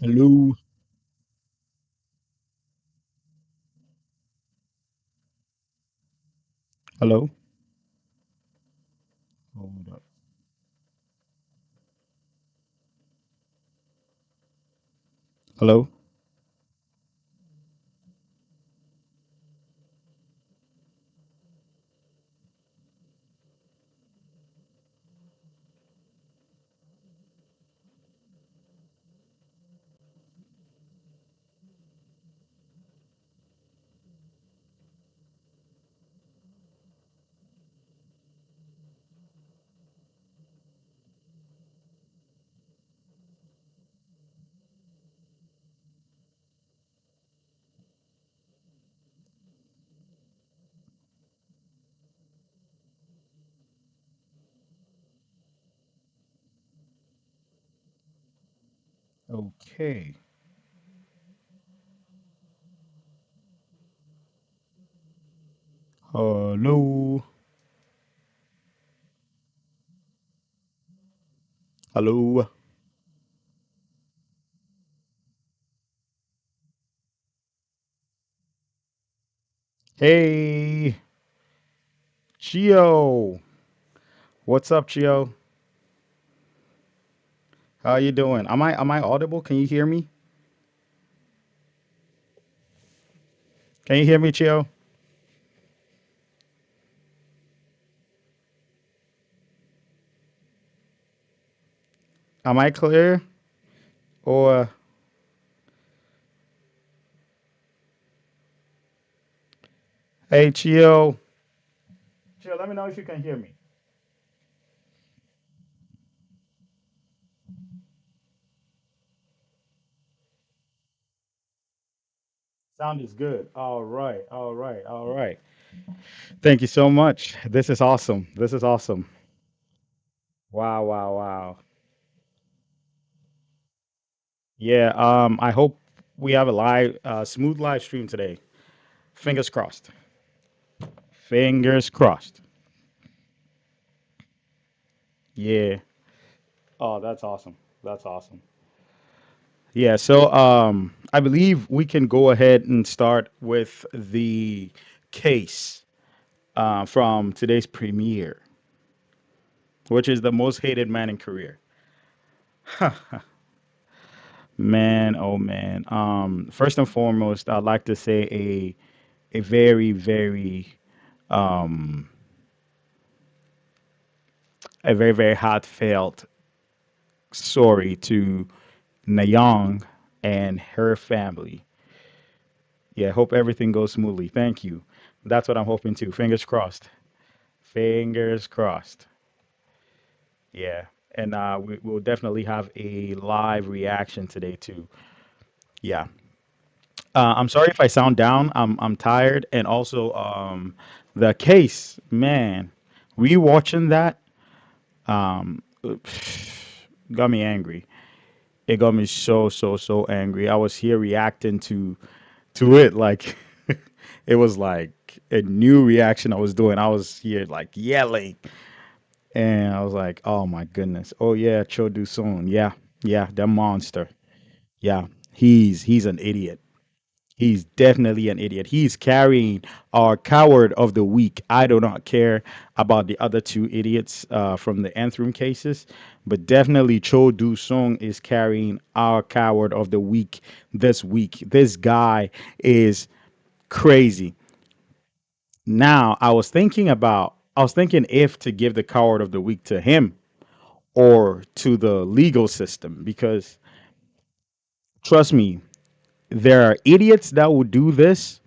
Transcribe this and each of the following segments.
Hello. Hello. Hold up. Hello. Okay. Hello. Hello. Hey, Chio. What's up, Chio? How you doing? Am I audible? Can you hear me? Can you hear me, Chio? Am I clear? Or hey, Chio. Chio, let me know if you can hear me. Sound is good. All right. All right. All right. Thank you so much. This is awesome. This is awesome. Wow. Wow. Wow. Yeah. I hope we have a smooth live stream today. Fingers crossed. Fingers crossed. Yeah. Oh, that's awesome. That's awesome. Yeah. So, I believe we can go ahead and start with the case from today's premiere, which is the most hated man in career. Man, oh man. First and foremost, I'd like to say a very, very, um, a very, very heartfelt sorry to Nayong and her family. Yeah, hope everything goes smoothly. Thank you. That's what I'm hoping too. Fingers crossed. Fingers crossed. Yeah. And we'll definitely have a live reaction today too. Yeah. I'm sorry if I sound down. I'm tired, and also the case, man. Rewatching that got me angry. It got me so angry. I was here reacting to it like it was like a new reaction I was doing. I was here like yelling, and I was like, "Oh my goodness! Oh yeah, Cho Do Soon. Yeah, yeah, that monster. Yeah, he's an idiot. He's definitely an idiot. He's carrying our coward of the week. I do not care about the other two idiots from the Anthrum cases, but definitely Cho Do Sung is carrying our coward of the week this week. This guy is crazy. Now, I was thinking if to give the coward of the week to him or to the legal system, because trust me, there are idiots that will do this,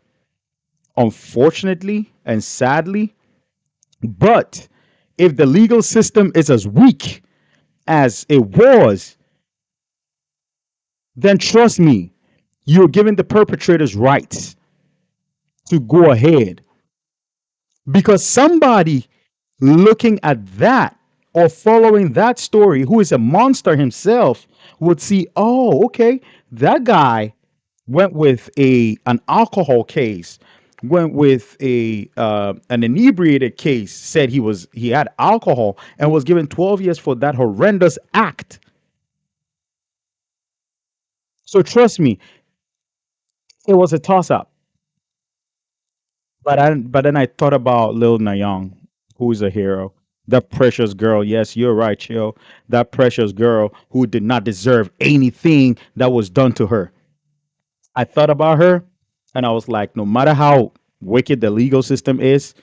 unfortunately and sadly. But if the legal system is as weak as it was, then trust me, you're giving the perpetrators rights to go ahead, because somebody looking at that or following that story who is a monster himself would see, oh, okay, that guy went with a an alcohol case, went with a an inebriated case, said he had alcohol and was given 12 years for that horrendous act. So trust me, it was a toss up. But then I thought about Lil Nayong, who's a hero. That precious girl. Yes, you're right, Chill. That precious girl who did not deserve anything that was done to her. I thought about her and I was like, no matter how wicked the legal system is,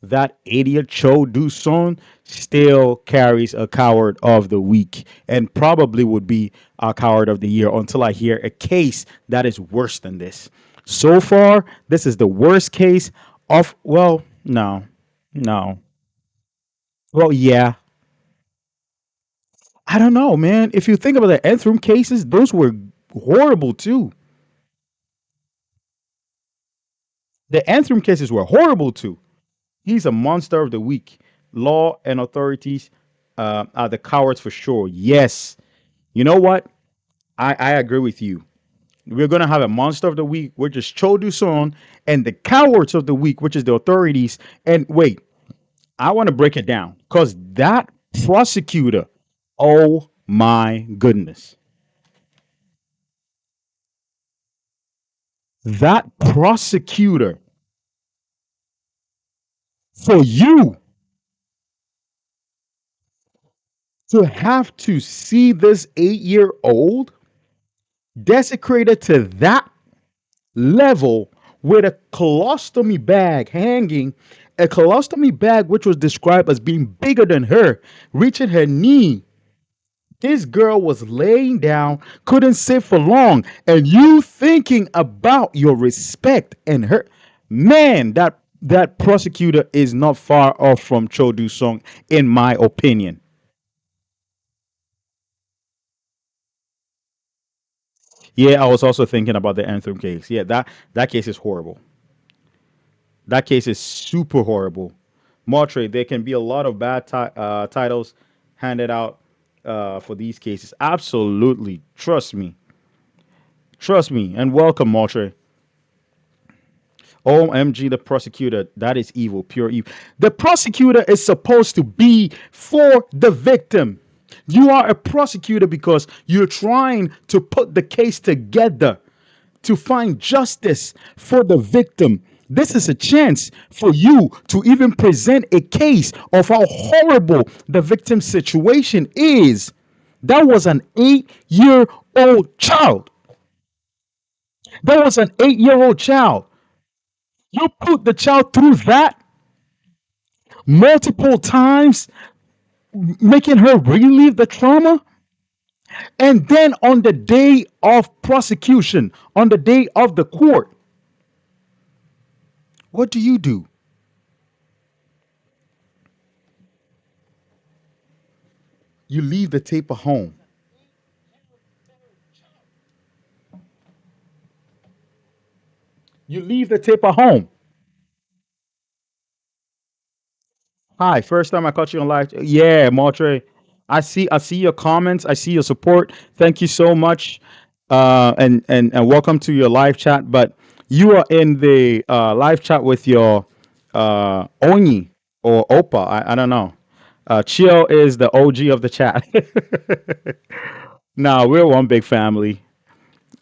that idiot Cho Dooson still carries a coward of the week and probably would be a coward of the year until I hear a case that is worse than this. So far, this is the worst case of, well, no, no. Well, yeah. I don't know, man. If you think about the Nthrum cases, those were horrible too. The Nthrum cases were horrible too. He's a monster of the week. Law and authorities are the cowards for sure. Yes. You know what? I agree with you. We're gonna have a monster of the week, which is Chodu Son, and the cowards of the week, which is the authorities. And wait, I want to break it down because that prosecutor, oh my goodness, that prosecutor for you to have to see this 8 year old desecrated to that level with a colostomy bag hanging, a colostomy bag which was described as being bigger than her, reaching her knee. This girl was laying down, couldn't sit for long, and you thinking about your respect and her. Man, that prosecutor is not far off from Cho Do Song, in my opinion. Yeah, I was also thinking about the Anthem case. Yeah, that case is horrible. That case is super horrible. Motre, there can be a lot of bad titles handed out for these cases. Absolutely. Trust me. Trust me. And welcome, Motre. OMG, the prosecutor. That is evil, pure evil. The prosecutor is supposed to be for the victim. You are a prosecutor because you're trying to put the case together to find justice for the victim. This is a chance for you to even present a case of how horrible the victim's situation is. That was an 8 year old child. That was an 8 year old child. You put the child through that multiple times, making her relive the trauma. And then on the day of prosecution, on the day of the court, what do? You leave the tape at home. You leave the tape at home. Hi, first time I caught you on live. Yeah, Motre. I see your comments. I see your support. Thank you so much. And welcome to your live chat. But you are in the live chat with your Oni or Opa. I don't know. Chio is the OG of the chat. Nah, we're one big family.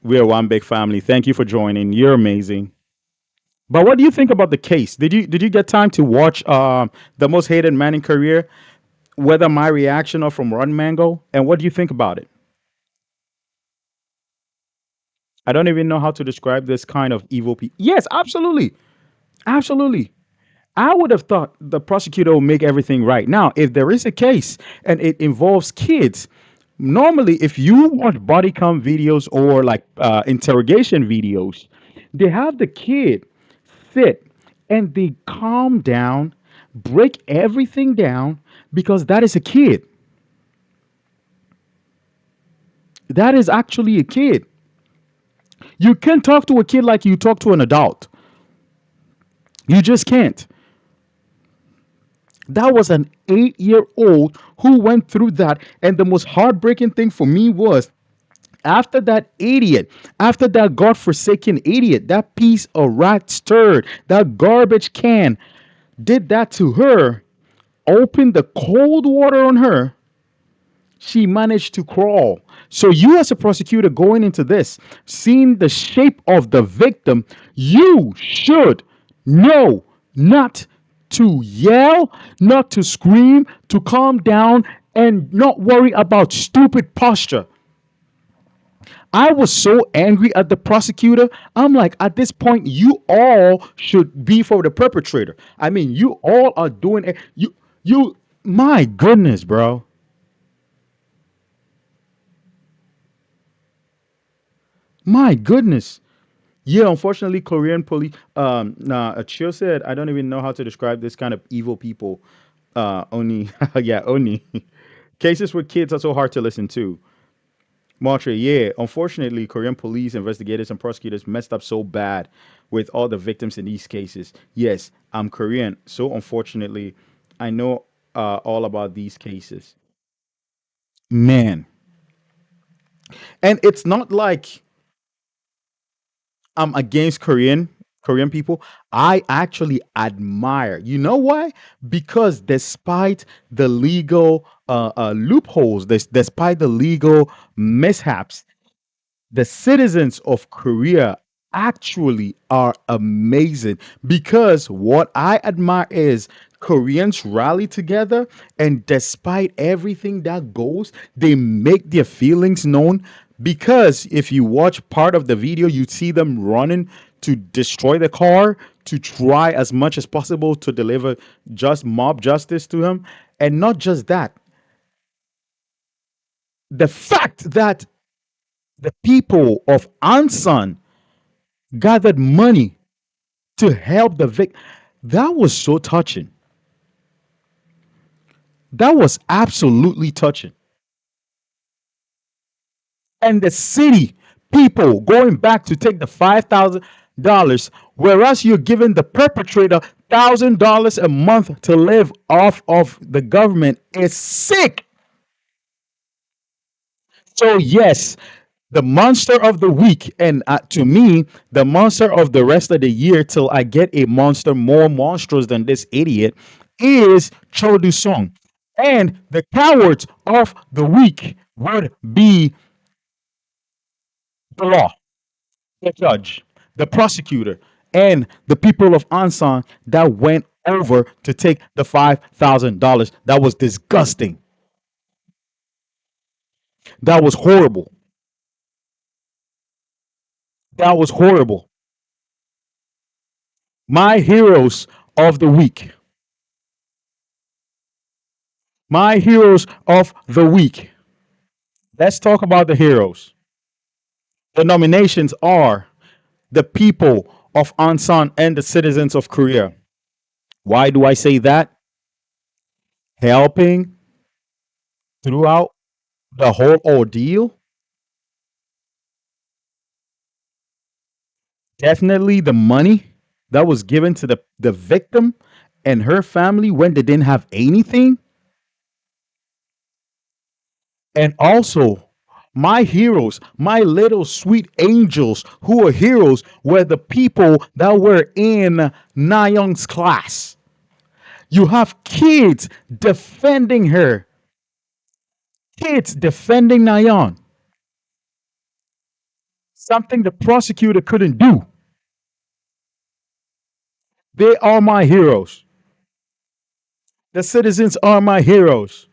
We're one big family. Thank you for joining. You're amazing. But what do you think about the case? Did you get time to watch the most hated man in career? Whether my reaction or from Run Mango, and what do you think about it? I don't even know how to describe this kind of evil people. Yes, absolutely, absolutely. I would have thought the prosecutor will make everything right. Now, if there is a case and it involves kids, normally if you watch body cam videos or like interrogation videos, they have the kid sit and they calm down, break everything down because that is a kid. That is actually a kid. You can't talk to a kid like you talk to an adult. You just can't. That was an 8 year old who went through that. And the most heartbreaking thing for me was after that idiot, after that godforsaken idiot, that piece of rat stirred, that garbage can did that to her, opened the cold water on her. She managed to crawl. So you as a prosecutor going into this, seeing the shape of the victim, you should know not to yell, not to scream, to calm down, and not worry about stupid posture. I was so angry at the prosecutor. I'm like, at this point, you all should be for the perpetrator. I mean, you all are doing it. My goodness, bro. My goodness. Yeah, unfortunately, Korean police. Chill said, I don't even know how to describe this kind of evil people. Only, yeah, only. Cases with kids are so hard to listen to. Montreal, yeah. Unfortunately, Korean police investigators and prosecutors messed up so bad with all the victims in these cases. Yes, I'm Korean, so unfortunately, I know all about these cases. Man, and it's not like I'm against Korean people. I actually admire. You know why? Because despite the legal loopholes, despite the legal mishaps, the citizens of Korea actually are amazing, because what I admire is Koreans rally together, and despite everything that goes, they make their feelings known. Because if you watch part of the video, you see them running to destroy the car, to try as much as possible to deliver just mob justice to him. And not just that, the fact that the people of Ansan gathered money to help the victim. That was so touching. That was absolutely touching. And the city people going back to take the $5,000, whereas you're giving the perpetrator $1,000 a month to live off of the government, is sick. So yes, the monster of the week, and to me, the monster of the rest of the year, till I get a monster more monstrous than this idiot, is Cho Du Song. And the cowards of the week would be the law, the judge, the prosecutor, and the people of Ansan that went over to take the $5,000. That was disgusting. That was horrible. That was horrible. My heroes of the week. My heroes of the week. Let's talk about the heroes. The nominations are the people of Ansan and the citizens of Korea. Why do I say that? Helping throughout the whole ordeal. Definitely the money that was given to the victim and her family when they didn't have anything. And also, my heroes, my little sweet angels who are heroes, were the people that were in Nayoung's class. You have kids defending her, kids defending Nayeon, something the prosecutor couldn't do. They are my heroes. The citizens are my heroes.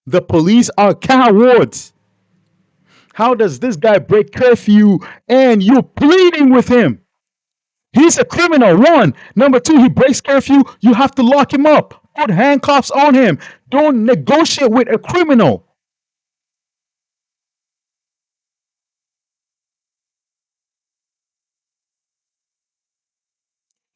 The police are cowards. How does this guy break curfew and you're pleading with him? He's a criminal. One. Number two, he breaks curfew. You have to lock him up. Put handcuffs on him. Don't negotiate with a criminal.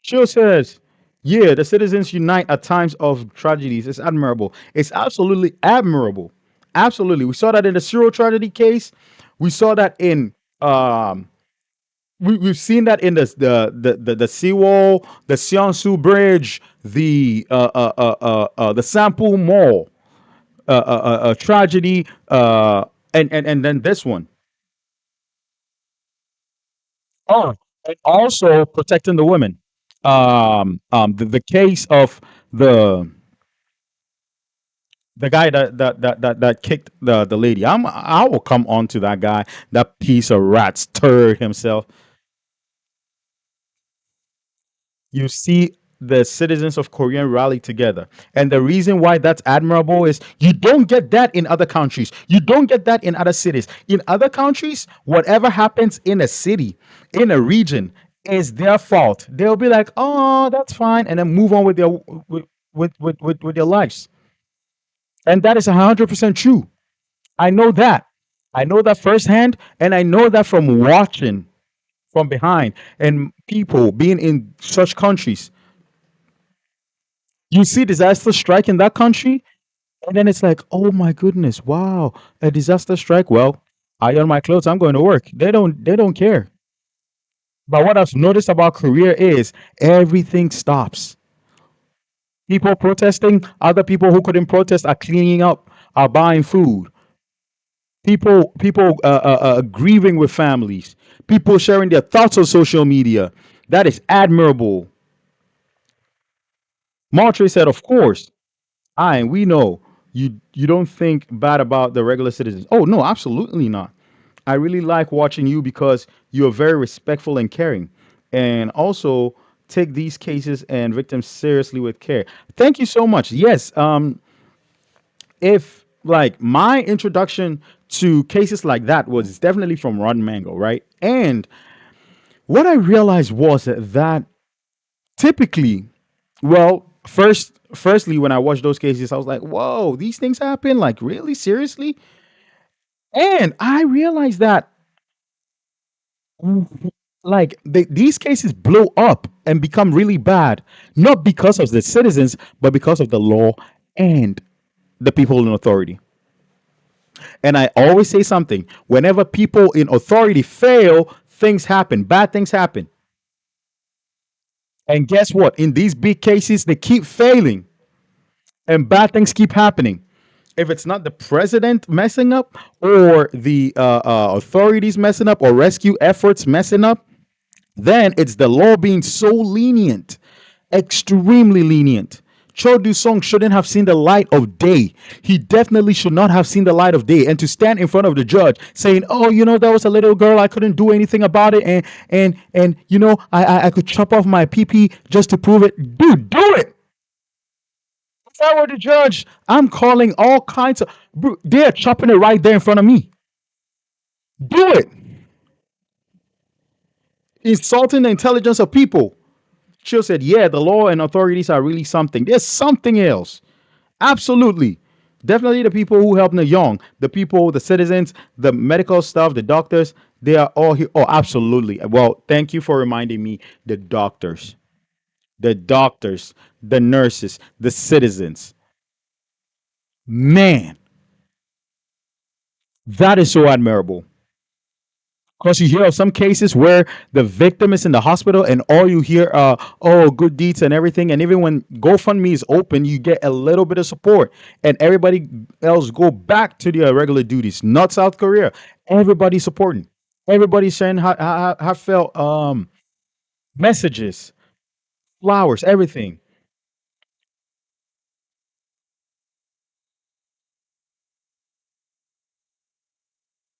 Chill says, yeah, the citizens unite at times of tragedies. It's admirable. It's absolutely admirable. Absolutely. We saw that in the Cyril tragedy case. We saw that in we've seen that in the seawall, the Seonsu Bridge, the Sampu Mall tragedy, and then this one. Oh, and also protecting the women. The case of the The guy that kicked the lady. I will come on to that guy. That piece of rat stirred himself. You see the citizens of Korean rally together. And the reason why that's admirable is you don't get that in other countries. You don't get that in other cities. In other countries, whatever happens in a city, in a region, is their fault. They'll be like, "Oh, that's fine," and then move on with their with their lives. And that is 100% true. I know that. I know that firsthand, and I know that from watching from behind and people being in such countries. You see disaster strike in that country, and then it's like, oh my goodness, wow, a disaster strike. Well, I on my clothes, I'm going to work. They don't care. But what I've noticed about Korea is everything stops. People protesting, other people who couldn't protest are cleaning up, are buying food. People grieving with families. People sharing their thoughts on social media. That is admirable. Montre said, of course. We know you don't think bad about the regular citizens. Oh no, absolutely not. I really like watching you because you're very respectful and caring, and also take these cases and victims seriously with care. Thank you so much. Yes, if like my introduction to cases like that was definitely from Rotten Mango, right? And what I realized was that typically, well, firstly, when I watched those cases, I was like, "Whoa, these things happen! Like, really, seriously?" And I realized that, like, these cases blow up and become really bad, not because of the citizens, but because of the law and the people in authority. And I always say something: whenever people in authority fail, things happen, bad things happen. And guess what? In these big cases, they keep failing, and bad things keep happening. If it's not the president messing up or the authorities messing up or rescue efforts messing up, then it's the law being so lenient, extremely lenient. Cho Du Song shouldn't have seen the light of day. He definitely should not have seen the light of day. And to stand in front of the judge saying, "Oh, that was a little girl. I couldn't do anything about it, and I could chop off my pee pee just to prove it." Dude, do it. If I were the judge, I'm calling all kinds of. Bro, they're chopping it right there in front of me. Do it. Insulting the intelligence of people. Chill said, "Yeah, the law and authorities are really something. There's something else. Absolutely. Definitely the people who help the young, the people, the citizens, the medical staff, the doctors, they are all here. Oh, absolutely. Well, thank you for reminding me. The doctors, the doctors, the nurses, the citizens. Man, that is so admirable. Because you hear of some cases where the victim is in the hospital and all you hear are, oh, good deeds and everything. And even when GoFundMe is open, you get a little bit of support and everybody else go back to their regular duties. Not South Korea. Everybody supporting. Everybody saying heartfelt messages, flowers, everything.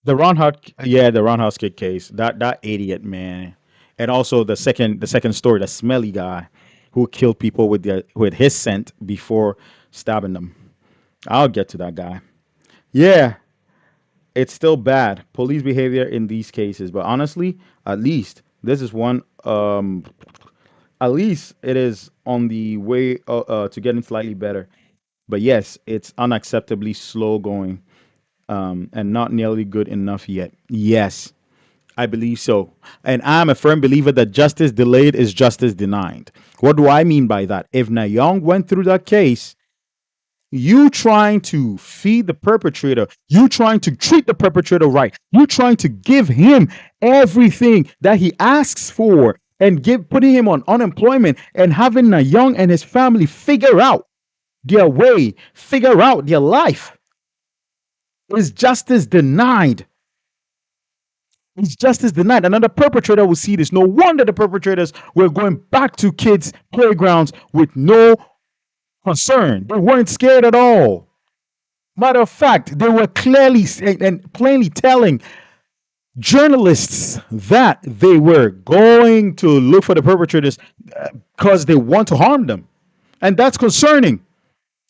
The roundhouse kick case. That idiot man, and also the second story, the smelly guy, who killed people with his scent before stabbing them. I'll get to that guy. Yeah, it's still bad police behavior in these cases, but honestly, at least this is one. At least it is on the way to getting slightly better. But yes, it's unacceptably slow going, and not nearly good enough yet. Yes, I believe so. And I'm a firm believer that justice delayed is justice denied. What do I mean by that? If Nayong went through that case, you trying to feed the perpetrator, you trying to treat the perpetrator right, you trying to give him everything that he asks for and putting him on unemployment and having Nayong and his family figure out their way, figure out their life, is justice denied. It's justice denied. Another perpetrator will see this. No wonder the perpetrators were going back to kids' playgrounds with no concern. They weren't scared at all. Matter of fact, they were and plainly telling journalists that they were going to look for the perpetrators because they want to harm them. And that's concerning.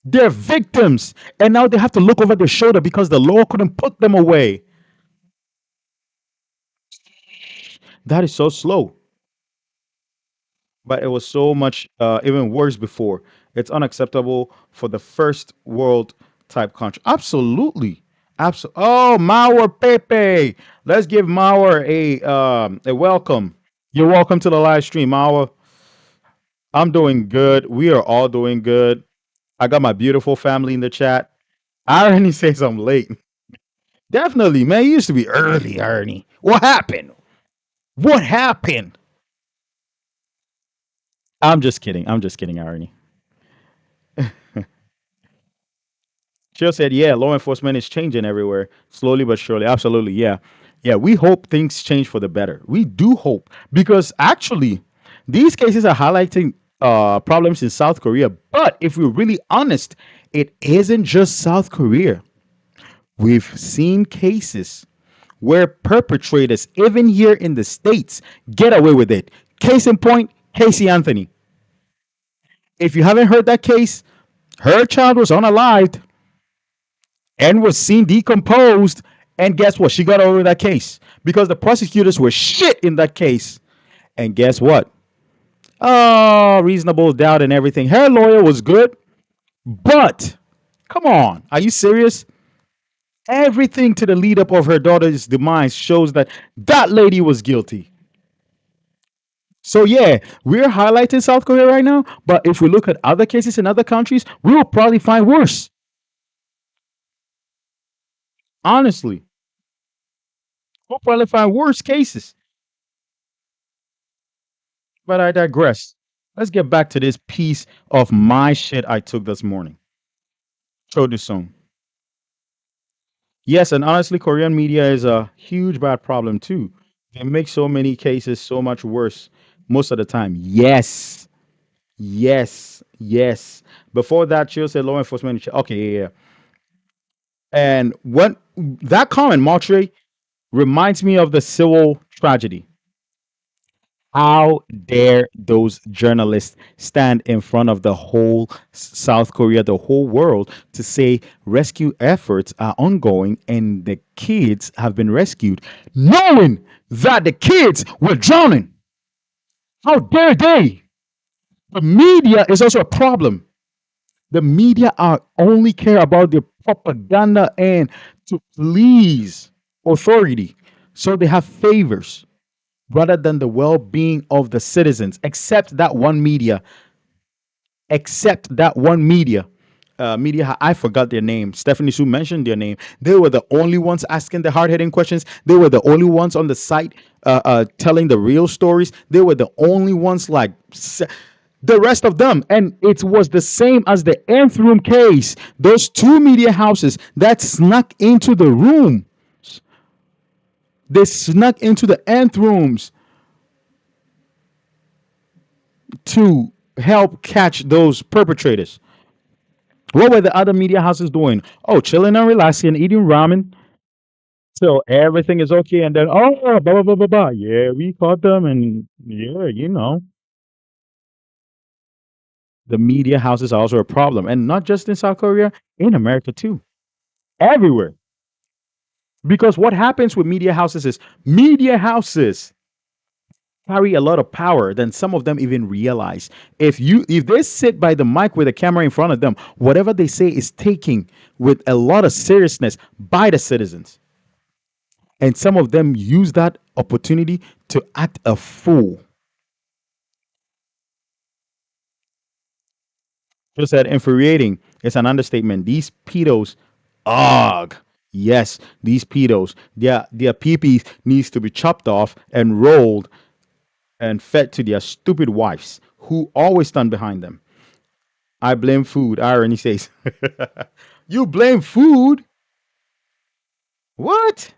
They're victims. And now they have to look over their shoulder because the law couldn't put them away. That is so slow. But it was so much even worse before. It's unacceptable for the first world type country. Absolutely. Absolutely. Oh, Mauer Pepe. Let's give Mauer a welcome. You're welcome to the live stream, Mauer. I'm doing good. We are all doing good. I got my beautiful family in the chat. Irony says I'm late. Definitely, man. You used to be early, Ernie. What happened? What happened? I'm just kidding. I'm just kidding, Irony. Chill said, yeah, law enforcement is changing everywhere, slowly but surely. Absolutely, yeah. Yeah, we hope things change for the better. We do hope because actually, these cases are highlighting problems in South Korea. But if we're really honest, it isn't just South Korea. We've seen cases where perpetrators, even here in the States, get away with it. Case in point, Casey Anthony. If you haven't heard that case, her child was unalived and was seen decomposed. And guess what? She got over that case because the prosecutors were shit in that case. And guess what? Oh, reasonable doubt and everything. Her lawyer was good, but come on, are you serious? Everything to the lead up of her daughter's demise shows that that lady was guilty. So yeah, we're highlighting South Korea right now, but if we look at other cases in other countries, we will probably find worse. Honestly, we'll probably find worse cases. But I digress. Let's get back to this piece of my shit I took this morning. Chodusong. Yes, and honestly, Korean media is a huge bad problem too. They make so many cases so much worse most of the time. Yes, yes. Before that, she'll say law enforcement. Okay, yeah, yeah. And when that comment, Montre, reminds me of the Sewol tragedy. How dare those journalists stand in front of the whole South Korea, the whole world, to say rescue efforts are ongoing and the kids have been rescued, knowing that the kids were drowning? How dare they? The media is also a problem. The media are only care about their propaganda and to please authority. So they have favors rather than the well-being of the citizens, except that one media. I forgot their name. Stephanie Sue mentioned their name. They were the only ones asking the hard-hitting questions. They were the only ones on the site telling the real stories. They were the only ones like the rest of them. And it was the same as the nth room case. Those two media houses that snuck into the room. They snuck into the nth rooms to help catch those perpetrators. What were the other media houses doing? Oh, chilling and relaxing, eating ramen till everything is okay, and then oh, blah blah blah blah blah. Yeah, we caught them, and yeah, the media houses are also a problem, and not just in South Korea, in America too, everywhere. Because what happens with media houses is media houses carry a lot of power than some of them even realize. If they sit by the mic with a camera in front of them, whatever they say is taken with a lot of seriousness by the citizens. And some of them use that opportunity to act a fool. Just said infuriating. It's an understatement. These pedos, ugh. Yes, these pedos, their peepees needs to be chopped off and rolled and fed to their stupid wives who always stand behind them. I blame food. Irony says, you blame food? What?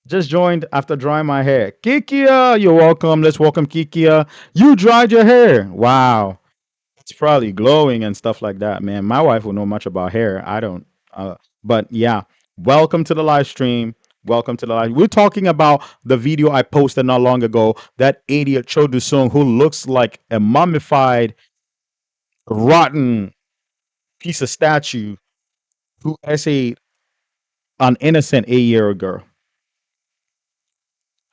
Just joined after drying my hair. Kikia, you're welcome. Let's welcome Kikia. You dried your hair. Wow. It's probably glowing and stuff like that, man. My wife will know much about hair. I don't. But yeah, welcome to the live stream. Welcome to the live. We're talking about the video I posted not long ago. That idiot Cho Sung who looks like a mummified, rotten piece of statue who essayed an innocent 8 year old girl.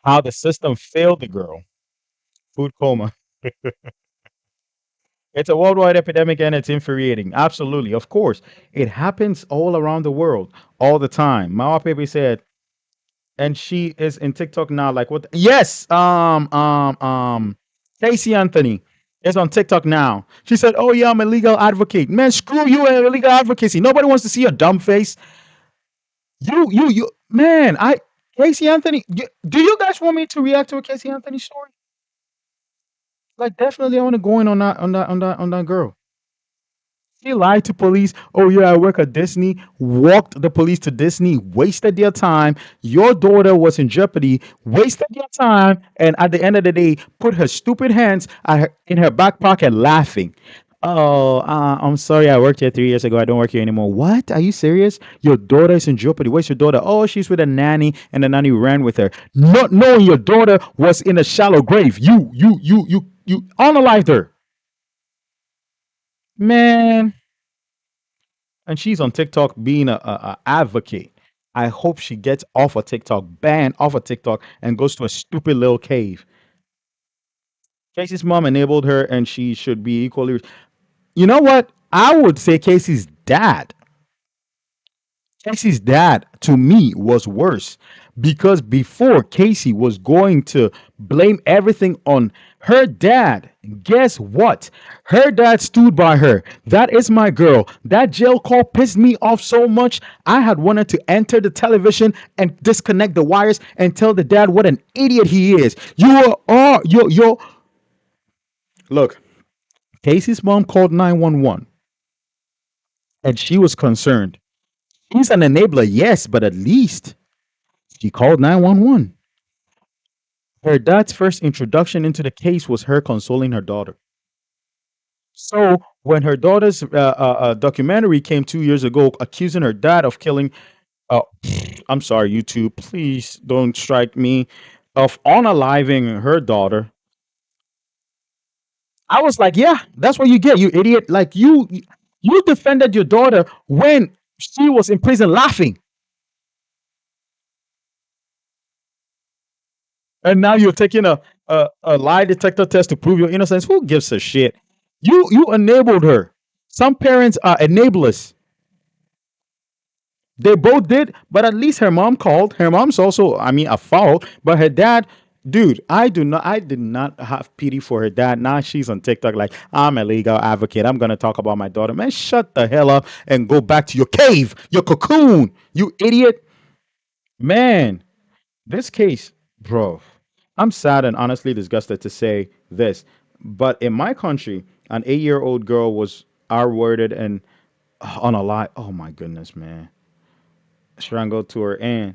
How the system failed the girl. Food coma. It's a worldwide epidemic and it's infuriating. Absolutely. Of course. It happens all around the world all the time. Mama Pepe said, and she is in TikTok now. Like what? Yes. Casey Anthony is on TikTok now. She said, "Oh yeah, I'm a legal advocate." Man, screw you and illegal advocacy. Nobody wants to see your dumb face. You. Man, Casey Anthony. Do you guys want me to react to a Casey Anthony story? Like, definitely, I want to go in on that girl. She lied to police. Oh yeah, I work at Disney. Walked the police to Disney. Wasted their time. Your daughter was in jeopardy. Wasted their time. And at the end of the day, put her stupid hands in her back pocket, laughing. Oh, I'm sorry. I worked here 3 years ago. I don't work here anymore. What? Are you serious? Your daughter is in jeopardy. Where's your daughter? Oh, she's with a nanny, and the nanny ran with her. Not knowing your daughter was in a shallow grave. You unalived her, man. And she's on TikTok being a advocate. I hope she gets off of TikTok, banned off of TikTok, and goes to a stupid little cave. Casey's mom enabled her, and she should be equally. You know what? I would say Casey's dad. Casey's dad to me was worse because before Casey was going to blame everything on her dad, guess what? Her dad stood by her. That is my girl. That jail call pissed me off so much. I had wanted to enter the television and disconnect the wires and tell the dad what an idiot he is. You look. Casey's mom called 911 and she was concerned. He's an enabler, yes, but at least she called 911. Her dad's first introduction into the case was her consoling her daughter. So when her daughter's documentary came 2 years ago accusing her dad of killing, uh, I'm sorry, YouTube, please don't strike me, of unaliving her daughter, I was like, yeah, that's what you get, you idiot. Like you defended your daughter when she was in prison laughing. And now you're taking a lie detector test to prove your innocence. Who gives a shit? You enabled her. Some parents are enablers. They both did, but at least her mom called. Her mom's also, I mean, a fault. But her dad, dude, I did not have pity for her dad. Now she's on TikTok like, I'm a legal advocate. I'm gonna talk about my daughter. Man, shut the hell up and go back to your cave, your cocoon, you idiot. Man, this case, bro, I'm sad and honestly disgusted to say this, but in my country, an 8 year old girl was R worded and on a lie. Oh my goodness, man. Strangled to her and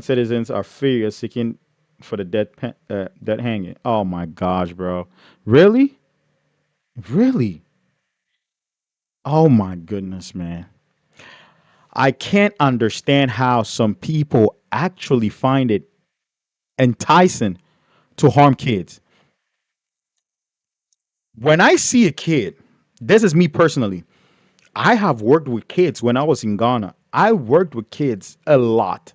citizens are furious seeking for the dead hanging. Oh my gosh, bro. Really? Really? Oh my goodness, man. I can't understand how some people actually find it enticing to harm kids. When I see a kid, this is me personally. I have worked with kids when I was in Ghana. I worked with kids a lot.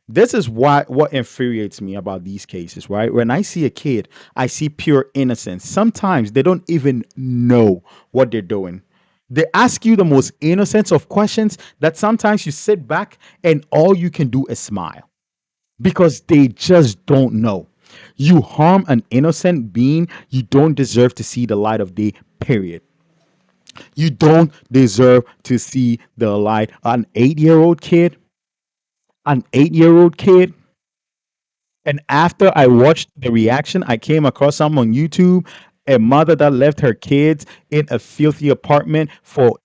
This is what infuriates me about these cases, right? When I see a kid, I see pure innocence. Sometimes they don't even know what they're doing. They ask you the most innocent of questions that sometimes you sit back and all you can do is smile because they just don't know. You harm an innocent being, you don't deserve to see the light of day, period. You don't deserve to see the light. An 8 year old kid. And after I watched the reaction, I came across some on YouTube. A mother that left her kids in a filthy apartment for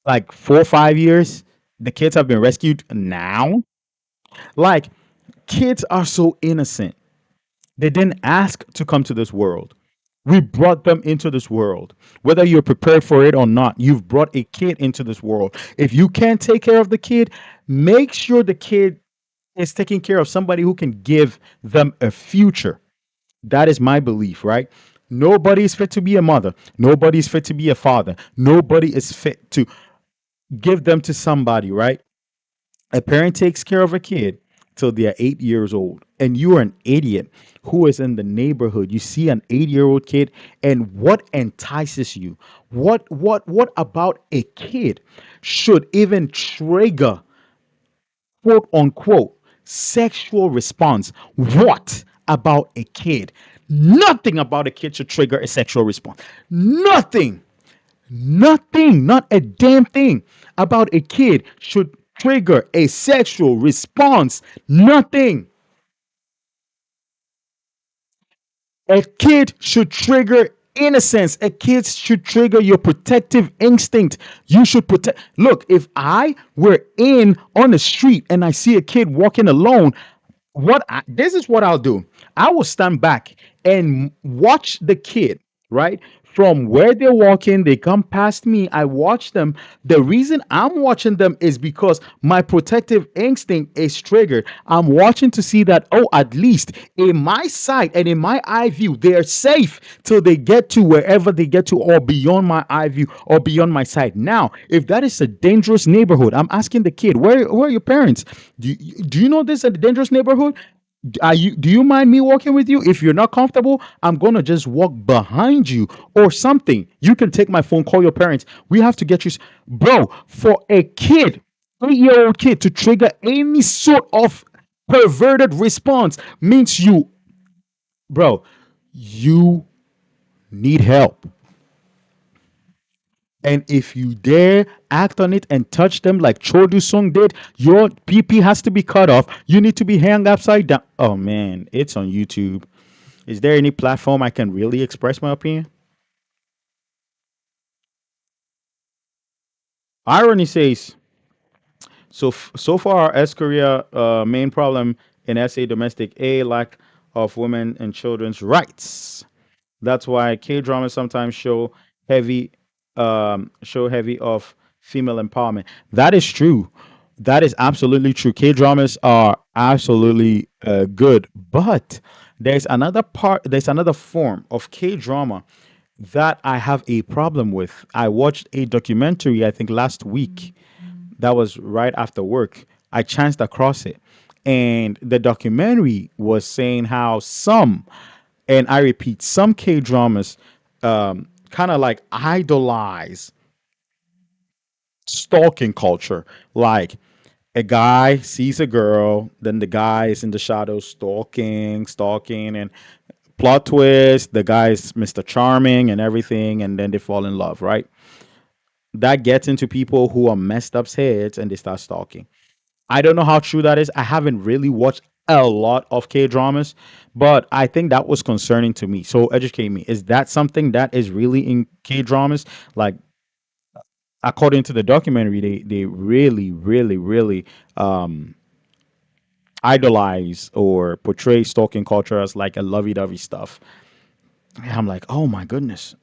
like 4 or 5 years. The kids have been rescued now. Like, kids are so innocent. They didn't ask to come to this world. We brought them into this world. Whether you're prepared for it or not, you've brought a kid into this world. If you can't take care of the kid, make sure the kid is taking care of somebody who can give them a future. That is my belief, right? Nobody is fit to be a mother. Nobody is fit to be a father. Nobody is fit to give them to somebody, right? A parent takes care of a kid till they're 8 years old, and you are an idiot who is in the neighborhood. You see an 8 year old kid, and what entices you? What about a kid should even trigger quote unquote sexual response? What about a kid? Nothing about a kid should trigger a sexual response. Nothing. Nothing, not a damn thing about a kid should trigger a sexual response. Nothing. A kid should trigger innocence. A kid should trigger your protective instinct. You should protect. Look, if I were in on the street and I see a kid walking alone, this is what I'll do. I will stand back and watch the kid, right? From where they're walking, they come past me. I watch them. The reason I'm watching them is because my protective instinct is triggered. I'm watching to see that, oh, at least in my sight and in my eye view, they're safe till they get to wherever they get to, or beyond my eye view or beyond my sight. Now, if that is a dangerous neighborhood, I'm asking the kid, where are your parents? Do you know this is a dangerous neighborhood? Do you mind me walking with you? If you're not comfortable, I'm gonna just walk behind you or something. You can take my phone, call your parents. We have to get you, bro. For a kid, 8 year old kid to trigger any sort of perverted response means you, bro, you need help. And if you dare act on it and touch them like Chodu Song did, your PP has to be cut off. You need to be hung upside down. Oh man, it's on YouTube. Is there any platform I can really express my opinion? Irony says, so far S Korea main problem in SA domestic a lack of women and children's rights. That's why K dramas sometimes heavy show heavy of female empowerment. That is true. That is absolutely true. K dramas are absolutely good, but there's another form of K drama that I have a problem with. I watched a documentary, I think last week, that was right after work. I chanced across it. And the documentary was saying how some, and I repeat, some K dramas kind of like idolize stalking culture. Like a guy sees a girl, then the guy is in the shadows stalking, and plot twist, the guy is Mr. Charming and everything, and then they fall in love, right? That gets into people who are messed up heads and they start stalking. I don't know how true that is. I haven't really watched a lot of K dramas, but I think that was concerning to me. So educate me. Is that something that is really in K dramas? Like according to the documentary, they really, really, really um idolize or portray stalking culture as like a lovey-dovey stuff. And I'm like, oh my goodness.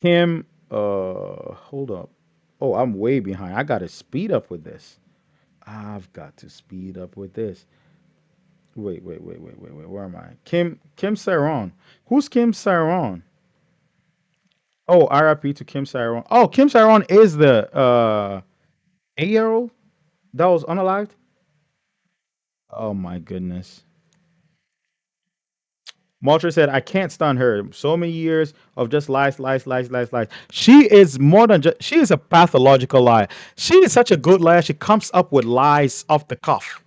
Kim, hold up. Oh, I'm way behind. I gotta speed up with this. I've got to speed up with this. Wait. Where am I? Kim Saron. Who's Kim Saron? Oh, RIP to Kim Saron. Oh, Kim Saron is the 8 year old that was unalived. Oh my goodness. Maltra said, I can't stand her. So many years of just lies. She is more than just, she is a pathological liar. She is such a good liar. She comes up with lies off the cuff.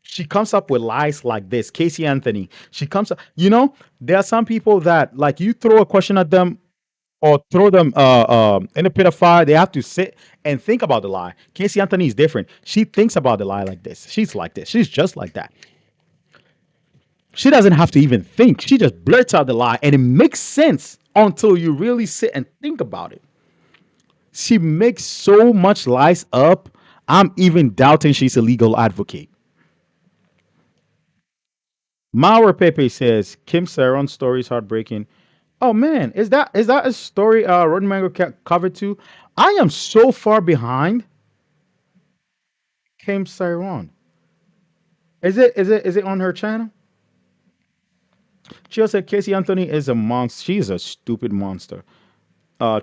She comes up with lies like this. Casey Anthony. She comes up, there are some people that like you throw a question at them or throw them in a pit of fire, they have to sit and think about the lie. Casey Anthony is different. She thinks about the lie like this. She's like this. She's just like that. She doesn't have to even think. She just blurts out the lie and it makes sense until you really sit and think about it. She makes so much lies up. I'm even doubting she's a legal advocate. Mauer Pepe says Kim Saron's story is heartbreaking. Oh man, is that a story Rodney Mango covered too? I am so far behind Kim Saron. Is it on her channel? She said Casey Anthony is a monster. She's a stupid monster.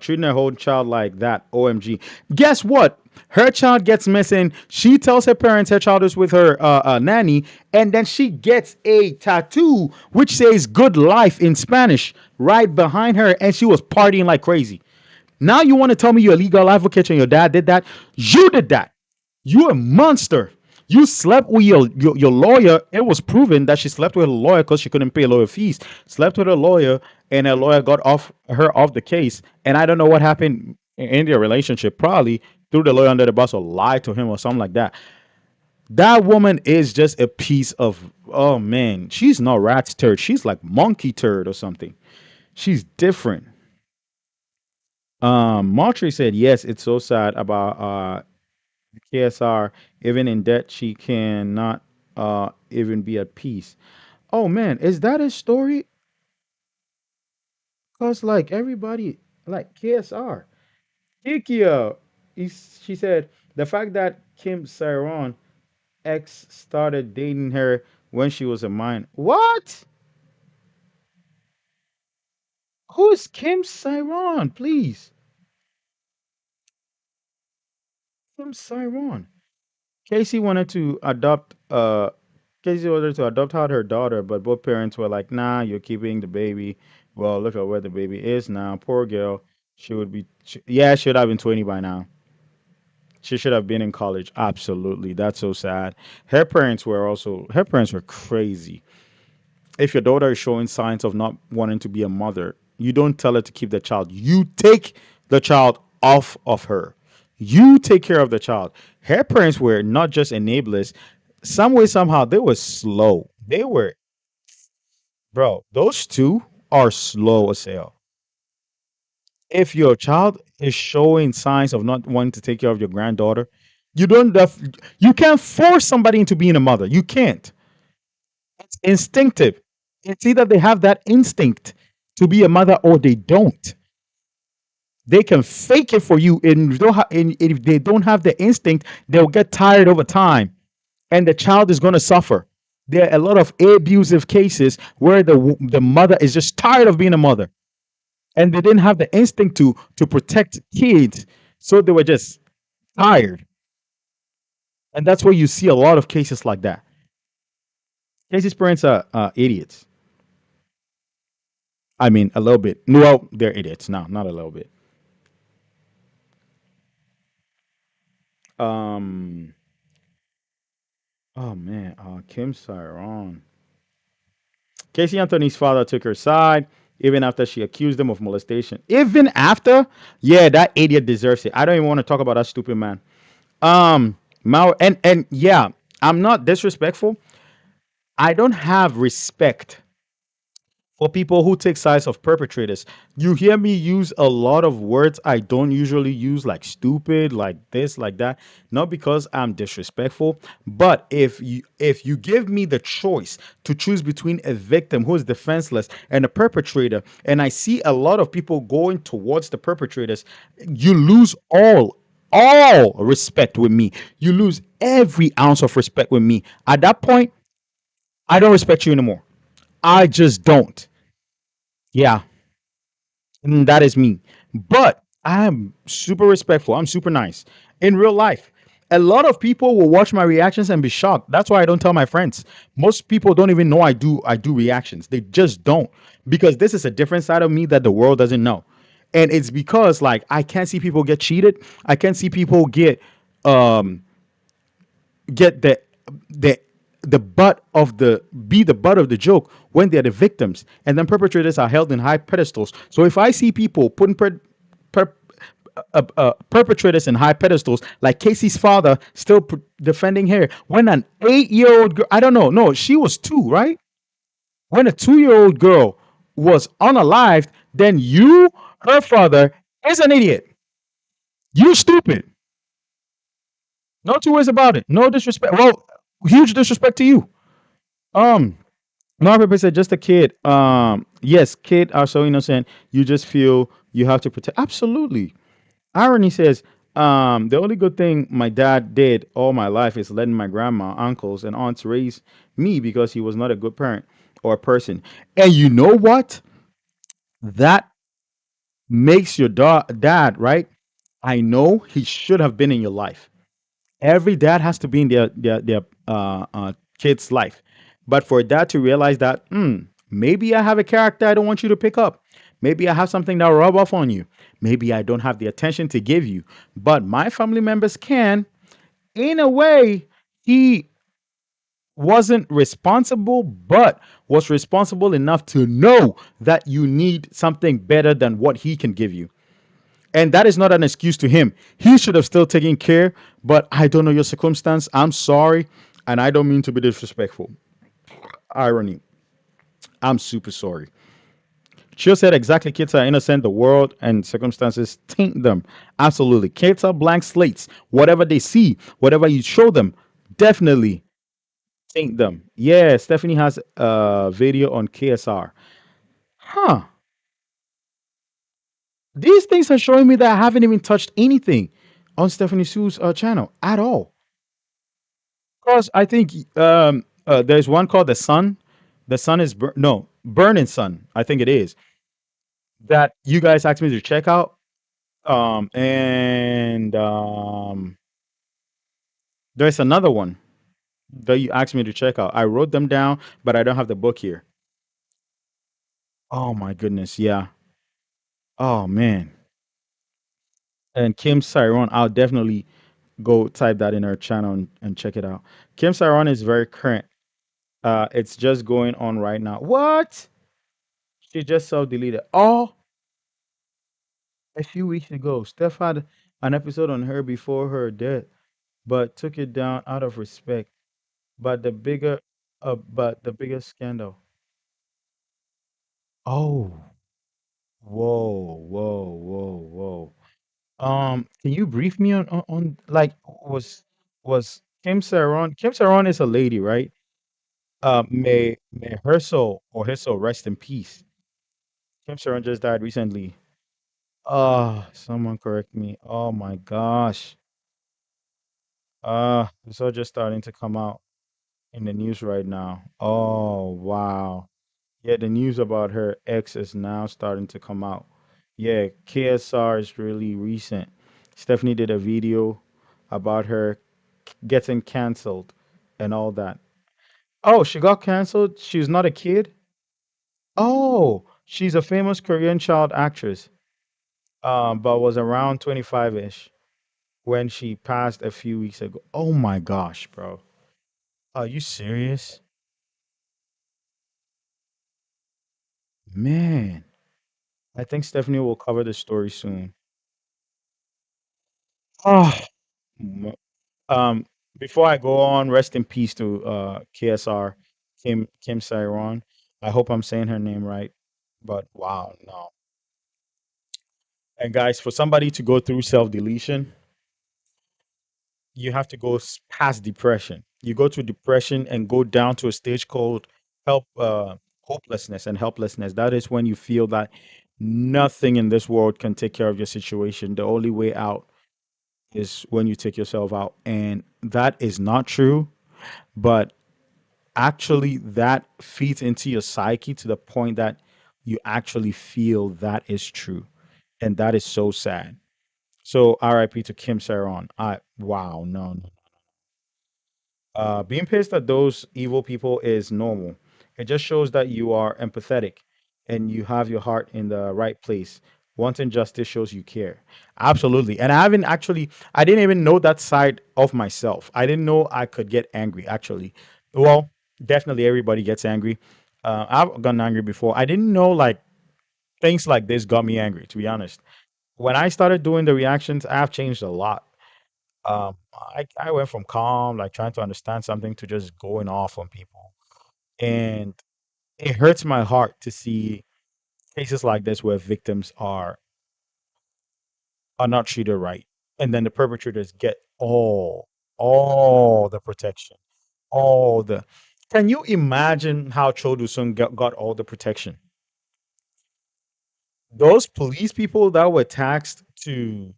Treating her whole child like that. OMG. Guess what? Her child gets missing. She tells her parents her child is with her nanny, and then she gets a tattoo which says "Good Life" in Spanish right behind her, and she was partying like crazy. Now you want to tell me you're a legal advocate and your dad did that? You did that. You're a monster. You slept with your lawyer. It was proven that she slept with a lawyer because she couldn't pay lawyer fees. Slept with a lawyer, and her lawyer got off her off the case. And I don't know what happened in their relationship. Probably threw the lawyer under the bus or lied to him or something like that. That woman is just a piece of, oh man, she's not rat's turd. She's like monkey turd or something. She's different. Marjorie said yes. It's so sad about KSR, even in debt, she cannot even be at peace. Oh man, is that a story? Cause like everybody, like KSR, Kikia, she said the fact that Kim Saron ex started dating her when she was a minor. What? Who's Kim Saron? Please, Kim Saron. Casey wanted to adopt. Casey wanted to adopt out her daughter, but both parents were like, "Nah, you're keeping the baby." Well, look at where the baby is now. Poor girl. She would be. Yeah, she should have been 20 by now. She should have been in college. Absolutely, that's so sad. Her parents were crazy. If your daughter is showing signs of not wanting to be a mother, you don't tell her to keep the child. You take the child off of her. You take care of the child. Her parents were not just enablers. Some way, somehow, they were slow. They were, bro, those two are slow as hell. If your child is showing signs of not wanting to take care of your granddaughter, you don't def- you can't force somebody into being a mother. You can't. It's instinctive. It's either they have that instinct to be a mother or they don't. They can fake it for you, and if they don't have the instinct, they'll get tired over time, and the child is going to suffer. There are a lot of abusive cases where the mother is just tired of being a mother, and they didn't have the instinct to protect kids, so they were just tired, and that's where you see a lot of cases like that. Casey's parents are idiots. I mean, a little bit. Well, they're idiots. No, not a little bit. Um. Oh man. Kim Saron. Casey Anthony's father took her side even after she accused him of molestation. Even after, yeah, that idiot deserves it. I don't even want to talk about that stupid man. Mao and yeah, I'm not disrespectful. I don't have respect for people who take sides of perpetrators. You hear me use a lot of words I don't usually use, like stupid, like this, like that. Not because I'm disrespectful, but if you give me the choice to choose between a victim who is defenseless and a perpetrator, and I see a lot of people going towards the perpetrators, you lose all respect with me. You lose every ounce of respect with me. At that point, I don't respect you anymore. I just don't. Yeah, that is me. But I'm super respectful. I'm super nice. In real life, a lot of people will watch my reactions and be shocked. That's why I don't tell my friends. Most people don't even know I do reactions. They just don't, because this is a different side of me that the world doesn't know. And it's because like I can't see people get cheated. I can't see people um get the the butt of the be the butt of the joke when they're the victims, and then perpetrators are held in high pedestals. So if I see people putting per, perpetrators in high pedestals, like Casey's father still defending her, when an 8-year old girl, I don't know, no, she was two, right? When a 2-year old girl was unalived, then you, her father, is an idiot. You stupid. No two ways about it. No disrespect. Well, huge disrespect to you. Um, More people said just a kid. Yes, kid are so innocent. You just feel you have to protect. Absolutely. Irony says, the only good thing my dad did all my life is letting my grandma, uncles, and aunts raise me because he was not a good parent or person. And you know what? That makes your dad, right? I know he should have been in your life. Every dad has to be in their kid's life. But for a dad to realize that, maybe I have a character I don't want you to pick up. Maybe I have something that will rub off on you. Maybe I don't have the attention to give you. But my family members can. In a way, he wasn't responsible, but was responsible enough to know that you need something better than what he can give you. And that is not an excuse to him. He should have still taken care, but I don't know your circumstance. I'm sorry. And I don't mean to be disrespectful. Irony. I'm super sorry. Chill said exactly, kids are innocent. The world and circumstances taint them. Absolutely. Kids are blank slates. Whatever they see, whatever you show them, definitely taint them. Yeah, Stephanie has a video on KSR. Huh. These things are showing me that I haven't even touched anything on Stephanie Sue's channel at all. Because I think there's one called the Sun. The Sun is no Burning Sun. I think it is that you guys asked me to check out. And there's another one that you asked me to check out. I wrote them down, but I don't have the book here. Oh my goodness, yeah. Oh man. And Kim Cyron, I'll definitely go type that in her channel and check it out. Kim Cyron is very current. It's just going on right now. What? She just self deleted. Oh, a few weeks ago, Steph had an episode on her before her death, but took it down out of respect. But the biggest scandal. Oh, whoa. Can you brief me on like was Kim Saron? Kim Saron is a lady, right? May her soul or his soul rest in peace. Kim Saron just died recently. Someone correct me. Oh my gosh. It's all just starting to come out in the news right now. Oh, wow. Yeah, the news about her ex is now starting to come out. Yeah, KSR is really recent. Stephanie did a video about her getting canceled and all that. Oh, she got canceled? She's not a kid? Oh, she's a famous Korean child actress, but was around 25-ish when she passed a few weeks ago. Oh my gosh, bro. Are you serious? Man, I think Stephanie will cover the story soon. Oh, m- um, before I go on, rest in peace to KSR, Kim Sairon. I hope I'm saying her name right, but wow, no. And guys, for somebody to go through self deletion, you have to go past depression. You go through depression and go down to a stage called hopelessness and helplessness. That is when you feel that nothing in this world can take care of your situation. The only way out is when you take yourself out. And that is not true, but actually, that feeds into your psyche to the point that you actually feel that is true. And that is so sad. So, RIP to Kim Saron. Wow, no. Being pissed at those evil people is normal. It just shows that you are empathetic and you have your heart in the right place. Wanting justice shows you care. Absolutely. And I didn't even know that side of myself. I didn't know I could get angry, actually. Well, definitely everybody gets angry. I've gotten angry before. I didn't know like things like this got me angry, to be honest. When I started doing the reactions, I've changed a lot. I went from calm, like trying to understand something, to just going off on people. And it hurts my heart to see cases like this where victims are not treated right. And then the perpetrators get all the protection, all the Can you imagine how Cho Doo-sung got all the protection? Those police people that were taxed to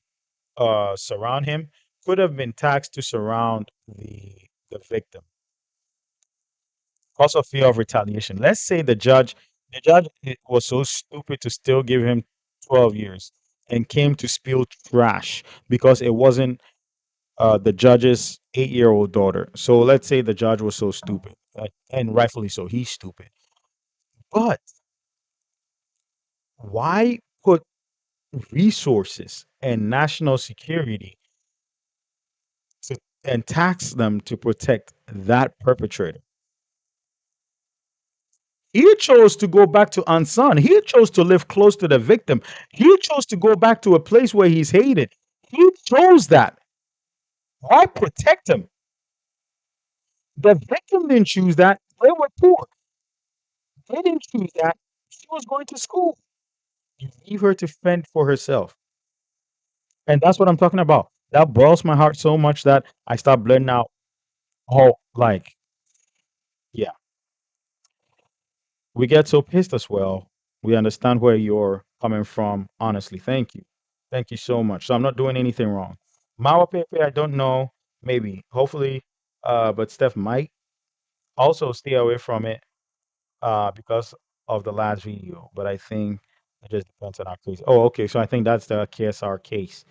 surround him could have been taxed to surround the victim because of fear of retaliation. Let's say was so stupid to still give him 12 years and came to spill trash because it wasn't the judge's 8-year-old daughter. So let's say the judge was so stupid, and rightfully so, he's stupid. But why put resources and national security to, and tax them to protect that perpetrator? He chose to go back to Ansan. He chose to live close to the victim. He chose to go back to a place where he's hated. He chose that. Why protect him? The victim didn't choose that. They were poor. They didn't choose that. She was going to school. You leave her to fend for herself. And that's what I'm talking about. That boils my heart so much that I start blurting out, oh, like, yeah, we get so pissed as well. We understand where you're coming from. Honestly, thank you. Thank you so much. So I'm not doing anything wrong. Mawa Pepe, I don't know. Maybe, hopefully, but Steph might also stay away from it because of the last video. But I think it just depends on our case. Oh, okay. So I think that's the KSR case.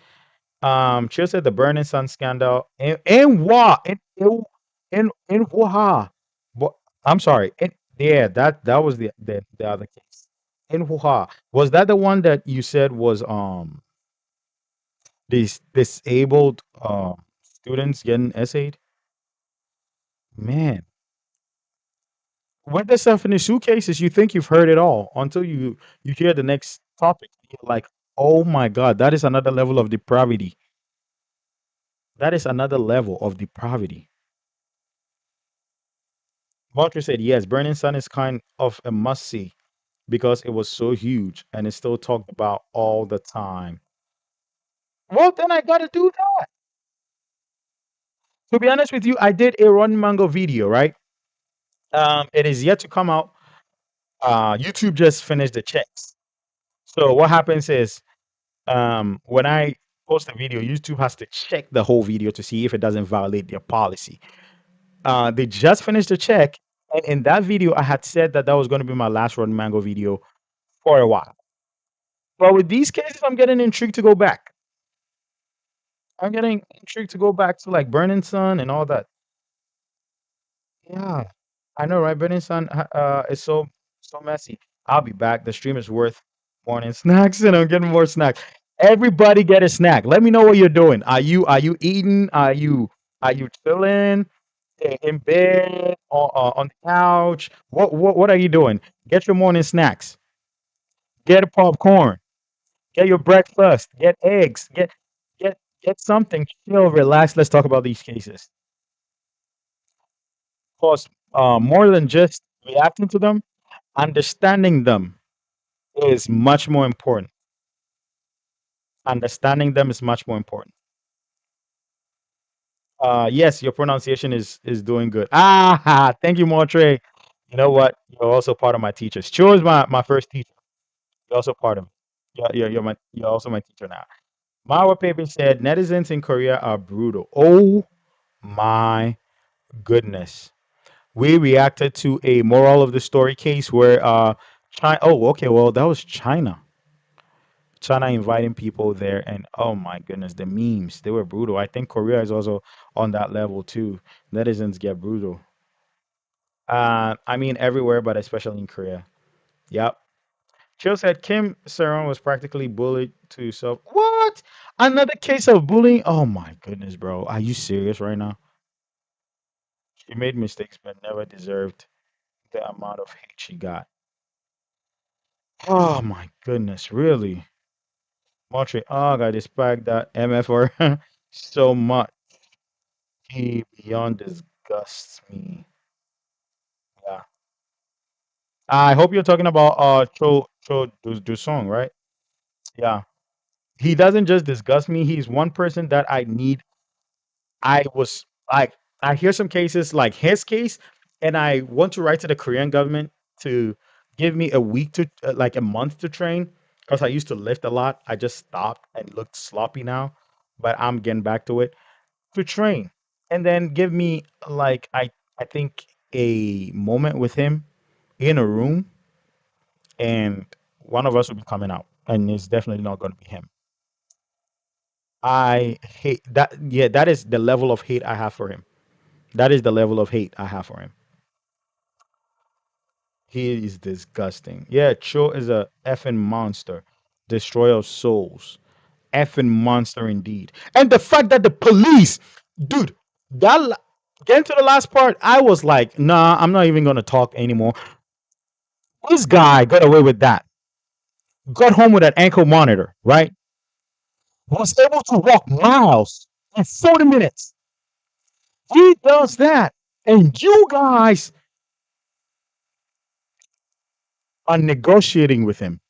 Chill said the Burning Sun scandal in what in Wuha. But I'm sorry. Yeah, that was the other case. In Wuha. Was that the one that you said was these disabled students getting essayed? Man, with the Stephanie Sue cases, you think you've heard it all until you hear the next topic. You're like, oh my God, that is another level of depravity. That is another level of depravity. Walter said, yes, Burning Sun is kind of a must see because it was so huge and it's still talked about all the time. Well, then I got to do that. To be honest with you, I did a Run Mango video, right? It is yet to come out. YouTube just finished the checks. So what happens is when I post a video, YouTube has to check the whole video to see if it doesn't violate their policy. They just finished the check. And in that video, I had said that that was going to be my last Run Mango video for a while. But with these cases, I'm getting intrigued to go back. I'm getting intrigued to go back to like Burning Sun and all that. Yeah, I know, right? Burning Sun is so messy. I'll be back. The stream is worth morning snacks, and I'm getting more snacks. Everybody get a snack. Let me know what you're doing. Are you eating? Are you chilling in bed on the couch? What are you doing? Get your morning snacks. Get a popcorn. Get your breakfast. Get eggs. Get something. Chill, relax. Let's talk about these cases. Because more than just reacting to them, understanding them is much more important. Understanding them is much more important. Yes, your pronunciation is doing good. Ah, thank you, Montre. You know what? You're also part of my teachers. Cho is my first teacher. You're also part of it. You're also my teacher now. Mawa Pepe said netizens in Korea are brutal. Oh my goodness. We reacted to a moral of the story case where China. Oh, okay. Well, that was China. China inviting people there, and oh my goodness, the memes, they were brutal. I think Korea is also on that level too. Netizens get brutal. I mean everywhere, but especially in Korea. Yep. Chill said Kim Saron was practically bullied to self. What? Another case of bullying? Oh my goodness, bro. Are you serious right now? She made mistakes but never deserved the amount of hate she got. Oh my goodness, really? Montreal, I despite that MFR so much. He beyond disgusts me. Yeah. I hope you're talking about Cho Dusong, right? Yeah. He doesn't just disgust me. He's one person that I need. I was like, I hear some cases like his case. and I want to write to the Korean government to give me a week to like a month to train because I used to lift a lot. I just stopped and looked sloppy now, but I'm getting back to it to train, and then give me like I think a moment with him in a room, and one of us will be coming out, and it's definitely not going to be him. I hate that. Yeah, that is the level of hate I have for him. That is the level of hate I have for him. He is disgusting. Yeah, Cho is a effing monster, destroyer of souls, effing monster indeed. And the fact that the police, dude, that la- getting to the last part, I was like, nah, I'm not even gonna talk anymore. This guy got away with that. Got home with an ankle monitor, right? Was able to walk miles in 40 minutes. He does that, and you guys are negotiating with him.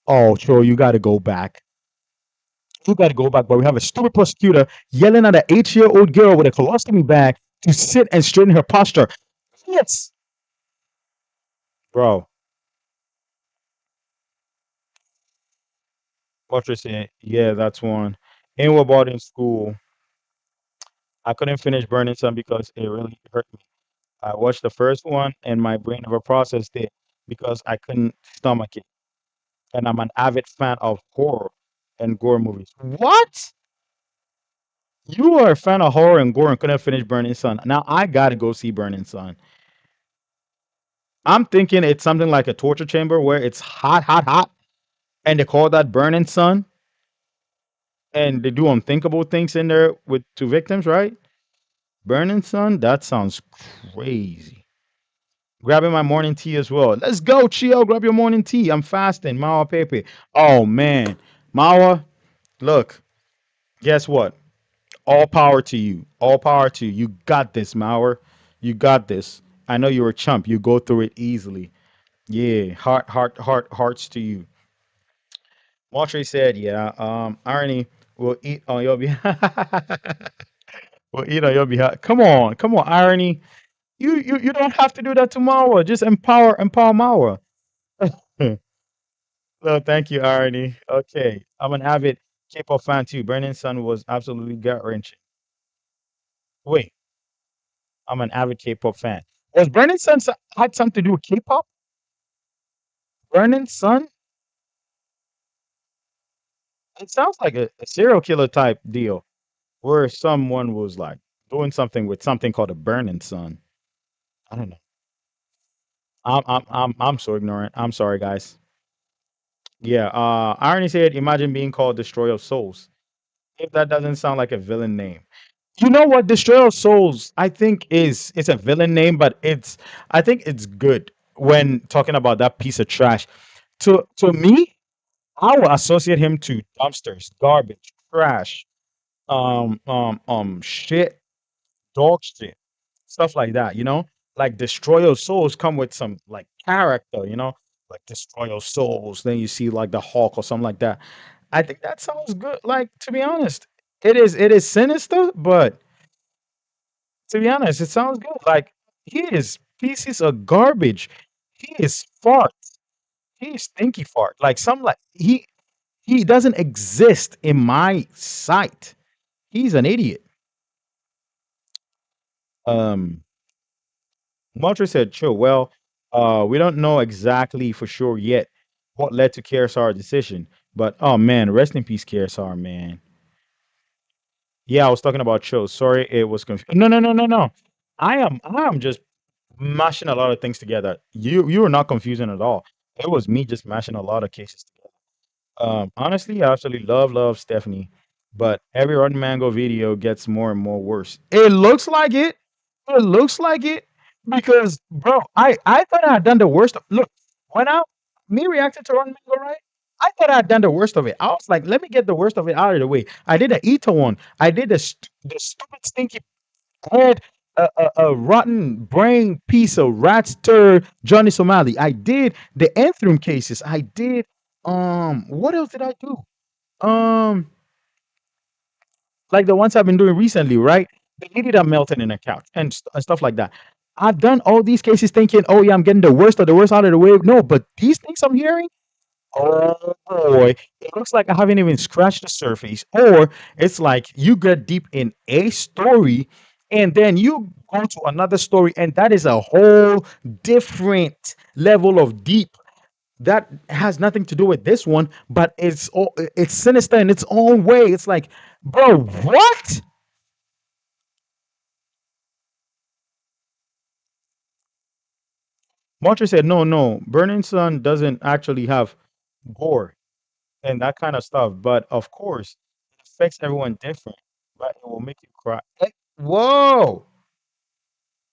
Oh, Cho, you got to go back. You got to go back. But we have a stupid prosecutor yelling at an 8-year-old girl with a colostomy bag to sit and straighten her posture. Yes, bro. What you saying? Yeah, that's one. In what about in school? I couldn't finish Burning Sun because it really hurt me. I watched the first one and my brain never processed it because I couldn't stomach it. And I'm an avid fan of horror and gore movies. What? You are a fan of horror and gore and couldn't finish Burning Sun. Now I gotta go see Burning Sun. I'm thinking it's something like a torture chamber where it's hot, hot, hot, and they call that Burning Sun, and they do unthinkable things in there with two victims, right? Burning Sun, that sounds crazy. Grabbing my morning tea as well. Let's go, Chio. Grab your morning tea. I'm fasting. Mawa Pepe. Oh man. Mawa, look, guess what? All power to you. All power to you. You got this, Mauer. You got this. I know you're a chump. You go through it easily. Yeah. Hearts to you. Montre said, yeah, irony will eat on your behalf. Will eat on your behalf. Come on, irony. You don't have to do that to Mawa. Just empower Mawa. So thank you, irony. Okay. I'm an avid K-pop fan too. Burning Sun was absolutely gut wrenching. Wait, I'm an avid K-pop fan. Was Burning Sun had something to do with K-pop? Burning Sun? It sounds like a serial killer type deal where someone was like doing something with something called a burning sun. I don't know. I'm so ignorant. I'm sorry, guys. Yeah. Irony said, "Imagine being called Destroyer of Souls." If that doesn't sound like a villain name, you know what? Destroyer of Souls, I think is it's a villain name, but I think it's good when talking about that piece of trash. To me, I will associate him to dumpsters, garbage, trash, shit, dog shit, stuff like that, Like Destroy Your Souls come with some like character, like Destroy Your Souls. Then you see like the Hulk or something like that. I think that sounds good. Like to be honest, it is sinister, but to be honest, it sounds good. Like he is pieces of garbage. He is fart. He is stinky fart. Like some like he doesn't exist in my sight. He's an idiot. Um Montreal said, "Sure. Well, we don't know exactly for sure yet what led to KSR's decision, but oh man, rest in peace, KSR, man. Yeah, I was talking about shows. Sorry, it was confused. No, no, no, no, no. I am just mashing a lot of things together. You were not confusing at all. It was me just mashing a lot of cases together. Honestly, I absolutely love Stephanie, but every Rotten Mango video gets more and more worse. It looks like it. It looks like it because, bro, I thought I had done the worst. Look, when I me reacting to Rotten Mango, right? I thought I had done the worst of it. I was like, let me get the worst of it out of the way. I did the Ita one. I did the stupid stinky head, a rotten brain piece of rat turd, Johnny Somali. I did the Anthrum cases. I did what else did I do? Um like the ones I've been doing recently, right? The lady that melted in a couch and stuff like that. I've done all these cases thinking, oh yeah, I'm getting the worst of the worst out of the way. No, but these things I'm hearing, oh boy, it looks like I haven't even scratched the surface. Or it's like you get deep in a story and then you go to another story, and that is a whole different level of deep that has nothing to do with this one, but it's sinister in its own way. It's like, bro, what? Marcher said, no, no, Burning Sun doesn't actually have gore and that kind of stuff, but of course, it affects everyone different, but it will make you cry. Whoa!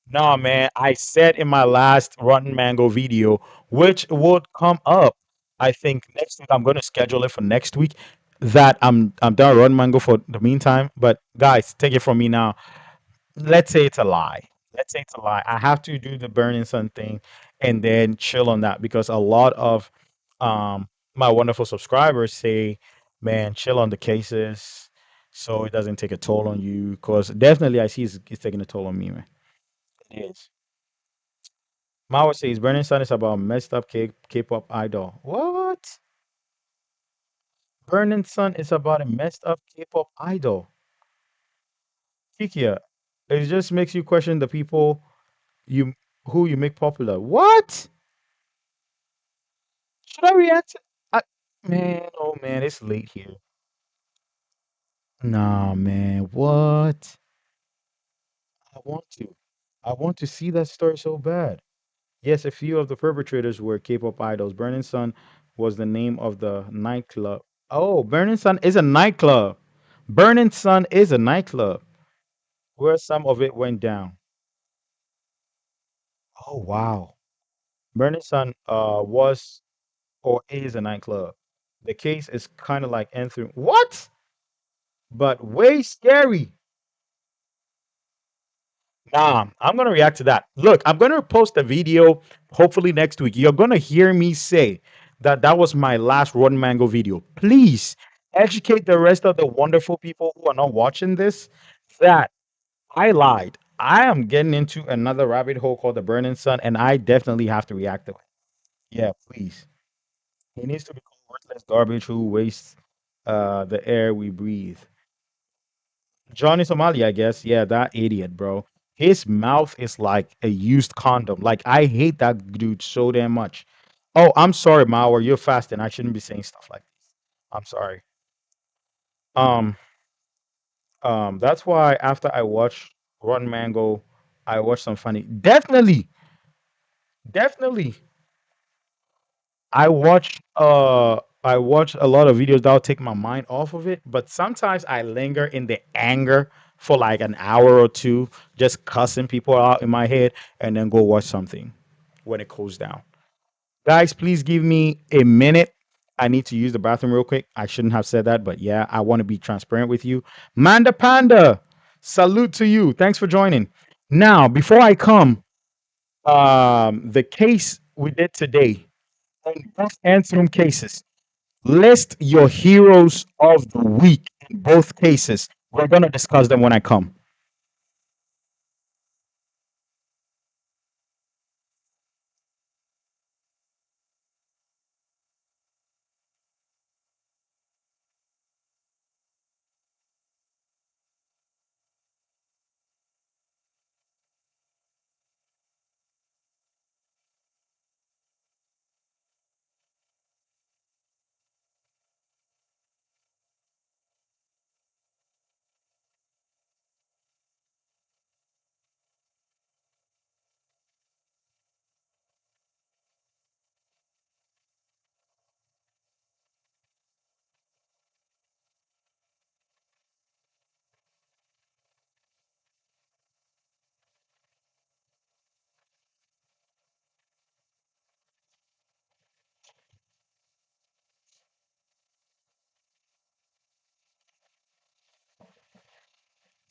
Nah, man, I said in my last Rotten Mango video, which would come up, I think next week. I'm gonna schedule it for next week. That I'm done Rotten Mango for the meantime. But guys, take it from me now. Let's say it's a lie. Let's say it's a lie. I have to do the Burning Sun thing and then chill on that because a lot of my wonderful subscribers say, man, chill on the cases so it doesn't take a toll on you. Because definitely I see it's taking a toll on me, man. It is. Mao says Burning Sun is about messed up K-pop idol. What? Burning Sun is about a messed up K-pop idol. Kikia, it just makes you question the people you who you make popular. What? Should I react? I, man, oh man, it's late here. Nah, man, what? I want to. I want to see that story so bad. Yes, a few of the perpetrators were K-pop idols. Burning Sun was the name of the nightclub. Oh, Burning Sun is a nightclub. Burning Sun is a nightclub where some of it went down. Oh wow. Burning Sun was or is a nightclub. The case is kind of like Anthony. What? But way scary. Nah, I'm gonna react to that. Look, I'm gonna post a video hopefully next week. You're gonna hear me say that that was my last Rotten Mango video. Please educate the rest of the wonderful people who are not watching this that I lied. I am getting into another rabbit hole called the Burning Sun, and I definitely have to react to it. Yeah, please. He needs to be called worthless garbage who wastes the air we breathe. Johnny Somali, I guess. Yeah, that idiot, bro. His mouth is like a used condom. Like I hate that dude so damn much. Oh, I'm sorry, Mauer. You're fasting. I shouldn't be saying stuff like this. I'm sorry. Um, that's why after I watched Run Mango, I watched some funny. Definitely, definitely. I watch a lot of videos that'll take my mind off of it, but sometimes I linger in the anger for like an hour or two, just cussing people out in my head, and then go watch something when it cools down. Guys, please give me a minute. I need to use the bathroom real quick. I shouldn't have said that, but yeah, I want to be transparent with you. Manda Panda, salute to you. Thanks for joining. Now, before I come, the case we did today in both Anthem cases. List your heroes of the week in both cases. We're going to discuss them when I come.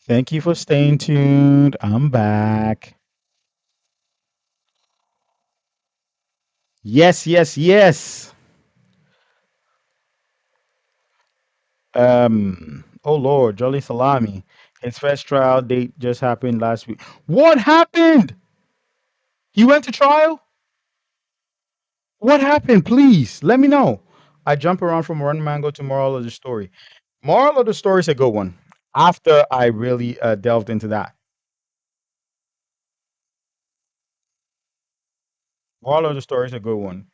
Thank you for staying tuned. I'm back. Yes, yes, yes. Oh Lord, Jolly Salami. His first trial date just happened last week. What happened? He went to trial. What happened? Please let me know. I jump around from one mango to moral of the story. Moral of the story is a good one. After I really delved into that, moral of the story is a good one.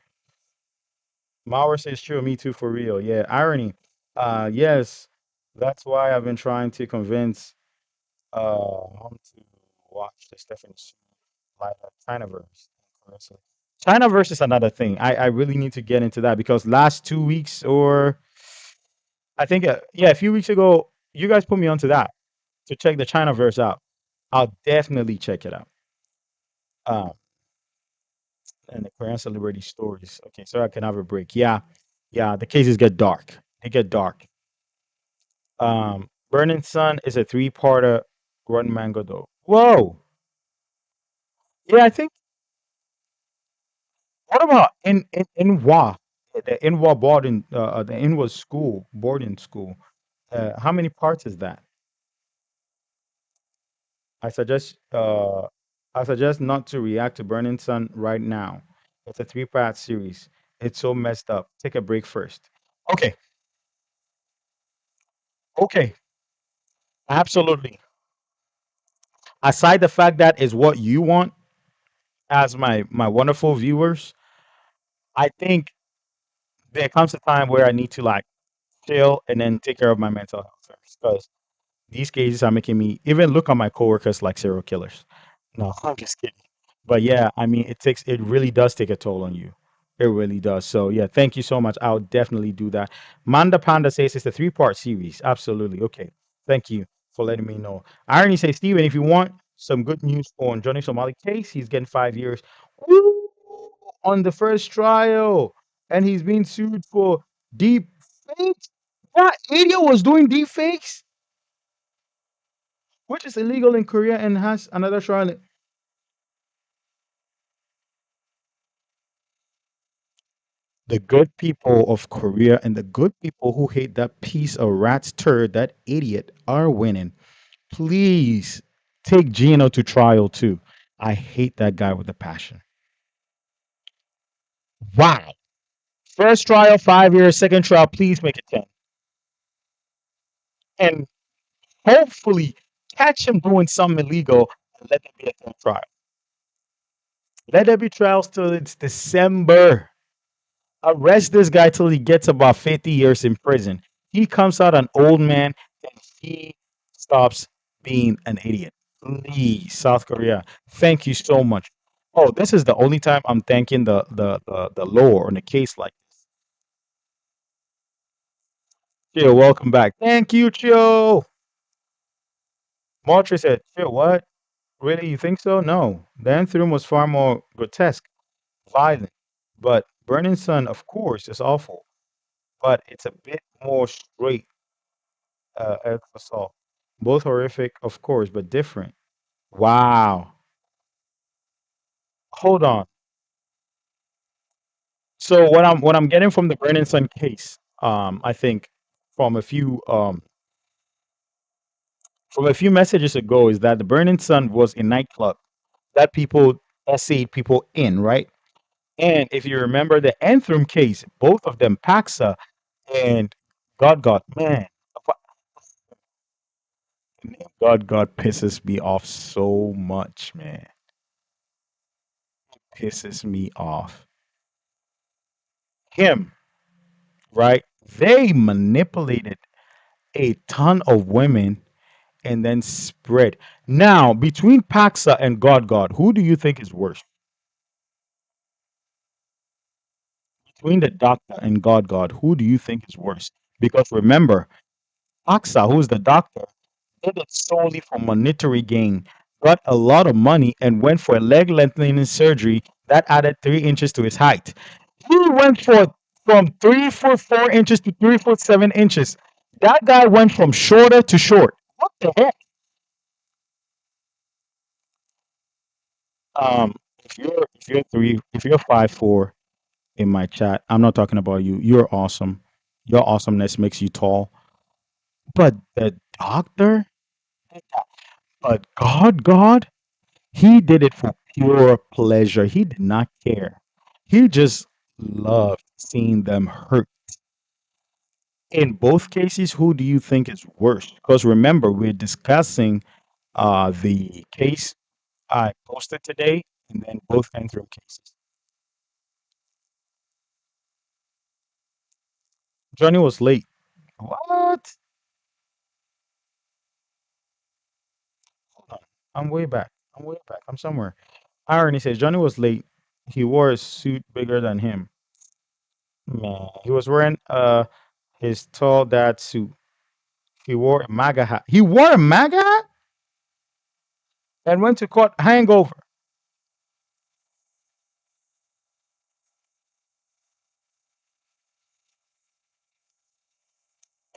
Mauer says, "True, me too, for real." Yeah, irony. Yes, that's why I've been trying to convince mom to watch the Stephen Su live at Chinaverse. Chinaverse is another thing. I really need to get into that because last 2 weeks or I think yeah, a few weeks ago, you guys put me onto that to check the Chinaverse out. I'll definitely check it out. Um, and the Korean celebrity stories. Okay, so I can have a break. Yeah, yeah. The cases get dark. They get dark. Burning Sun is a three-parter. Run Mango though. Whoa. Yeah, I think. What about in Wa, the Inwa boarding, the Inwa school boarding school? How many parts is that? I suggest uh I suggest not to react to Burning Sun right now. It's a three-part series. It's so messed up. Take a break first. Okay, okay, absolutely. Aside the fact that is what you want as my wonderful viewers, I think there comes a time where I need to like chill and then take care of my mental health first because these cases are making me even look at my coworkers like serial killers. No, I'm just kidding. But yeah, I mean, it really does take a toll on you. It really does. So yeah, thank you so much. I'll definitely do that. Manda Panda says it's a three-part series. Absolutely. Okay. Thank you for letting me know. Irony says, Steven, if you want some good news on Johnny Somali case, he's getting 5 years. Woo! On the first trial. And he's being sued for deep fakes. That idiot was doing deep fakes, which is illegal in Korea and has another trial. The good people of Korea and the good people who hate that piece of rat's turd, that idiot, are winning. Please take Gino to trial too. I hate that guy with a passion. Wow. First trial, 5 years. Second trial, please make it 10. And hopefully catch him doing something illegal and let there be a 10th trial. Let there be trials till it's December. Arrest this guy till he gets about 50 years in prison. He comes out an old man and he stops being an idiot. Please, South Korea, thank you so much. Oh, this is the only time I'm thanking the law on the case like Chill, welcome back. Thank you, Chill. Martre said, Chill, what? Really, you think so? No. The Anthurium was far more grotesque, violent. But Burning Sun, of course, is awful. But it's a bit more straight Earth Assault. Both horrific, of course, but different. Wow. Hold on. So what I'm getting from the Burning Sun case, I think from a few messages ago is that the Burning Sun was a nightclub that people essayed people in, right? And if you remember the Anthem case, both of them, Paxa and God, man, God pisses me off so much, man. Pisses me off. Him, right? They manipulated a ton of women and then spread. Now, between Paxa and God, who do you think is worse? Between the doctor and God, who do you think is worse? Because remember, Paxa, who's the doctor, did it solely for monetary gain, got a lot of money, and went for a leg lengthening surgery that added 3 inches to his height. He went for from 3 foot 4 inches to 3 foot 7 inches. That guy went from shorter to short. What the heck? Um, if you're 5'4" in my chat, I'm not talking about you. You're awesome. Your awesomeness makes you tall. But the doctor, but God, he did it for pure pleasure. He did not care. He just loved seeing them hurt. In both cases, who do you think is worse? Because remember, we're discussing the case I posted today, and then both Antrim cases. Johnny was late. What? Hold on. I'm way back. I'm way back. I'm somewhere. Irony says Johnny was late. He wore a suit bigger than him. Man, he was wearing his tall dad suit. He wore a MAGA hat. He wore a MAGA hat and went to court hangover.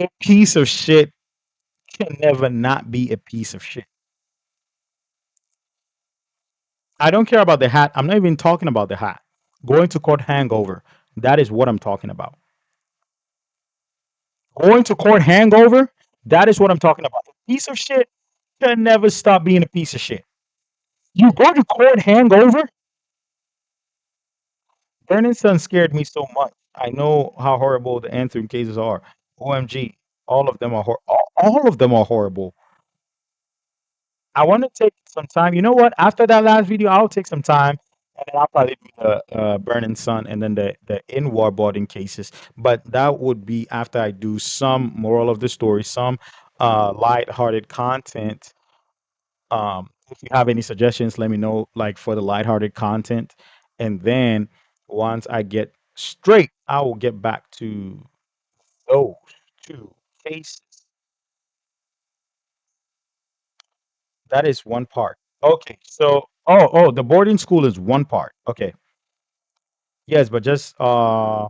A piece of shit can never not be a piece of shit. I don't care about the hat. I'm not even talking about the hat. Going to court hangover. That is what I'm talking about. Going to court hangover. That is what I'm talking about. A piece of shit can never stop being a piece of shit. You go to court hangover. Burning Sun scared me so much. I know how horrible the Anthem cases are. OMG, all of them are all of them are horrible. I want to take some time. You know what? After that last video, I'll take some time and then I'll probably do the Burning Sun and then the in waterboarding cases. But that would be after I do some moral of the story, some light-hearted content. If you have any suggestions, let me know. Like for the light-hearted content, and then once I get straight, I will get back to those two cases. That is one part. Okay, so the boarding school is one part. Okay. Yes, but just the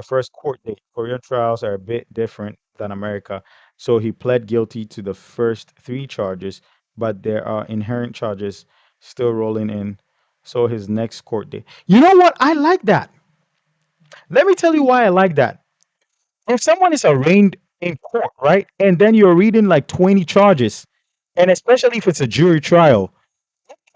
first court date. Korean trials are a bit different than America. So he pled guilty to the first three charges, but there are inherent charges still rolling in. So his next court date. You know what? I like that. Let me tell you why I like that. If someone is arraigned in court, right, and then you're reading like 20 charges, and especially if it's a jury trial,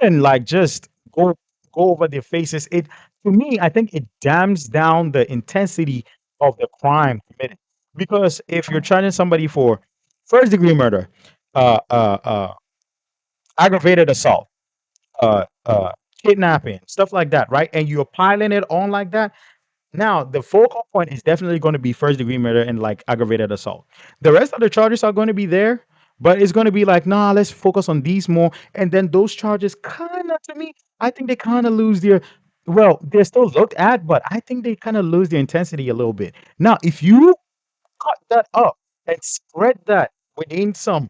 and like just go over their faces. It to me, I think it dams down the intensity of the crime committed. Because if you're charging somebody for first degree murder, uh, uh, uh, aggravated assault, uh, uh, kidnapping, stuff like that, right? And you're piling it on like that, now, the focal point is definitely going to be first degree murder and like aggravated assault. The rest of the charges are going to be there, but it's going to be like, nah, let's focus on these more. And then those charges kind of, to me, I think they kind of lose their, well, they're still looked at, but I think they kind of lose their intensity a little bit. Now, if you cut that up and spread that within some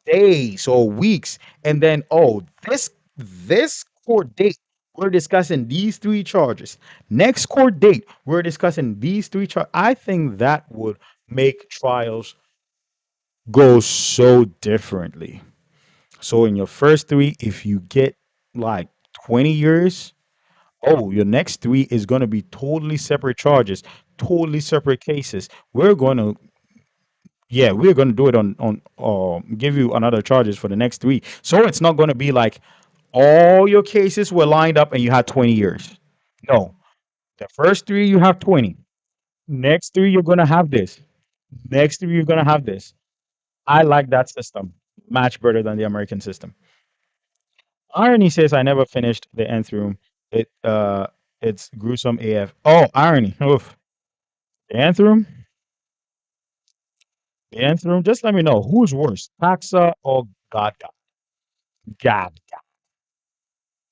days or weeks, and then this court date we're discussing these three charges. Next court date we're discussing these three charges. I think that would make trials go so differently. So in your first three, if you get like 20 years, oh, your next three is going to be totally separate charges, totally separate cases. We're going to Yeah, we're going to do it on give you another charges for the next three. So it's not going to be like all your cases were lined up and you had 20 years. No, the first three you have 20. Next three you're going to have this. Next three you're going to have this. I like that system much better than the American system. Irony says I never finished the nth room. It's gruesome AF. Oh, irony. Oof. The nth room. The nth room. Just let me know who's worse, Paxa or God God. God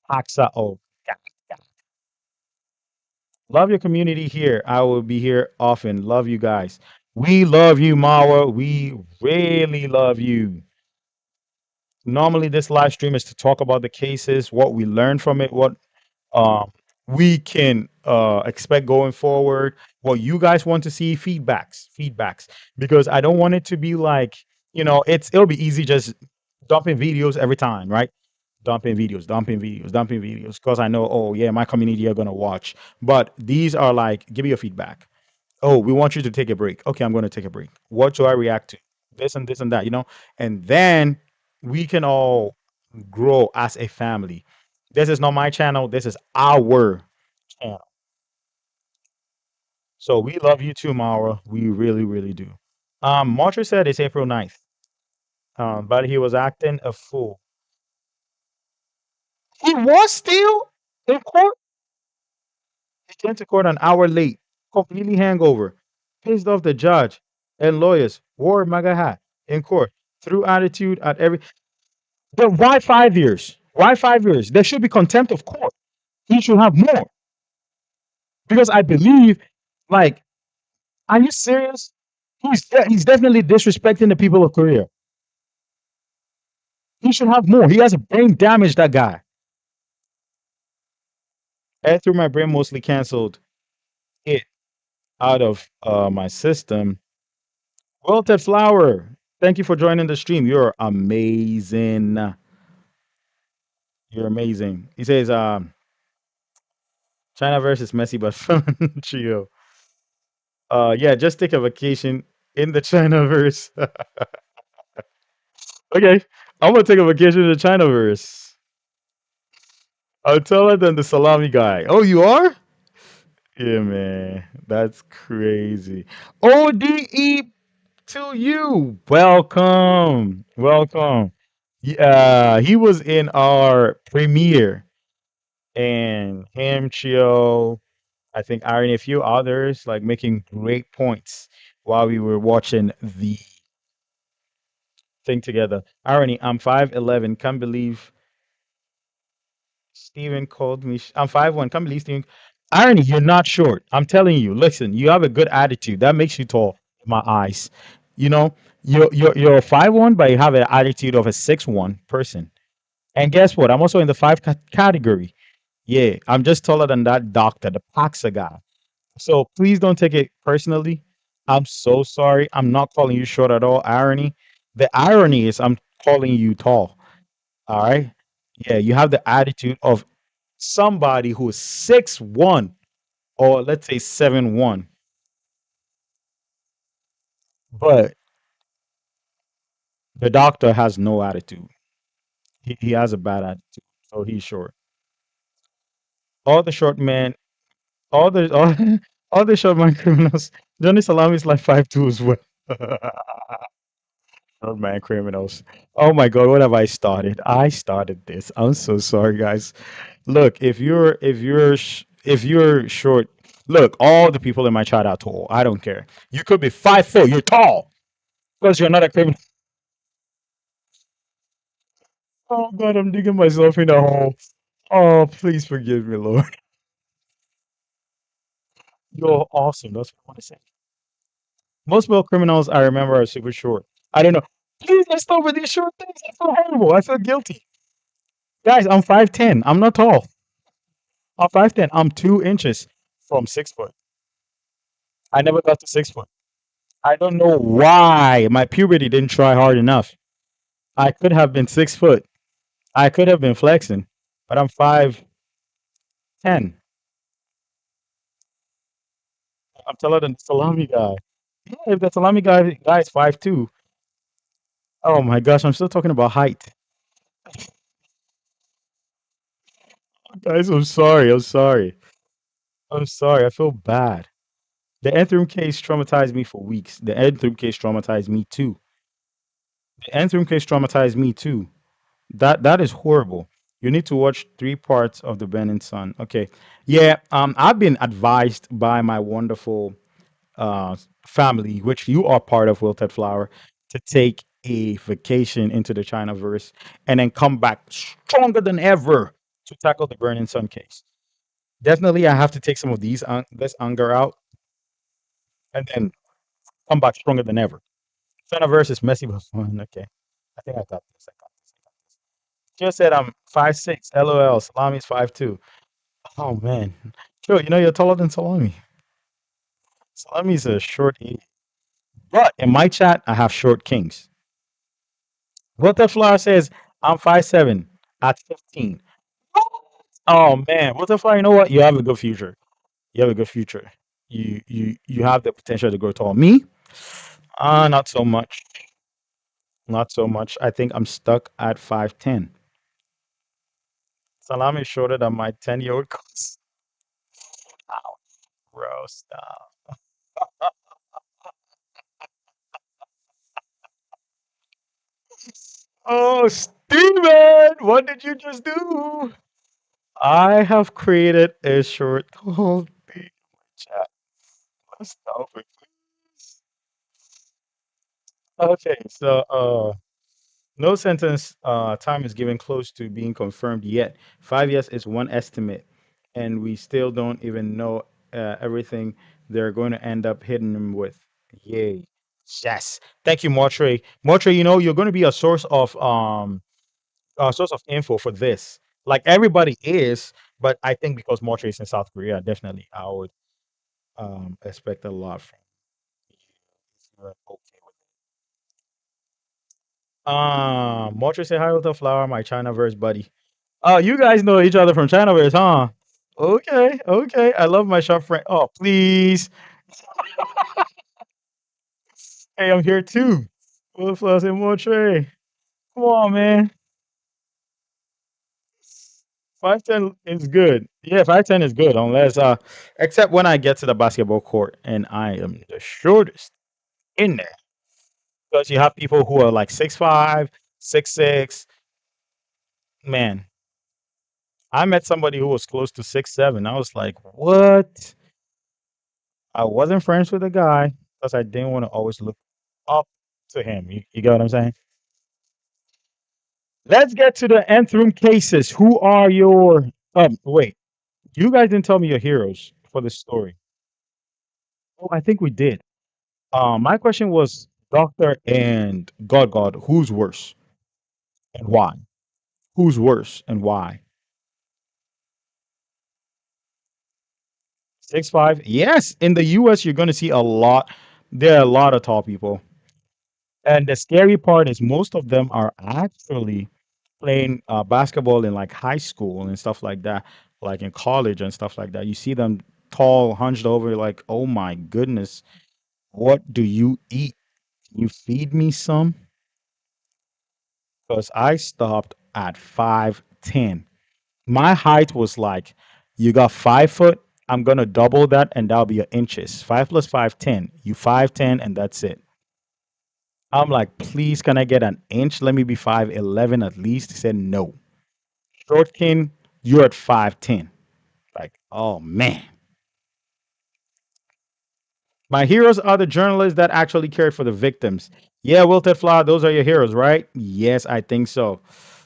Paxa or God God. Love your community here. I will be here often. Love you guys. We love you, Mawa. We really love you. Normally, this live stream is to talk about the cases, what we learned from it, what um, we can expect going forward, what you guys want to see, feedbacks. Because I don't want it to be like, it'll be easy just dumping videos every time, right? Dumping videos. Because I know, oh yeah, my community are gonna watch. But these are like, give me your feedback. Oh, we want you to take a break. Okay, I'm going to take a break. What do I react to? This and that, and then we can all grow as a family. This is not my channel. This is our channel. So we love you too, Mara. We really, really do. Marcher said it's April 9th. But he was acting a fool. He was still in court. He came to court an hour late, completely hangover, pissed off the judge and lawyers, wore a MAGA hat in court, threw attitude at every. But why 5 years? Why 5 years? There should be contempt of court. He should have more because I believe, like, are you serious? He's definitely disrespecting the people of Korea. He should have more. He has a brain damage. That guy. And through my brain, mostly canceled it out of my system. Wilted Flower, thank you for joining the stream. You're amazing. You're amazing. He says, China versus Messi, but fun trio. Yeah, just take a vacation in the Chinaverse. Okay, I'm gonna take a vacation in the Chinaverse. I'll tell her than the salami guy. Oh, you are? Yeah, man, that's crazy. ODE to you. Welcome. Welcome. Yeah, he was in our premiere and him, Chio, I think Aaron, a few others, like making great points while we were watching the thing together. Irony, I'm 5'11. Can't believe Steven called me. I'm 5'1. Can't believe Steven. Irony, you're not short. I'm telling you, listen, you have a good attitude. That makes you tall in my eyes. You know, you're 5'1, but you have an attitude of a 6'1 person. And guess what? I'm also in the category. Yeah, I'm just taller than that doctor, the Paxa guy. So please don't take it personally. I'm so sorry. I'm not calling you short at all. Irony. The irony is I'm calling you tall. All right. Yeah, you have the attitude of somebody who is 6'1" or let's say 7'1", but the doctor has no attitude. He has a bad attitude, so he's short. All the short men, all the short man criminals. Johnny Salami is like 5'2" as well. Oh man, criminals. Oh my God, what have I started? I started this. I'm so sorry, guys. Look, if you're short, look, all the people in my chat are tall. I don't care. You could be 5'4". You're tall because you're not a criminal. Oh God, I'm digging myself in a hole. Oh, please forgive me, Lord. You're awesome. That's what I want to say. Most male criminals I remember are super short. I don't know. Please, let's stop with these short things. I feel horrible. I feel guilty. Guys, I'm 5'10". I'm not tall. I'm 5'10". I'm 2 inches from 6 foot. I never got to 6 foot. I don't know why my puberty didn't try hard enough. I could have been 6 foot. I could have been flexing, but I'm 5'10". I'm taller than the salami guy. Yeah, if the salami guy is 5'2". Oh my gosh, I'm still talking about height. Guys, I'm sorry. I'm sorry. I'm sorry. I feel bad. The Nthram case traumatized me for weeks. The Nthram case traumatized me too. The Nthram case traumatized me too. That is horrible. You need to watch 3 parts of the Benin Sun. Okay. Yeah, I've been advised by my wonderful family, which you are part of, Wilted Flower, to take a vacation into the Chinaverse and then come back stronger than ever to tackle the Burning Sun case. Definitely, I have to take some of these this anger out and then come back stronger than ever. Chinaverse is messy but fun. Okay, I think I got this. I got this. I got this. Just said I'm 5'6". LOL. Salami's 5'2". Oh man, sure. You know you're taller than Salami. Salami's a short E. But in my chat, I have short kings. Butterfly says I'm 5'7" at 15. Oh man, Butterfly, you know what? You have a good future. You have a good future. You have the potential to grow tall. Me? Not so much. Not so much. I think I'm stuck at 5'10". Salam is shorter than my 10-year-old cousin. Ow, bro, stop. Oh, Steven, what did you just do? I have created a short called the chat. Let's stop it, please. Okay, so no sentence time is given close to being confirmed yet. 5 years is one estimate, and we still don't even know everything they're going to end up hitting him with. Yay. Yes. Thank you, Mortre. Mortre, you're going to be a source of info for this. Like everybody is, but I think because Mortre is in South Korea, definitely I would expect a lot from you if you're okay with it. Mortre say hi with the flower, my Chinaverse buddy. Oh, you guys know each other from Chinaverse, huh? Okay, okay. I love my shop friend. Oh, please. Hey, I'm here too. With Floss and Mortre. Come on, man. 5'10" is good. Yeah, 5'10" is good, unless except when I get to the basketball court and I am the shortest in there. Because you have people who are like 6'5", 6'6". Man, I met somebody who was close to 6'7". I was like, what? I wasn't friends with the guy because I didn't want to always look up to him. You get what I'm saying? Let's get to the nth room cases. Who are your wait, you guys didn't tell me your heroes for this story. Oh, I think we did. My question was Doctor and God, who's worse and why? Who's worse and why? 6'5". Yes, in the US you're gonna see a lot. There are a lot of tall people. And the scary part is most of them are actually playing basketball in like high school and stuff like that, like in college and stuff like that. You see them tall, hunched over, like, oh my goodness, what do you eat? Can you feed me some? Because I stopped at 5'10". My height was like, you got 5 foot, I'm gonna double that and that'll be your inches. 5 plus 5, 10. You 5'10" and that's it. I'm like, please, can I get an inch? Let me be 5'11" at least. He said no. Shortkin, you're at 5'10". Like, oh man. My heroes are the journalists that actually cared for the victims. Yeah, Wilted Flower, those are your heroes, right? Yes, I think so.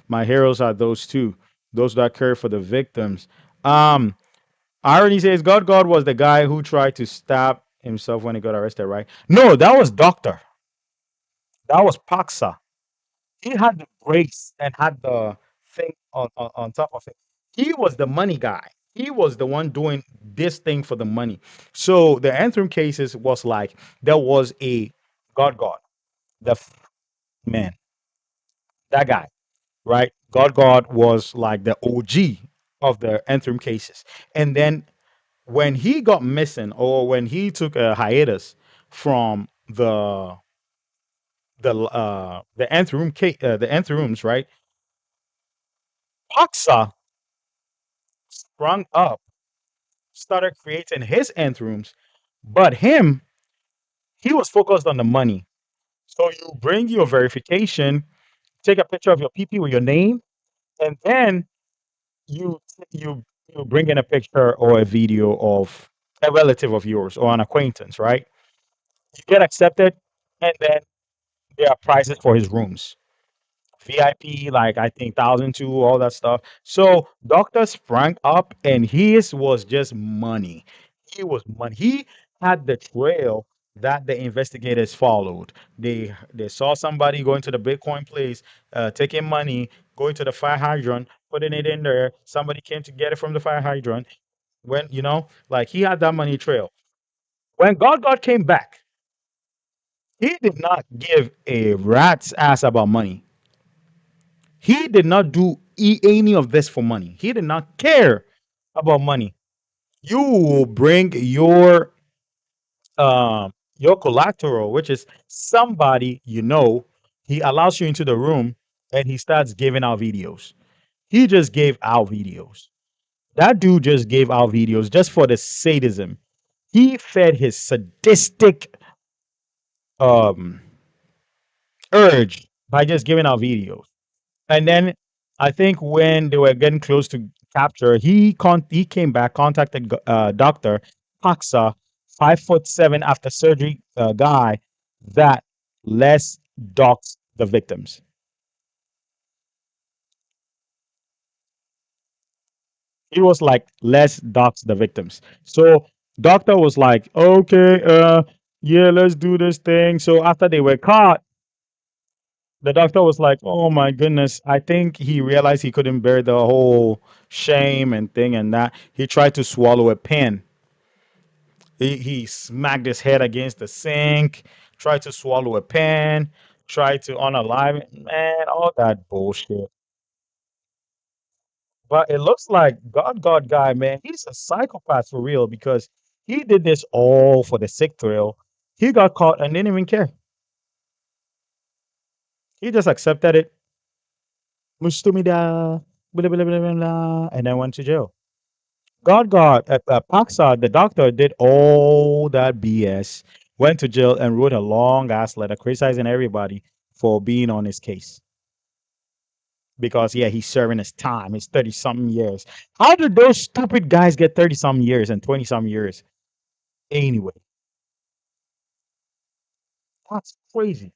My heroes are those two. Those that care for the victims. Um, Irony says God was the guy who tried to stab himself when he got arrested, right? No, that was Doctor. That was Paxa. He had the brace and had the thing on top of it. He was the money guy. He was the one doing this thing for the money. So the Anthem cases was like there was a God, the man, that guy, right? God was like the OG of the Anthem cases. And then when he got missing or when he took a hiatus from the nth room the nth rooms, right? Paksa sprung up, started creating his nth rooms, but he was focused on the money. So you bring your verification, take a picture of your PP with your name, and then you you bring in a picture or a video of a relative of yours or an acquaintance, right? You get accepted, and then there are prices for his rooms. VIP, like I think 1,002, all that stuff. So Doctor sprang up, and his was just money. He was money. He had the trail that the investigators followed. They saw somebody going to the Bitcoin place, taking money, going to the fire hydrant, putting it in there. Somebody came to get it from the fire hydrant. When like he had that money trail. When God came back, he did not give a rat's ass about money. He did not do any of this for money. He did not care about money. You will bring your collateral, which is somebody. He allows you into the room and he starts giving out videos. He just gave out videos. That dude just gave out videos just for the sadism. He fed his sadistic um urge by just giving out videos. And then I think when they were getting close to capture, he came back, contacted Doctor Paksa, 5'7" after surgery guy that less docs the victims. He was like less docs the victims. So Doctor was like, okay, yeah, let's do this thing. So after they were caught, the doctor was like, "Oh my goodness!" I think he realized he couldn't bear the whole shame and thing, and that he tried to swallow a pen. He smacked his head against the sink, tried to swallow a pen, tried to unalive it. Man, all that bullshit. But it looks like God guy, man, he's a psychopath for real because he did this all for the sick thrill. He got caught and didn't even care. He just accepted it, mustumida, blah, blah, blah, blah, blah, and then went to jail. God, Paksa, the doctor, did all that BS, went to jail, and wrote a long ass letter criticizing everybody for being on his case. Because, yeah, he's serving his time, his 30 something years. How did those stupid guys get 30 something years and 20 something years? Anyway, that's crazy.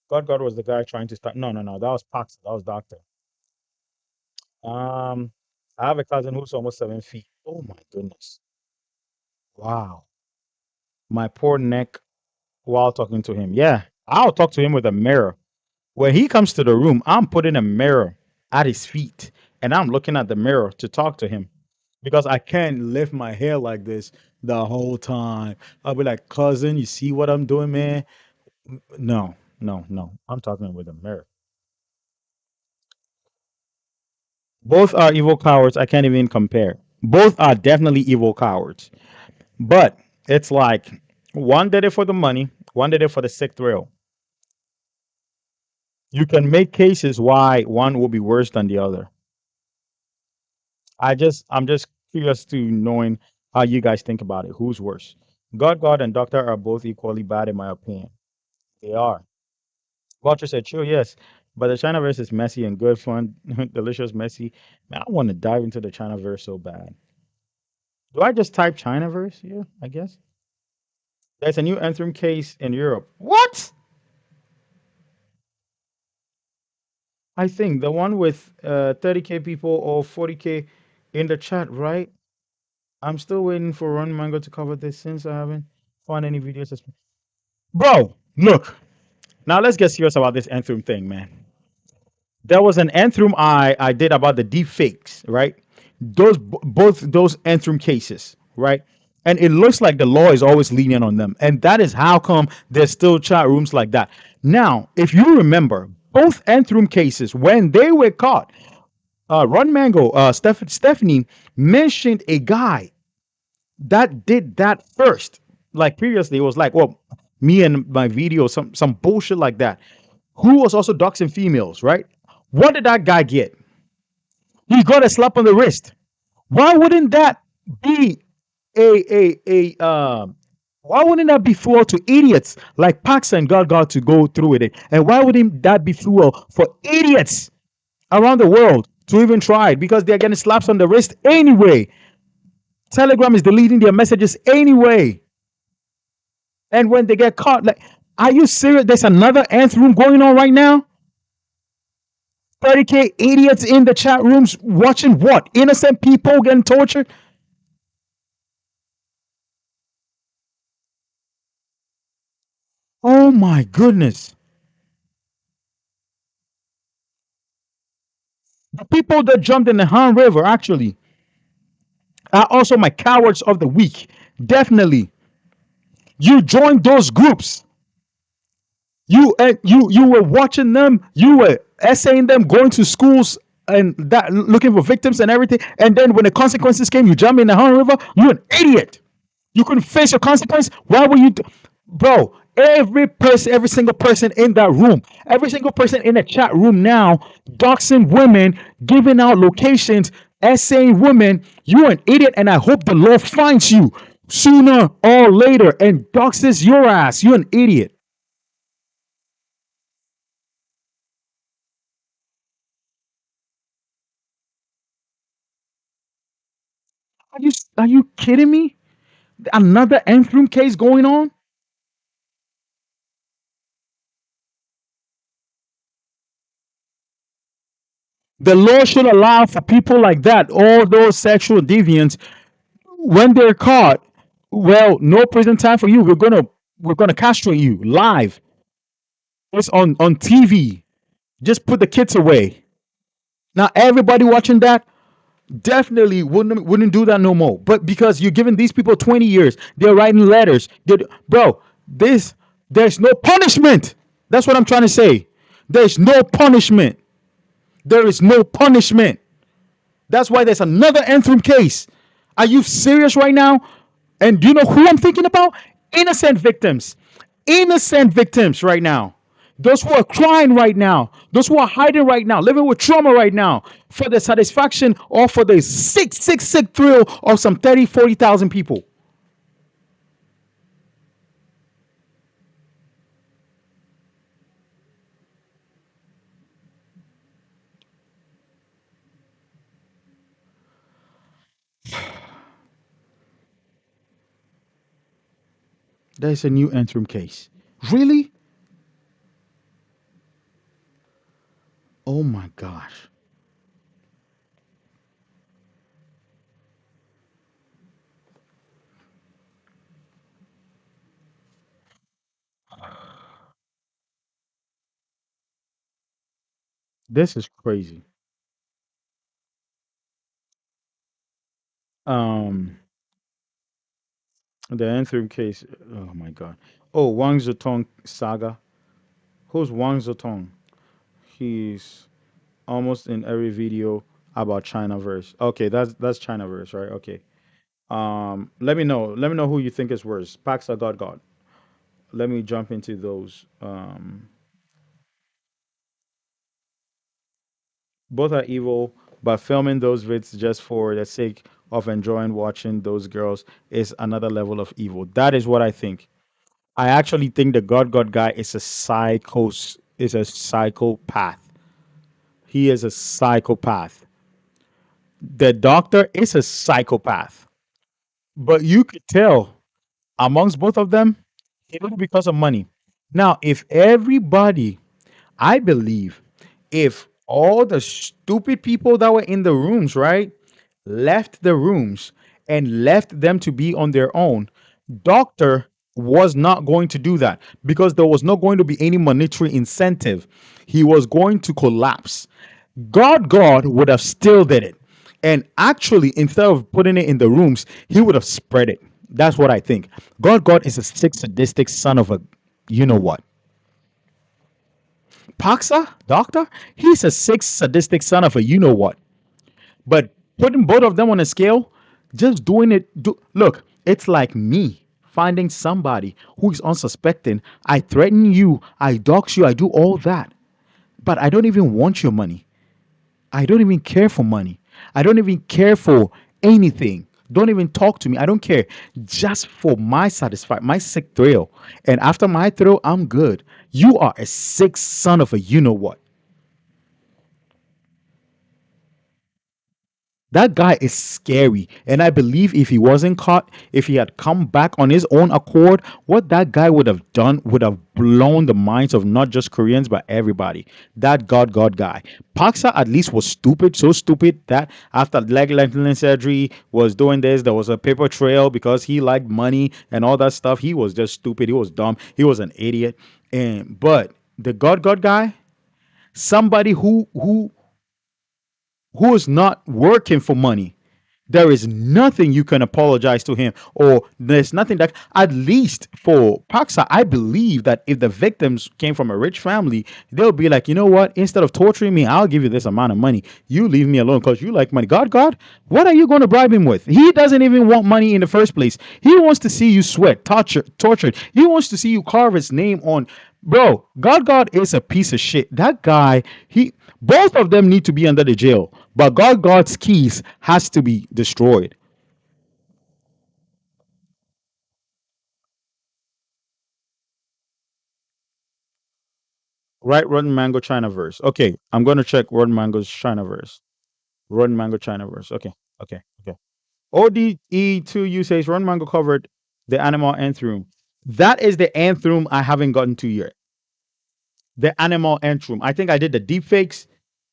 God was the guy trying to start. No, no, no. That was Paksa. That was doctor. Um, I have a cousin who's almost 7 feet. Oh my goodness. Wow. My poor neck while talking to him. Yeah, I'll talk to him with a mirror. When he comes to the room, I'm putting a mirror at his feet and I'm looking at the mirror to talk to him because I can't lift my hair like this the whole time. I'll be like, cousin, you see what I'm doing, man? No, no, no. I'm talking with a mirror. Both are evil cowards. I can't even compare. Both are definitely evil cowards. But it's like one did it for the money, one did it for the sick thrill. You can make cases why one will be worse than the other. I'm just curious to knowing how you guys think about it. Who's worse? God, and Doctor are both equally bad in my opinion. They are. Vulture said, "Sure, yes, but the Chinaverse is messy and good fun, delicious, messy. Man, I want to dive into the Chinaverse so bad. Do I just type Chinaverse? Yeah, I guess. There's a new Anthem case in Europe. What? I think the one with 30K people or 40K in the chat, right? I'm still waiting for Ron Mango to cover this since I haven't found any videos. Bro, look. Now let's get serious about this Anthem thing, man. There was an Anthem I did about the deep fakes, right? Both those Anthem cases, right? And it looks like the law is always lenient on them, and that is how come there's still chat rooms like that. Now, if you remember, both Anthem cases when they were caught, Ron Mango, Stephanie mentioned a guy that did that first. Like previously, it was like, well, me and my video, some bullshit like that. Who was also doxing females, right? What did that guy get? He got a slap on the wrist. Why wouldn't that be a why wouldn't that be fuel to idiots like Pax and God to go through with it? And why wouldn't that be fuel for idiots around the world to even try it? Because they're getting slaps on the wrist anyway. Telegram is deleting their messages anyway. And when they get caught, like, are you serious? There's another nth room going on right now. 30K idiots in the chat rooms watching what? Innocent people getting tortured? Oh my goodness. The people that jumped in the Han River actually are also my cowards of the week. Definitely. You joined those groups. You were watching them, you were essaying them, going to schools and that looking for victims and everything. And then when the consequences came, you jump in the Han River, you're an idiot. You couldn't face your consequence. Why were you bro, Every person, every single person in that room, every single person in the chat room now, doxing women, giving out locations, essaying women. You're an idiot, and I hope the Lord finds you sooner or later and doxes your ass. You're an idiot. Are you kidding me? Another Antrim case going on? The law should allow for people like that, all those sexual deviants, when they're caught. Well, no prison time for you. We're gonna castrate you live. It's on TV. Just put the kids away. Now everybody watching that definitely wouldn't do that no more. But because you're giving these people 20 years, they're writing letters. Bro, this there's no punishment. That's what I'm trying to say. There's no punishment. There is no punishment. That's why there's another Antrim case. Are you serious right now? And do you know who I'm thinking about? Innocent victims. Innocent victims right now. Those who are crying right now. Those who are hiding right now, living with trauma right now, for the satisfaction or for the sick thrill of some 30, 40,000 people. There's a new Antrim case. Really? Oh my gosh. This is crazy. Um, the Antrim case. Oh my god. Oh, Wang Zotong saga. Who's Wang Zotong? He's almost in every video about Chinaverse. Okay, that's Chinaverse, right? Okay. Let me know. Let me know who you think is worse, Pax or God God. Let me jump into those. Both are evil, but filming those vids just for the sake of enjoying watching those girls is another level of evil. That is what I think. I actually think the God God guy is a is a psychopath. He is a psychopath. The doctor is a psychopath. But you could tell amongst both of them, it was because of money. Now, if everybody, I believe, if all the stupid people that were in the rooms, right, left the rooms and left them to be on their own, doctor was not going to do that because there was not going to be any monetary incentive. He was going to collapse. God would have still did it. And actually, instead of putting it in the rooms, he would have spread it. That's what I think. God is a sick, sadistic son of a you know what. Paxa, doctor, he's a sick, sadistic son of a you know what. But putting both of them on a scale, just doing it. Look, it's like me finding somebody who is unsuspecting. I threaten you, I dox you, I do all that. But I don't even want your money. I don't even care for money. I don't even care for anything. Don't even talk to me. I don't care. Just for my my sick thrill. And after my thrill, I'm good. You are a sick son of a you know what. That guy is scary. And I believe if he wasn't caught, if he had come back on his own accord, what that guy would have done would have blown the minds of not just Koreans, but everybody. That God guy. Paksa at least was stupid, so stupid that after leg lengthening surgery was doing this, there was a paper trail because he liked money and all that stuff. He was just stupid. He was dumb. He was an idiot. And but the God guy, somebody who is not working for money. There is nothing you can apologize to him, or there's nothing that, at least for Paksa, I believe that if the victims came from a rich family, they'll be like, you know what? Instead of torturing me, I'll give you this amount of money. You leave me alone because you like money. God, what are you going to bribe him with? He doesn't even want money in the first place. He wants to see you sweat, tortured. He wants to see you carve his name on. Bro, God is a piece of shit. That guy, both of them need to be under the jail, but God's keys has to be destroyed. Right, Rotten Mango China verse. Okay, I'm gonna check Rotten Mango's China verse. Rotten Mango China verse. Okay, okay. ODE2U says Rotten Mango covered the animal anthroom. That is the anthroom I haven't gotten to yet. The animal anthroom. I think I did the deep fakes.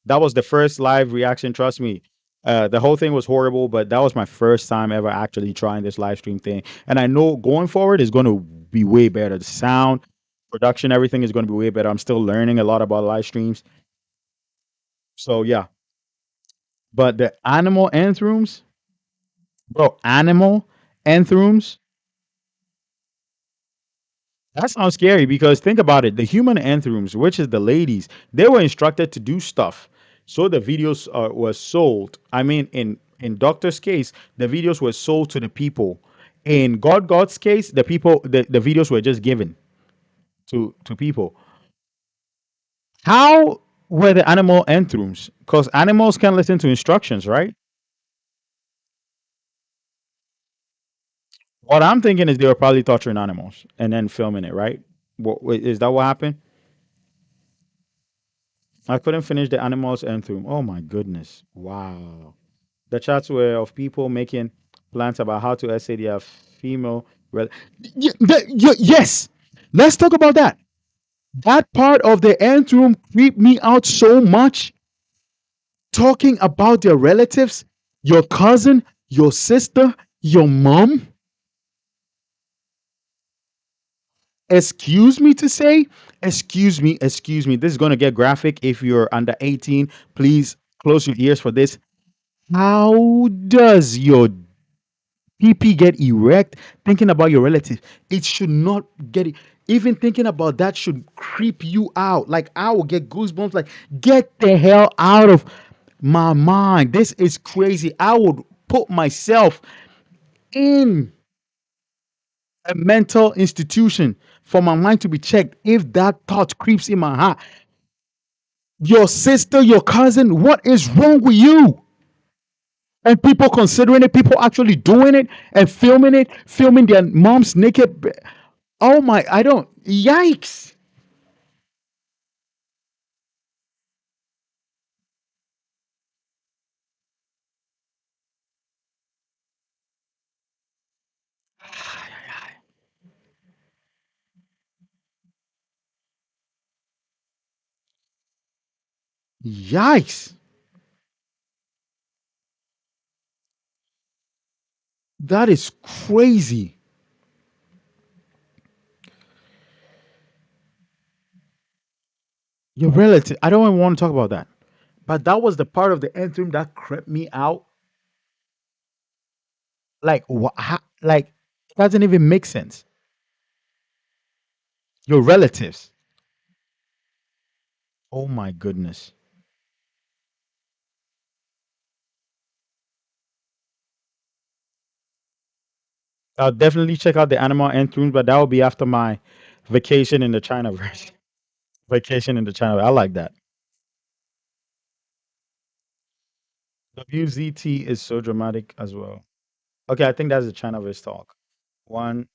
That was the first live reaction. Trust me. The whole thing was horrible, but that was my first time ever actually trying this live stream thing. And I know going forward is going to be way better. The sound, production, everything is going to be way better. I'm still learning a lot about live streams. So yeah. But the animal anthrooms, bro, animal anthrooms, that sounds scary because think about it. The human anthrooms, which is the ladies, they were instructed to do stuff. So the videos were sold. I mean, in Doctor's case, the videos were sold to the people. In God's case, the videos were just given to people. How were the animal anthrooms? Because animals can listen to instructions, right? What I'm thinking is they were probably torturing animals and then filming it, right? Is that what happened? I couldn't finish the animals anthem. Oh my goodness. Wow. The chats were of people making plans about how to essay their female. Yes. Let's talk about that. That part of the anthem creeped me out so much. Talking about their relatives, your cousin, your sister, your mom. Excuse me to say, excuse me. This is going to get graphic. If you're under 18, please close your ears for this. How does your PP get erect thinking about your relative? It should not get, even thinking about that should creep you out. Like I will get goosebumps, like, get the hell out of my mind. This is crazy. I would put myself in a mental institution for my mind to be checked if that thought creeps in my heart. Your sister, your cousin, what is wrong with you? And people considering it, people actually doing it, filming their moms naked. Oh my, I don't, yikes. Yikes. That is crazy. Your relative, I don't even want to talk about that. But that was the part of the anthem that crept me out. Like, like, it doesn't even make sense. Your relatives. Oh my goodness. I'll definitely check out the animal anthems, but that will be after my vacation in the China version. Vacation in the China. I like that. WZT is so dramatic as well. Okay, I think that's the Chinaverse talk. One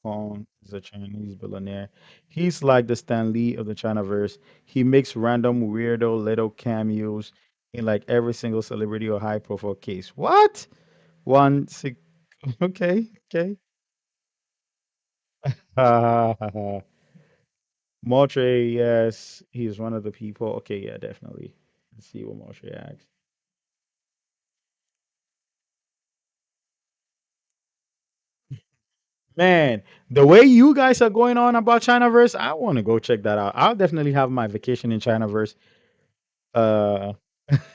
Kong is a Chinese billionaire. He's like the Stan Lee of the Chinaverse. He makes random weirdo little cameos in like every single celebrity or high profile case. What? One six. Okay, okay. Motre, yes, he's one of the people. Okay, yeah, definitely. Let's see what Motre asks. Man, the way you guys are going on about Chinaverse, I want to go check that out. I'll definitely have my vacation in Chinaverse uh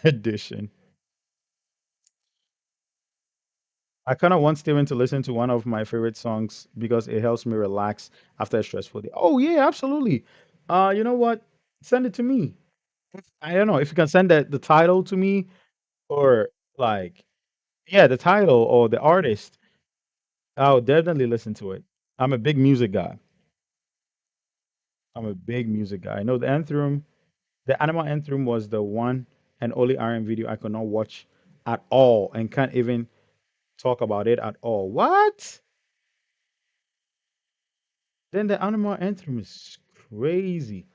edition. I kind of want Steven to listen to one of my favorite songs because it helps me relax after a stressful day. Oh yeah, absolutely. You know what? Send it to me. I don't know if you can send the title to me or like yeah, the title or the artist. I'll definitely listen to it. I'm a big music guy. I'm a big music guy. I know the anthem, the Animal Anthem was the one and only RM video I could not watch at all and can't even talk about it at all. What? Then the Animal Anthem is crazy.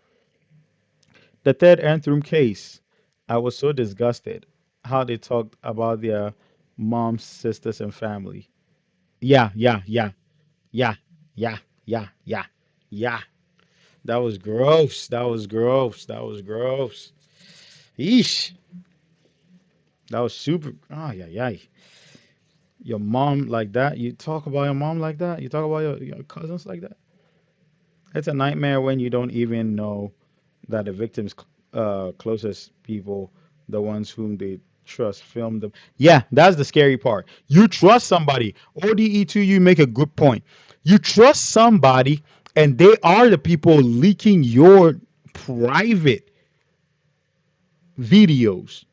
The third Anthem case, I was so disgusted how they talked about their moms, sisters, and family. Yeah, yeah, yeah, yeah, yeah, yeah, yeah, yeah. That was gross. That was gross. That was gross. Yeesh. That was super. Oh, yeah, yeah. Your mom like that. You talk about your mom like that. You talk about your cousins like that. It's a nightmare when you don't even know that the victims, closest people, the ones whom they trust, film them. Yeah, that's the scary part. You trust somebody. ODE2, you make a good point. You trust somebody, and they are the people leaking your private videos.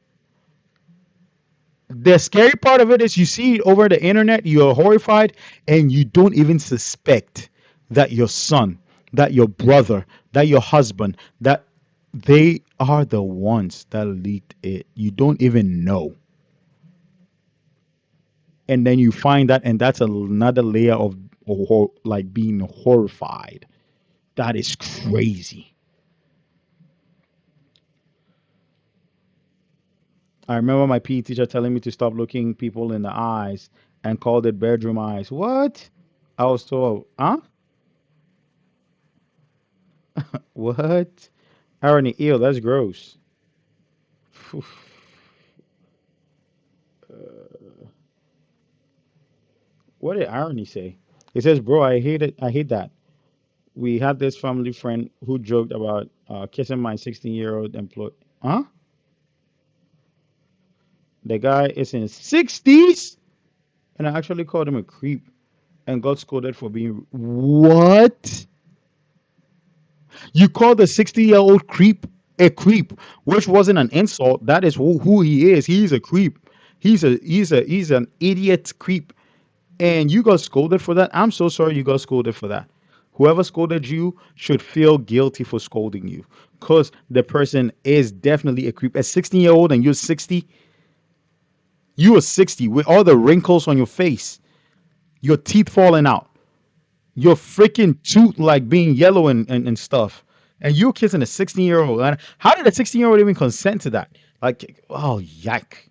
The scary part of it is you see it over the internet, you're horrified, and you don't even suspect that your son, that your brother, that your husband, that they are the ones that leaked it. You don't even know. And then you find that, and that's another layer of like being horrified. That is crazy. I remember my PE teacher telling me to stop looking people in the eyes and called it bedroom eyes. What? I was told, huh? What? Irony, ew, that's gross. Phew. What did irony say? It says, bro, I hate it. I hate that. We had this family friend who joked about kissing my 16-year-old employee. Huh? The guy is in his 60s, and I actually called him a creep and got scolded for being. What? You called the 60-year-old creep a creep, which wasn't an insult. That is who he is. He's a creep. He's an idiot creep. And you got scolded for that. I'm so sorry you got scolded for that. Whoever scolded you should feel guilty for scolding you because the person is definitely a creep. A 16-year-old and you're 60, you are 60 with all the wrinkles on your face, your teeth falling out, your freaking tooth like being yellow and stuff. And you're kissing a 16-year-old. And how did a 16-year-old even consent to that? Like, oh, yike.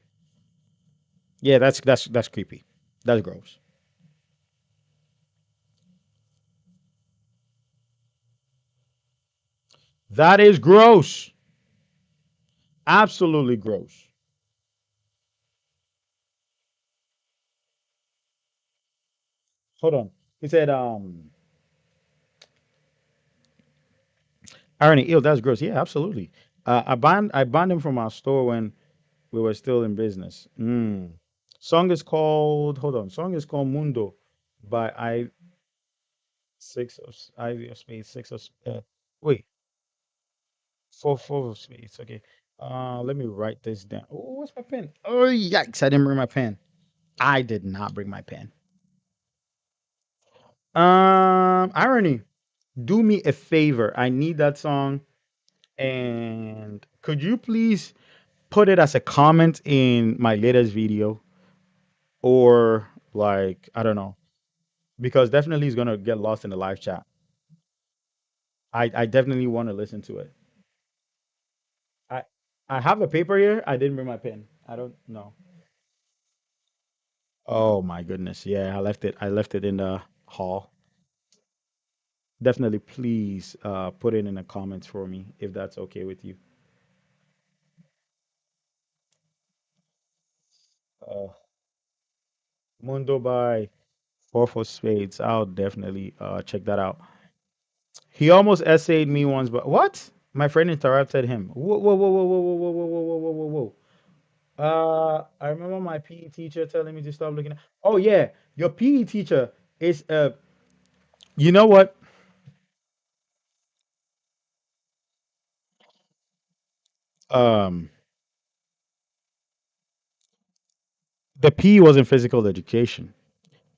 Yeah, that's creepy. That's gross. That is gross. Absolutely gross. Hold on. He said, irony, ew, that's gross. Yeah, absolutely. I banned him from our store when we were still in business. Song is called, hold on. Song is called Mundo by Ivy of Space, wait, four of Space. Okay. Let me write this down. Oh, what's my pen? Oh, yikes. I didn't bring my pen. I did not bring my pen. Irony, do me a favor. I need that song. And could you please put it as a comment in my latest video or like I don't know because definitely it's gonna get lost in the live chat. I definitely want to listen to it. I I have a paper here. I didn't bring my pen. I don't know. Oh my goodness. Yeah, I left it in the hall. Definitely please put it in the comments for me if that's okay with you. Uh Mundo by Four for Spades. I'll definitely check that out. He almost essayed me once, but what? My friend interrupted him. Whoa, whoa, whoa, whoa, whoa, whoa, whoa, whoa, whoa, whoa, whoa, whoa. I remember my PE teacher telling me to stop looking at. Oh yeah, your PE teacher is you know what? Um, the PE wasn't physical education.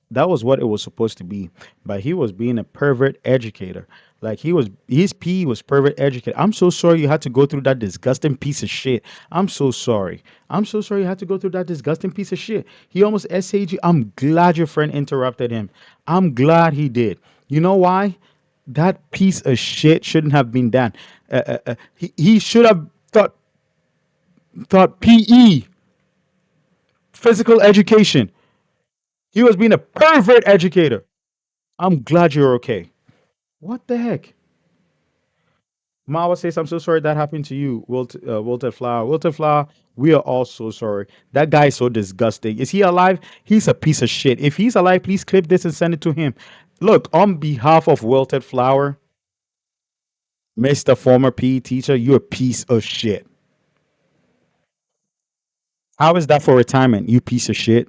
That was what it was supposed to be, but he was being a pervert educator. Like his PE was pervert educator. I'm so sorry you had to go through that disgusting piece of shit. I'm so sorry. I'm so sorry you had to go through that disgusting piece of shit. He almost essayed you. I'm glad your friend interrupted him. I'm glad he did. You know why? That piece of shit shouldn't have been done. He should have thought PE, physical education. He was being a pervert educator. I'm glad you're okay. What the heck? Mawa says, I'm so sorry that happened to you, Wilted Flower. Wilted Flower, we are all so sorry. That guy is so disgusting. Is he alive? He's a piece of shit. If he's alive, please clip this and send it to him. Look, on behalf of Wilted Flower, Mr. Former PE teacher, you're a piece of shit. How is that for retirement, you piece of shit?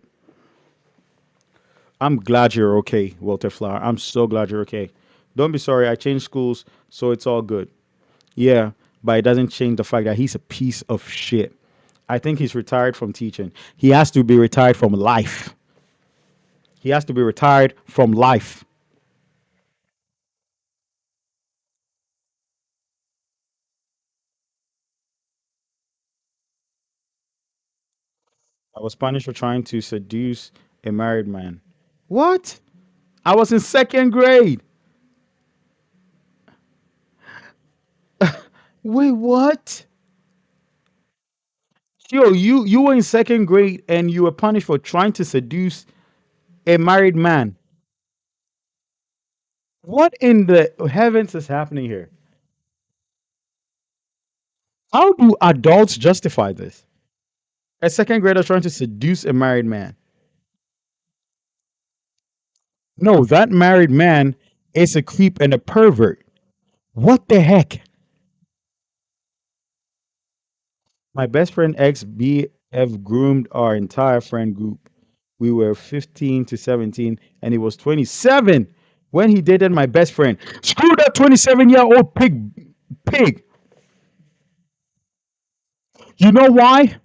I'm glad you're okay, Wilted Flower. I'm so glad you're okay. Don't be sorry. I changed schools, so it's all good. Yeah, but it doesn't change the fact that he's a piece of shit. I think he's retired from teaching. He has to be retired from life. He has to be retired from life. I was punished for trying to seduce a married man. What? I was in second grade. Wait, what? Yo, you were in second grade and you were punished for trying to seduce a married man. What in the heavens is happening here? How do adults justify this? A second grader trying to seduce a married man. No, that married man is a creep and a pervert. What the heck? My best friend ex BF groomed our entire friend group. We were 15 to 17 and he was 27 when he dated my best friend. Screw that 27-year-old pig. You know why?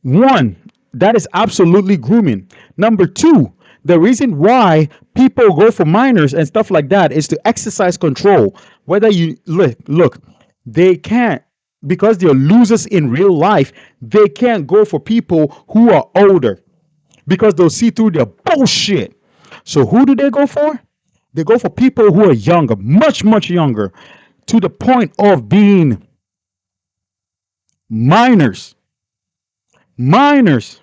One, that is absolutely grooming. Number two, the reason why people go for minors and stuff like that is to exercise control. Whether you look, they can't because they're losers in real life. They can't go for people who are older because they'll see through their bullshit. So who do they go for? They go for people who are younger, much younger, to the point of being minors. Minors.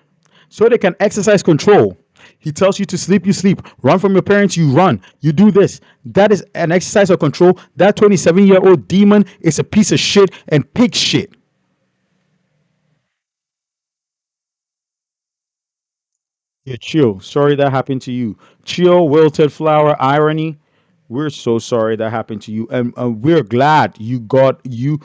So they can exercise control. He tells you to sleep, you sleep. Run from your parents, you run. You do this. That is an exercise of control. That 27-year-old demon is a piece of shit and pig shit. Yeah, chill. Sorry that happened to you. Chill, wilted flower, irony. We're so sorry that happened to you, and we're glad you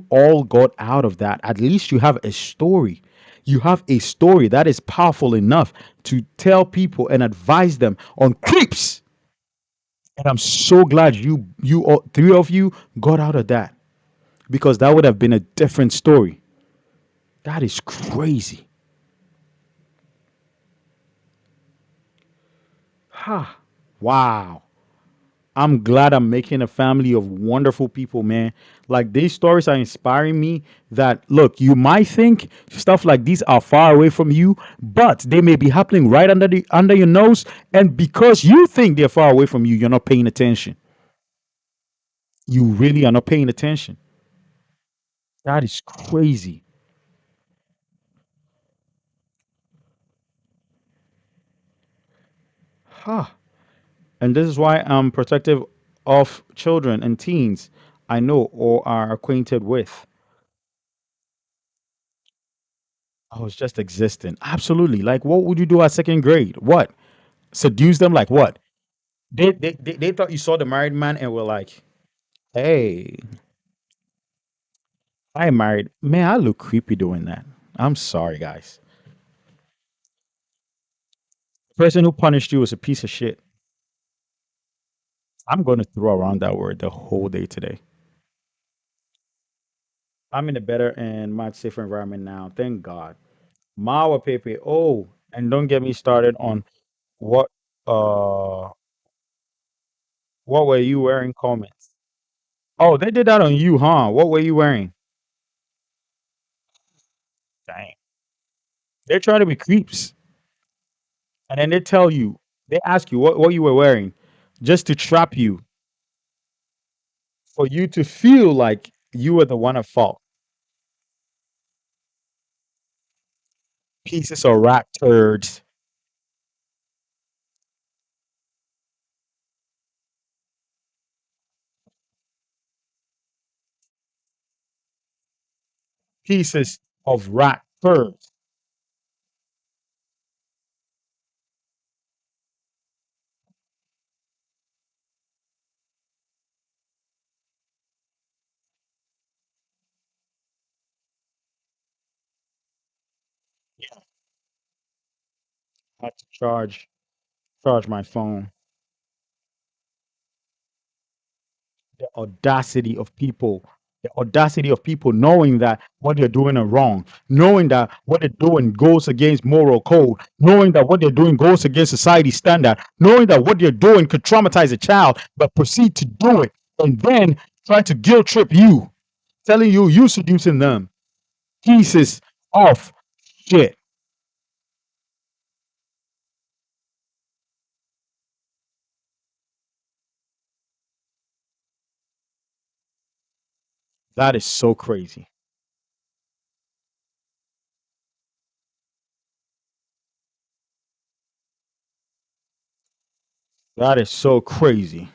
all got out of that. At least you have a story. You have a story that is powerful enough to tell people and advise them on creeps. And I'm so glad you all three of you got out of that because that would have been a different story. That is crazy. Ha. Wow. I'm glad I'm making a family of wonderful people, man. Like these stories are inspiring me that look, you might think stuff like these are far away from you, but they may be happening right under your nose, and because you think they're far away from you, you're not paying attention. You really are not paying attention. That is crazy. Huh. And this is why I'm protective of children and teens I know or are acquainted with. I was just existing. Absolutely. Like, what would you do at second grade? What? Seduce them? Like, what? They thought you saw the married man and were like, hey, I am married. Man, I look creepy doing that. I'm sorry, guys. The person who punished you was a piece of shit. I'm going to throw around that word the whole day today. I'm in a better and much safer environment now. Thank God. Mawa Pepe. Oh, and don't get me started on what uh what were you wearing comments. Oh, they did that on you, huh? What were you wearing? Dang. They're trying to be creeps. And then they tell you, they ask you what you were wearing just to trap you for you to feel like you were the one at fault. Pieces of rat turds, pieces of rat turds. Yeah. I had to charge my phone. The audacity of people knowing that what they're doing is wrong, knowing that what they're doing goes against moral code, knowing that what they're doing goes against society standard, knowing that what they're doing could traumatize a child, but proceed to do it and then try to guilt trip you, telling you seducing them. Pieces of shit. That is so crazy. That is so crazy.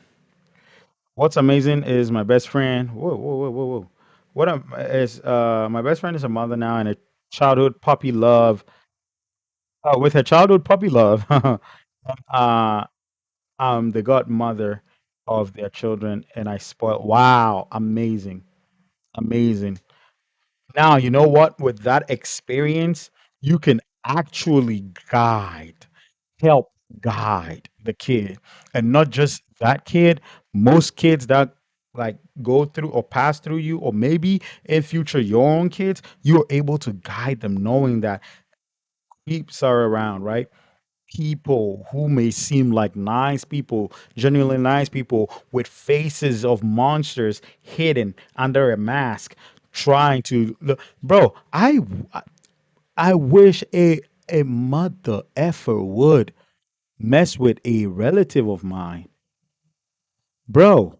What's amazing is my best friend. Whoa, whoa, whoa, whoa, whoa. Is my best friend is a mother now and a childhood puppy love. With her childhood puppy love, I'm the godmother of their children, and I spoil. Wow, amazing, amazing. Now you know what? With that experience, you can actually help guide the kid, and not just that kid. Most kids that like go through or pass through you, or maybe in future your own kids, you are able to guide them, knowing that peeps are around, right? People who may seem like nice people, genuinely nice people, with faces of monsters hidden under a mask, trying to look. Bro, I wish a mother effer would mess with a relative of mine. Bro,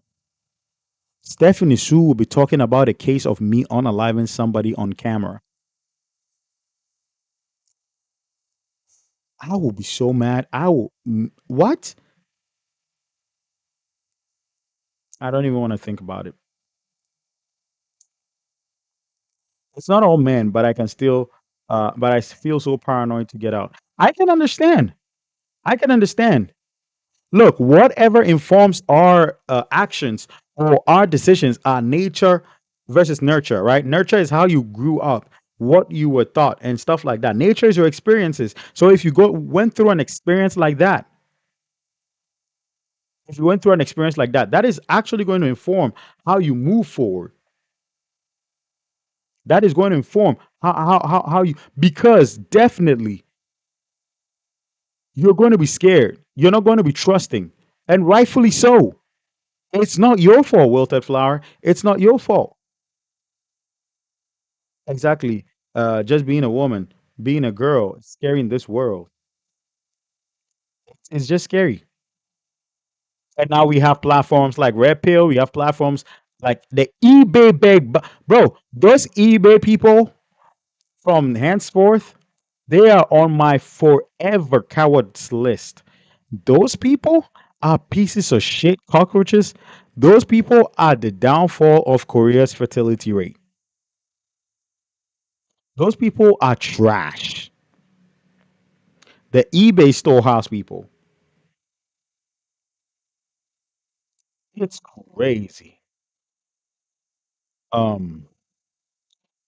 Stephanie Sue will be talking about a case of me unaliving somebody on camera. I will be so mad. What? I don't even want to think about it. It's not all men, but I can still, but feel so paranoid to get out. I can understand. I can understand. Look, whatever informs our actions or our decisions are nature versus nurture, right? Nurture is how you grew up, what you were taught, and stuff like that. Nature is your experiences. So if you went through an experience like that, if you went through an experience like that, that is actually going to inform how you move forward. That is going to inform how you, because definitely you're going to be scared. You're not going to be trusting, and rightfully so. It's not your fault, wilted flower. It's not your fault. Exactly. Just being a woman, being a girl, it's scary in this world. It's just scary. And now we have platforms like Red Pill. We have platforms like the eBay bro. Those eBay people from henceforth, they are on my forever cowards list. Those people are pieces of shit cockroaches. Those people are the downfall of Korea's fertility rate. Those people are trash. The eBay storehouse people. It's crazy. Um,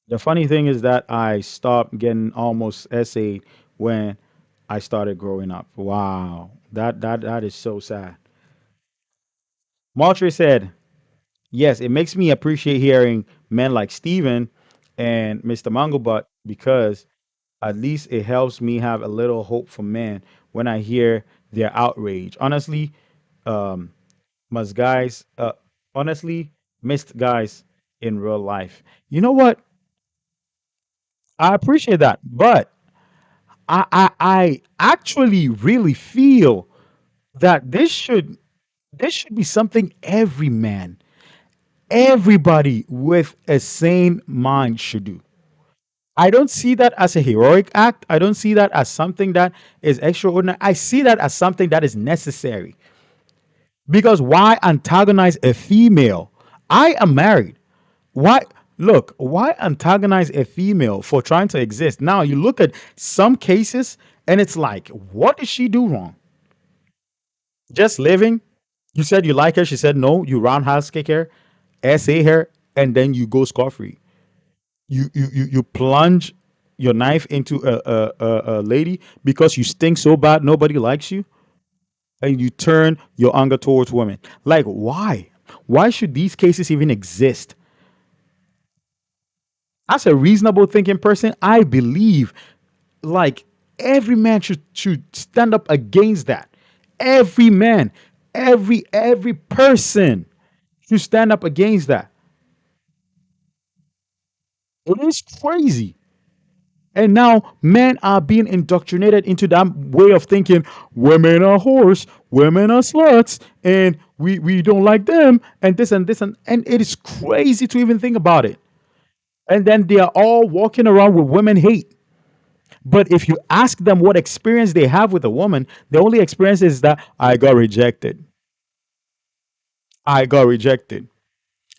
The funny thing is that I stopped getting almost essayed when I started growing up. Wow, that is so sad. Maltre said, "Yes, it makes me appreciate hearing men like Steven and Mr. Mangobutt because at least it helps me have a little hope for men when I hear their outrage. Honestly, um, must guys, honestly, missed guys in real life. You know what? I appreciate that, but I actually really feel that this should be something every man, everybody with a sane mind should do. I don't see that as a heroic act. I don't see that as something that is extraordinary. I see that as something that is necessary. Because why antagonize a female? I am married. Why look, why antagonize a female for trying to exist? Now you look at some cases and it's like, what did she do wrong? Just living. You said you like her. She said no. You roundhouse kick her, SA her, and then you go scot free. You plunge your knife into a lady because you stink so bad nobody likes you, and you turn your anger towards women. Like why? Why should these cases even exist? As a reasonable thinking person, I believe like every man should stand up against that. Every man, every person should stand up against that. It is crazy. And now men are being indoctrinated into that way of thinking women are whores, women are sluts, and we don't like them, and this and this and it is crazy to even think about it. And then they are all walking around with women hate. But if you ask them what experience they have with a woman, the only experience is that I got rejected. I got rejected.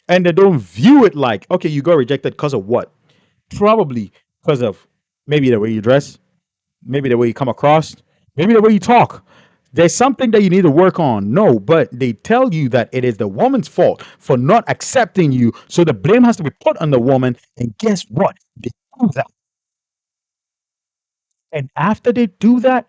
And they don't view it like, okay, you got rejected because of what? Probably because of maybe the way you dress, maybe the way you come across, maybe the way you talk. There's something that you need to work on. No, but they tell you that it is the woman's fault for not accepting you. So the blame has to be put on the woman. And guess what? They do that. And after they do that,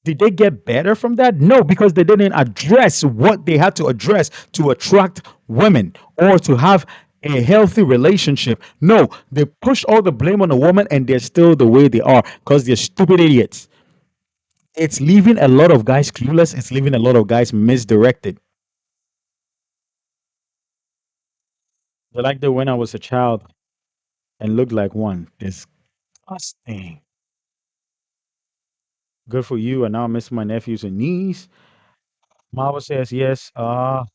did they get better from that? No, because they didn't address what they had to address to attract women or to have a healthy relationship. No, they push all the blame on the woman and they're still the way they are because they're stupid idiots. It's leaving a lot of guys clueless. It's leaving a lot of guys misdirected. They like the when I was a child and looked like one. Disgusting. Good for you. And now I miss my nephews and niece. Mama says yes. Uh,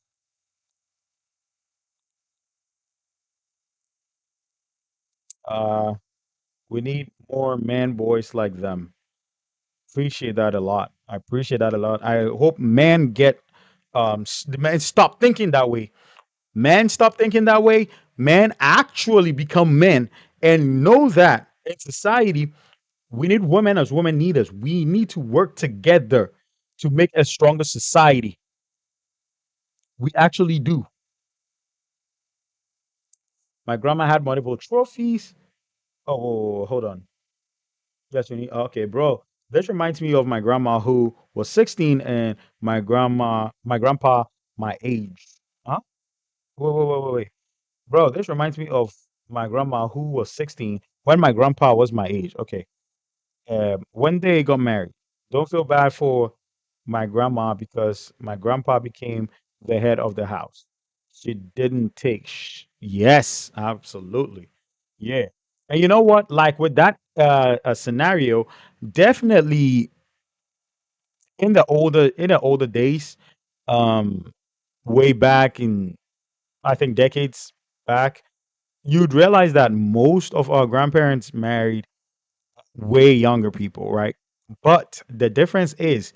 we need more man boys like them. Appreciate that a lot. I appreciate that a lot. I hope men get the men stop thinking that way. Men stop thinking that way. Men actually become men and know that in society we need women as women need us. We need to work together to make a stronger society. We actually do. My grandma had multiple trophies. Oh, hold on. Yes, we need. Okay, bro. This reminds me of my grandma who was 16 and my grandpa, my age. Huh? Wait. Bro, this reminds me of my grandma who was 16 when my grandpa was my age. Okay. When they got married, don't feel bad for my grandma because my grandpa became the head of the house. She didn't take yes, absolutely. Yeah. And you know what? Like with that scenario, definitely in the older days, um, way back in I think decades back, you'd realize that most of our grandparents married way younger people, right? But the difference is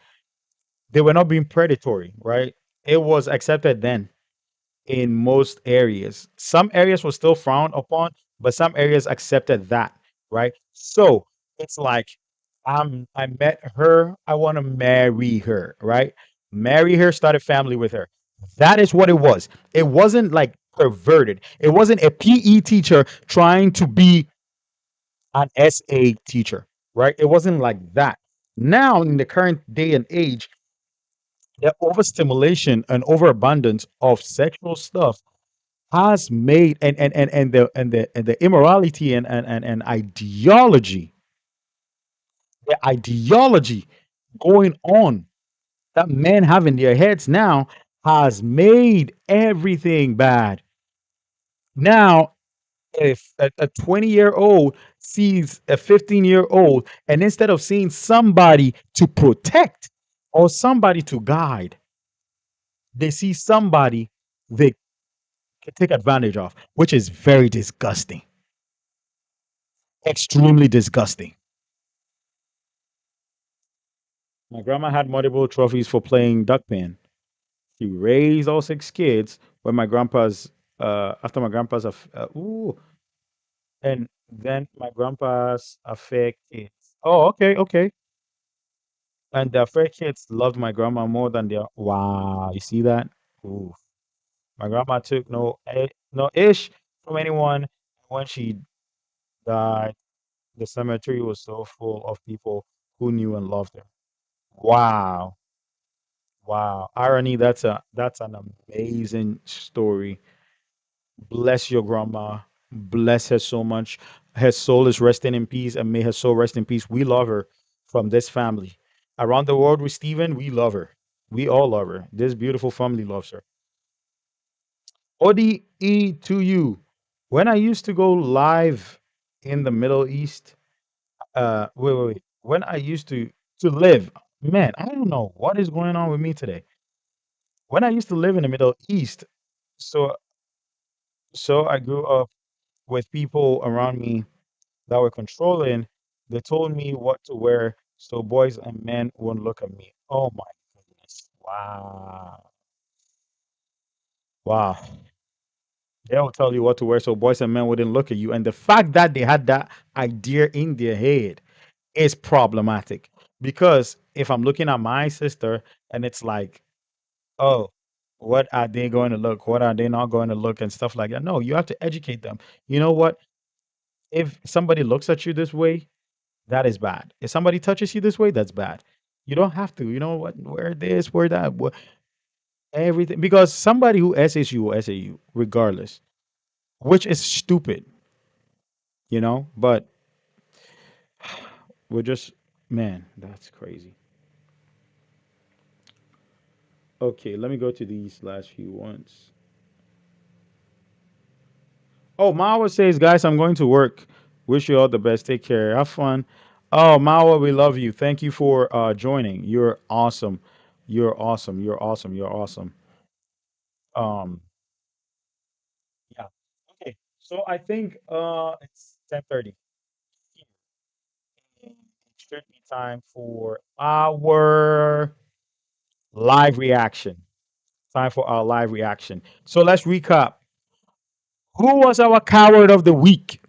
they were not being predatory, right? It was accepted then in most areas. Some areas were still frowned upon, but some areas accepted that, right? So it's like I met her, I want to marry her, right? Marry her, start a family with her. That is what it was. It wasn't like perverted. It wasn't a PE teacher trying to be an SA teacher, right? It wasn't like that. Now, in the current day and age, the overstimulation and overabundance of sexual stuff has made and the immorality and ideology going on that men have in their heads now has made everything bad. Now, if a 20-year-old sees a 15-year-old, and instead of seeing somebody to protect or somebody to guide, they see somebody they can take advantage of, which is very disgusting, extremely disgusting. My grandma had multiple trophies for playing duckpin. She raised all six kids when my grandpa's after my grandpa's ooh, and then my grandpa's affair kids. Oh, okay, okay. And the affair kids loved my grandma more than their. Wow, you see that? Ooh. My grandma took no ish from anyone. When she died, the cemetery was so full of people who knew and loved her. Wow. Wow. Irony, that's an amazing story. Bless your grandma. Bless her so much. Her soul is resting in peace, and may her soul rest in peace. We love her from this family. Around the world with Stephen, we love her. We all love her. This beautiful family loves her. ODE to you. When I used to go live in the Middle East, wait. When I used to live, man, I don't know what is going on with me today. When I used to live in the Middle East, so I grew up with people around me that were controlling. They told me what to wear so boys and men wouldn't look at me. Oh my goodness. Wow. Wow. They'll tell you what to wear so boys and men wouldn't look at you. And the fact that they had that idea in their head is problematic. Because if I'm looking at my sister and it's like, oh, what are they going to look? What are they not going to look? And stuff like that. No, you have to educate them. You know what? If somebody looks at you this way, that is bad. If somebody touches you this way, that's bad. You don't have to, you know what, wear this, wear that, everything. Because somebody who essays you will essay you regardless, which is stupid, you know? But we're just, man, that's crazy. Okay, let me go to these last few ones. Oh, Mawa says, guys, I'm going to work. Wish you all the best. Take care. Have fun. Oh, Mawa, we love you. Thank you for joining. You're awesome. You're awesome. You're awesome. You're awesome. Um, yeah. Okay. So I think it's 10:30. It should be time for our live reaction. Time for our live reaction. So let's recap. Who was our coward of the week?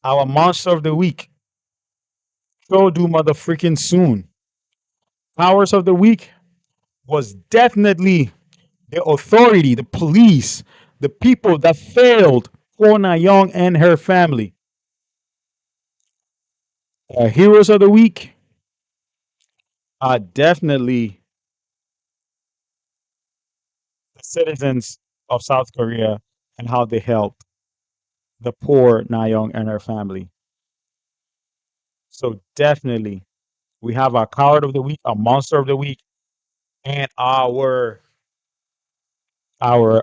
Our monster of the week? Show do mother freaking soon. Powers of the week was definitely the authority, the police, the people that failed Kona Young and her family. Heroes of the week are definitely the citizens of South Korea and how they helped the poor Nayong and her family. So definitely, we have our coward of the week, our monster of the week, and our powers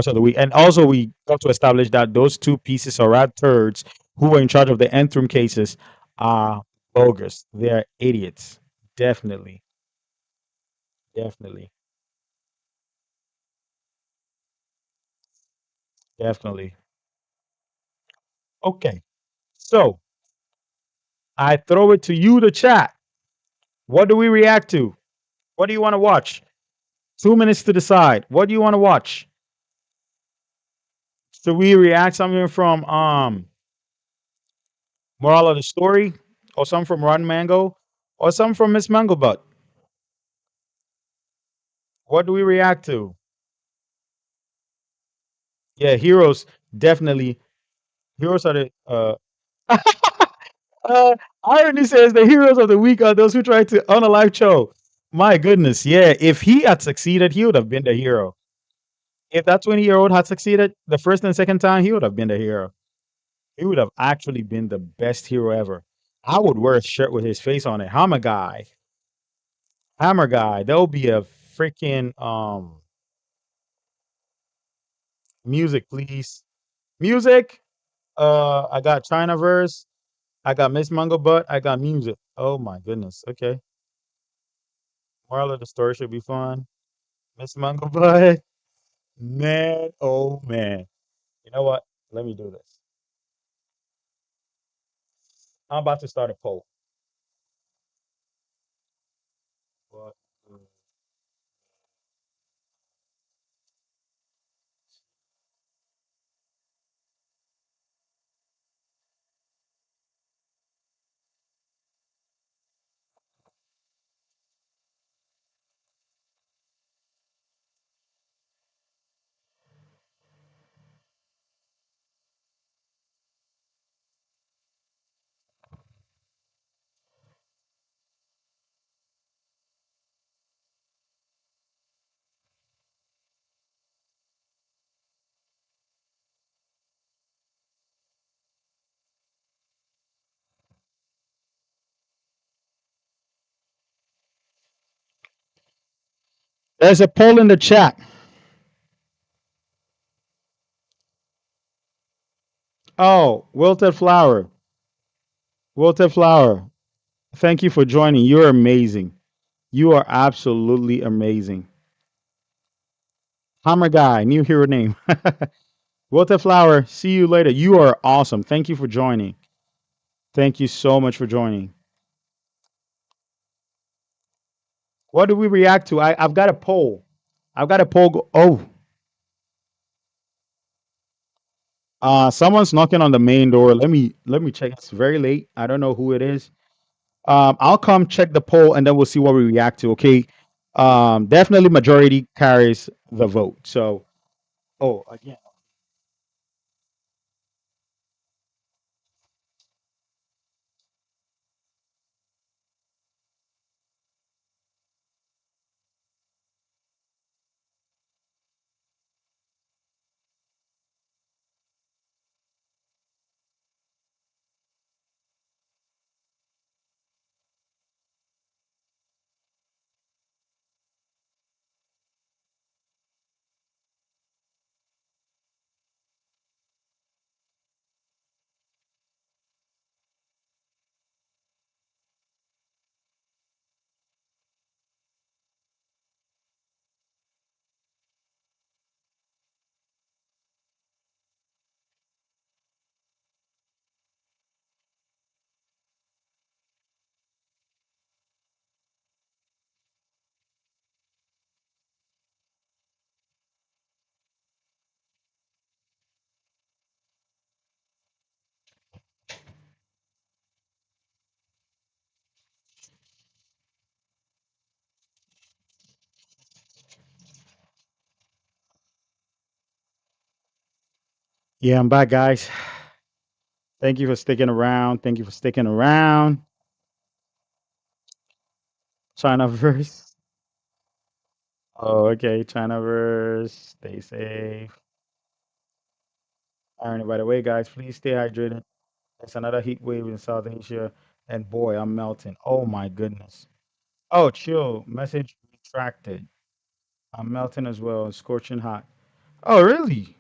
of the week. And also, we got to establish that those two pieces of rat turds who were in charge of the Enthrum cases are bogus. They're idiots. Definitely, definitely, definitely. Okay, so I throw it to you to chat. What do we react to? What do you want to watch? 2 minutes to decide. What do you want to watch? Should we react something from Moral of the Story, or some from Rotten Mango, or some from Miss Mangobutt? What do we react to? Yeah, heroes definitely. Heroes are the uh irony says the heroes of the week are those who try to unalive Cho. My goodness, yeah. If he had succeeded, he would have been the hero. If that 20-year-old had succeeded the first and second time, he would have been the hero. He would have actually been the best hero ever. I would wear a shirt with his face on it. Hammer guy. Hammer guy. There'll be a freaking music, please. Music. I got Chinaverse. I got Miss Mango Butt. I got music. Oh my goodness. Okay. Moral of the story should be fun. Miss Mango Butt. Man, oh man. You know what? Let me do this. I'm about to start a poll. What? There's a poll in the chat. Oh, Wilted Flower. Wilted Flower. Thank you for joining. You're amazing. You are absolutely amazing. Hammer Guy, new hero name. Wilted Flower, see you later. You are awesome. Thank you for joining. Thank you so much for joining. What do we react to? I've got a poll. I've got a poll. Oh, someone's knocking on the main door. Let me check. It's very late. I don't know who it is. I'll come check the poll and then we'll see what we react to. Okay. Definitely majority carries the vote. So, oh, again. Yeah, I'm back, guys. Thank you for sticking around. Thank you for sticking around. Chinaverse. Oh, okay. Chinaverse. Stay safe. Irony, by the way, guys, please stay hydrated. It's another heat wave in South Asia. And boy, I'm melting. Oh my goodness. Oh, chill. Message retracted. I'm melting as well. Scorching hot. Oh, really?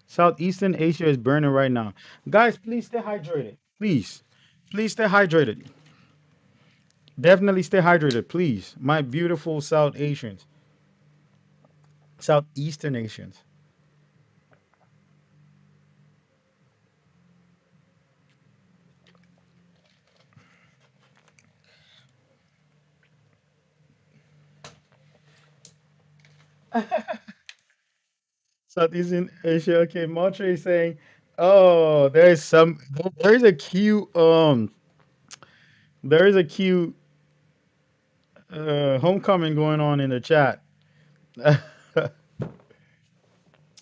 Southeastern Asia is burning right now. Guys, please stay hydrated. Please. Please stay hydrated. Definitely stay hydrated, please. My beautiful South Asians. Southeastern Asians. Southeastern Asia. Okay, Montre is saying, oh, there is a cute Homecoming going on in the chat.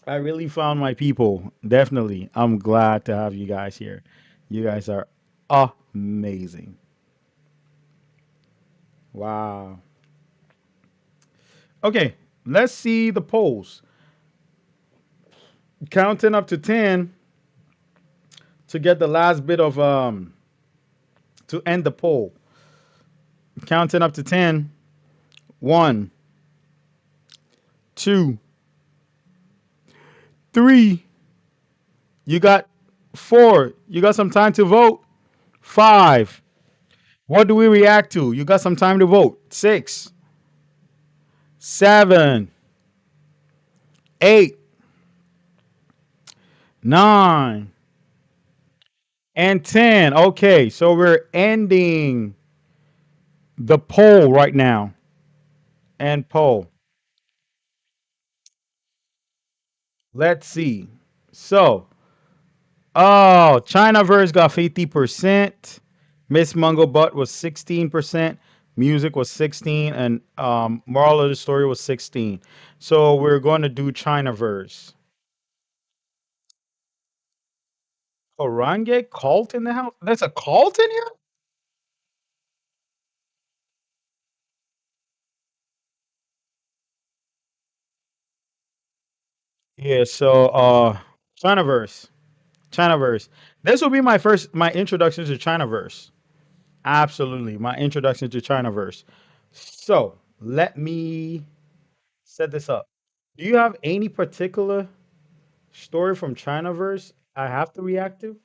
I really found my people. Definitely. I'm glad to have you guys here. You guys are amazing. Wow. Okay, let's see the polls. Counting up to 10 to get the last bit of to end the poll. Counting up to 10. 1, 2, 3. You got 4. You got some time to vote. 5. What do we react to? You got some time to vote. 6, 7, 8, 9, and 10. Okay, so we're ending the poll right now. And poll. Let's see. So, oh, Chinaverse got 50%. Miss Mungo Butt was 16%. Music was 16, and moral of the story was 16. So we're going to do Chinaverse. Orange cult in the house? There's a cult in here? Yeah, so Chinaverse. Chinaverse. This will be my introduction to Chinaverse. Absolutely. My introduction to Chinaverse. So let me set this up. Do you have any particular story from Chinaverse I have to react to?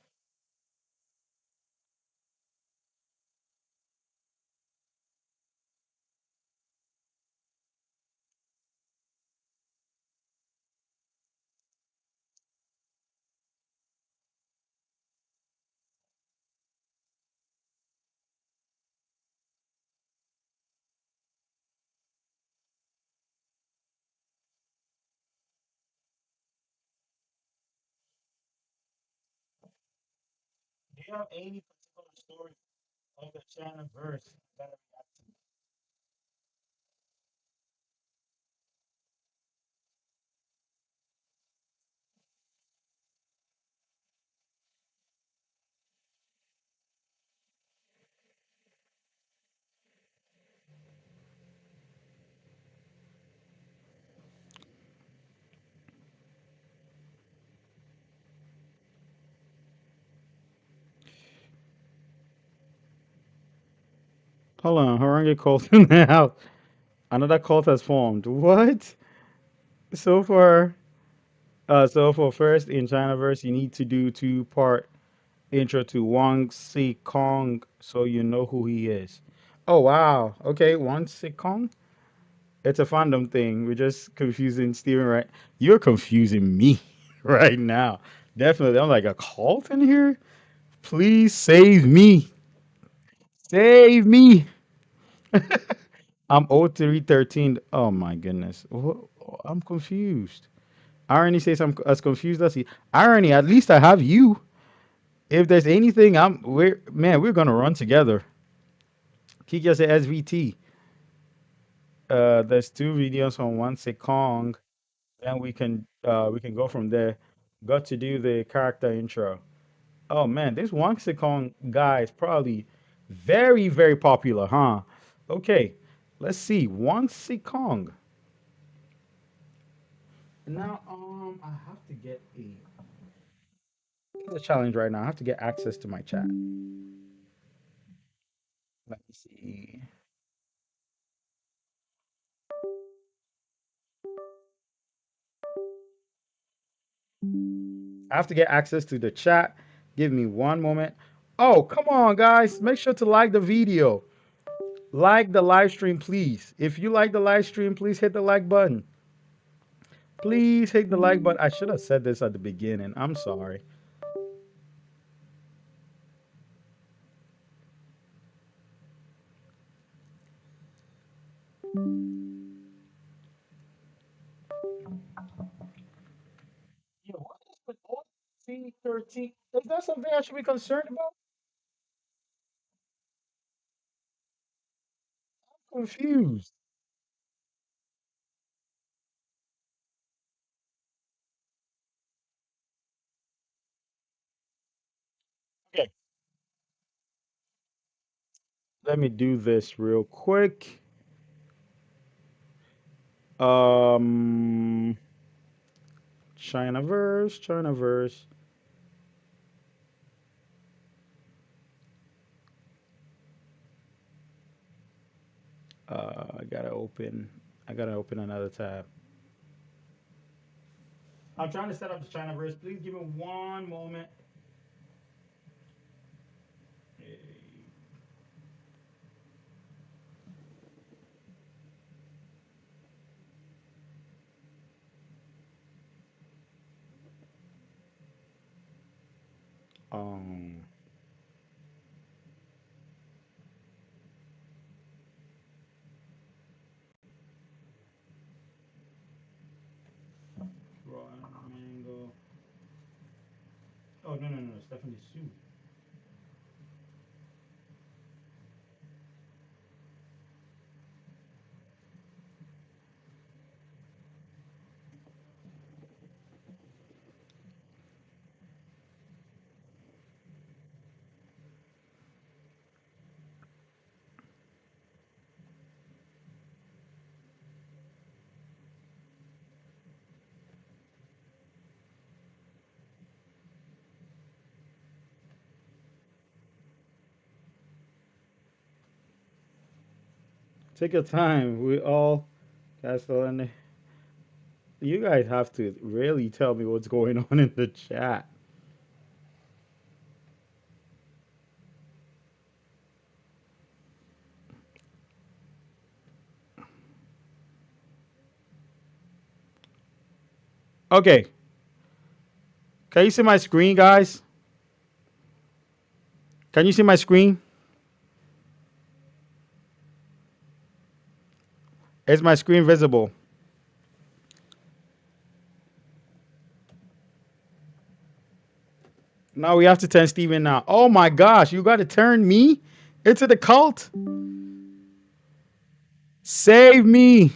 Do you have any particular story of the Chinaverse that I react to? Hold on, Harangue cult in the house. Another cult has formed. What? So far, so for first in Chinaverse, you need to do two-part intro to Wang Si Kong so you know who he is. Oh wow. Okay, Wang Si Kong. It's a fandom thing. We're just confusing Steven, right? You're confusing me right now. Definitely. I'm like a cult in here. Please save me. Save me. I'm 0313. Oh my goodness. I'm confused. Irony says I'm as confused as he. Irony, at least I have you. If there's anything, we're gonna run together. Kiki said SVT. There's two videos on one say Kong. Then we can go from there. Got to do the character intro. Oh man, this Wang Kong guy is probably very, very popular, huh? Okay, let's see. Wang Kong. Now, I have to get a challenge right now. I have to get access to my chat. Let me see. I have to get access to the chat. Give me one moment. Oh, come on, guys. Make sure to like the video. Like the live stream, please. If you like the live stream, please hit the like button. Please hit the like button. I should have said this at the beginning. I'm sorry. Yeah, what is with OC13? Is that something I should be concerned about? confused. Okay, let me do this real quick. Um, Chinaverse, Chinaverse. I gotta open. I gotta open another tab. I'm trying to set up the Chinaverse. Please give me one moment. Um, Raw mango. Oh no, Stephanie Sue. Take your time. We all Castellan. You guys have to really tell me what's going on in the chat. Okay, can you see my screen, guys? Can you see my screen? Is my screen visible? Now we have to turn Steven now. Oh my gosh, you got to turn me into the cult? Save me.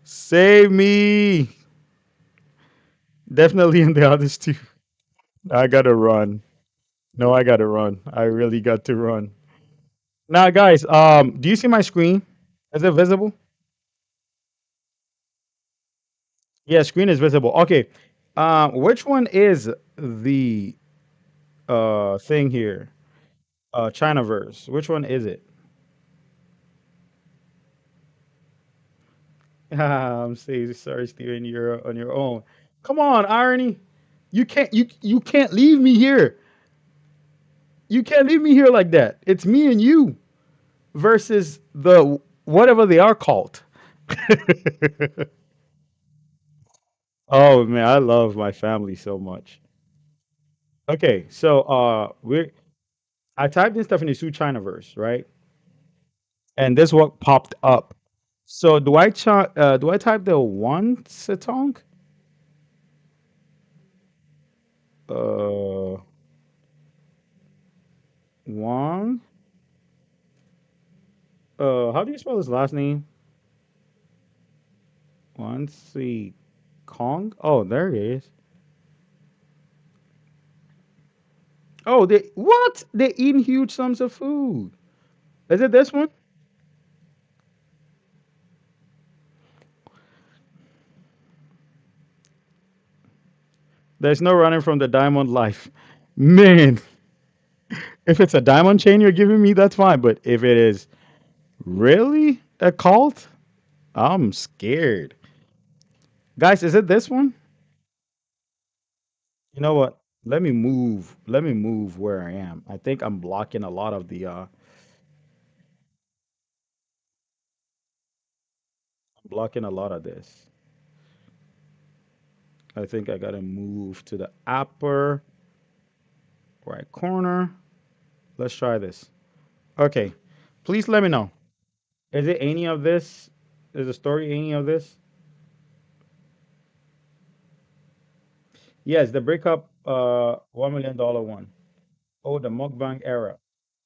Save me. Definitely in the others too. I gotta run. No, I gotta run. I really got to run. Now, guys, do you see my screen? Is it visible? Yeah, screen is visible. Okay. Which one is the thing here? Chinaverse. Which one is it? I'm saying sorry, Steven, you're on your own. Come on, irony. You can't leave me here. You can't leave me here like that. It's me and you versus the whatever they are called. Oh man, I love my family so much. Okay, so we I typed in stuff in the Sioux Chinaverse, right? And this what popped up. So do I type the one setong? Uh, Wang. How do you spell his last name? Wan Si Kong. Oh, there he is. Oh, they what? They eating huge sums of food. Is it this one? There's no running from the diamond life. Man, if it's a diamond chain you're giving me, that's fine. But if it is really a cult, I'm scared. Guys, is it this one? You know what? Let me move. Let me move where I am. I think I'm blocking a lot of the blocking a lot of this. I think I gotta move to the upper right corner. Let's try this. Okay. Please let me know. Is it any of this? Is the story any of this? Yes, the breakup $1 million one. Oh, the mukbang era.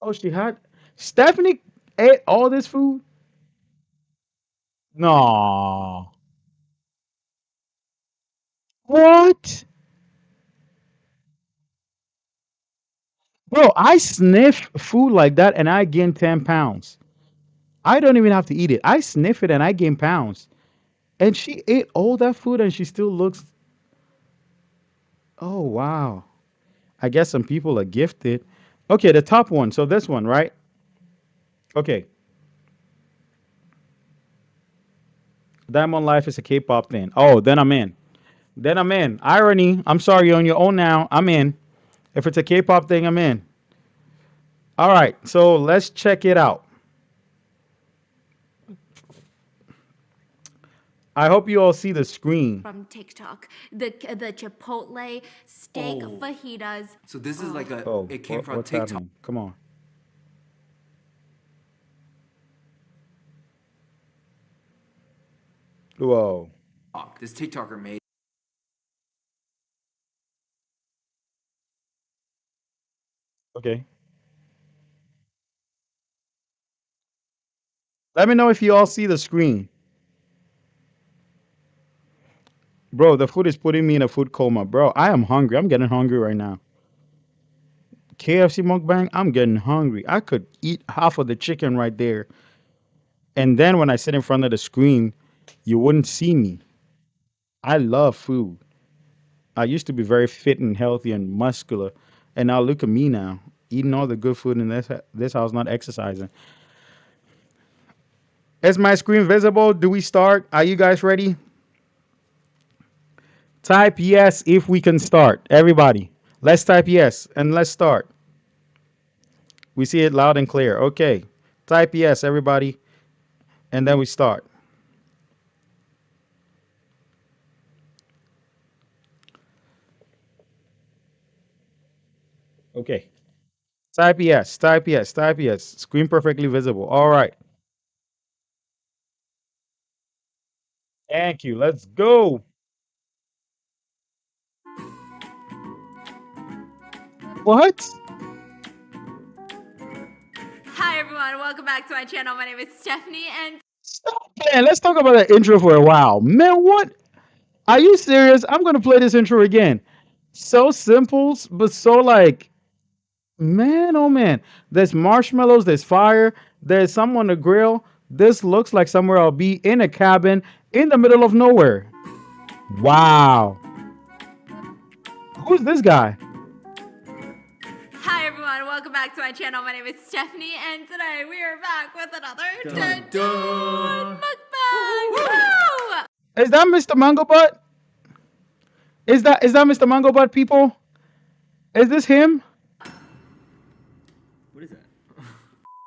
Oh, she had Stephanie ate all this food? No. What? Bro, I sniff food like that and I gain 10 pounds. I don't even have to eat it. I sniff it and I gain pounds. And she ate all that food and she still looks. Oh, wow. I guess some people are gifted. Okay, the top one. So this one, right? Okay. Diamond Life is a K-pop thing. Oh, then I'm in. Then I'm in. Irony. I'm sorry, you're on your own now. I'm in. If it's a K-pop thing, I'm in. All right. So let's check it out. I hope you all see the screen. From TikTok, the Chipotle steak fajitas. So this is like a, Oh, it came from what's TikTok. happening? Come on. Whoa. This TikToker made. Okay. Let me know if you all see the screen. Bro, the food is putting me in a food coma. Bro, I am hungry. I'm getting hungry right now. KFC mukbang, I'm getting hungry. I could eat half of the chicken right there. And then when I sit in front of the screen, you wouldn't see me. I love food. I used to be very fit and healthy and muscular. And now look at me now, eating all the good food in this house, not exercising. Is my screen visible? Do we start? Are you guys ready? Type yes if we can start. Everybody, let's type yes and let's start. We see it loud and clear. Okay. Type yes, everybody, and then we start. Okay. Type yes, type yes, type yes. Screen perfectly visible. All right. Thank you. Let's go. What? Hi everyone, welcome back to my channel. My name is Stephanie, and Stop playing. Let's talk about that intro for a while. Man, what? Are you serious? I'm going to play this intro again. So simple, but so like, man, oh man. There's marshmallows, there's fire, there's some on the grill. This looks like somewhere I'll be in a cabin in the middle of nowhere. Wow. Who's this guy? hi everyone, welcome back to my channel. My name is Stephanie, and today we are back with another Dun, Dun dun. mukbang. Woo! Is that Mr. Mango Butt? Is that Mr. Mango Butt, people? Is this him? What is that?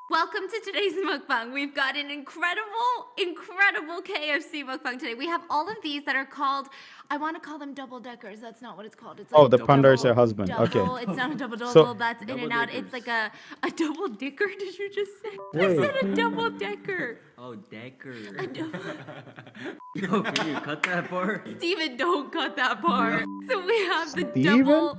Welcome to today's mukbang. We've got an incredible KFC mukbang today. We have all of these that are called, I want to call them double deckers. That's not what it's called. It's like Oh, a the Double panda is double, her husband. Okay. double. It's not a double So double. That's in Double and out. It's like deckers. a double dicker. Did you just say? I wait. said a double decker. Oh, Decker. A double. Yo, can you cut that part? Steven, don't cut that part. So we have the Steven?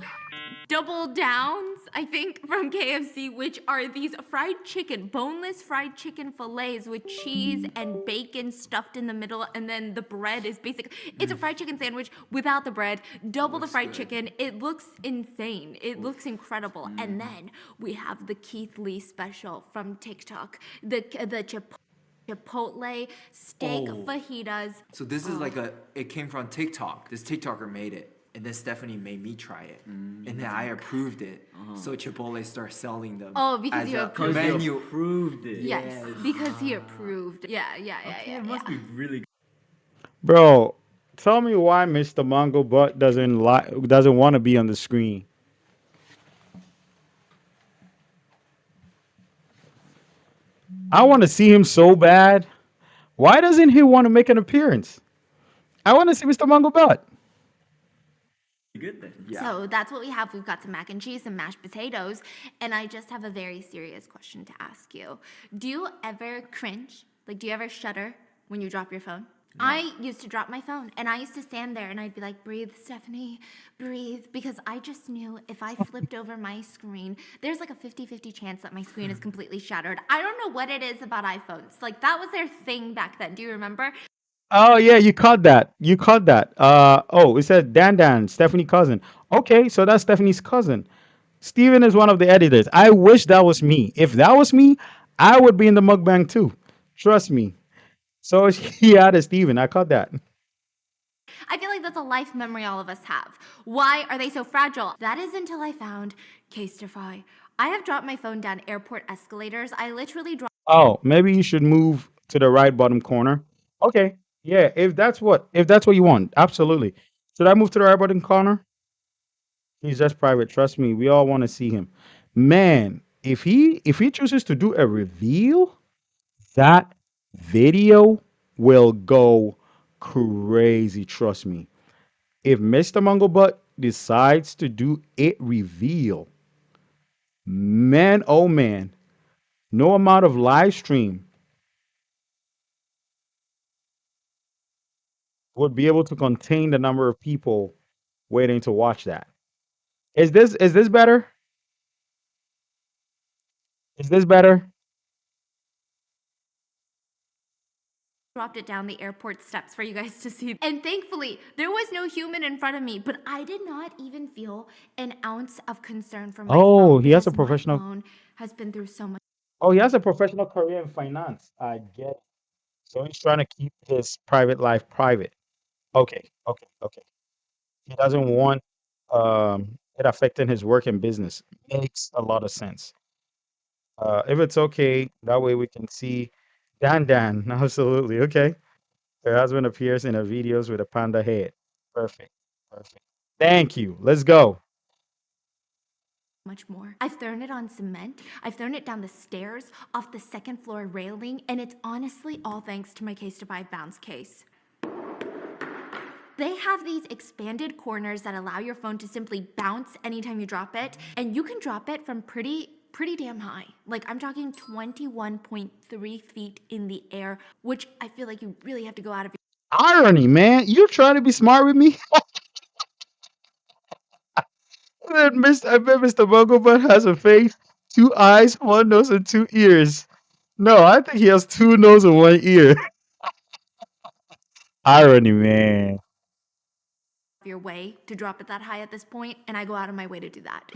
double downs, I think, from KFC, which are these fried chicken, boneless fried chicken fillets with cheese and bacon stuffed in the middle, and then the bread is it's a fried chicken sandwich without the bread, double the fried chicken. It looks insane. It looks incredible. And then we have the Keith Lee special from TikTok, the Chipotle steak fajitas. So this is like a, it came from TikTok. This TikToker made it. And then Stephanie made me try it. And then I approved it. So Chipotle starts selling them. Oh, because as you a approved it. menu. Proved it. Yes, because he approved. Yeah. It must be really Bro, tell me why Mr. Mango Butt doesn't want to be on the screen. I want to see him so bad. Why doesn't he want to make an appearance? I want to see Mr. Mango Butt. good then. Yeah. So that's what we have. We've got some mac and cheese, some mashed potatoes, and I just have a very serious question to ask you. Do you ever cringe? Like, do you ever shudder when you drop your phone? I used to drop my phone and I used to stand there and I'd be like, breathe, Stephanie, breathe. Because I just knew if I flipped over my screen, there's like a 50-50 chance that my screen is completely shattered. I don't know what it is about iPhones. Like, that was their thing back then. Do you remember? Oh yeah, you caught that. You caught that. Oh, it said Dan Dan, Stephanie cousin. Okay, so that's Stephanie's cousin. Steven is one of the editors. I wish that was me. If that was me, I would be in the mukbang too. Trust me. So he added Steven. I caught that. I feel like that's a life memory all of us have. Why are they so fragile? That is until I found Casetify. I have dropped my phone down airport escalators. I literally dropped Oh, maybe you should move to the right bottom corner. Okay. Yeah, if that's what you want. Absolutely. Should I move to the right bottom corner? He's just private. Trust me. We all want to see him. Man, if he chooses to do a reveal, that video will go crazy. Trust me. If Mr. Mumblebutt decides to do it reveal, man, oh man, no amount of live stream would be able to contain the number of people waiting to watch that. Is this better? Is this better? it down the airport steps for you guys to see. And thankfully, there was no human in front of me, but I did not even feel an ounce of concern for my Oh, phone he has a because my professional. phone has been through so much. Oh, he has a professional career in finance. I get it. So he's trying to keep his private life private. Okay, okay, okay. He doesn't want it affecting his work and business. Makes a lot of sense. If it's okay, that way we can see Dan Dan. Absolutely. Okay. Her husband appears in her videos with a panda head. Perfect. Perfect. Thank you. Let's go. Much more. I've thrown it on cement. I've thrown it down the stairs, off the second floor railing, and it's honestly all thanks to my Case to Buy bounce case. They have these expanded corners that allow your phone to simply bounce anytime you drop it, and you can drop it from pretty damn high. Like, I'm talking 21.3 feet in the air, which I feel like you really have to go out of Irony, man. You trying to be smart with me? I bet Mr. Bugglebutt has a face, two eyes, one nose, and two ears. No, I think he has two noses and one ear. Irony, man. your way to drop it that high at this point, and I go out of my way to do that.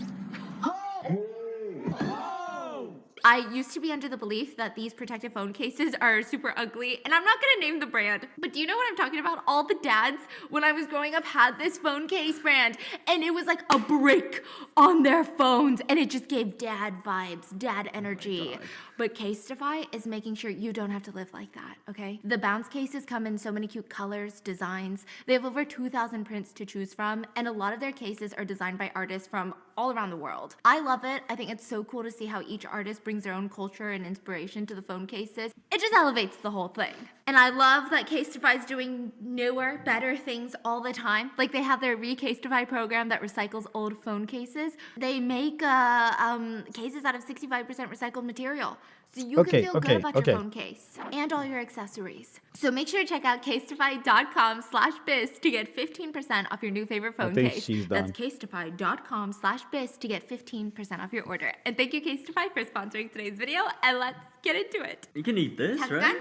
I used to be under the belief that these protective phone cases are super ugly, and I'm not gonna name the brand, but do you know what I'm talking about? All the dads, when I was growing up, had this phone case brand, and it was like a brick on their phones, and it just gave dad vibes, dad energy. But Casetify is making sure you don't have to live like that, okay? The bounce cases come in so many cute colors, designs. They have over 2,000 prints to choose from, and a lot of their cases are designed by artists from all around the world. I love it. I think it's so cool to see how each artist brings their own culture and inspiration to the phone cases. It just elevates the whole thing. And I love that Casetify is doing newer, better things all the time. Like, they have their Recasetify program that recycles old phone cases. They make cases out of 65% recycled material. So you can feel good about your phone case and all your accessories. So make sure to check out casetify.com/biz to get 15% off your new favorite phone think case. she's That's done. casetify.com/biz to get 15% off your order. And thank you, Casetify, for sponsoring today's video. And let's get into it. You can eat this, right?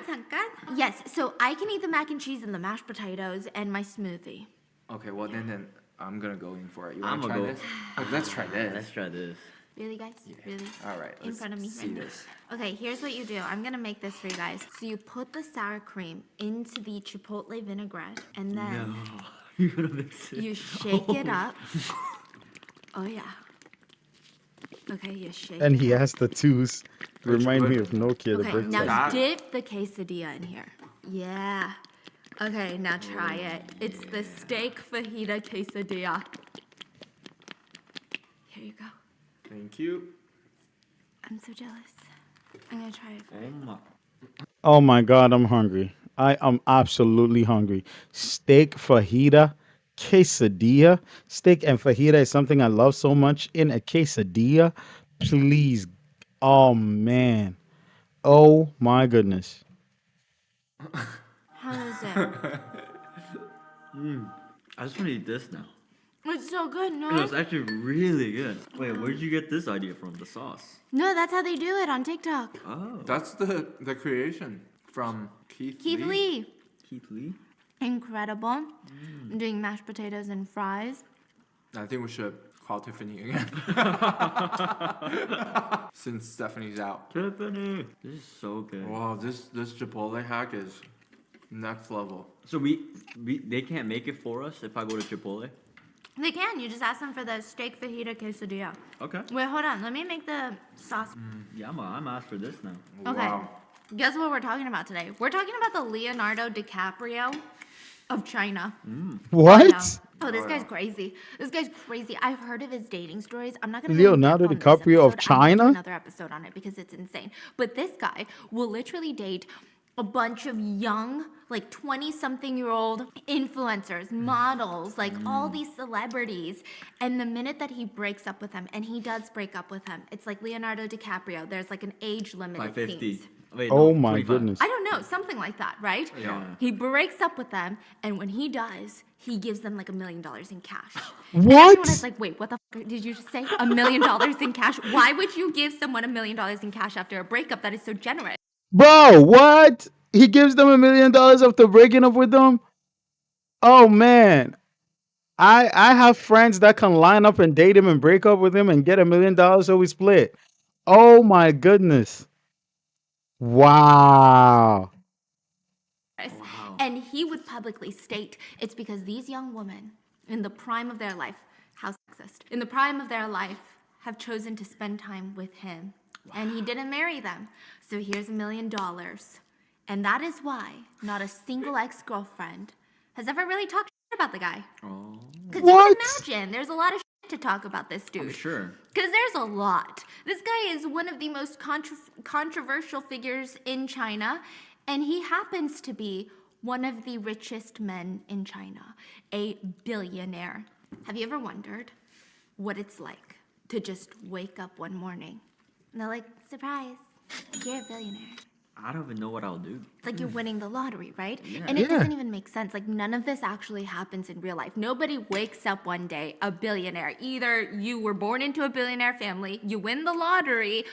Yes, so I can eat the mac and cheese and the mashed potatoes and my smoothie. Okay, well then I'm gonna go in for it. You wanna I'ma try go. this? Oh, let's try this. Let's try this. Really, guys? Really? All right, In let's front of me see right now. this. Okay, here's what you do. I'm gonna make this for you guys. So you put the sour cream into the chipotle vinaigrette, and then You're gonna mix it. you shake it up. Oh yeah. Okay, you shake And it he up. has tattoos. Remind me of Nokia, the Okay, brick now tattoo. dip the quesadilla in here. Yeah. Okay, now try it. It's the steak fajita quesadilla. Here you go. Thank you. I'm so jealous. I'm gonna try it Oh first. my. Oh my God, I'm hungry. I am absolutely hungry. Steak fajita, quesadilla. Steak and fajita is something I love so much. In a quesadilla, please. Oh man. Oh my goodness. How is it? I just want to eat this now. It's so good, no? No, it's actually really good. Wait, where did you get this idea from? The sauce? No, that's how they do it on TikTok. Oh. That's the creation from Keith Keith Lee. Keith Lee? Incredible. Doing mashed potatoes and fries. I think we should call Tiffany again. Since Stephanie's out. Tiffany! This is so good. Wow, this Chipotle hack is next level. So they can't make it for us if I go to Chipotle? They can. You just ask them for the steak fajita quesadilla. Okay. Wait, hold on. Let me make the sauce. Yeah, I'm asked for this now. Okay. Wow. Guess what we're talking about today? We're talking about the Leonardo DiCaprio of China. What? Yeah. Oh, this guy's crazy. This guy's crazy. I've heard of his dating stories. I'm not going to Leonardo DiCaprio of China? Another episode on it because it's insane. But this guy will literally date a bunch of young, like 20-something-year-old influencers, models, like all these celebrities. And the minute that he breaks up with them, and he does break up with them, it's like Leonardo DiCaprio. There's like an age limit. By it 50. seems. Wait, Oh no, my 25. goodness. I don't know, something like that, right? Yeah. He breaks up with them, and when he does, he gives them like $1 million in cash. And What? everyone is like, wait, what the fuck did you just say? $1 million in cash? Why would you give someone $1 million in cash after a breakup? That is so generous. Bro, what? He gives them $1 million after breaking up with them? Oh man. I have friends that can line up and date him and break up with him and get $1 million so we split. Oh my goodness. Wow. Wow. And he would publicly state it's because these young women, in the prime of their life, how sexist, in the prime of their life, have chosen to spend time with him. And he didn't marry them. So here's $1 million. And that is why not a single ex-girlfriend has ever really talked about the guy. Oh, Because you What? can imagine there's a lot of to talk about this dude. I'm sure. Because there's a lot. This guy is one of the most controversial figures in China, and he happens to be one of the richest men in China, a billionaire. Have you ever wondered what it's like to just wake up one morning and they're like, surprise, you're a billionaire? I don't even know what I'll do. It's like you're winning the lottery, right? Yeah. And it Yeah. doesn't even make sense. Like, none of this actually happens in real life. Nobody wakes up one day a billionaire. Either you were born into a billionaire family, you win the lottery,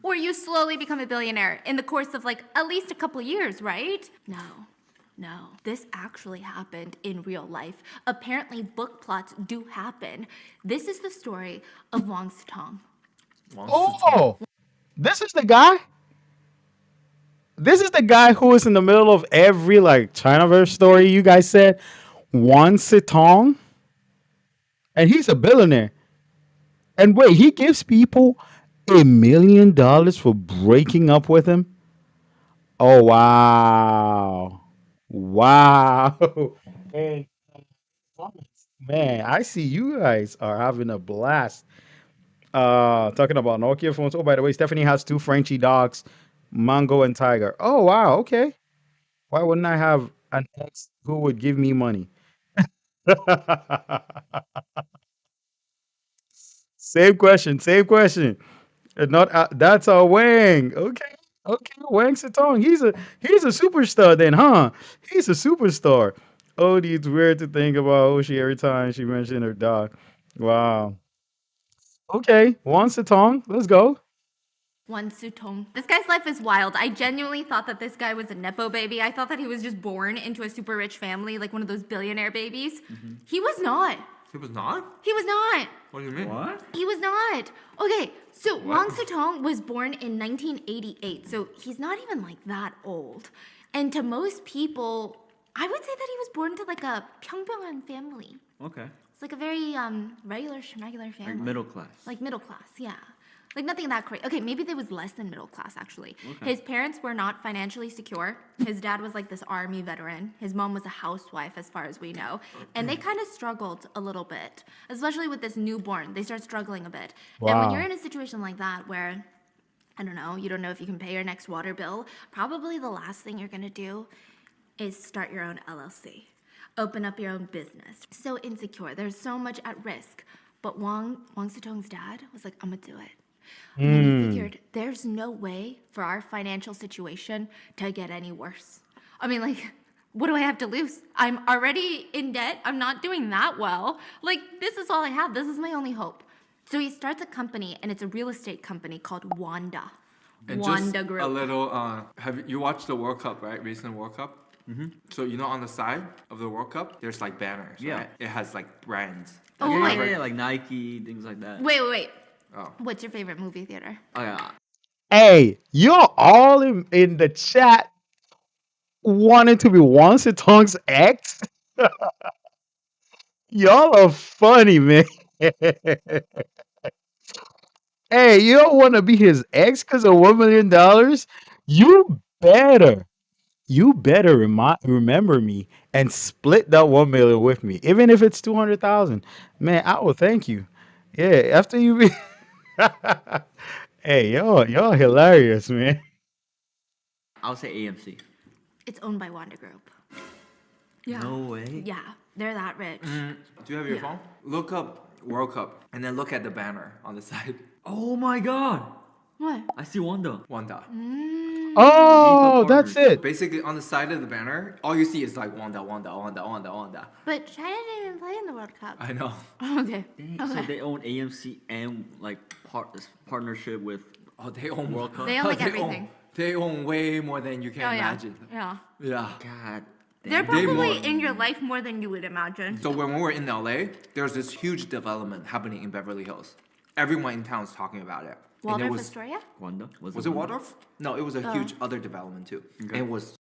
or you slowly become a billionaire in the course of like at least a couple years, right? No. This actually happened in real life. Apparently, book plots do happen. This is the story of Wang Sitong. Oh, this is the guy? This is the guy who is in the middle of every like Chinaverse story you guys said. Wan Sitong. And he's a billionaire. And wait, he gives people $1 million for breaking up with him? Oh wow. Wow. Hey, man, I see you guys are having a blast. Talking about Nokia phones. Oh, by the way, Stephanie has two Frenchie dogs, Mango and Tiger. Oh, wow. Okay. Why wouldn't I have an ex who would give me money? Same question. Same question. Not that's a Wang. Okay. Okay. Wang Sitong. He's a superstar then, huh? He's a superstar. Oh, it's weird to think about Oshi every time she mentioned her dog. Wow. Okay. Wang Sitong. Let's go. Wan Sutong. This guy's life is wild. I genuinely thought that this guy was a Nepo baby. I thought that he was just born into a super rich family, like one of those billionaire babies. He was not. He was not? He was not. What do you mean? What? He was not. Okay, so What? Wang Sutong was born in 1988, so he's not even like that old. And to most people, I would say that he was born to like a Pyongyang family. Okay. It's like a very regular schmegular family. Like middle class. Like middle class, yeah. Like nothing that crazy. Okay, maybe there was less than middle class actually. Okay. His parents were not financially secure. His dad was like this army veteran. His mom was a housewife, as far as we know. And they kind of struggled a little bit, especially with this newborn. They start struggling a bit. And when Wow. you're in a situation like that where, I don't know, you don't know if you can pay your next water bill, probably the last thing you're gonna do is start your own LLC. Open up your own business. So insecure. There's so much at risk. But Wang Sitong's dad was like, I'm gonna do it. And then he figured, there's no way for our financial situation to get any worse. I mean, like, what do I have to lose? I'm already in debt. I'm not doing that well. Like, this is all I have. This is my only hope. So he starts a company, and it's a real estate company called Wanda. And Wanda just Group. a little, have you watched the World Cup, right? Recent World Cup? Mm-hmm. So you know on the side of the World Cup, there's like banners, Yeah. right? It has like brands. Oh, Yeah, wait. yeah, yeah, like Nike, things like that. Wait. Oh. What's your favorite movie theater? Oh yeah. Hey, you're all in the chat wanting to be Wang Tongue's ex? Y'all are funny, man. Hey, you don't want to be his ex because of $1 million? You you better remember me and split that 1 million with me, even if it's 200,000. Man, I will thank you. Yeah, after you be. Hey, y'all hilarious, man. I'll say AMC. It's owned by Wanda Group. Yeah. No way. Yeah, they're that rich. Do you have your Yeah. phone? Look up World Cup and then look at the banner on the side. Oh my god. What? I see Wanda. Wanda. Oh, FIFA that's partners. it. Basically, on the side of the banner, all you see is like Wanda. But China didn't even play in the World Cup. I know. Okay. Dang, so they own AMC and like partnership with. Oh, they own World Cup. They own like everything. They own way more than you can Oh yeah. imagine. Yeah. Yeah. God. They're Damn. probably more- in your life more than you would imagine. So when we were in LA, there's this huge development happening in Beverly Hills. Everyone in town's talking about it. And Waldorf it was Astoria? Wanda. was it Waldorf? No, it was a huge other development too. And it was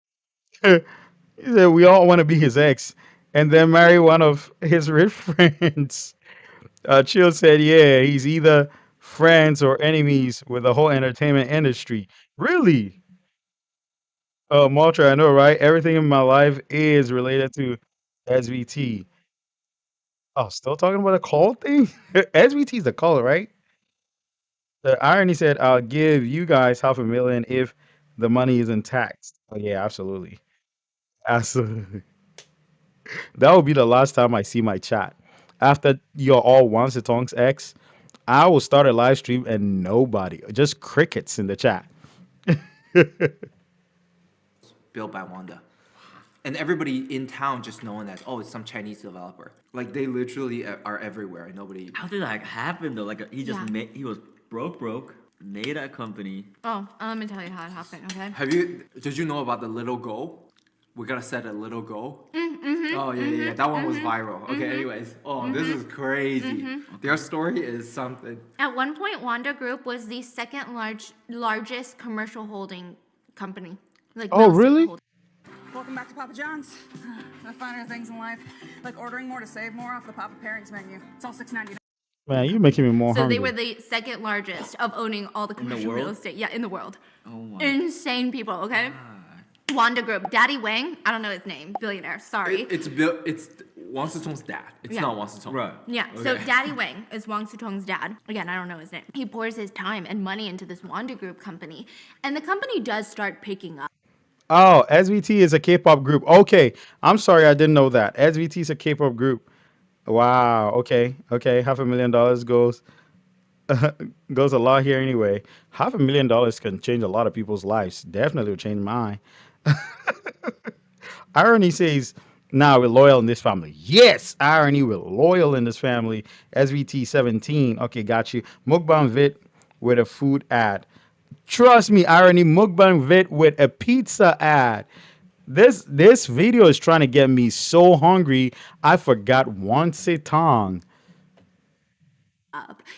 He said we all want to be his ex and then marry one of his rich friends. Chill said, yeah, he's either friends or enemies with the whole entertainment industry. Really? Maltra, I know, right? Everything in my life is related to SVT. Oh, still talking about a call thing? SVT is the call, right? The irony said, I'll give you guys $500,000 if the money isn't taxed. Oh, yeah, absolutely. Absolutely. That will be the last time I see my chat. After you're all Wang Tongue's ex, I will start a live stream and nobody, just crickets in the chat. built by Wanda. And everybody in town just knowing that, oh, it's some Chinese developer. Like they literally are everywhere and nobody. How did that happen though? Like he just Yeah. made. He was broke, made a company. Oh, let me tell you how it happened, okay? Did you know about the little goal? We gotta set a little goal. Oh yeah. That one was viral. Okay, anyways. Oh, this is crazy. Their story is something. At one point, Wanda Group was the second largest commercial holding company. Like Oh, real estate really? holding. Welcome back to Papa John's. The finer things in life, like ordering more to save more off the Papa Pairings menu. It's all $6.99. Man, you're making me more So hungry. they were the second largest of owning all the commercial real world? estate. Yeah, in the world. Oh my. Insane people, okay? Wanda Group. Daddy Wang, I don't know his name, billionaire, sorry. It's Wang Sitong's dad. It's Yeah. not Wang Sitong. Right. Yeah, so Okay. Daddy Wang is Wang Sutong's dad. Again, I don't know his name. He pours his time and money into this Wanda Group company, and the company does start picking up. Oh, SVT is a K-pop group. Okay, I'm sorry, I didn't know that. SVT is a K-pop group. Wow. Okay. $500,000 goes goes a lot here anyway. $500,000 can change a lot of people's lives. Definitely will change mine. Irony says, "Nah, we're loyal in this family." Yes, irony, we're loyal in this family. SVT 17. Okay, got you. Mukbang Vit with a food ad. Trust me, irony. Mukbang Vit with a pizza ad. This video is trying to get me so hungry. I forgot Wang Tong.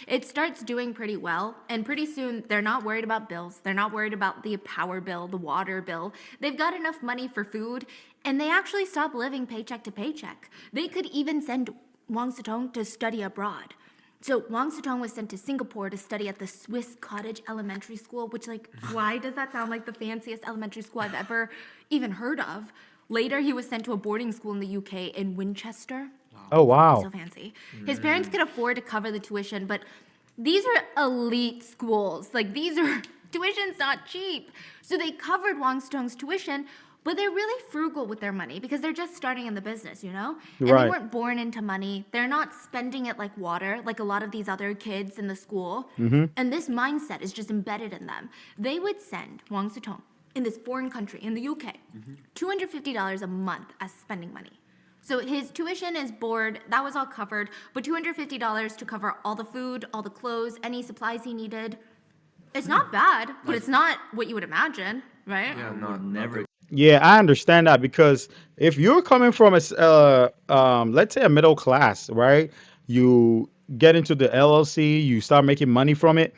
It starts doing pretty well, and pretty soon they're not worried about bills. They're not worried about the power bill, the water bill. They've got enough money for food, and they actually stop living paycheck to paycheck. They could even send Wang Sitong to study abroad. So Wang Sitong was sent to Singapore to study at the Swiss Cottage Elementary School, which, like, why does that sound like the fanciest elementary school I've ever even heard of? Later, he was sent to a boarding school in the UK in Winchester. Oh wow. So fancy. His parents could afford to cover the tuition, but these are elite schools. Like, these are, tuition's not cheap. So they covered Wang Sitong's tuition, but they're really frugal with their money because they're just starting in the business, you know? And Right. they weren't born into money. They're not spending it like water, like a lot of these other kids in the school. And this mindset is just embedded in them. They would send Wang Sitong in this foreign country, in the UK, $250 a month as spending money. So his tuition, his board, that was all covered, but $250 to cover all the food, all the clothes, any supplies he needed. It's not bad, but it's not what you would imagine, right? Yeah, Never. Yeah, I understand that because if you're coming from let's say a middle class, right? You get into the LLC, you start making money from it.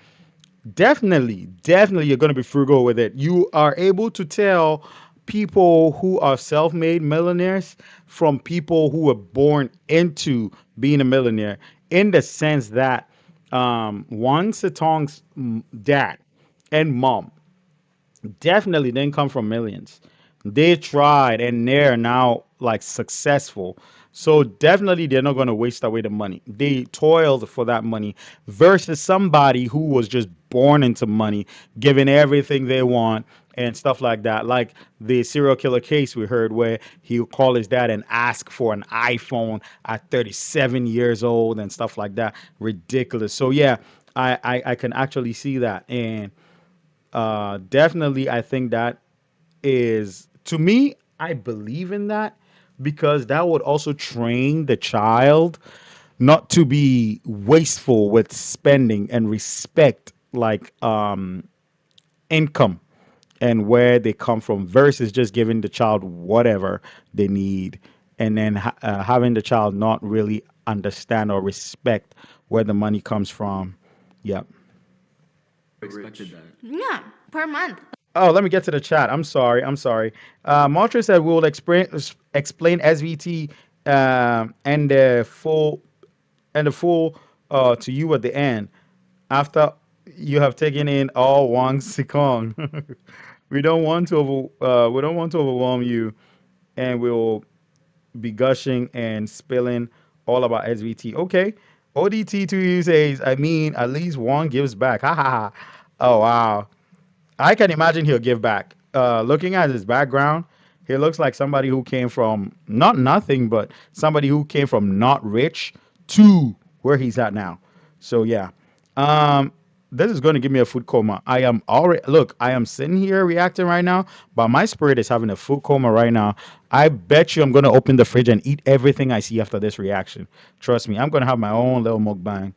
Definitely, you're going to be frugal with it. You are able to tell people who are self-made millionaires from people who were born into being a millionaire, in the sense that Wang Zedong's dad and mom definitely didn't come from millions. They tried and they're now like successful. So definitely they're not going to waste away the money. They toiled for that money versus somebody who was just born into money, given everything they want and stuff like that. Like the serial killer case we heard where he would call his dad and ask for an iPhone at 37 years old and stuff like that. Ridiculous. So yeah, I can actually see that. And definitely, I think that is, to me, I believe in that because that would also train the child not to be wasteful with spending and respect like income and where they come from versus just giving the child whatever they need and then having the child not really understand or respect where the money comes from. Yep. Expected that. Yeah, per month. Oh, let me get to the chat. I'm sorry. Montre said we will explain SVT and the full to you at the end after you have taken in all Wang Sikong. We don't want to overwhelm you, and we'll be gushing and spilling all about SVT. Okay. ODT to you says, I mean, at least one gives back. Ha ha ha. Oh wow. I can imagine he'll give back. Looking at his background, he looks like somebody who came from not nothing, but somebody who came from not rich to where he's at now. So yeah, this is going to give me a food coma. I am sitting here reacting right now, but my spirit is having a food coma right now. I bet you I'm going to open the fridge and eat everything I see after this reaction. Trust me, I'm going to have my own little mukbang.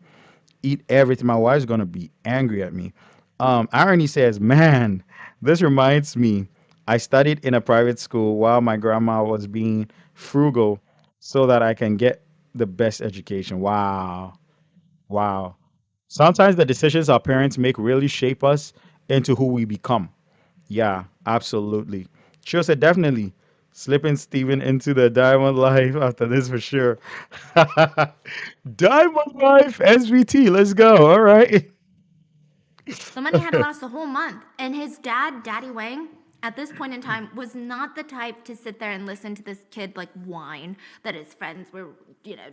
Eat everything. My wife's going to be angry at me. Irony says, man, this reminds me. I studied in a private school while my grandma was being frugal so that I can get the best education. Wow. Wow. Sometimes the decisions our parents make really shape us into who we become. Yeah, absolutely. Sure said definitely slipping Steven into the diamond life after this for sure. Diamond life SVT. Let's go. All right. The money had to last the whole month. And his dad, Daddy Wang, at this point in time, was not the type to sit there and listen to this kid like whine that his friends were,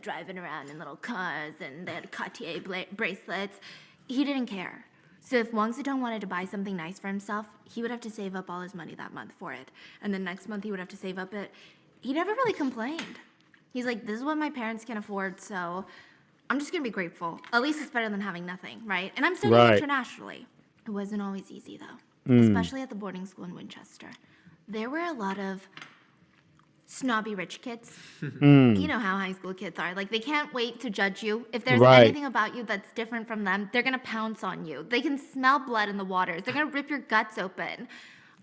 driving around in little cars and they had Cartier bracelets. He didn't care. So if Wang Zedong wanted to buy something nice for himself, he would have to save up all his money that month for it. And then next month he would have to save up it. He never really complained. He's like, this is what my parents can afford, so I'm just gonna be grateful. At least it's better than having nothing, right? And I'm studying Right. internationally. It wasn't always easy though, especially at the boarding school in Winchester. There were a lot of snobby rich kids. You know how high school kids are. Like, they can't wait to judge you. If there's Right. anything about you that's different from them, they're gonna pounce on you. They can smell blood in the waters. They're gonna rip your guts open.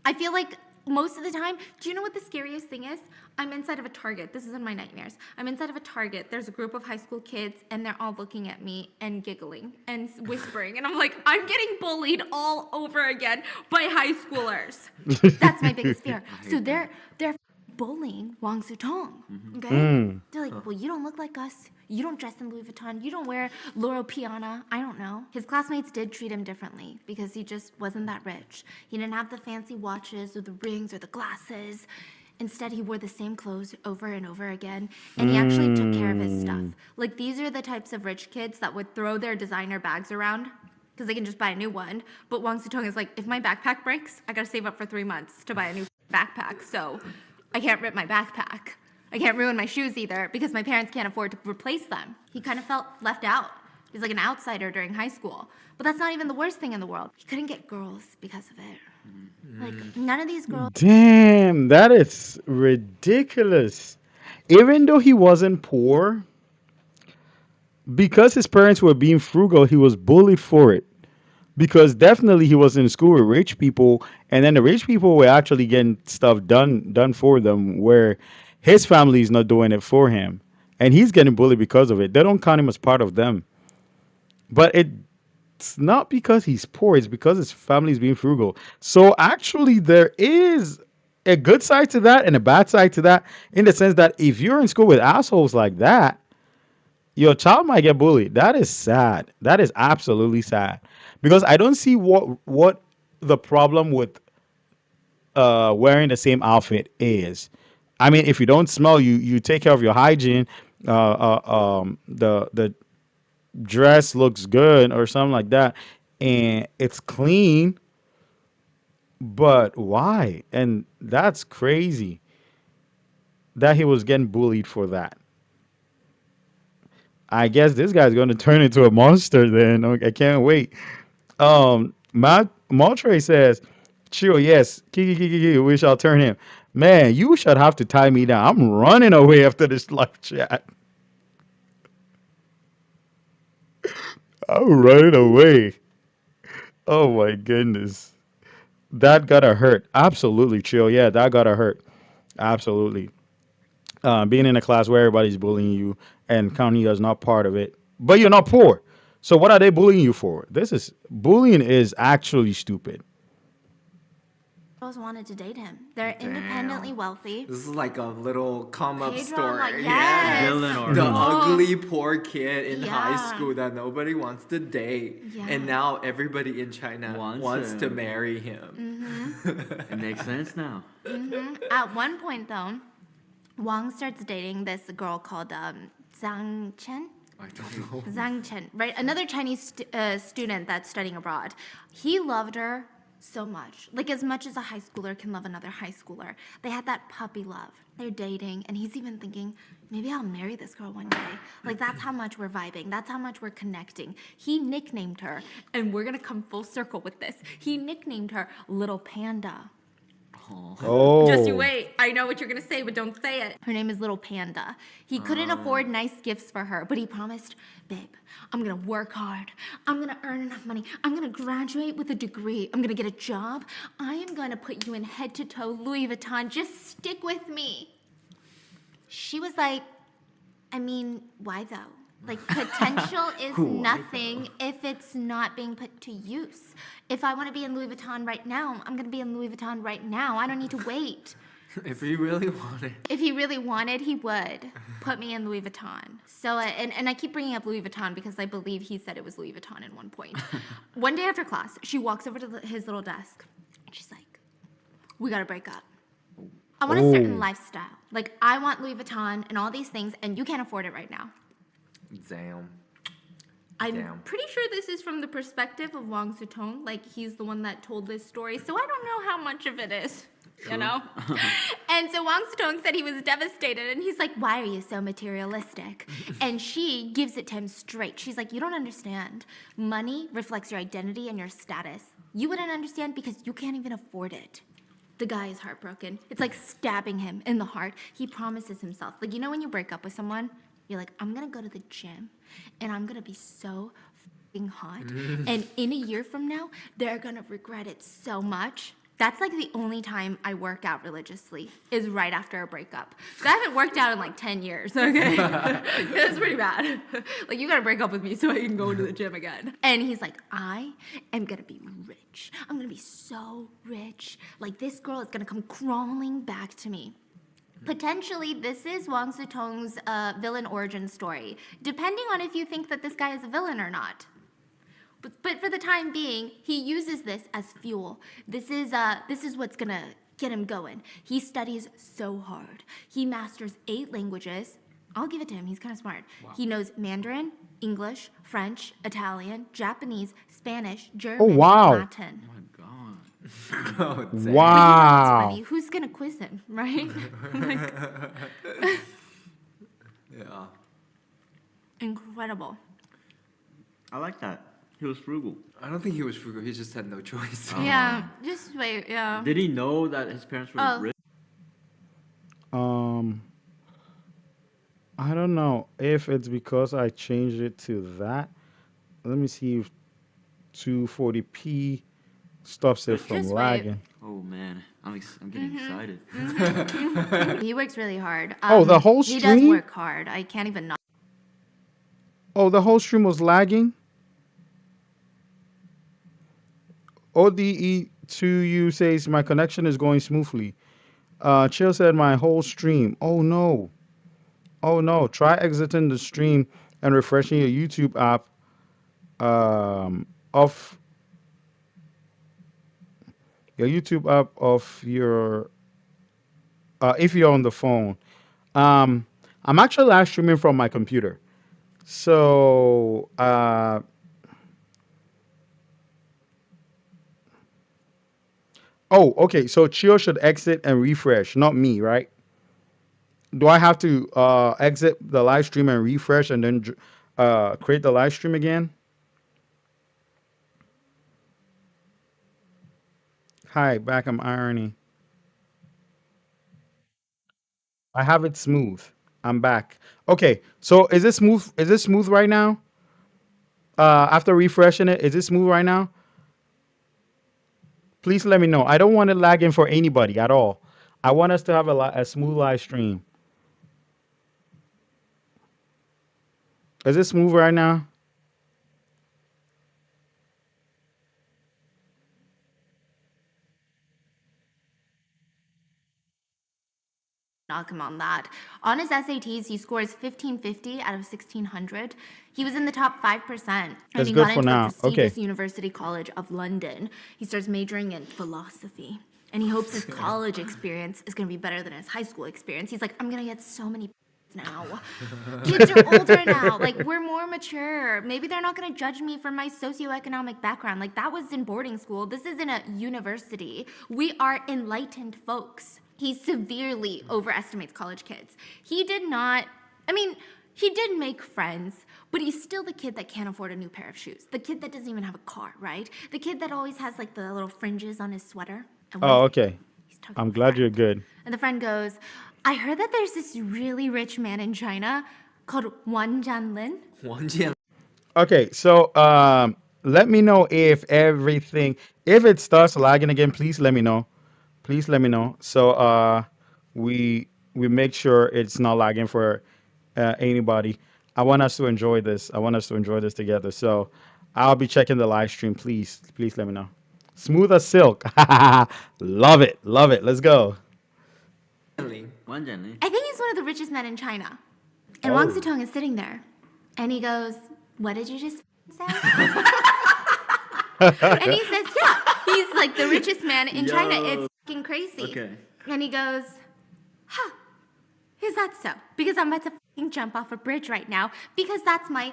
I feel like most of the time, do you know what the scariest thing is? I'm inside of a Target. This is in my nightmares. I'm inside of a Target. There's a group of high school kids, and they're all looking at me and giggling and whispering. And I'm like, I'm getting bullied all over again by high schoolers. That's my biggest fear. So they're bullying Wang Zedong. Okay? They're like, well, you don't look like us. You don't dress in Louis Vuitton. You don't wear Loro Piana. I don't know. His classmates did treat him differently because he just wasn't that rich. He didn't have the fancy watches or the rings or the glasses. Instead, he wore the same clothes over and over again, and he actually took care of his stuff. Like, these are the types of rich kids that would throw their designer bags around because they can just buy a new one. But Wang Zedong is like, if my backpack breaks, I gotta save up for 3 months to buy a new backpack. So I can't rip my backpack. I can't ruin my shoes either because my parents can't afford to replace them. He kind of felt left out. He's like an outsider during high school. But that's not even the worst thing in the world. He couldn't get girls because of it. Like none of these girls Damn, that is ridiculous. Even though he wasn't poor, because his parents were being frugal, he was bullied for it. Because definitely he was in school with rich people, and then the rich people were actually getting stuff done for them, where his family is not doing it for him, and he's getting bullied because of it. They don't count him as part of them. But it's not because he's poor; it's because his family is being frugal. So actually, there is a good side to that and a bad side to that, in the sense that if you're in school with assholes like that, your child might get bullied. That is sad. That is absolutely sad. Because I don't see what the problem with wearing the same outfit is. I mean, if you don't smell, you take care of your hygiene. The dress looks good or something like that, and it's clean. But why? And that's crazy that he was getting bullied for that. I guess this guy's going to turn into a monster then. Okay, I can't wait. Matt Montre says, "Chill, yes, Kiki, Kiki, Kiki, we shall turn him." Man, you should have to tie me down. I'm running away after this live chat. I'm running away. Oh my goodness, that gotta hurt. Absolutely, chill. Yeah, that gotta hurt. Absolutely. Being in a class where everybody's bullying you and counting you as not part of it, but you're not poor. So what are they bullying you for? This is bullying is actually stupid. wanted to date him. They're independently wealthy. This is like a little come up K-drama, story. yes. Villain or The Oh. ugly poor kid in high Yeah. school that nobody wants to date. Yeah. And now everybody in China Wants wants to him. marry him. It makes sense now. At one point, though, Wang starts dating this girl called Zhang Chen. I don't know. Zhang Chen, right? Another Chinese student that's studying abroad. He loved her so much, like as much as a high schooler can love another high schooler. They had that puppy love. They're dating, and he's even thinking, maybe I'll marry this girl one day. Like that's how much we're vibing. That's how much we're connecting. He nicknamed her, and we're gonna come full circle with this. He nicknamed her Little Panda. Oh, Just you wait. I know what you're gonna say, but don't say it. Her name is Little Panda. He couldn't afford nice gifts for her, but he promised, babe, I'm gonna work hard. I'm gonna earn enough money. I'm gonna graduate with a degree. I'm gonna get a job. I am gonna put you in head to toe Louis Vuitton. Just stick with me. She was like, I mean, why though? Like potential is nothing if it's not being put to use. If I want to be in Louis Vuitton right now, I'm going to be in Louis Vuitton right now. I don't need to wait. If you really want it. If he really wanted, he would put me in Louis Vuitton. So, and I keep bringing up Louis Vuitton because I believe he said it was Louis Vuitton at one point. One day after class, she walks over to his little desk and she's like, we got to break up. I want a certain lifestyle. Like, I want Louis Vuitton and all these things, and you can't afford it right now. Damn. I'm Damn. pretty sure this is from the perspective of Wang Zitong. Like, he's the one that told this story, so I don't know how much of it is, you know? And so Wang Zitong said he was devastated, and he's like, why are you so materialistic? And she gives it to him straight. She's like, you don't understand. Money reflects your identity and your status. You wouldn't understand because you can't even afford it. The guy is heartbroken. It's like stabbing him in the heart. He promises himself. Like, you know when you break up with someone? You're like, I'm gonna go to the gym and I'm gonna be so f***ing hot. And in a year from now, they're gonna regret it so much. That's like the only time I work out religiously is right after a breakup. So I haven't worked out in like 10 years, okay? It's pretty bad. Like, you gotta break up with me so I can go to the gym again. And he's like, I am gonna be rich. I'm gonna be so rich. Like, this girl is gonna come crawling back to me. Potentially, this is Wang Zitong's villain origin story, depending on if you think that this guy is a villain or not. But for the time being, he uses this as fuel. This is what's gonna get him going. He studies so hard. He masters 8 languages. I'll give it to him. He's kind of smart. Wow. He knows Mandarin, English, French, Italian, Japanese, Spanish, German, wow. Latin. Oh my god. Oh, damn. But you know what's Wow. funny? Who's gonna quiz him, right? Like, Yeah. incredible. I like that. He was frugal. I don't think he was frugal. He just had no choice. Yeah, just wait. Yeah. Did he know that his parents were Oh. rich? Um, I don't know if it's because I changed it to that. Let me see if 240p stops it from Just wait. lagging. Oh man, I'm getting excited. He works really hard. Oh, the whole He does stream? work hard. I can't even not. Oh, the whole stream was lagging. ODE2U says my connection is going smoothly. Chill said my whole stream. Oh no. Oh no. Try exiting the stream and refreshing your YouTube app off your YouTube app of your if you're on the phone. I'm actually live streaming from my computer. So oh, okay. So Chio should exit and refresh, not me, right? Do I have to exit the live stream and refresh and then create the live stream again? Hi, back. I'm Irony. I have it smooth. I'm back. Okay. So is it smooth? Is it smooth right now? After refreshing it, is it smooth right now? Please let me know. I don't want it lagging for anybody at all. I want us to have a smooth live stream. Is it smooth right now? Knock him on that. On his SATs, he scores 1550 out of 1600. He was in the top 5%. And That's he good got for into now. a prestigious Okay. University College of London. He starts majoring in philosophy. And he hopes his college experience is going to be better than his high school experience. He's like, I'm going to get so many now. Kids are older now. Like, we're more mature. Maybe they're not going to judge me for my socioeconomic background. Like, that was in boarding school. This is in a university. We are enlightened folks. He severely overestimates college kids. He did not, I mean, he did make friends, but he's still the kid that can't afford a new pair of shoes. The kid that doesn't even have a car, right? The kid that always has like the little fringes on his sweater. And one Oh, day, okay. he's talking I'm to a glad friend. you're good. And the friend goes, I heard that there's this really rich man in China called Wan Jianlin. 王健 Okay, so let me know if if it starts lagging again, please let me know. Please let me know. So we make sure it's not lagging for anybody. I want us to enjoy this. I want us to enjoy this together. So I'll be checking the live stream. Please let me know. Smooth as silk. Love it. Love it. Let's go. 林 One Jenny. I think he's one of the richest men in China. And Wang Zitong is sitting there. And he goes, what did you just say? And he says, yeah, he's like the richest man in China. Yo. It's fucking crazy. Okay. And he goes, huh, is that so? Because I'm about to fucking jump off a bridge right now because that's my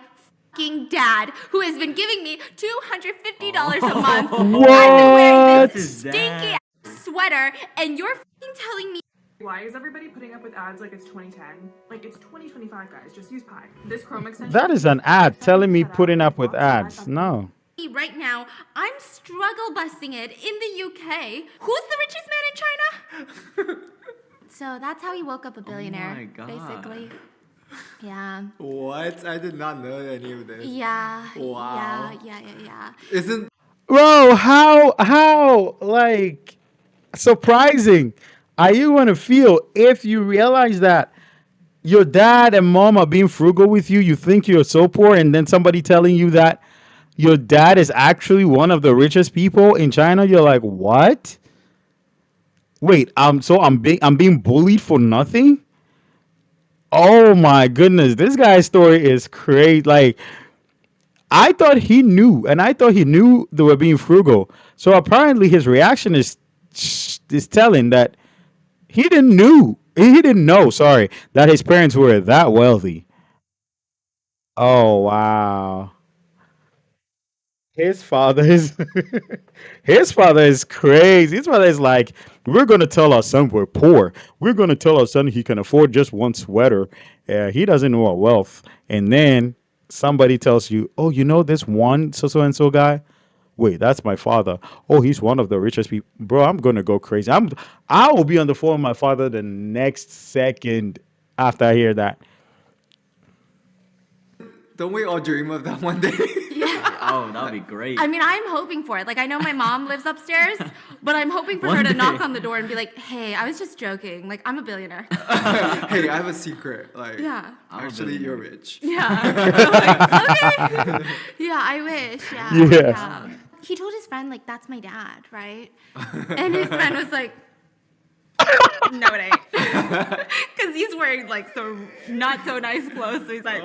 fucking dad who has been giving me $250 a month. I've been wearing What? this His dad. stinky ass sweater and you're fucking telling me Why is everybody putting up with ads like it's 2010? Like it's 2025, guys. Just use Pi. This Chrome extension. That is an ad telling me putting up with ads. No. right now, I'm struggle busting it in the UK. Who's the richest man in China? So that's how he woke up a billionaire, my God. basically. Yeah. What? I did not know any of this. Yeah. Wow. Yeah. Isn't Bro, how like surprising are you gonna feel if you realize that your dad and mom are being frugal with you? You think you're so poor, and then somebody telling you that your dad is actually one of the richest people in China. You're like, what? Wait, I'm being bullied for nothing? Oh my goodness, this guy's story is crazy. Like, I thought he knew, and I thought he knew they were being frugal. So apparently, his reaction is telling that he didn't knew. He didn't know. Sorry, that his parents were that wealthy. Oh wow, his father is his father is crazy. His father is like, we're gonna tell our son we're poor. We're gonna tell our son he can afford just one sweater. He doesn't know our wealth, and then somebody tells you, "Oh, you know this one so and so guy? Wait, that's my father. Oh, he's one of the richest people." Bro, I'm gonna go crazy. I will be on the phone with my father the next second after I hear that. Don't we all dream of that one day? Oh, that would be great. I mean, I'm hoping for it. Like, I know my mom lives upstairs, but I'm hoping for her One to knock day. on the door and be like, "Hey, I was just joking. Like, I'm a billionaire." Hey, I have a secret. Like, Yeah. I'm a actually, you're billionaire. rich. Yeah. I'm like, okay. Yeah, I wish. Yeah. Yes. Yeah. He told his friend, like, "That's my dad," right? And his friend was like, "No, it ain't." Because he's wearing, like, some not so nice clothes. So he's like,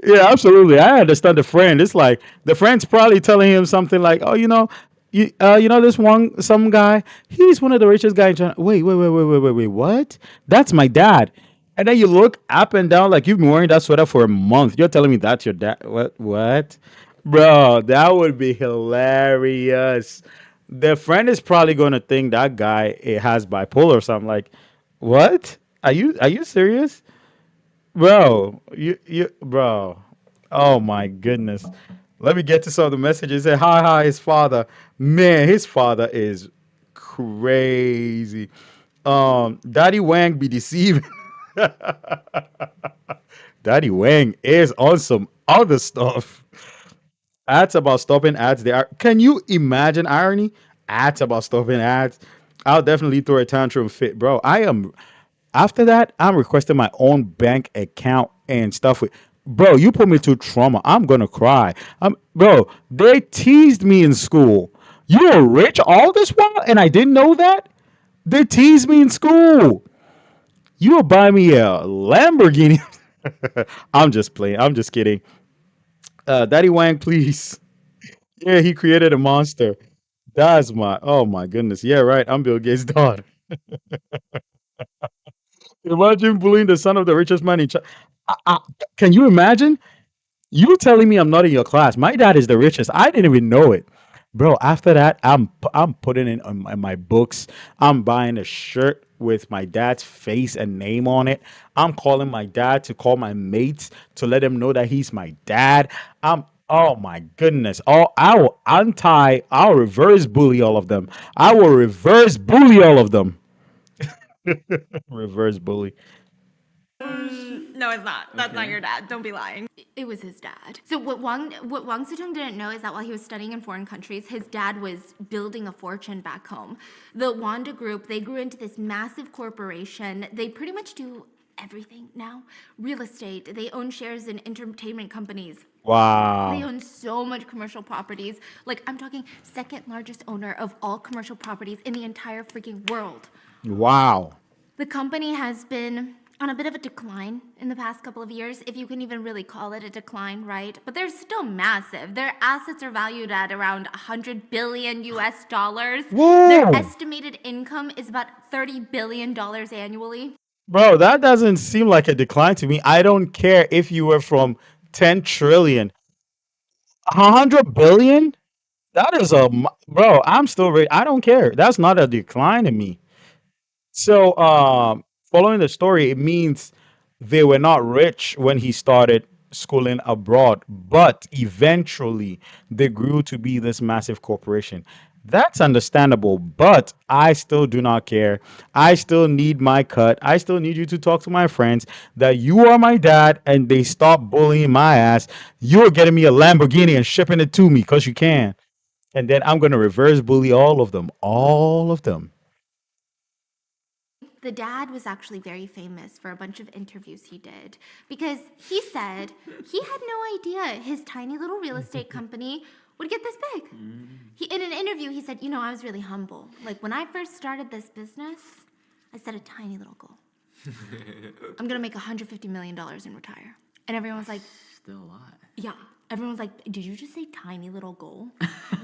Yeah, absolutely. I understand the friend. It's like the friend's probably telling him something like, "Oh, you know this one some guy. He's one of the richest guys in China." Wait. What? That's my dad. And then you look up and down like you've been wearing that sweater for a month. You're telling me that's your dad? What? What? Bro, that would be hilarious. The friend is probably going to think that guy has bipolar or something. Like, what? Are you serious? Bro, bro. Oh my goodness. Let me get to some of the messages. Say hi, his father. Man, his father is crazy. Daddy Wang be deceiving. Daddy Wang is on some other stuff. Ads about stopping ads. They are. Can you imagine irony? Ads about stopping ads. I'll definitely throw a tantrum fit, bro. I am. After that, I'm requesting my own bank account and stuff. Bro, you put me to trauma. I'm gonna cry. Bro, they teased me in school. You were rich all this while, and I didn't know that. They teased me in school. You will buy me a Lamborghini. I'm just playing. I'm just kidding. Daddy Wang, please. Yeah, he created a monster. That's my. Oh my goodness. Yeah, right. I'm Bill Gates' daughter. Imagine bullying the son of the richest man in China. Can you imagine? You telling me I'm not in your class. My dad is the richest. I didn't even know it. Bro, after that, I'm putting in on my books. I'm buying a shirt with my dad's face and name on it. I'm calling my dad to call my mates to let them know that he's my dad. Oh my goodness. I'll reverse bully all of them. I will reverse bully all of them. Reverse bully. "No, it's not. That's not your dad. Don't be lying." It was his dad. So what Wang Zedong didn't know is that while he was studying in foreign countries, his dad was building a fortune back home. The Wanda Group, they grew into this massive corporation. They pretty much do everything now. Real estate. They own shares in entertainment companies. They Wow. own so much commercial properties. Like, I'm talking second largest owner of all commercial properties in the entire freaking world. Wow. The company has been on a bit of a decline in the past couple of years, if you can even really call it a decline, right? But they're still massive. Their assets are valued at around 100 billion US dollars. Their Whoa. estimated income is about $30 billion annually. Bro, that doesn't seem like a decline to me. I don't care if you were from 10 trillion. 100 billion? That is bro, I'm still I don't care. That's not a decline to me. So, following the story, it means they were not rich when he started schooling abroad, but eventually they grew to be this massive corporation. That's understandable, but I still do not care. I still need my cut. I still need you to talk to my friends that you are my dad and they stop bullying my ass. You're getting me a Lamborghini and shipping it to me because you can. And then I'm going to reverse bully all of them. All of them. The dad was actually very famous for a bunch of interviews he did because he said he had no idea his tiny little real estate company would get this big. In an interview, he said, I was really humble. Like, when I first started this business, I set a tiny little goal. I'm going to make $150 million and retire. And everyone was like, Still a lot. yeah. Everyone's like, did you just say tiny little goal?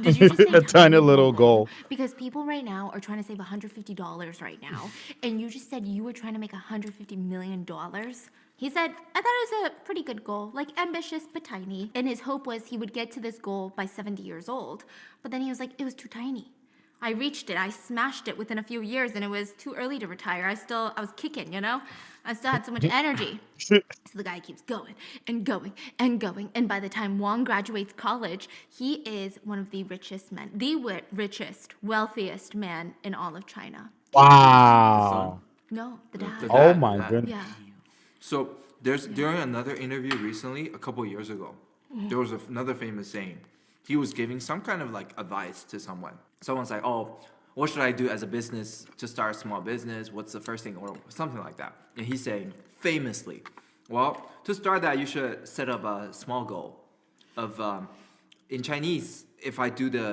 Did you just say A tiny little goal. Because people right now are trying to save $150 right now, and you just said you were trying to make $150 million. He said, I thought it was a pretty good goal, like ambitious but tiny. And his hope was he would get to this goal by 70 years old. But then he was like, it was too tiny. I reached it. I smashed it within a few years, and it was too early to retire. I was kicking, you know? I still had so much energy. So the guy keeps going and going and going. And by the time Wong graduates college, he is one of the richest men, richest, wealthiest man in all of China. Wow. No, the The dad. Oh dad, my the dad. goodness. Yeah. So there's during another interview recently, a couple years ago, there was another famous saying. He was giving some kind of like advice to someone. Someone's like, "Oh, what should I do as a business to start a small business? What's the first thing?" Or something like that. And he's saying famously, "Well, to start that, you should set up a small goal of in Chinese. If I do the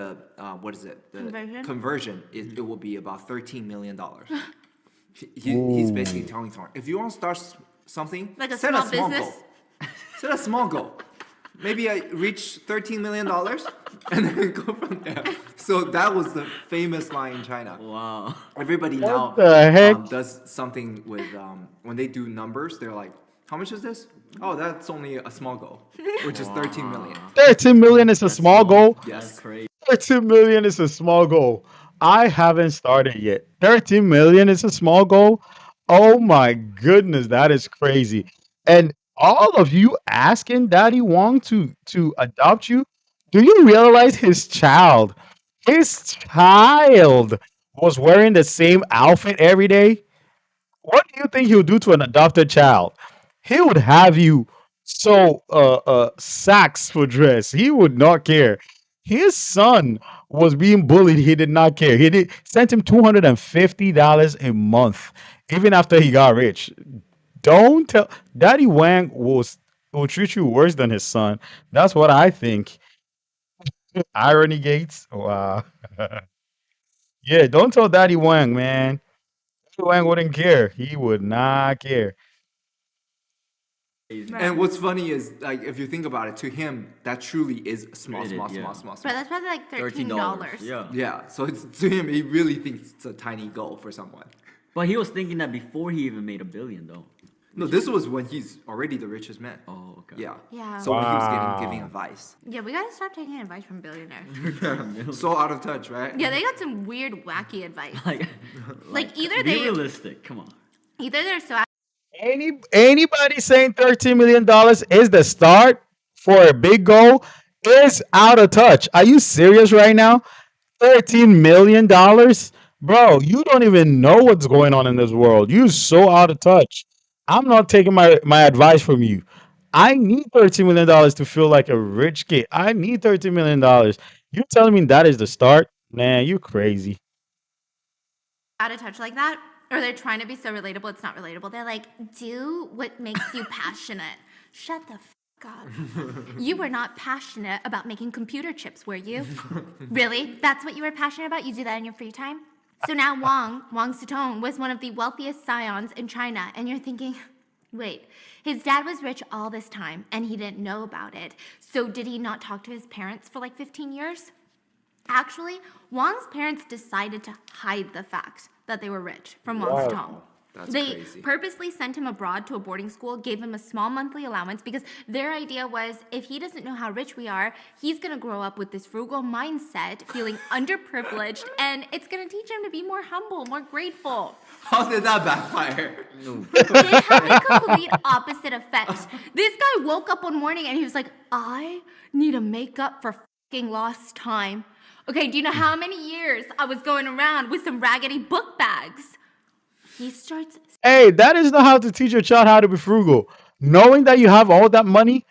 what is it? The Conversion? it will be about $13 million." He's basically telling someone, if you want to start something, Like a set small a small business? goal. Set a small goal. Maybe I reach $13 million and then go from there. So that was the famous line in China. Wow. Everybody now the heck? does something with, when they do numbers, they're like, how much is this? Oh, that's only a small goal, which is 13 million. 13 million is a small goal. That's Yes. crazy. 13 million is a small goal. I haven't started yet. 13 million is a small goal. Oh my goodness, that is crazy. And all of you asking Daddy Wong to adopt you, do you realize his child was wearing the same outfit every day? What do you think he'll do to an adopted child? He would have you sew sacks for dress. He would not care. His son was being bullied. He did not care. He did sent him $250 a month, even after he got rich. Don't tell Daddy Wang will treat you worse than his son. That's what I think. Irony Gates. Wow. Yeah, don't tell Daddy Wang, man. Daddy Wang wouldn't care. He would not care. And what's funny is, like, if you think about it, to him, that truly is small, It is, small, yeah. small, small, But small. that's probably like $13. $13. Yeah. Yeah, so it's, to him, he really thinks it's a tiny goal for someone. But he was thinking that before he even made $1 billion, though. No, this was when he's already the richest man. Oh, okay. Yeah. Yeah. So when he was Wow. giving advice. Yeah, we gotta stop taking advice from billionaires. So out of touch, right? Yeah, they got some weird, wacky advice. Like, Like either be they, realistic. Come on. either they're so Anybody saying $13 million is the start for a big goal is out of touch. Are you serious right now? $13 million? Bro, you don't even know what's going on in this world. You're so out of touch. I'm not taking my advice from you. I need $13 million to feel like a rich kid. I need $13 million. You telling me that is the start? Man, you crazy. out of touch like that, or they're trying to be so relatable, it's not relatable. They're like, do what makes you passionate. Shut the up. You were not passionate about making computer chips, were you? Really? That's what you were passionate about? You do that in your free time? So now Wang Sitong was one of the wealthiest scions in China, and you're thinking, wait, his dad was rich all this time, and he didn't know about it. So did he not talk to his parents for like 15 years? Actually, Wang's parents decided to hide the fact that they were rich from Wang Sitong. That's They crazy. purposely sent him abroad to a boarding school, gave him a small monthly allowance because their idea was if he doesn't know how rich we are, he's gonna grow up with this frugal mindset, feeling underprivileged, and it's gonna teach him to be more humble, more grateful. How did that backfire? It had the complete opposite effect. This guy woke up one morning and he was like, I need to make up for fucking lost time. Okay, do you know how many years I was going around with some raggedy book bags? He starts. Hey, that is not how to teach your child how to be frugal. Knowing that you have all that money,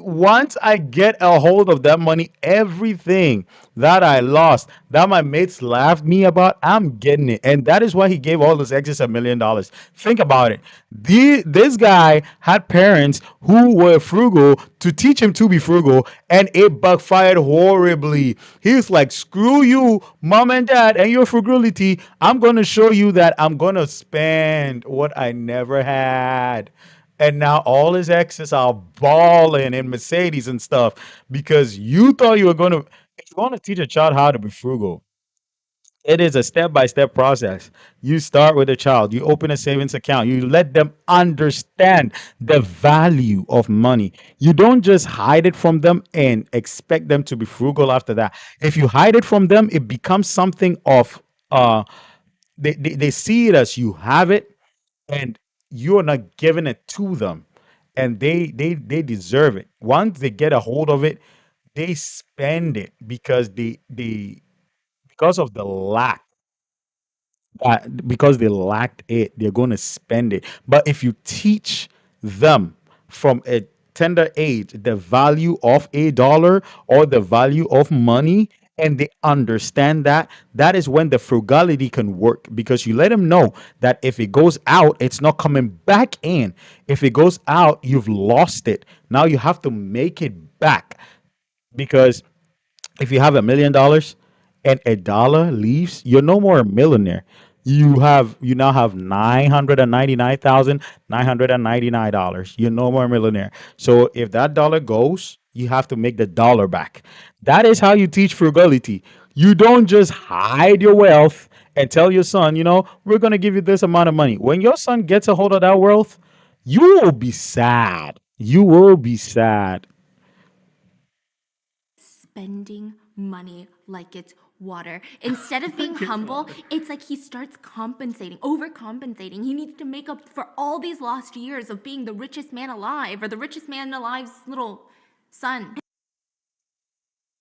once I get a hold of that money, everything that I lost, that my mates laughed me about, I'm getting it. And that is why he gave all this excess $1 million. Think about it. This guy had parents who were frugal to teach him to be frugal, and it backfired horribly. He's like, screw you, mom and dad, and your frugality. I'm going to show you that I'm going to spend what I never had. And now all his exes are balling in Mercedes and stuff because you thought you were going to. If you want to teach a child how to be frugal, It is a step by step process. You start with a child, you open a savings account, you let them understand the value of money. You don't just hide it from them and expect them to be frugal after that. If you hide it from them, it becomes something of they see it as you have it and you're not giving it to them. And they deserve it. Once they get a hold of it, they spend it because of the lack because they lacked it, they're going to spend it. But if you teach them from a tender age the value of a dollar or the value of money, and they understand that, that is when the frugality can work because you let them know that if it goes out, it's not coming back in. If it goes out, you've lost it. Now you have to make it back because if you have $1 million and a dollar leaves, you're no more a millionaire. You now have $999,999. You're no more a millionaire. So if that dollar goes, you have to make the dollar back. That is how you teach frugality. You don't just hide your wealth and tell your son, we're gonna give you this amount of money. When your son gets a hold of that wealth, you will be sad. You will be sad. Spending money like it's water. Instead of being humble, it's like he starts compensating, overcompensating. He needs to make up for all these lost years of being the richest man alive or the richest man alive's little son.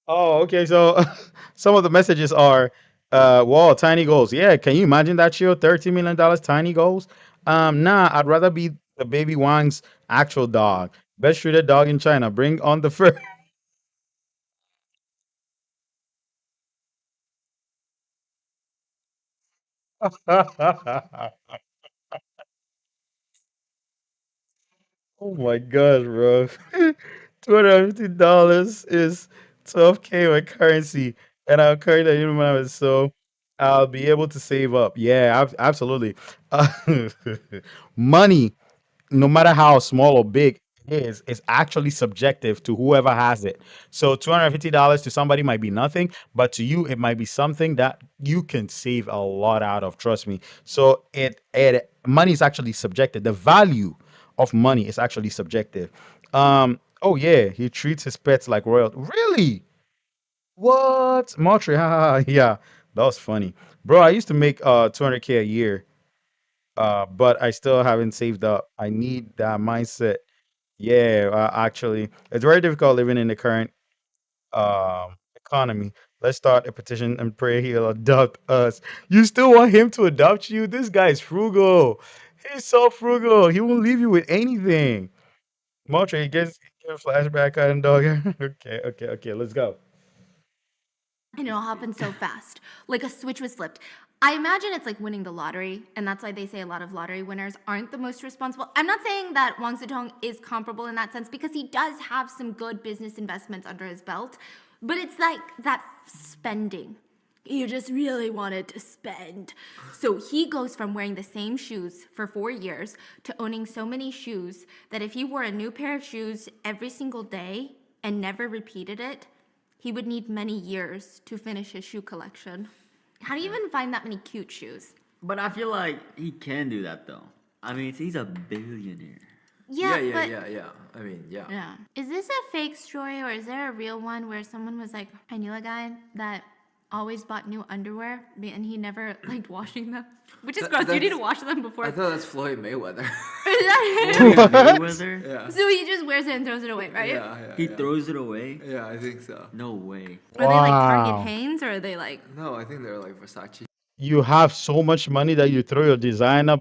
Oh, okay. So some of the messages are, "Whoa, tiny goals." Yeah, can you imagine that show? $13 million, tiny goals. Nah, I'd rather be the baby Wang's actual dog. Best treated dog in China. Bring on the fur. Oh my gosh, bro. $250 is 12K my currency, and I'll carry that in my so I'll be able to save up. Yeah, absolutely. Uh, money, no matter how small or big it is actually subjective to whoever has it. So $250 to somebody might be nothing, but to you it might be something that you can save a lot out of. Trust me. So it money is actually subjective. The value of money is actually subjective. Oh yeah, he treats his pets like royal. Really? What? Montreal? Yeah, that was funny, bro. I used to make 200K a year, but I still haven't saved up. I need that mindset. Yeah, actually, it's very difficult living in the current economy. Let's start a petition and pray he'll adopt us. You still want him to adopt you? This guy is frugal. He's so frugal. He won't leave you with anything. Motre, get a flashback on dog. Okay, okay, okay. Let's go. And it all happened so fast. Like a switch was flipped. I imagine it's like winning the lottery, and that's why they say a lot of lottery winners aren't the most responsible. I'm not saying that Wang Zedong is comparable in that sense because he does have some good business investments under his belt, but it's like that spending. You just really wanted to spend. So he goes from wearing the same shoes for 4 years to owning so many shoes that if he wore a new pair of shoes every single day and never repeated it, he would need many years to finish his shoe collection. How do you even find that many cute shoes? But I feel like he can do that though. I mean, he's a billionaire. Yeah. I mean, yeah. Yeah. Is this a fake story or is there a real one where someone was like, I knew a guy that always bought new underwear and he never liked washing them? Which is gross. You need to That's- wash them before. I thought that's Floyd Mayweather. Is that Floyd it? Mayweather? yeah. So he just wears it and throws it away, right? Yeah. He throws it away? Yeah, I think so. No way. Are they like Wow. Target Hanes or are they like No, I think they're like Versace. You have so much money that you throw your designer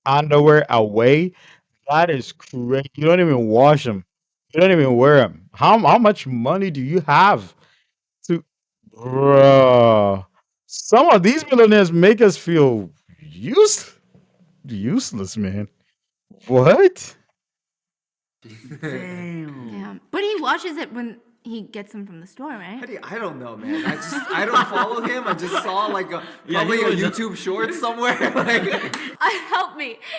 underwear away. That is crazy. You don't even wash them. You don't even wear them. How much money do you have to, bro? Some of these millionaires make us feel useless, man. What? Damn. yeah. But he washes it when he gets them from the store, right? I don't know, man. I don't follow him. I just saw like probably he a was- YouTube short somewhere. Like,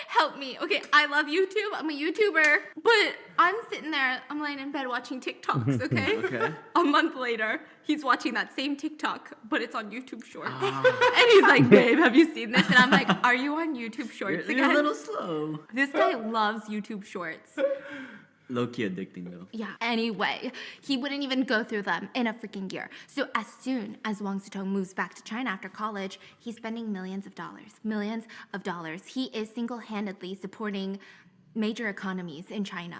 Help me. Okay, I love YouTube. I'm a YouTuber, but I'm sitting there. I'm laying in bed watching TikToks. Okay. Okay. A month later, he's watching that same TikTok, but it's on YouTube Shorts, and he's like, "Babe, have you seen this?" And I'm like, "Are you on YouTube Shorts You're again?" a little slow. This guy loves YouTube Shorts. Low key addicting though. Yeah. Anyway, he wouldn't even go through them in a freaking year. So as soon as Wang Zitong moves back to China after college, he's spending millions of dollars. Millions of dollars. He is single-handedly supporting major economies in China.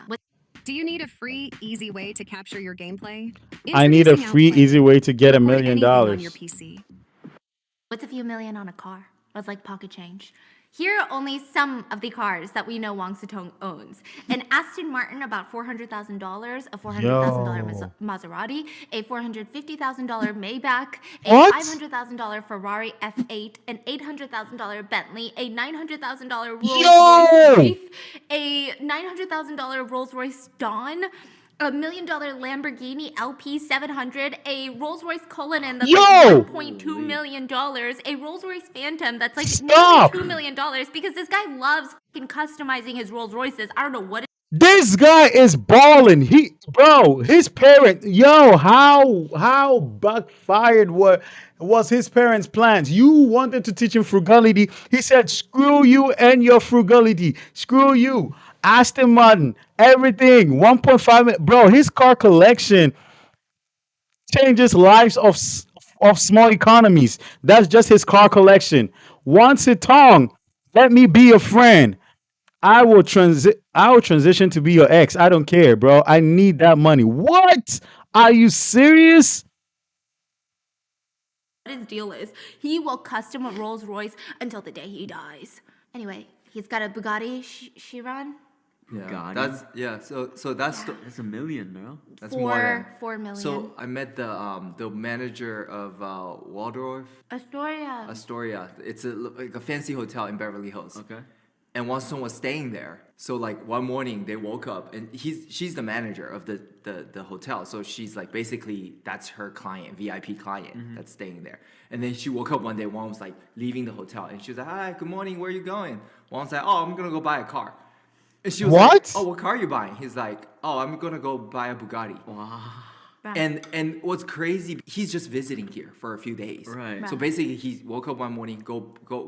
Do you need a free, easy way to capture your gameplay? I need a Introducing free, Outplay. easy way to get $1 Record million. anything on your PC. What's a few million on a car? That's like pocket change. Here are only some of the cars that we know Wang Zitong owns. An Aston Martin, about $400,000, a $400,000 Maserati, a $450,000 Maybach, a What? $500,000 Ferrari F8, an $800,000 Bentley, a $900,000 Rolls Yo! Royce Wraith, a $900,000 Rolls Royce Dawn, $1 million Lamborghini LP700, a Rolls Royce Cullinan that's Yo! like $1.2 million, a Rolls Royce Phantom that's like Stop! nearly $2 million because this guy loves fucking customizing his Rolls Royces. I don't know what This guy is balling. His parent, how backfired was his parents' plans? You wanted to teach him frugality. He said, "Screw you and your frugality. Screw you." Aston Martin, everything, 1.5 million. Bro, his car collection changes lives of small economies. That's just his car collection. Wang Zitong, let me be your friend. I will transition to be your ex. I don't care, bro. I need that money. What? Are you serious? his deal is. He will custom a Rolls Royce until the day he dies. Anyway, he's got a Bugatti Chiron Yeah, God. So that's That's $1 million, bro. that's more than. for $4 million. So I met the manager of Waldorf Astoria. Astoria. It's like a fancy hotel in Beverly Hills. Okay. And Watson was staying there. So like one morning they woke up and she's the manager of the hotel. So she's like basically that's her client, VIP client that's staying there. And then she woke up one day, Juan was like leaving the hotel and she was like, "Hi, good morning, where are you going?" Juan's like, "Oh, I'm gonna go buy a car." And she was What? like, "Oh, what car are you buying?" He's like, "Oh, I'm gonna go buy a Bugatti." Wow. And what's crazy, he's just visiting here for a few days. Right. So basically, he woke up one morning,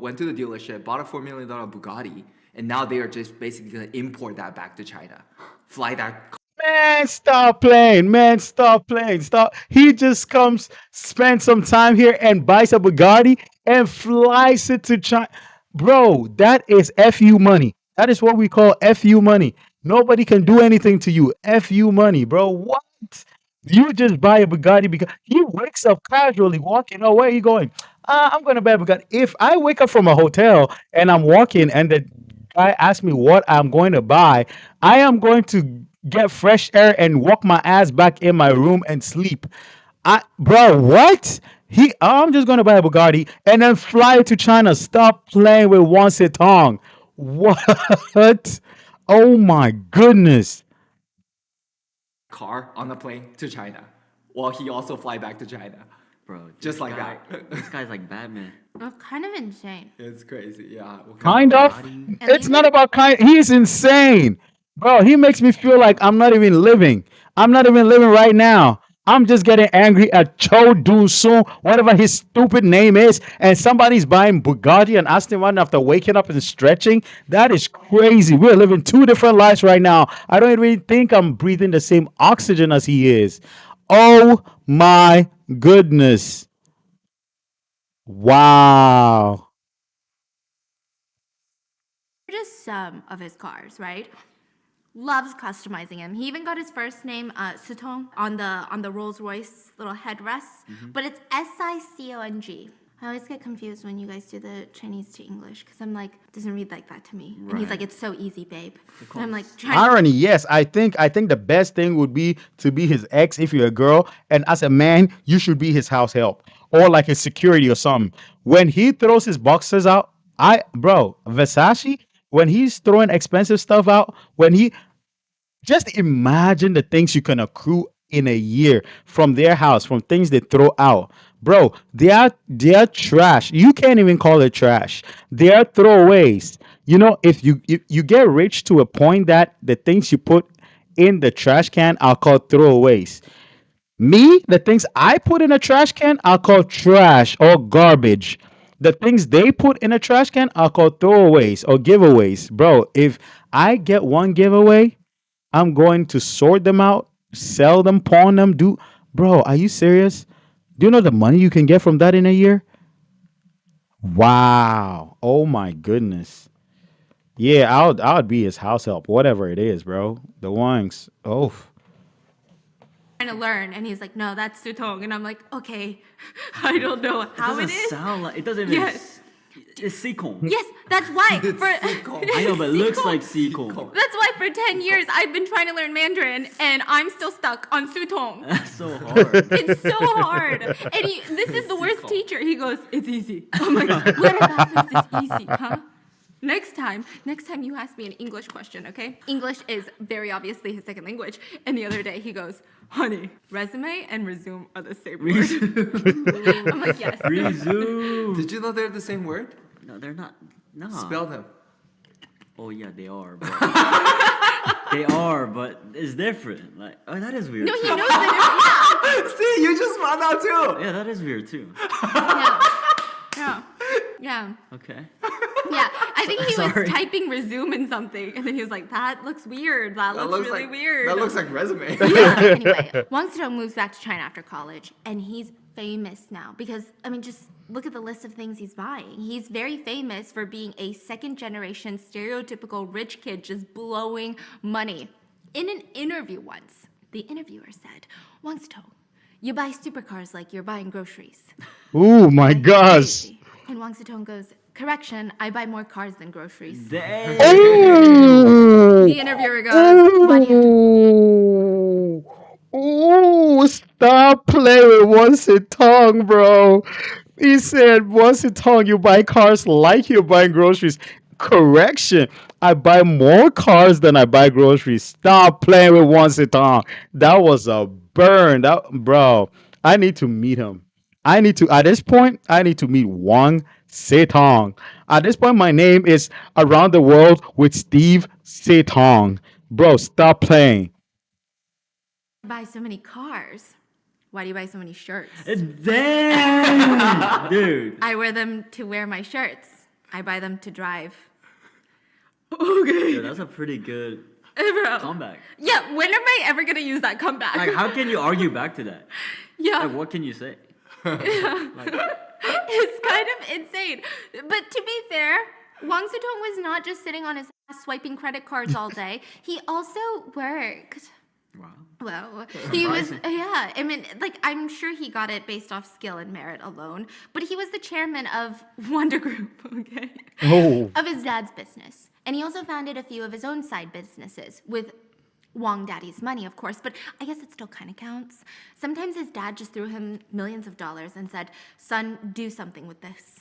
went to the dealership, bought a $4 million Bugatti, and now they are just basically gonna import that back to China, fly that. Man, stop playing. Man, stop playing. Stop. He just comes, spends some time here and buys a Bugatti and flies it to China. Bro, that is FU money. That is what we call FU money. Nobody can do anything to you. FU money, bro. What? You just buy a Bugatti because he wakes up casually walking. Oh, where are you going? I'm going to buy a Bugatti. If I wake up from a hotel and I'm walking and the guy asks me what I'm going to buy, I am going to get fresh air and walk my ass back in my room and sleep. Bro, what? I'm just going to buy a Bugatti and then fly to China. Stop playing with Wang Zitong. What? Oh my goodness. Car on the plane to China, while he also fly back to China. Bro. Just this like guy- that. This guy's like Batman. That's kind of insane. It's crazy, yeah. What Kind of. Bugatti. It's not about kind. He's insane. Bro, he makes me feel like I'm not even living. I'm not even living right now. I'm just getting angry at Cho Do-sung, whatever his stupid name is, and somebody's buying Bugatti and Aston Martin after waking up and stretching. That is crazy. We're living two different lives right now. I don't even think I'm breathing the same oxygen as he is. Oh my goodness. Wow. Just some of his cars, right? Loves customizing him. He even got his first name, Sutong, on the Rolls Royce little headrest, but it's Sicong. I always get confused when you guys do the Chinese to English because I'm like, it doesn't read like that to me. And he's like, it's so easy, babe. And I'm like, Irony, yes. I think the best thing would be to be his ex if you're a girl, and as a man, you should be his house help or like his security or something. When he throws his boxes out, Versace, when he's throwing expensive stuff out, just imagine the things you can accrue in a year from their house, from things they throw out. Bro, they are trash. You can't even call it trash. They are throwaways. You know, if you get rich to a point that the things you put in the trash can are called throwaways. Me, the things I put in a trash can are called trash or garbage. The things they put in a trash can are called throwaways or giveaways. Bro, if I get one giveaway, I'm going to sort them out, sell them, pawn them, do bro, are you serious? Do you know the money you can get from that in a year? Wow. Oh my goodness. Yeah, I would be his house help, whatever it is, bro. The ones. Oh. Trying to learn, and he's like, no, that's Sutong, and I'm like, okay, I don't know It how doesn't it is. sound like it doesn't even. Yes. It's Seacon. Yes, that's why. It's For, Seacon. I know, but it looks Seacon. like Seacon. That's why for 10 years I've been trying to learn Mandarin, and I'm still stuck on Sutong. That's so hard. It's so hard. And this is the worst teacher. He goes, it's easy. I'm like, what about this is easy, huh? Next time you ask me an English question, okay? English is very obviously his second language. And the other day he goes, honey, resume and resume are the same word. I'm like, yes. Resume. Did you know they're the same word? No, they're not. No. Spell them. Oh yeah, they are. But they are, but it's different. Like, oh, that is weird. No, he too. knows that. See, you just found out too. Yeah, that is weird too. Yeah. Yeah. Okay. Yeah. I think he Sorry. was typing resume in something, and then he was like, that looks weird. That looks really like weird. That looks like resume. Yeah. Anyway, Wang Zedong moves back to China after college, and he's famous now because, I mean, just look at the list of things he's buying. He's very famous for being a second generation stereotypical rich kid just blowing money. In an interview once, the interviewer said, Wang Zedong, you buy supercars like you're buying groceries. Oh my Right? gosh. Crazy. And Wang Zedong goes, correction, I buy more cars than groceries. Dang. Oh. The interviewer goes, why do you have to Oh, stop playing with once a tongue, bro. He said once a tongue, you buy cars like you're buying groceries. Correction. I buy more cars than I buy groceries. Stop playing with once a tongue. That was a burn. That bro. I need to meet him. I need to at this point, I need to meet Wang Setong. At this point, my name is Around the World with Steve Setong. Bro, stop playing. buy so many cars? Why do you buy so many shirts? Dang, dude. I wear them to wear my shirts. I buy them to drive. Okay. Dude, that's a pretty good Bro. comeback. Yeah, when am I ever gonna use that comeback? Like, how can you argue back to that? yeah. Like, what can you say? It's kind of insane. But to be fair, Wang Zedong was not just sitting on his ass swiping credit cards all day. He also worked. Wow. Well, he was, yeah. I mean, like, I'm sure he got it based off skill and merit alone, but he was the chairman of Wonder Group, okay? Oh. Of his dad's business. And he also founded a few of his own side businesses with Wong Daddy's money, of course, but I guess it still kind of counts. Sometimes his dad just threw him millions of dollars and said, son, do something with this.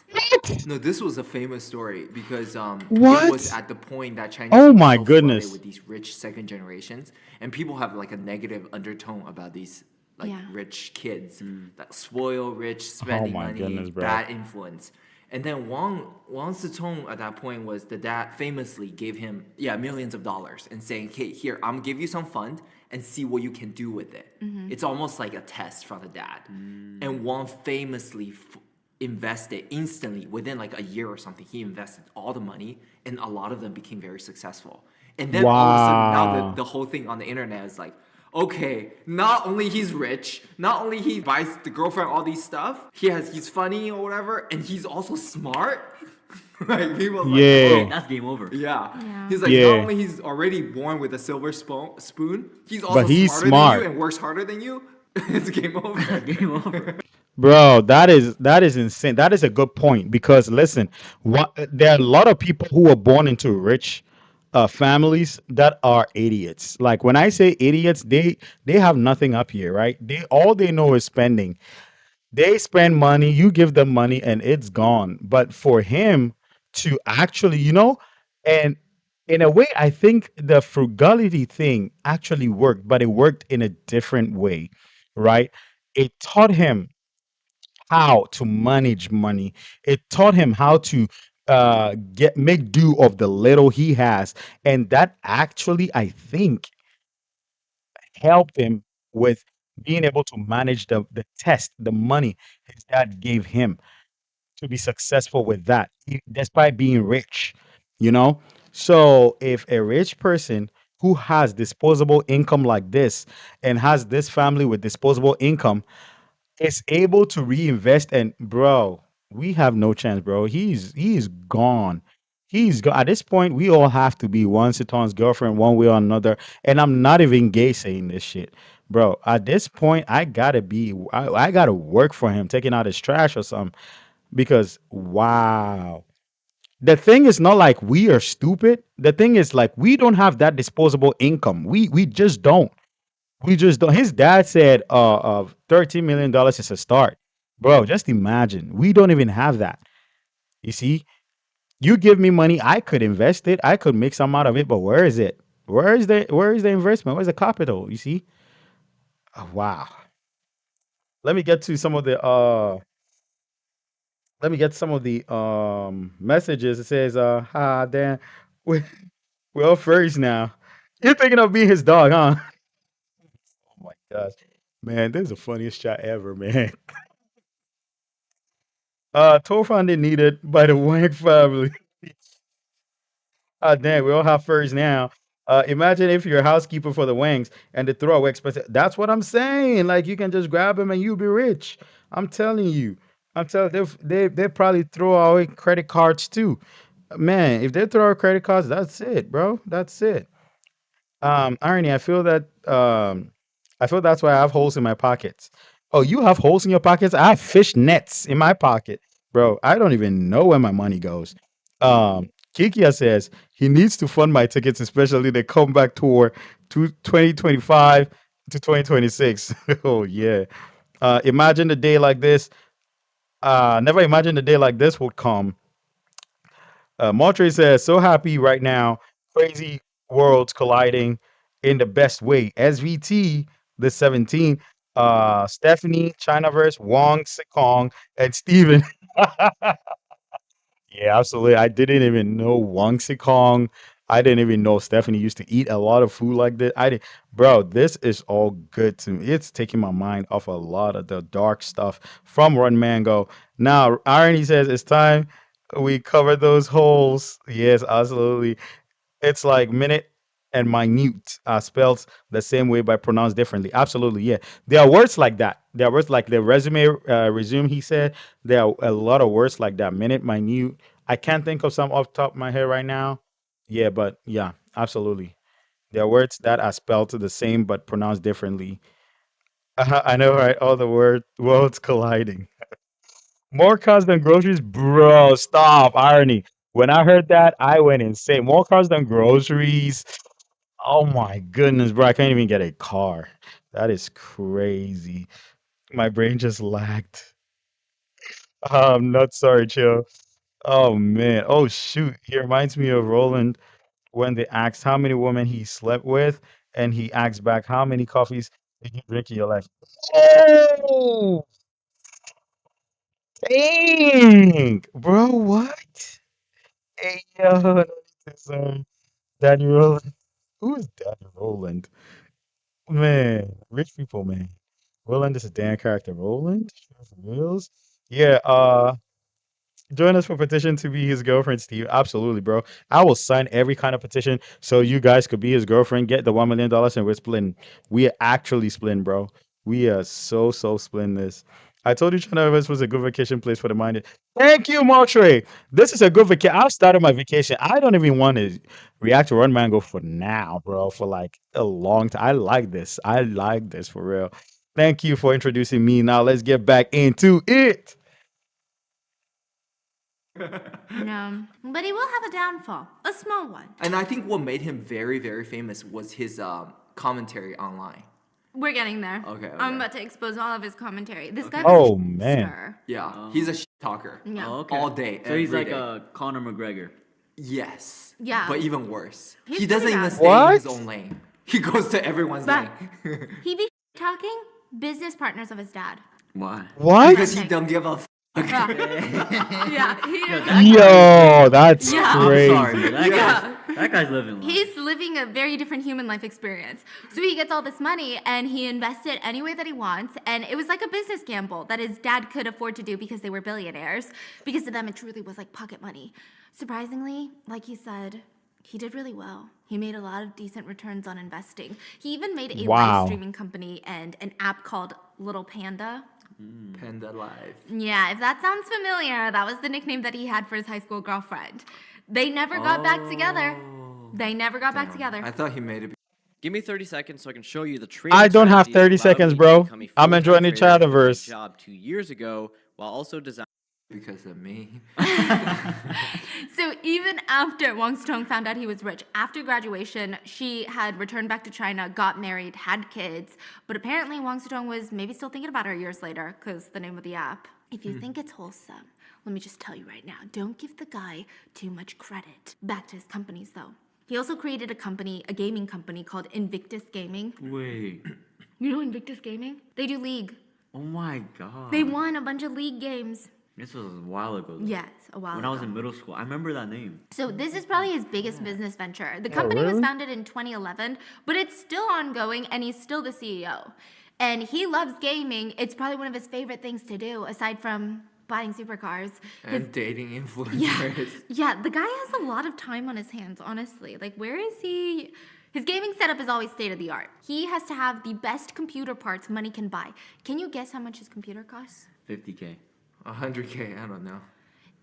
No, this was a famous story because What? it was at the point that Chinese Oh were my so goodness. flooded with these rich second generations, and people have like a negative undertone about these like Yeah. rich kids that spoil rich, spending Oh my money, goodness, bro. bad influence. And then Wang Zedong at that point was the dad famously gave him millions of dollars and saying, "Okay, here I'm gonna give you some fund and see what you can do with it." It's almost like a test from the dad. And Wang famously invested instantly within like a year or something. He invested all the money, and a lot of them became very successful. And then all of a sudden, now Wow. the whole thing on the internet is like, okay, not only he's rich, not only he buys the girlfriend all these stuff, he's funny or whatever, and he's also smart. Like people are like, Yeah. "Whoa." That's game over. Yeah. He's like, Yeah. not only he's already born with a silver spoon, he's also But he's smarter smart. than you and works harder than you. It's game over. Game over. Bro, that is insane. That is a good point because listen, there are a lot of people who were born into rich families that are idiots. Like when I say idiots, they have nothing up here, right? They know is spending. They spend money, you give them money, and it's gone. But for him to actually, and In a way, I think the frugality thing actually worked, but it worked in a different way, right? It taught him how to manage money. It taught him how to get make do of the little he has, and that actually, I think, helped him with being able to manage the test, the money his dad gave him to be successful with that, despite being rich, you know? So if a rich person who has disposable income like this and has this family with disposable income is able to reinvest, and bro, we have no chance, bro. He's gone. He's gone. At this point, we all have to be one Satan's girlfriend one way or another. And I'm not even gay saying this shit. Bro, at this point, I gotta work for him, taking out his trash or something. Because wow. The thing is not like we are stupid. The thing is like we don't have that disposable income. We just don't. We just don't. His dad said $13 million is a start. Bro, just imagine. We don't even have that. You see, you give me money, I could invest it, I could make some out of it, but where is it? Where is the investment? Where's the capital? You see? Wow. Let me get to some of the messages. It says, Dan, we we're all furries now. You're thinking of being his dog, huh? Oh my gosh. Man, this is the funniest chat ever, man. Tour funding needed by the Wang family. Ah, damn, we all have furs now. Imagine if you're a housekeeper for the Wangs and the throwaway expensive. That's what I'm saying. Like you can just grab them and you'll be rich. I'm telling you. I'm telling they probably throw away credit cards too. Man, if they throw out credit cards, that's it, bro. That's it. Irony, I feel that's why I have holes in my pockets. Oh, you have holes in your pockets? I have fish nets in my pocket. Bro, I don't even know where my money goes. Kikia says he needs to fund my tickets, especially the comeback tour to 2025 to 2026. Oh yeah. Imagine a day like this. Never imagined a day like this would come. Montre says, so happy right now. Crazy worlds colliding in the best way. SVT, the 17, Stephanie, Chinaverse, Wong, Sikong, and Steven. Yeah, absolutely. I didn't even know Wang Sikong. I didn't even know Stephanie used to eat a lot of food like this. Bro, this is all good to me. It's taking my mind off a lot of the dark stuff from Run Mango. Now, Irony says it's time we cover those holes. Yes, absolutely. It's like minute and minute are spelled the same way but pronounced differently. Absolutely, yeah. There are words like that. There are words like the resume. He said there are a lot of words like that. Minute, minute. I can't think of some off the top of my head right now. Yeah, but yeah, absolutely. There are words that are spelled the same but pronounced differently. I know, right? All the words colliding. More cars than groceries, bro. Stop. Irony. When I heard that, I went insane. More cars than groceries. Oh my goodness, bro. I can't even get a car. That is crazy. My brain just lagged. I'm not sorry, chill. Oh man. Oh shoot. He reminds me of Roland when they asked how many women he slept with, and he asks back how many coffees did you drink in your life? Oh, dang, bro. What? Hey, yo, this is Danny Roland. Who is Danny Roland? Man, rich people, man. Roland is a damn character. Roland? For reals? Yeah, join us for petition to be his girlfriend, Steve. Absolutely, bro. I will sign every kind of petition so you guys could be his girlfriend, get the $1 million, and we're splitting. We are actually splitting, bro. We are so splitting this. I told you China West was a good vacation place for the minded. Thank you, Motre. This is a good vacation. I've started my vacation. I don't even want to react to Run Mango for now, bro, for like a long time. I like this. I like this for real. Thank you for introducing me. Now let's get back into it. No, but he will have a downfall, a small one. And I think what made him very, very famous was his commentary online. We're getting there. Okay, I'm okay. about to expose all of his commentary. This guy Oh was a man. star. Yeah, he's a talker Yeah. Oh, okay. all day. So he's every like day. a Conor McGregor. Yes. Yeah. But even worse. He's He doesn't pretty even bad. stay in his What? own lane. He goes to everyone's But lane. he be talking business partners of his dad. Why? What? Because he don't give a Yeah, he, Yo, that's Yeah. I'm crazy. sorry, but Yeah. that guy's living life. he's living a very different human life experience. So he gets all this money and he invests it any way that he wants. And it was like a business gamble that his dad could afford to do because they were billionaires. Because to them, it truly was like pocket money. Surprisingly, like he said, he did really well. He made a lot of decent returns on investing. He even made a Wow. live streaming company and an app called Little Panda. Panda Live. Yeah, if that sounds familiar, that was the nickname that he had for his high school girlfriend. They never got back together. They never got back together. I thought he made it. Give me 30 seconds so I can show you the trading I don't have strategies 30 that allowed seconds, me to bro. become a I'm enjoying full-time each trader other at my verse. job 2 years ago while also designing. Because of me. So even after Wang Zitong found out he was rich, after graduation, she had returned back to China, got married, had kids. But apparently Wang Zitong was maybe still thinking about her years later, because the name of the app. If you think it's wholesome, let me just tell you right now, don't give the guy too much credit. Back to his companies, though. He also created a company, a gaming company called Invictus Gaming. Wait. You know Invictus Gaming? They do League. Oh my god. They won a bunch of League games. This was a while ago. Though. Yes, a while When ago. I was in middle school, I remember that name. So this is probably his biggest business venture. The company was founded in 2011, but it's still ongoing and he's still the CEO. And he loves gaming. It's probably one of his favorite things to do aside from buying supercars. And dating influencers. Yeah. Yeah, the guy has a lot of time on his hands, honestly. Like, where is he? His gaming setup is always state of the art. He has to have the best computer parts money can buy. Can you guess how much his computer costs? 50K. 100K, I don't know.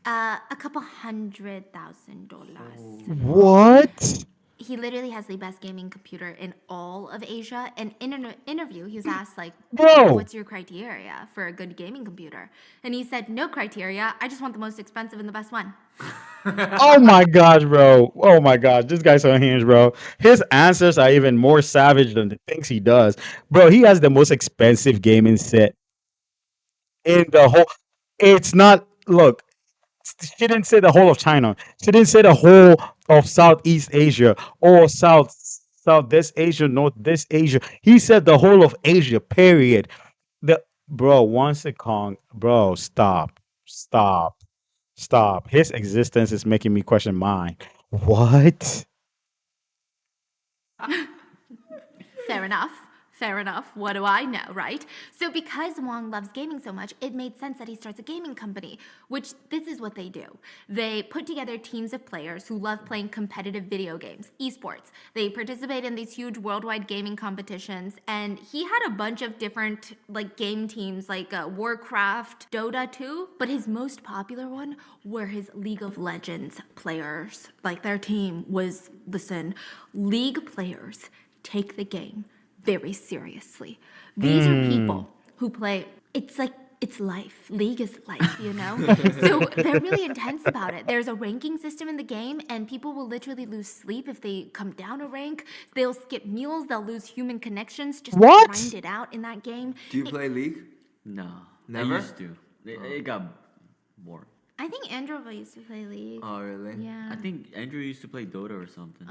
A couple $100,000. What? He literally has the best gaming computer in all of Asia. And in an interview, he was asked, like, Bro. what's your criteria for a good gaming computer? And he said, no criteria. I just want the most expensive and the best one. Oh my gosh, bro. Oh my gosh. This guy's unhinged, bro. His answers are even more savage than the things he does. Bro, he has the most expensive gaming set in the whole. It's not. Look, she didn't say the whole of China. She didn't say the whole of Southeast Asia or Southwest Asia, Northeast Asia. He said the whole of Asia, period. The bro, once a Kong, bro, stop. His existence is making me question mine. What? Fair enough. Fair enough. What do I know, right? So because Wang loves gaming so much, it made sense that he starts a gaming company, which this is what they do. They put together teams of players who love playing competitive video games, esports. They participate in these huge worldwide gaming competitions, and he had a bunch of different like game teams like Warcraft, Dota 2, but his most popular one were his League of Legends players. Like their team was, listen, League players take the game very seriously. These are people who play, it's like, it's life. League is life, you know? So they're really intense about it. There's a ranking system in the game, and people will literally lose sleep if they come down a rank. They'll skip meals, they'll lose human connections just to What? grind it out in that game. Do you play League? No. Never? I used to. It got bored. I think Androva used to play League. Oh, really? Yeah. I think Andrew used to play Dota or something.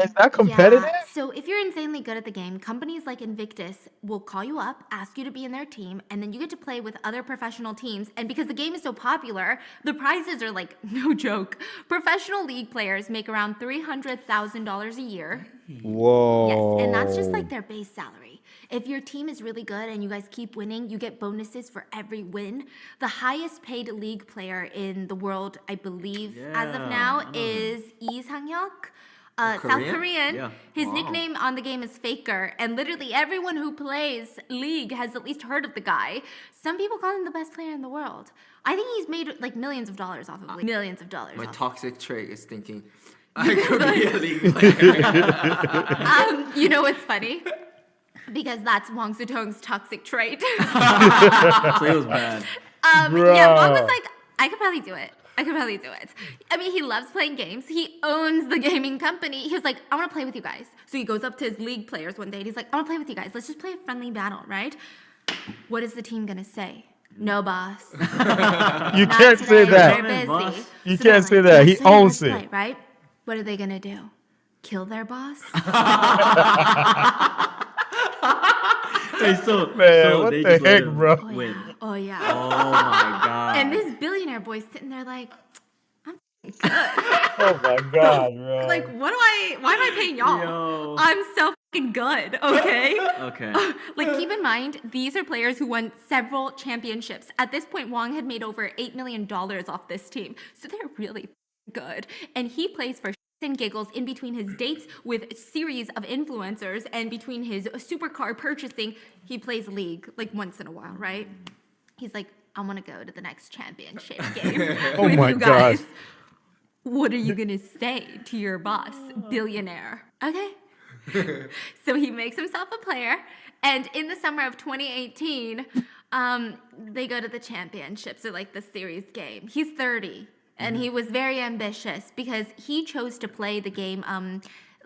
Is that competitive? Yeah. So if you're insanely good at the game, companies like Invictus will call you up, ask you to be in their team, and then you get to play with other professional teams. And because the game is so popular, the prizes are like no joke. Professional league players make around $300,000 a year. Whoa. Yes, and that's just like their base salary. If your team is really good and you guys keep winning, you get bonuses for every win. The highest paid league player in the world, I believe, as of now, is Lee Sang-hyuk. South Korean? Korean. Yeah. His nickname on the game is Faker, and literally everyone who plays League has at least heard of the guy. Some people call him the best player in the world. I think he's made like millions of dollars off of League. Millions of dollars. My off. toxic trait is thinking, I could be a League player. You know what's funny? Because that's Wang Zitong's toxic trait. Play was bad. Yeah, Wang was like, I could probably do it. I mean, he loves playing games. He owns the gaming company. He was like, I want to play with you guys. So he goes up to his league players one day and he's like, I want to play with you guys. Let's just play a friendly battle, right? What is the team going to say? No, boss. You Not can't say today. that. They're busy. Boss. You So they're can't say like, that. He "Let's play, owns let's it." play," right? What are they gonna do? Kill their boss? Hey, so, Man, so what they the just let heck, him bro? Oh win. yeah. Oh yeah. Oh my god. And this billionaire boy's sitting there like, Oh my god, bro. like, why am I paying y'all? Yo. I'm so fucking good, okay? Okay. Like, keep in mind, these are players who won several championships. At this point, Wong had made over $8 million off this team, so they're really good. And he plays for shits and giggles in between his dates with a series of influencers and between his supercar purchasing. He plays League like once in a while, right? He's like, I want to go to the next championship game Oh with my you guys. gosh. What are you gonna say to your boss, billionaire? Okay. So he makes himself a player, and in the summer of 2018, they go to the championships, or like the series game. He's 30, and he was very ambitious because he chose to play the game.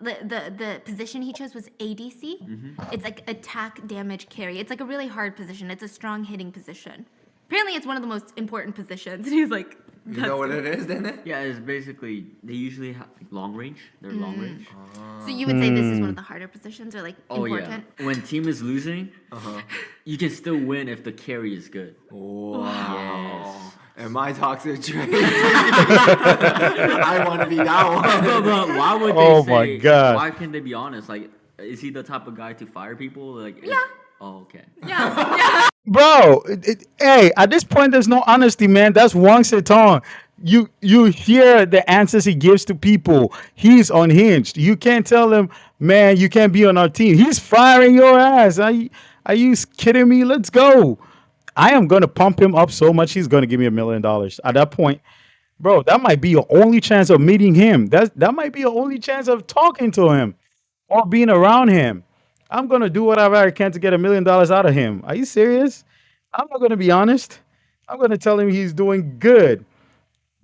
The position he chose was ADC. It's like attack, damage, carry. It's like a really hard position. It's a strong hitting position. Apparently, it's one of the most important positions. And he's like, You know what it is, then? Yeah, it's basically they usually have like, long range. They're long range. so you would say this is one of the harder positions, or like Oh important? yeah. When team is losing, you can still win if the carry is good. Wow. Yes. Am I toxic trait? I want to be that one. But why would they Oh say? my God. Why can't they be honest? Like, is he the type of guy to fire people? Like, Yeah. Oh, okay. Yeah. Bro, hey, at this point, there's no honesty, man. That's Wang Setong. You hear the answers he gives to people. He's unhinged. You can't tell him, man, you can't be on our team. He's firing your ass. Are you kidding me? Let's go. I am gonna pump him up so much. He's gonna give me $1 million. At that point, bro, that might be your only chance of meeting him. That might be your only chance of talking to him or being around him. I'm gonna do whatever I can to get $1 million out of him. Are you serious? I'm not gonna be honest. I'm gonna tell him he's doing good.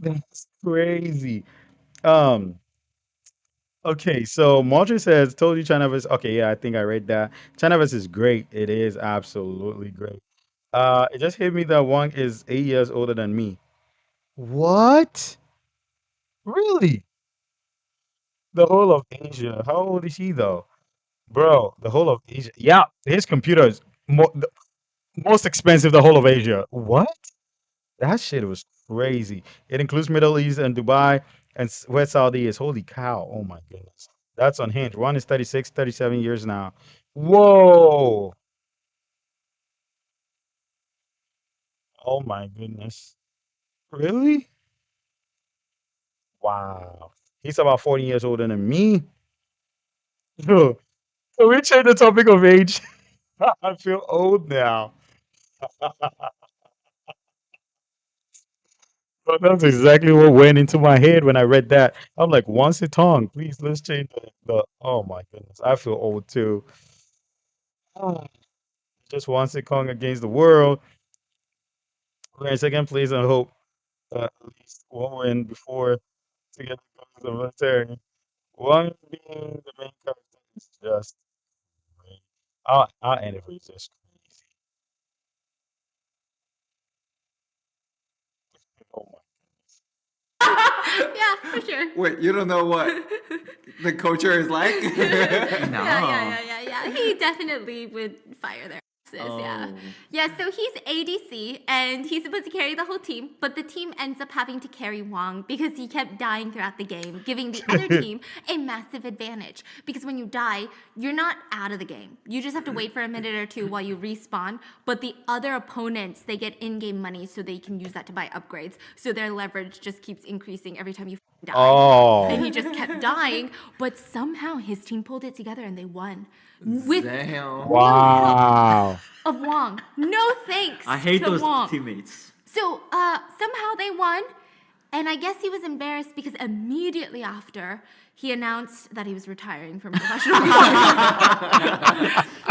That's crazy. Um. Okay, so Marjorie says, "Told you China vs." Okay, yeah, I think I read that. China vs is great. It is absolutely great. It just hit me that Wang is 8 years older than me. What? Really? The whole of Asia. How old is he though? Bro, the whole of Asia. Yeah, his computer is the most expensive the whole of Asia. What? That shit was crazy. It includes Middle East and Dubai and where Saudi is. Holy cow. Oh my goodness. That's unhinged. One is 36, 37 years now. Whoa. Oh my goodness. Really? Wow. He's about 40 years older than me. Can we change the topic of age? I feel old now. But that's exactly what went into my head when I read that. I'm like, once a tongue, please let's change the oh my goodness. I feel old too. Ah, just once a Kong against the world. We're in second place and hope at least one win before to get the military. One being the main character is just great. Our anniversary is just crazy. Oh my Yeah, for sure. Wait, you don't know what the culture is like? Yeah. He definitely would fire their asses. Yeah. Oh. Yeah, so he's ADC and he's supposed to carry the whole team, but the team ends up having to carry Wong because he kept dying throughout the game, giving the other team a massive advantage. Because when you die, you're not out of the game. You just have to wait for a minute or two while you respawn, but the other opponents, they get in-game money so they can use that to buy upgrades. So their leverage just keeps increasing every time you die. Oh. And he just kept dying, but somehow his team pulled it together and they won. With Damn. Wow. of Wong. No thanks I hate to those Wong. teammates. So somehow they won, and I guess he was embarrassed because immediately after he announced that he was retiring from professional golf,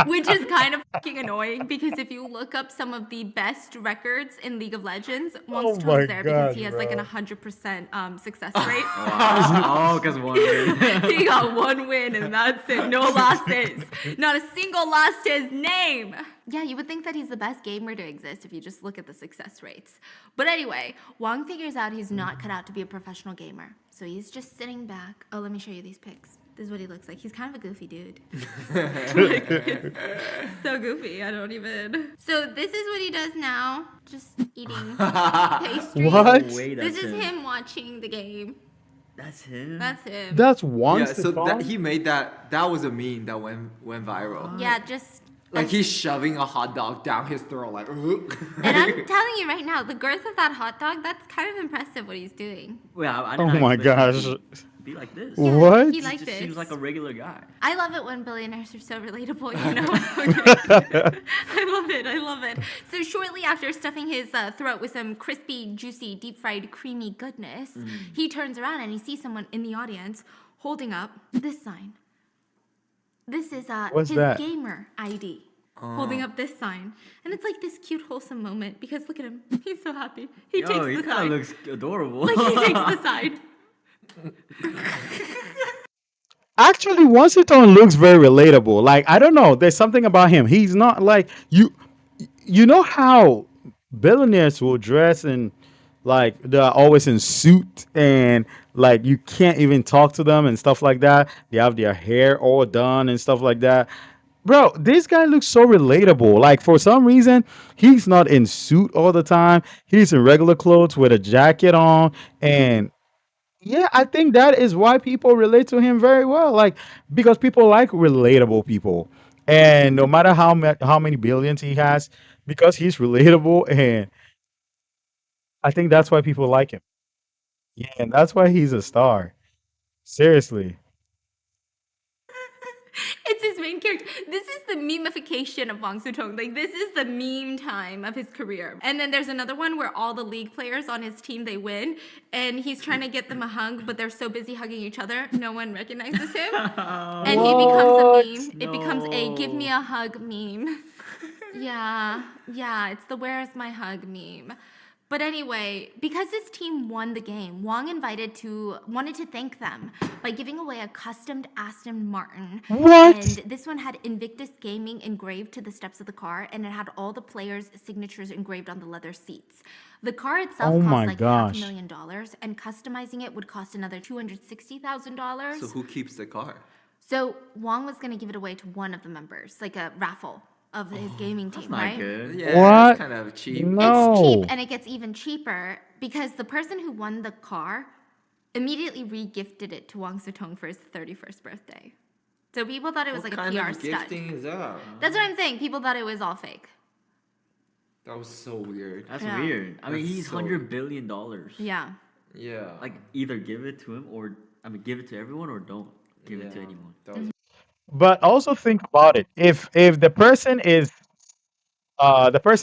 which is kind of fucking annoying because if you look up some of the best records in League of Legends, Wong's Oh my towards there because God, he has like an bro. 100% success rate. Oh, because one win. He got one win and that's it. No losses. Not a single loss to his name. Yeah, you would think that he's the best gamer to exist if you just look at the success rates. But anyway, Wong figures out he's not cut out to be a professional gamer. So he's just sitting back. Oh, let me show you these pics. This is what he looks like. He's kind of a goofy dude. Like, it's so goofy. I don't even. So this is what he does now. Just eating pastries. What? No way, This that's is him. him watching the game. That's him. That's him. That's one. Yeah, so that he made that was a meme that went viral. Yeah, just. Like he's shoving a hot dog down his throat, like. And I'm telling you right now, the girth of that hot dog, that's kind of impressive what he's doing. Well, I Oh didn't my expect him gosh. to be like this. Yeah, What? He He like Just this. seems like a regular guy. I love it when billionaires are so relatable, you know? I love it. I love it. So shortly after stuffing his throat with some crispy, juicy, deep-fried, creamy goodness, he turns around and he sees someone in the audience holding up this sign. This is What's his that? gamer ID. Holding up this sign. And it's like this cute, wholesome moment because look at him. He's so happy. He Yo, takes he the kind sign. of looks adorable. Like he takes the sign. Actually, Wonderton looks very relatable. Like, I don't know, there's something about him. He's not like you. You know how billionaires will dress and like they're always in suit and like you can't even talk to them and stuff like that. They have their hair all done and stuff like that. Bro, this guy looks so relatable. Like for some reason, he's not in suit all the time. He's in regular clothes with a jacket on and yeah, I think that is why people relate to him very well. Like because people like relatable people, and no matter how many billions he has, because he's relatable, and I think that's why people like him. Yeah, and that's why he's a star. Seriously. It's his main character. This is the memification of Wang Sutong. Like this is the meme time of his career. And then there's another one where all the league players on his team they win, and he's trying to get them a hug, but they're so busy hugging each other, no one recognizes him, and he becomes a meme. It becomes a "give me a hug" meme. Yeah, it's the "where's my hug" meme. But anyway, because his team won the game, Wong wanted to thank them by giving away a custom Aston Martin. What? And this one had Invictus Gaming engraved to the steps of the car, and it had all the players' signatures engraved on the leather seats. The car itself Oh cost my like gosh. $500,000, and customizing it would cost another $260,000. So who keeps the car? So Wong was going to give it away to one of the members, like a raffle of his gaming That's team, not right? good. Yeah, What? it's kind of cheap. No. It's cheap, and it gets even cheaper because the person who won the car immediately re-gifted it to Wang Sutong for his 31st birthday. So people thought it was What like a kind PR of stunt. gifting is that? That's what I'm saying. People thought it was all fake. That was so weird. That's Yeah. weird. I mean, That's he's so- $100 billion. Yeah. Yeah. Like, either give it to him or, give it to everyone or don't give it to Yeah. anyone. That was But also think about it. If the person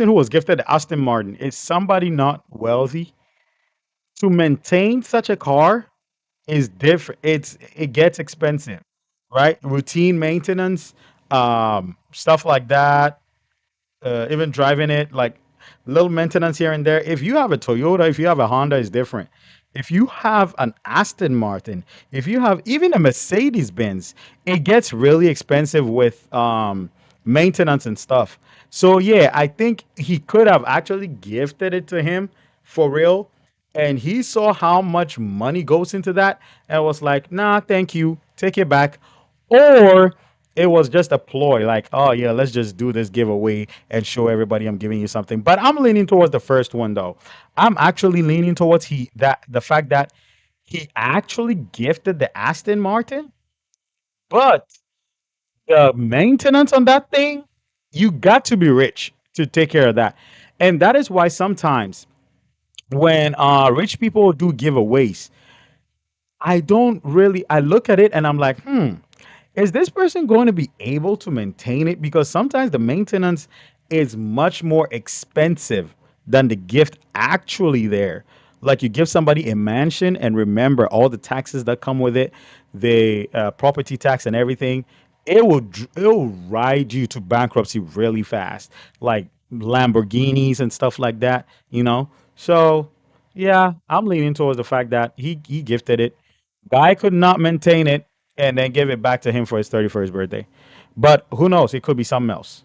who was gifted the Aston Martin is somebody not wealthy, to maintain such a car is different. It gets expensive, right? Routine maintenance, stuff like that. Even driving it, like little maintenance here and there. If you have a Toyota, if you have a Honda, it's different. If you have an Aston Martin, if you have even a Mercedes Benz, it gets really expensive with maintenance and stuff. So yeah, I think he could have actually gifted it to him for real. And he saw how much money goes into that and was like, nah, thank you, take it back. Or it was just a ploy, like, oh yeah, let's just do this giveaway and show everybody I'm giving you something. But I'm leaning towards the first one though. I'm actually leaning towards the fact that he actually gifted the Aston Martin, but the maintenance on that thing, you got to be rich to take care of that. And that is why sometimes when rich people do giveaways, I look at it and I'm like, is this person going to be able to maintain it? Because sometimes the maintenance is much more expensive than the gift actually there. Like you give somebody a mansion and remember all the taxes that come with it, the property tax and everything. It will ride you to bankruptcy really fast, like Lamborghinis and stuff like that. You know. So yeah, I'm leaning towards the fact that he gifted it. Guy could not maintain it and then give it back to him for his 31st birthday. But who knows? It could be something else.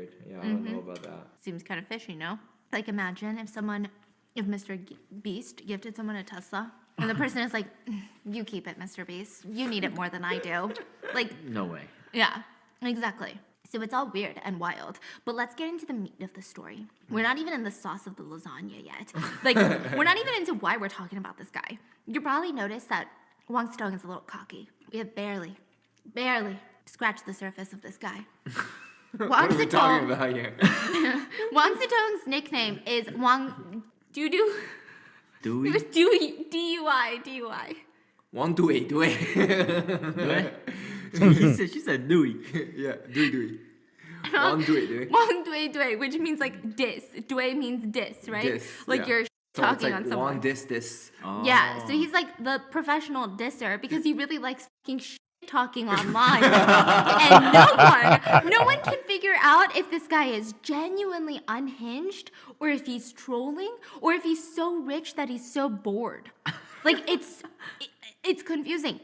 weird. Yeah, I don't know about that. Seems kind of fishy, no? Like imagine if Mr. Beast gifted someone a Tesla, and the person is like, "You keep it, Mr. Beast. You need it more than I do." Like, No way. yeah, exactly. So it's all weird and wild. But let's get into the meat of the story. We're not even in the sauce of the lasagna yet. Like, we're not even into why we're talking about this guy. You probably noticed that Wang Zedong is a little cocky. We have barely scratched the surface of this guy. Wang What are we talking Zedong, about here? Wang Zedong's nickname is Wang Dudu. Do we? DUI. Wang Dui, Dui. She said Dewey. Yeah, Dui. Wang Dui, Dui. Wang Dui, which means like diss. Dui means diss, right? Diss, like yeah. you're So it's talking like on someone. Wang this. Yeah, so he's like the professional disser because he really likes fucking shit talking online. And no one can figure out if this guy is genuinely unhinged or if he's trolling or if he's so rich that he's so bored. Like it's confusing.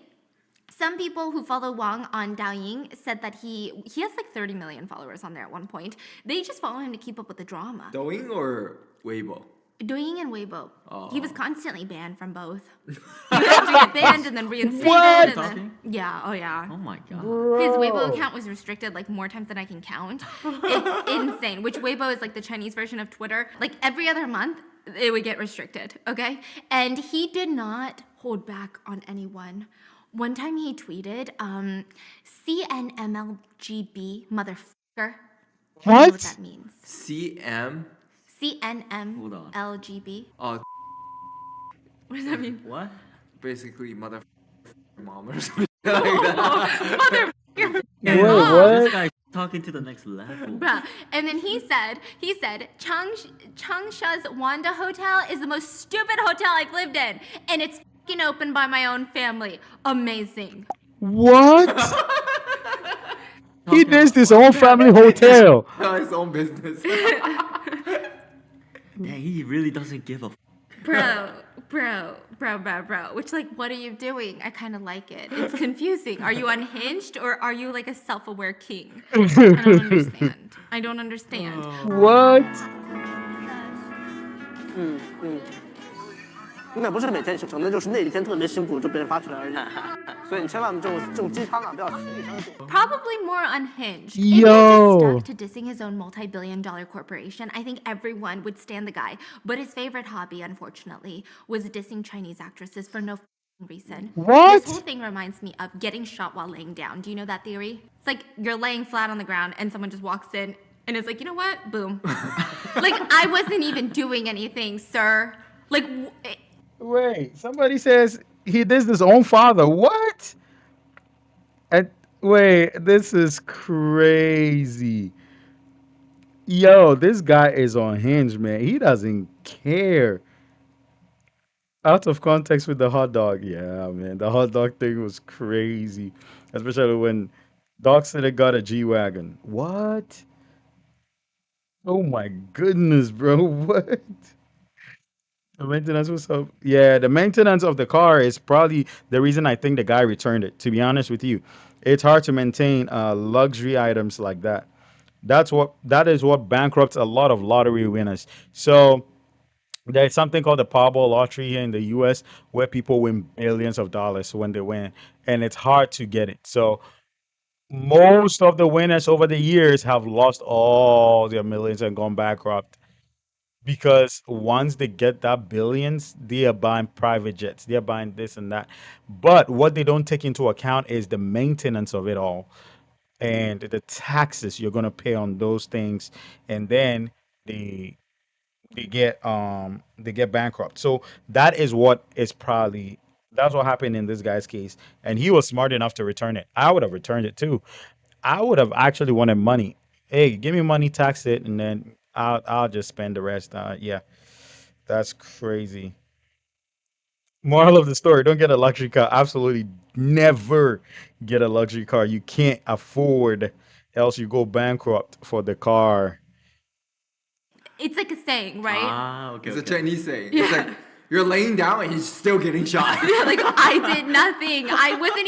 Some people who follow Wang on Douyin said that he has like 30 million followers on there at one point. They just follow him to keep up with the drama. Douyin or Weibo? Douyin and Weibo. He was constantly banned from both. He would have to get banned and then reinstated. And then, yeah, oh yeah. Oh my god. His Weibo account was restricted like more times than I can count. It's insane. Which Weibo is like the Chinese version of Twitter. Like every other month, it would get restricted, okay? And he did not hold back on anyone. One time he tweeted, CNMLGB, motherfucker. I don't know what that means. CM? CNMLGB. Oh, What does that mean? What? basically mother mom or something like that. Motherfucker. This guy's talking to the next level. Bruh. And then he said, Changsha's Wanda Hotel is the most stupid hotel I've lived in, and it's fucking opened by my own family. Amazing. What? He did his own family hotel. His own business. Dang, he really doesn't give a Bro. Which, like, what are you doing? I kind of like it. It's confusing. Are you unhinged or are you like a self-aware king? I don't understand. What? 那不是每天生的，就是那一天特别辛苦就被人发出来而已。所以你千万这种鸡汤啊，不要轻易相信。 Probably more unhinged. Yo. If he just stuck to dissing his own multi-billion-dollar corporation, I think everyone would stand the guy. But his favorite hobby, unfortunately, was dissing Chinese actresses for no reason. What? This whole thing reminds me of getting shot while laying down. Do you know that theory? It's like you're laying flat on the ground and someone just walks in and is like, you know what? Boom. Like, I wasn't even doing anything, sir. Like, Wait, somebody says he did his own father. What? And wait, this is crazy. Yo, this guy is unhinged, man. He doesn't care. Out of context with the hot dog. Yeah, man. The hot dog thing was crazy. Especially when Doc said it got a G-Wagon. What? Oh my goodness, bro. What? The maintenance was up. Yeah, the maintenance of the car is probably the reason I think the guy returned it. To be honest with you, it's hard to maintain luxury items like that. That is what bankrupts a lot of lottery winners. So there's something called the Powerball lottery here in the U.S. where people win billions of dollars when they win, and it's hard to get it. So most of the winners over the years have lost all their millions and gone bankrupt. Because once they get that billions, they are buying private jets, they are buying this and that. But what they don't take into account is the maintenance of it all and the taxes you're gonna pay on those things, and then they get bankrupt. So that's what happened in this guy's case, and he was smart enough to return it. I would have returned it too. I would have actually wanted money. Hey, give me money, tax it, and then I'll just spend the rest. Yeah, that's crazy. Moral of the story: don't get a luxury car. Absolutely, never get a luxury car. You can't afford, else you go bankrupt for the car. it's like a saying, right? Ah, okay. It's a okay. Chinese saying. It's like you're laying down and he's still getting shot. Like I did nothing. I wasn't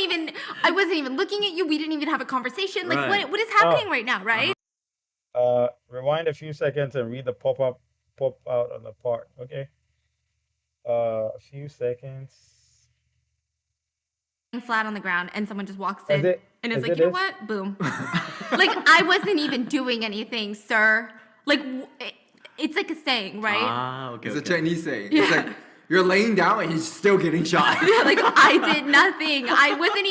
even looking at you. We didn't even have a conversation. Like Right. what is happening right now, right? Rewind a few seconds and read the pop out on the part. Okay. A few seconds. Flat on the ground and someone just walks Is in it? and is Is like, it you know this? what? Boom. Like, I wasn't even doing anything, sir. Like, it's like a saying, right? Ah, okay. It's a okay. Chinese saying. It's like you're laying down and he's still getting shot. Like, I did nothing. I wasn't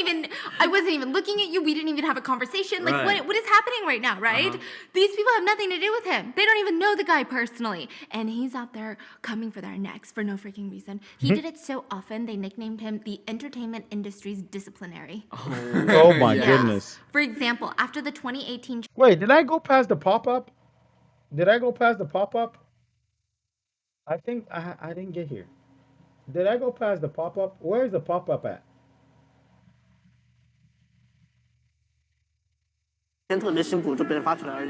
even looking at you. We didn't even have a conversation. Like, Right. what is happening right now, right? These people have nothing to do with him. They don't even know the guy personally. And he's out there coming for their necks for no freaking reason. He did it so often, they nicknamed him the entertainment industry's disciplinary. Oh my Yeah. goodness. For example, after the 2018 Wait, did I go past the pop up? Did I go past the pop up? I think I didn't get here. Did I go past the pop up? Where is the pop up at? 天特别辛苦就被人发出来而已。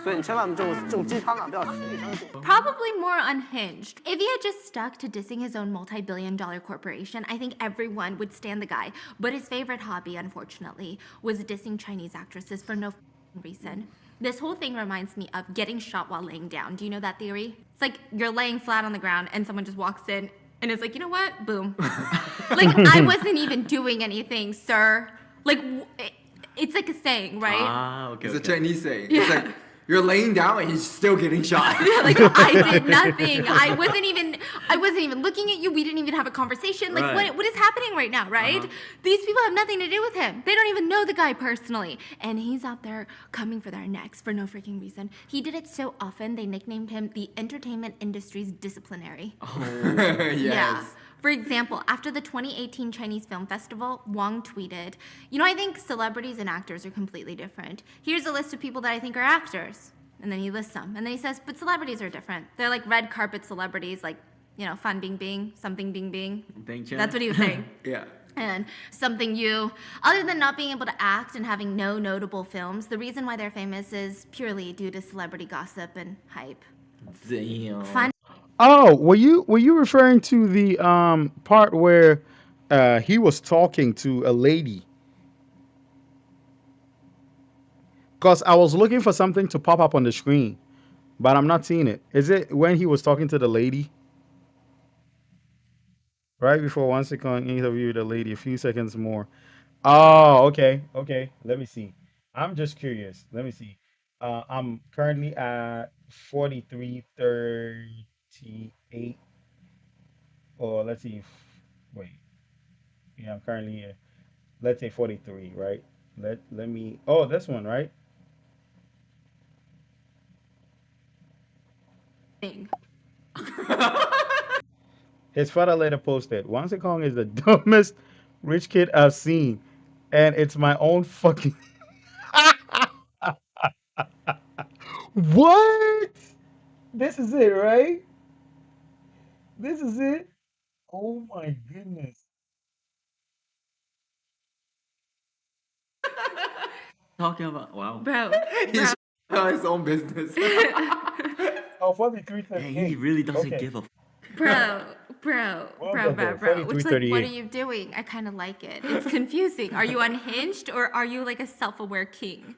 所以你千万这种鸡汤啊，不要轻易相信。 Probably more unhinged. If he had just stuck to dissing his own multi-billion-dollar corporation, I think everyone would stand the guy. But his favorite hobby, unfortunately, was dissing Chinese actresses for no f***ing reason. This whole thing reminds me of getting shot while laying down. Do you know that theory? It's like you're laying flat on the ground and someone just walks in and is like, you know what? Boom. Like, I wasn't even doing anything, sir. Like, it's like a saying, right? Ah, okay. It's a okay. Chinese saying. It's like you're laying down and he's still getting shot. Like, I did nothing. I wasn't even looking at you. We didn't even have a conversation. Like, Right. what is happening right now, right? These people have nothing to do with him. They don't even know the guy personally. And he's out there coming for their necks for no freaking reason. He did it so often, they nicknamed him the entertainment industry's disciplinary. Yes. Yeah. For example, after the 2018 Chinese Film Festival, Wang tweeted, you know, I think celebrities and actors are completely different. Here's a list of people that I think are actors. And then he lists them. And then he says, but celebrities are different. They're like red carpet celebrities, like, you know, Fan Bingbing, something Bingbing. Bing Chen. That's what he was saying. Yeah. And something you. Other than not being able to act and having no notable films, the reason why they're famous is purely due to celebrity gossip and hype. Damn. Fun Oh, were you referring to the part where he was talking to a lady? Because I was looking for something to pop up on the screen, but I'm not seeing it. Is it when he was talking to the lady? Right before 1 second interview the lady, a few seconds more. Oh, okay, okay. Let me see. I'm just curious. Let me see. I'm currently at 43:38. Or let's see. Wait. Yeah, I'm currently at, let's say 43, right? Let me. Oh, this one, right? thing. His father later posted, Wang Kong is the dumbest rich kid I've seen. And it's my own fucking. What? This is it, right? This is it? Oh my goodness. Talking about wow. Bro. He's his own business. Oh, 43, Yeah, he really doesn't give a. Bro, Well, bro. okay, It's like, 43, what are 38. you doing? I kind of like it. It's confusing. Are you unhinged or are you like a self-aware king?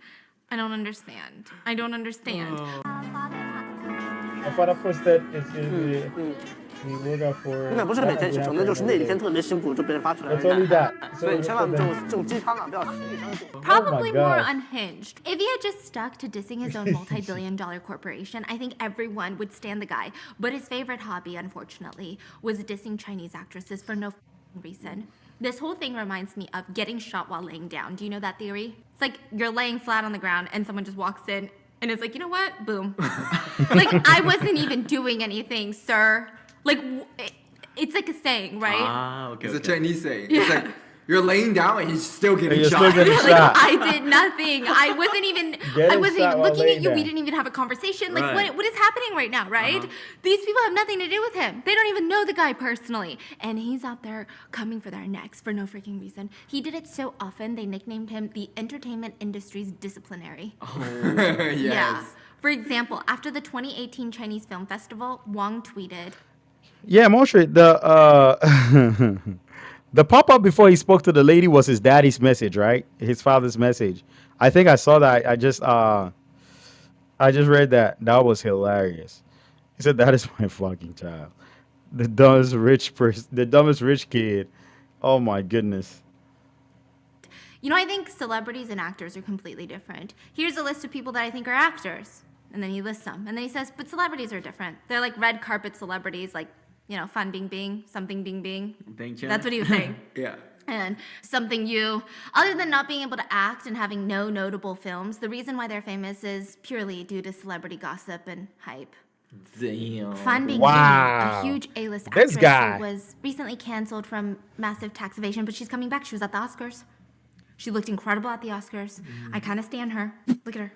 I don't understand. I don't understand. My father posted we work out for. 应该不是每天写成的，就是那一天特别辛苦就被人发出来而 It's only 已。 that. 所以你千万这种鸡汤啊，不要轻易相信。 Probably more God. unhinged. If he had just stuck to dissing his own multi-billion-dollar corporation, I think everyone would stand the guy. But his favorite hobby, unfortunately, was dissing Chinese actresses for no f***ing reason. This whole thing reminds me of getting shot while laying down. Do you know that theory? It's like you're laying flat on the ground and someone just walks in and is like, you know what? Boom. Like, I wasn't even doing anything, sir. Like, it's like a saying, right? Ah, okay. It's a okay. Chinese saying. It's like you're laying down and he's still getting You're shot. still getting Like, shot. I did nothing. I wasn't even shot while looking at laying you. We down. didn't even have a conversation. Like, Right. what is happening right now, right? These people have nothing to do with him. They don't even know the guy personally. And he's out there coming for their necks for no freaking reason. He did it so often, they nicknamed him the entertainment industry's disciplinary. Yes. Yeah. For example, after the 2018 Chinese Film Festival, Wang tweeted, Yeah, Moshe, the pop-up before he spoke to the lady was his daddy's message, right? His father's message. I think I saw that. I I just read that. That was hilarious. He said that is my fucking child. The dumbest rich person, the dumbest rich kid. Oh my goodness. You know, I think celebrities and actors are completely different. Here's a list of people that I think are actors. And then he lists them. And then he says, but celebrities are different. They're like red carpet celebrities, like, you know, Fan Bingbing, something Bing Bing. Bing Chen. That's what he was saying. Yeah. And something you, other than not being able to act and having no notable films, the reason why they're famous is purely due to celebrity gossip and hype. Damn. Fan Bingbing, Wow. a huge A-list This actress guy. who was recently canceled from massive tax evasion, but she's coming back. She was at the Oscars. She looked incredible at the Oscars. I kind of stand her. Look at her.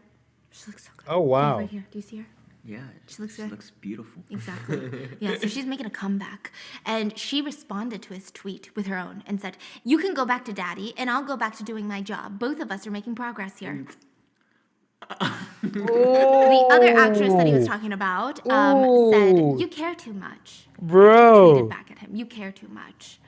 She looks so good. Oh wow. Right here. Do you see her? Yeah, She looks good. looks beautiful. Exactly. Yeah, so she's making a comeback. And she responded to his tweet with her own and said, you can go back to daddy and I'll go back to doing my job. Both of us are making progress here. The other actress that he was talking about said, you care too much. Tweeted Bro. back at him, you care too much.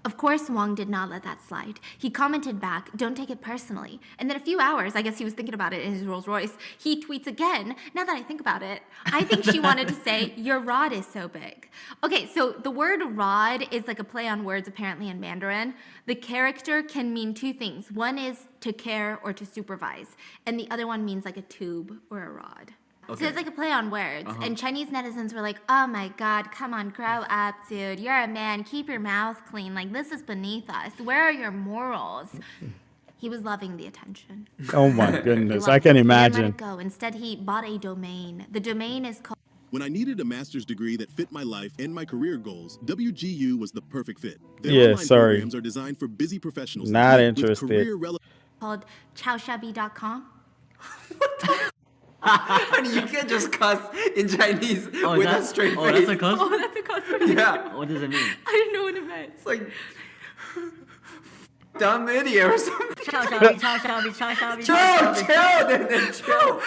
Of course, Wong did not let that slide. He commented back, don't take it personally. And then a few hours, I guess he was thinking about it in his Rolls Royce, he tweets again. Now that I think about it, I think she wanted to say, your rod is so big. Okay, so the word rod is like a play on words apparently in Mandarin. The character can mean two things. One is to care or to supervise, and the other one means like a tube or a rod. So it's like a play on words. And Chinese netizens were like, oh my God, come on, grow up, dude. You're a man. Keep your mouth clean. Like, this is beneath us. Where are your morals? He was loving the attention. Oh my He goodness. loved I can it. He didn't let imagine. it go. Instead, he bought a domain. The domain is called When I needed a master's degree that fit my life and my career goals, WGU was the perfect fit. Their Yeah, online sorry. programs are designed for busy professionals Not with interested. career-relevant chaoshabi.com. Honey, you can't just cuss in Chinese with a straight oh, face. that's a cuss? Oh, that's a customer. Yeah. What does it mean? I didn't know what it meant. It's like dumb idiot or something. Chow Shabi, Chow Shabi, Chow Shabi. Chill, then chill. Bro,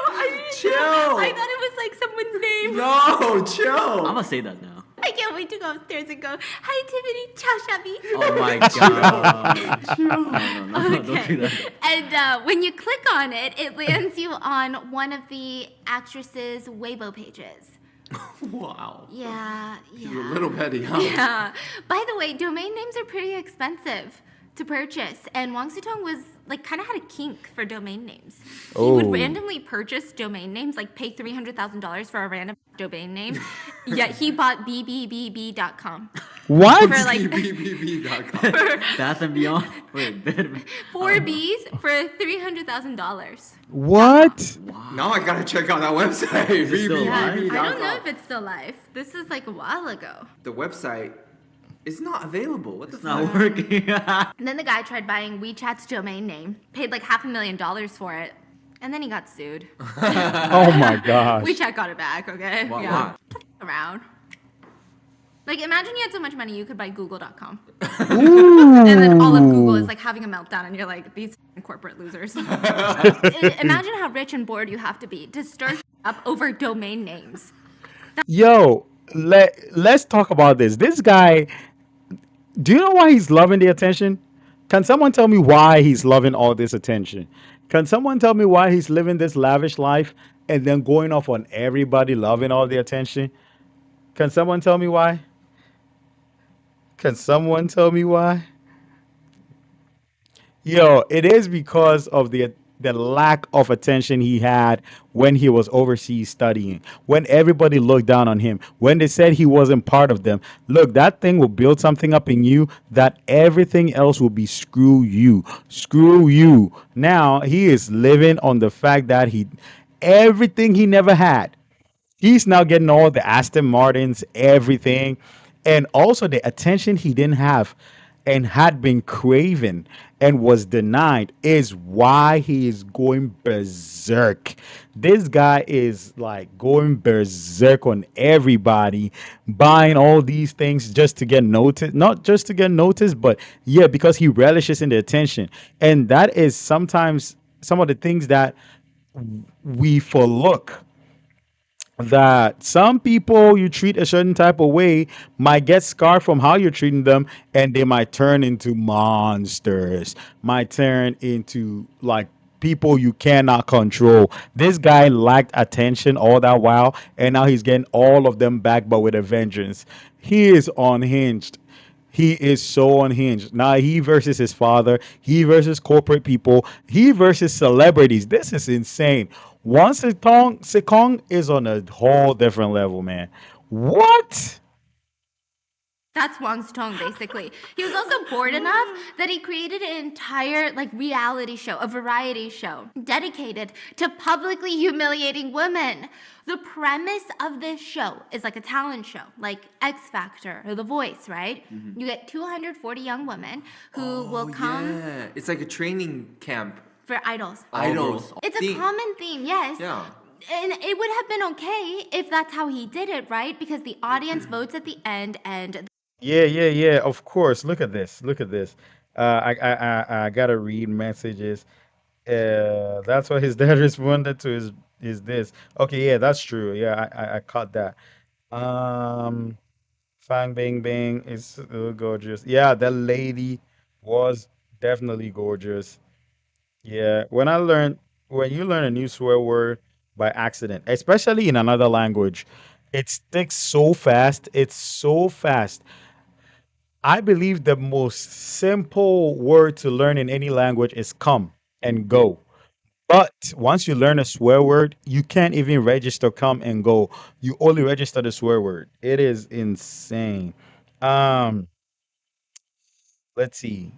I didn't Chill. know. I thought it was like someone's name. No, chill. I'm gonna say that now. I can't wait to go upstairs and go, hi, Tiffany, ciao, Shabby. Oh my god. No, don't do Okay. that. And when you click on it, it lands you on one of the actress's Weibo pages. Wow. Yeah, She's a yeah. little petty, huh? Yeah. By the way, domain names are pretty expensive to purchase, and Wang Sutong was like kind of had a kink for domain names. He would Oh. randomly purchase domain names, like pay $300,000 for a random domain name. Yet he bought bbb.com What? for like BBB.com. Bath and Beyond. Wait, bed. 4 B's for $300,000. What? Now I gotta check out that website. it still Yeah, BBB.com. I don't know if it's still live. This is like a while ago. The website is not available. What the It's fuck? not working. And then the guy tried buying WeChat's domain name, paid like $500,000 for it, and then he got sued. Oh my gosh. WeChat got it back, okay? Why- yeah. Around. Like, imagine you had so much money you could buy Google.com. Ooh. And then all of Google is like having a meltdown, and you're like, these corporate losers. Imagine how rich and bored you have to be to stir up over domain names. Yo, let's talk about this. This guy, do you know why he's loving the attention? Can someone tell me why he's loving all this attention? Can someone tell me why he's living this lavish life and then going off on everybody loving all the attention? Can someone tell me why? Can someone tell me why? Yo, it is because of the lack of attention he had when he was overseas studying, when everybody looked down on him, when they said he wasn't part of them. Look, that thing will build something up in you that everything else will be screw you. Screw you. Now he is living on the fact that everything he never had. He's now getting all the Aston Martins, everything, and also the attention he didn't have and had been craving and was denied is why he is going berserk. This guy is like going berserk on everybody, buying all these things just to get noticed, not just to get noticed, but yeah, because he relishes in the attention. And that is sometimes some of the things that we overlook, that some people you treat a certain type of way might get scarred from how you're treating them, and they might turn into monsters, might turn into like people you cannot control. This guy lacked attention all that while, and now he's getting all of them back, but with a vengeance. He is unhinged. He is so unhinged. Now he versus his father, he versus corporate people, he versus celebrities. This is insane. One Sekong is on a whole different level, man. What? That's Wang's Tong, basically. He was also bored enough that he created an entire like reality show, a variety show, dedicated to publicly humiliating women. The premise of this show is like a talent show, like X Factor or The Voice, right? You get 240 young women who will come Yeah, it's like a training camp. for idols. Idols. It's a theme. common theme, yes. Yeah. And it would have been okay if that's how he did it, right? Because the audience votes at the end and Yeah. Of course. Look at this. Look at this. I gotta read messages. That's what his dad responded to. Is this okay? Yeah, that's true. Yeah, I caught that. Um, Fang Bing Bing is gorgeous. Yeah, that lady was definitely gorgeous. Yeah, when you learn a new swear word by accident, especially in another language, it sticks so fast. It's so fast. I believe the most simple word to learn in any language is come and go. But once you learn a swear word, you can't even register come and go. You only register the swear word. It is insane. Um, let's see.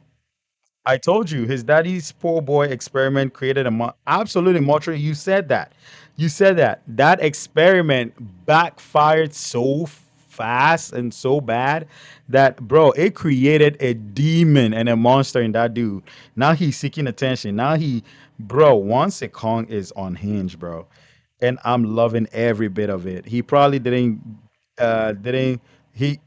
I told you his daddy's poor boy experiment created absolutely Montreal. You said that. You said that. That experiment backfired so fast and so bad that, bro, it created a demon and a monster in that dude. Now he's seeking attention. Bro, once a Kong is unhinged, bro, and I'm loving every bit of it. He probably didn't he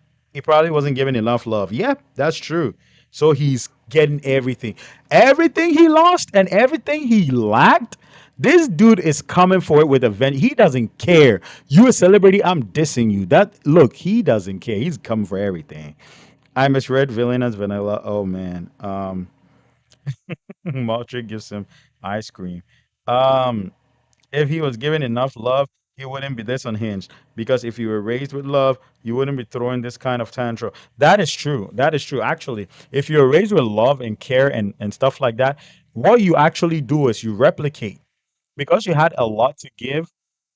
probably wasn't given enough love. Yeah, that's true. So he's getting everything. Everything he lost and everything he lacked. This dude is coming for it with a vent. He doesn't care. You a celebrity, I'm dissing you. That look, he doesn't care. He's coming for everything. I misread villain as vanilla. Oh man. Maltrick gives him ice cream. Um if he was given enough love, he wouldn't be this unhinged. Because if you were raised with love, you wouldn't be throwing this kind of tantrum. That is true. That is true. Actually, if you're raised with love and care and stuff like that, what you actually do is you replicate. Because you had a lot to give,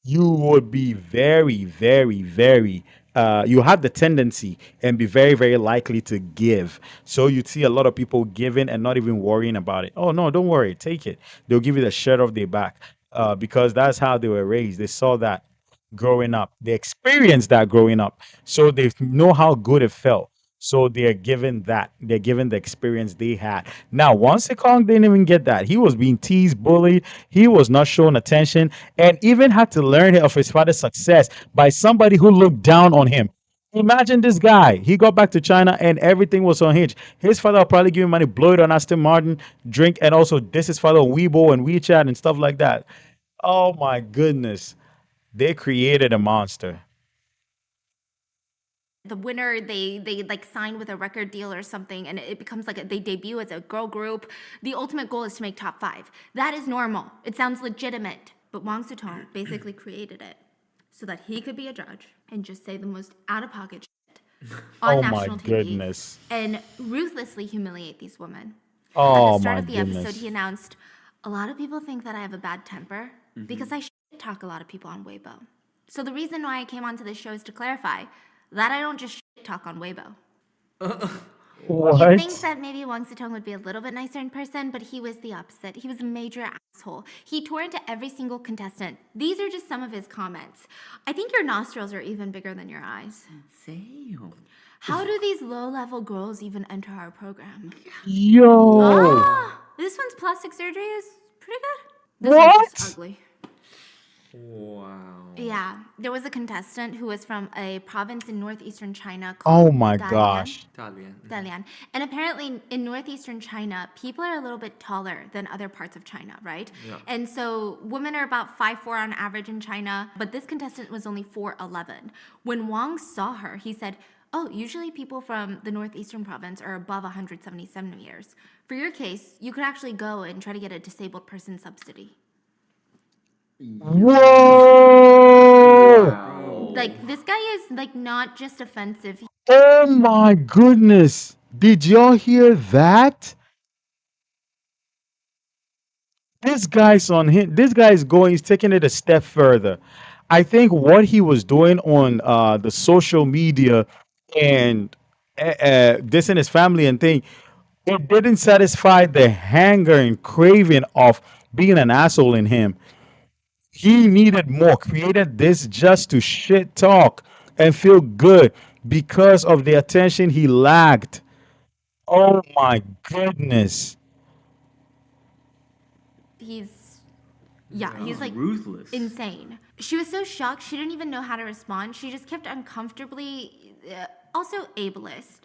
you would be very, you have the tendency and be very, very likely to give. So you'd see a lot of people giving and not even worrying about it. Oh, no, don't worry, take it. They'll give you the shirt off their back because that's how they were raised. They saw that growing up, they experienced that growing up. So they know how good it felt. So they're given that. They're given the experience they had. Now, once Kong didn't even get that. He was being teased, bullied. He was not shown attention, and even had to learn of his father's success by somebody who looked down on him. Imagine this guy. He got back to China and everything was on hinge. His father will probably give him money, blow it on Aston Martin, drink, and also diss his father on Weibo and WeChat and stuff like that. Oh my goodness. They created a monster. the winner they like sign with a record deal or something and it becomes like they debut as a girl group. The ultimate goal is to make top 5. That is normal. It sounds legitimate. But Wang Sutong basically created it so that he could be a judge and just say the most out-of-pocket shit on Oh my national TV goodness. and ruthlessly humiliate these women. At Oh the start my of the episode, goodness. he announced, a lot of people think that I have a bad temper because I shit talk a lot of people on Weibo. So the reason why I came onto this show is to clarify that I don't just shit talk on Weibo. You'd think What? that maybe Wang Sitong would be a little bit nicer in person, but he was the opposite. He was a major asshole. He tore into every single contestant. These are just some of his comments. I think your nostrils are even bigger than your eyes. Damn. How do these low-level girls even enter our program? Yo. Ah, this one's plastic surgery is pretty good. This one's just What? ugly. Wow. Yeah, there was a contestant who was from a province in northeastern China Oh called my Dalian. gosh. Dalian. Dalian. And apparently in northeastern China, people are a little bit taller than other parts of China, right? Yeah. And so women are about 5'4" on average in China, but this contestant was only 4'11". When Wang saw her, he said, oh, usually people from the northeastern province are above 170 centimeters. For your case, you could actually go and try to get a disabled person subsidy. Whoa! Like, this guy is, like, not just offensive. Oh my goodness. Did y'all hear that? This guy's going, he's taking it a step further. I think what he was doing on the social media and dissing his family and thing, it didn't satisfy the hunger and craving of being an asshole in him. He needed more, created this just to shit talk and feel good because of the attention he lacked. Oh my goodness. He's, yeah, he's like Ruthless. insane. She was so shocked, she didn't even know how to respond. She just kept also ableist.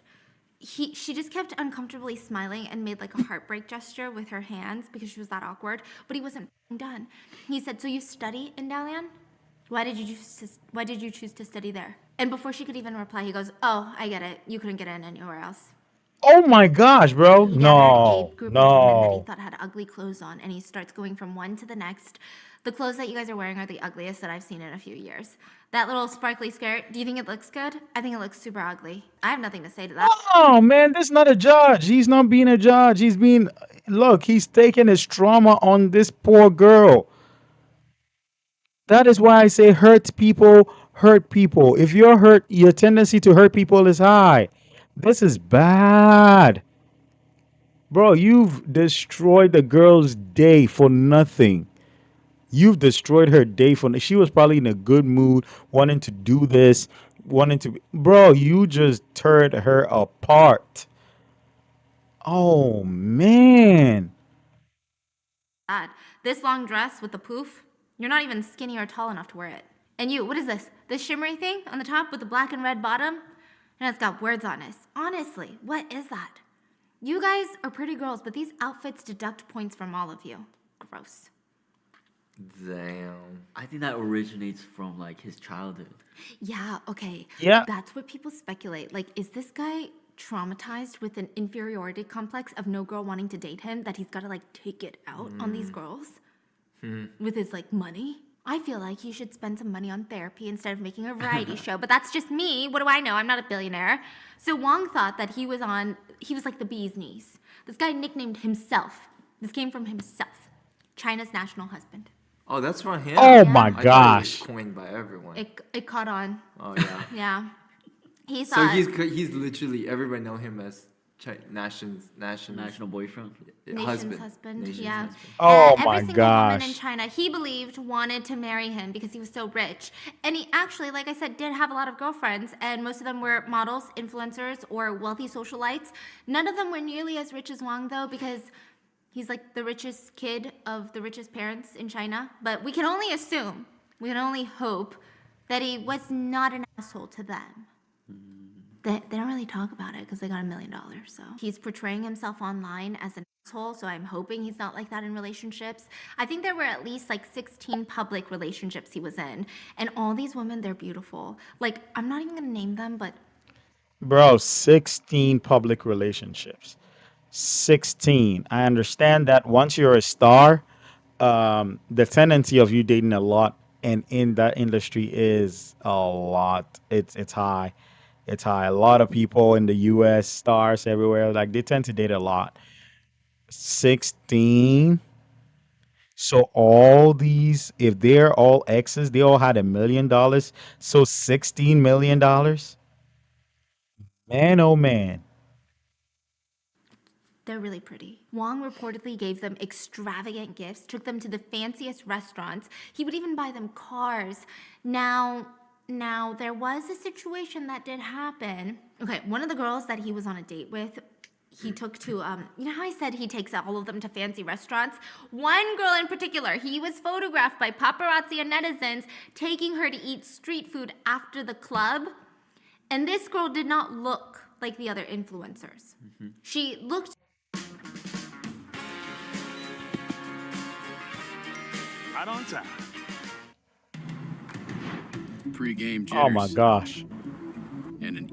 She just kept uncomfortably smiling and made like a heartbreak gesture with her hands because she was that awkward, but he wasn't done. He said, so you study in Dalian? Why did you choose to study there? And before she could even reply, he goes, oh, I get it. You couldn't get in anywhere else. Oh my gosh, bro. He gathered No. a group of women that he No. thought had ugly clothes on, and he starts going from one to the next. The clothes that you guys are wearing are the ugliest that I've seen in a few years. That little sparkly skirt, do you think it looks good? I think it looks super ugly. I have nothing to say to that. Oh man, this is not a judge. He's not being a judge. He's taking his trauma on this poor girl. That is why I say hurt people hurt people. If you're hurt, your tendency to hurt people is high. This is bad. Bro, you've destroyed the girl's day for nothing. You've destroyed her day for she was probably in a good mood, wanting to do this, bro, you just turned her apart. Oh man. Bad. This long dress with the poof, you're not even skinny or tall enough to wear it. And you, what is this? This shimmery thing on the top with the black and red bottom? And it's got words on it. Honestly, what is that? You guys are pretty girls, but these outfits deduct points from all of you. Gross. Damn. I think that originates from like his childhood. Yeah, okay. Yeah. That's what people speculate. Like, is this guy traumatized with an inferiority complex of no girl wanting to date him that he's got to like take it out on these girls with his like money? I feel like he should spend some money on therapy instead of making a variety show, but that's just me. What do I know? I'm not a billionaire. So Wong thought that he was like the bee's knees. This guy nicknamed himself. This came from himself. China's national husband. Oh, that's from him. Oh my I thought it gosh. was coined by everyone. It caught on. Oh yeah. Yeah. He So thought he's literally everybody know him as nation's National boyfriend. nation's husband. Nation's Yeah. husband. Oh Every my single woman in gosh. China he believed wanted to marry him because he was so rich. And he actually, like I said, did have a lot of girlfriends, and most of them were models, influencers, or wealthy socialites. None of them were nearly as rich as Wang, though, because he's like the richest kid of the richest parents in China. But we can only assume, we can only hope that he was not an asshole to them. They don't really talk about it because they got $1 million. So he's portraying himself online as an asshole. So I'm hoping he's not like that in relationships. I think there were at least like 16 public relationships he was in. And all these women, they're beautiful. Like, I'm not even going to name them, but Bro, 16 public relationships. 16. I understand that once you're a star, the tendency of you dating a lot and in that industry is a lot. It's high. It's high. A lot of people in the US, stars everywhere, like they tend to date a lot. 16. So all these, if they're all exes, they all had $1 million. So $16 million. Man, oh man. they're really pretty. Wang reportedly gave them extravagant gifts, took them to the fanciest restaurants. He would even buy them cars. Now, there was a situation that did happen. Okay, one of the girls that he was on a date with, he took to, you know how I said he takes all of them to fancy restaurants? One girl in particular, he was photographed by paparazzi and netizens taking her to eat street food after the club. And this girl did not look like the other influencers. She looked Right on time. Pre-game jitters Oh my gosh. and an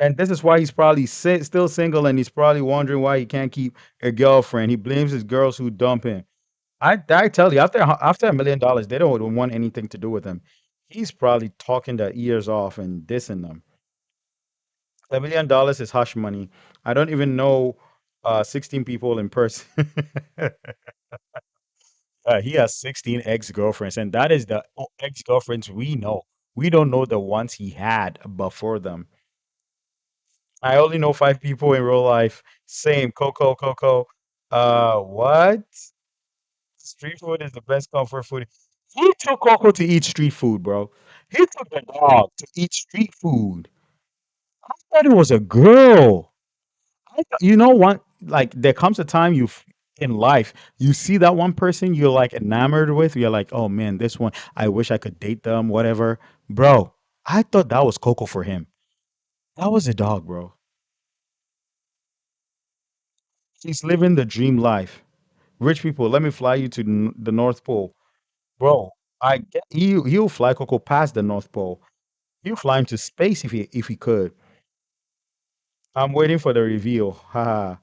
And this is why he's probably still single, and he's probably wondering why he can't keep a girlfriend. He blames his girls who dump him. I tell you, after $1 million, they don't want anything to do with him. He's probably talking their ears off and dissing them. $1 million is hush money. I don't even know 16 people in person. He has 16 ex-girlfriends, and that is the ex-girlfriends we know. We don't know the ones he had before them. I only know 5 people in real life. Same, Coco, Coco. What? Street food is the best comfort food. He took Coco to eat street food, bro. He took the dog to eat street food. I thought it was a girl. You know what? Like there comes a time in life you see that one person you're like enamored with. You're like, oh man, this one. I wish I could date them. Whatever, bro. I thought that was Coco for him. That was a dog, bro. He's living the dream life. Rich people, let me fly you to the North Pole, bro. I get he'll fly Coco past the North Pole. He'll fly him to space if he could. I'm waiting for the reveal. Haha.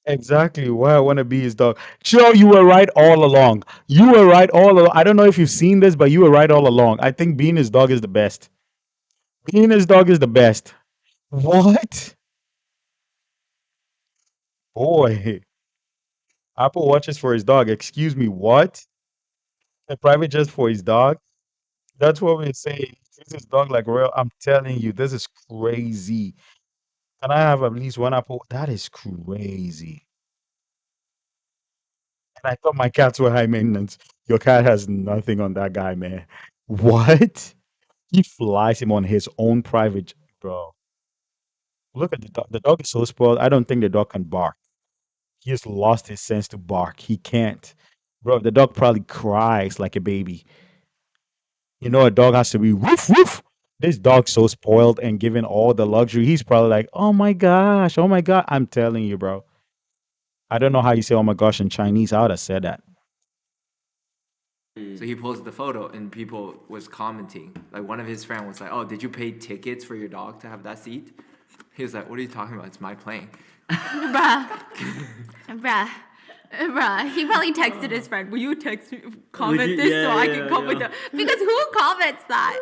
Exactly why I want to be his dog. Joe, you were right all along. You were right all along. I don't know if you've seen this, but you were right all along. I think being his dog is the best. Being his dog is the best. What? Boy, Apple watches for his dog. Excuse me, what? A private jet for his dog? That's what we say. He treats his dog like royal. I'm telling you, this is crazy. Can I have at least one apple? That is crazy. And I thought my cats were high maintenance. Your cat has nothing on that guy, man. What? He flies him on his own private bro. Look at the dog. The dog is so spoiled. I don't think the dog can bark. He has lost his sense to bark. He can't. Bro, the dog probably cries like a baby. You know, a dog has to be woof woof. This dog's so spoiled and given all the luxury. He's probably like, oh my gosh, oh my God. I'm telling you, bro. I don't know how you say oh my gosh in Chinese. I would have said that. So he posted the photo and people was commenting. Like one of his friends was like, "Oh, did you pay tickets for your dog to have that seat?" He was like, "What are you talking about? It's my plane." Bruh. Bruh. Bruh. He probably texted his friend. Will you text me, comment this so I can comment that? Because who comments that?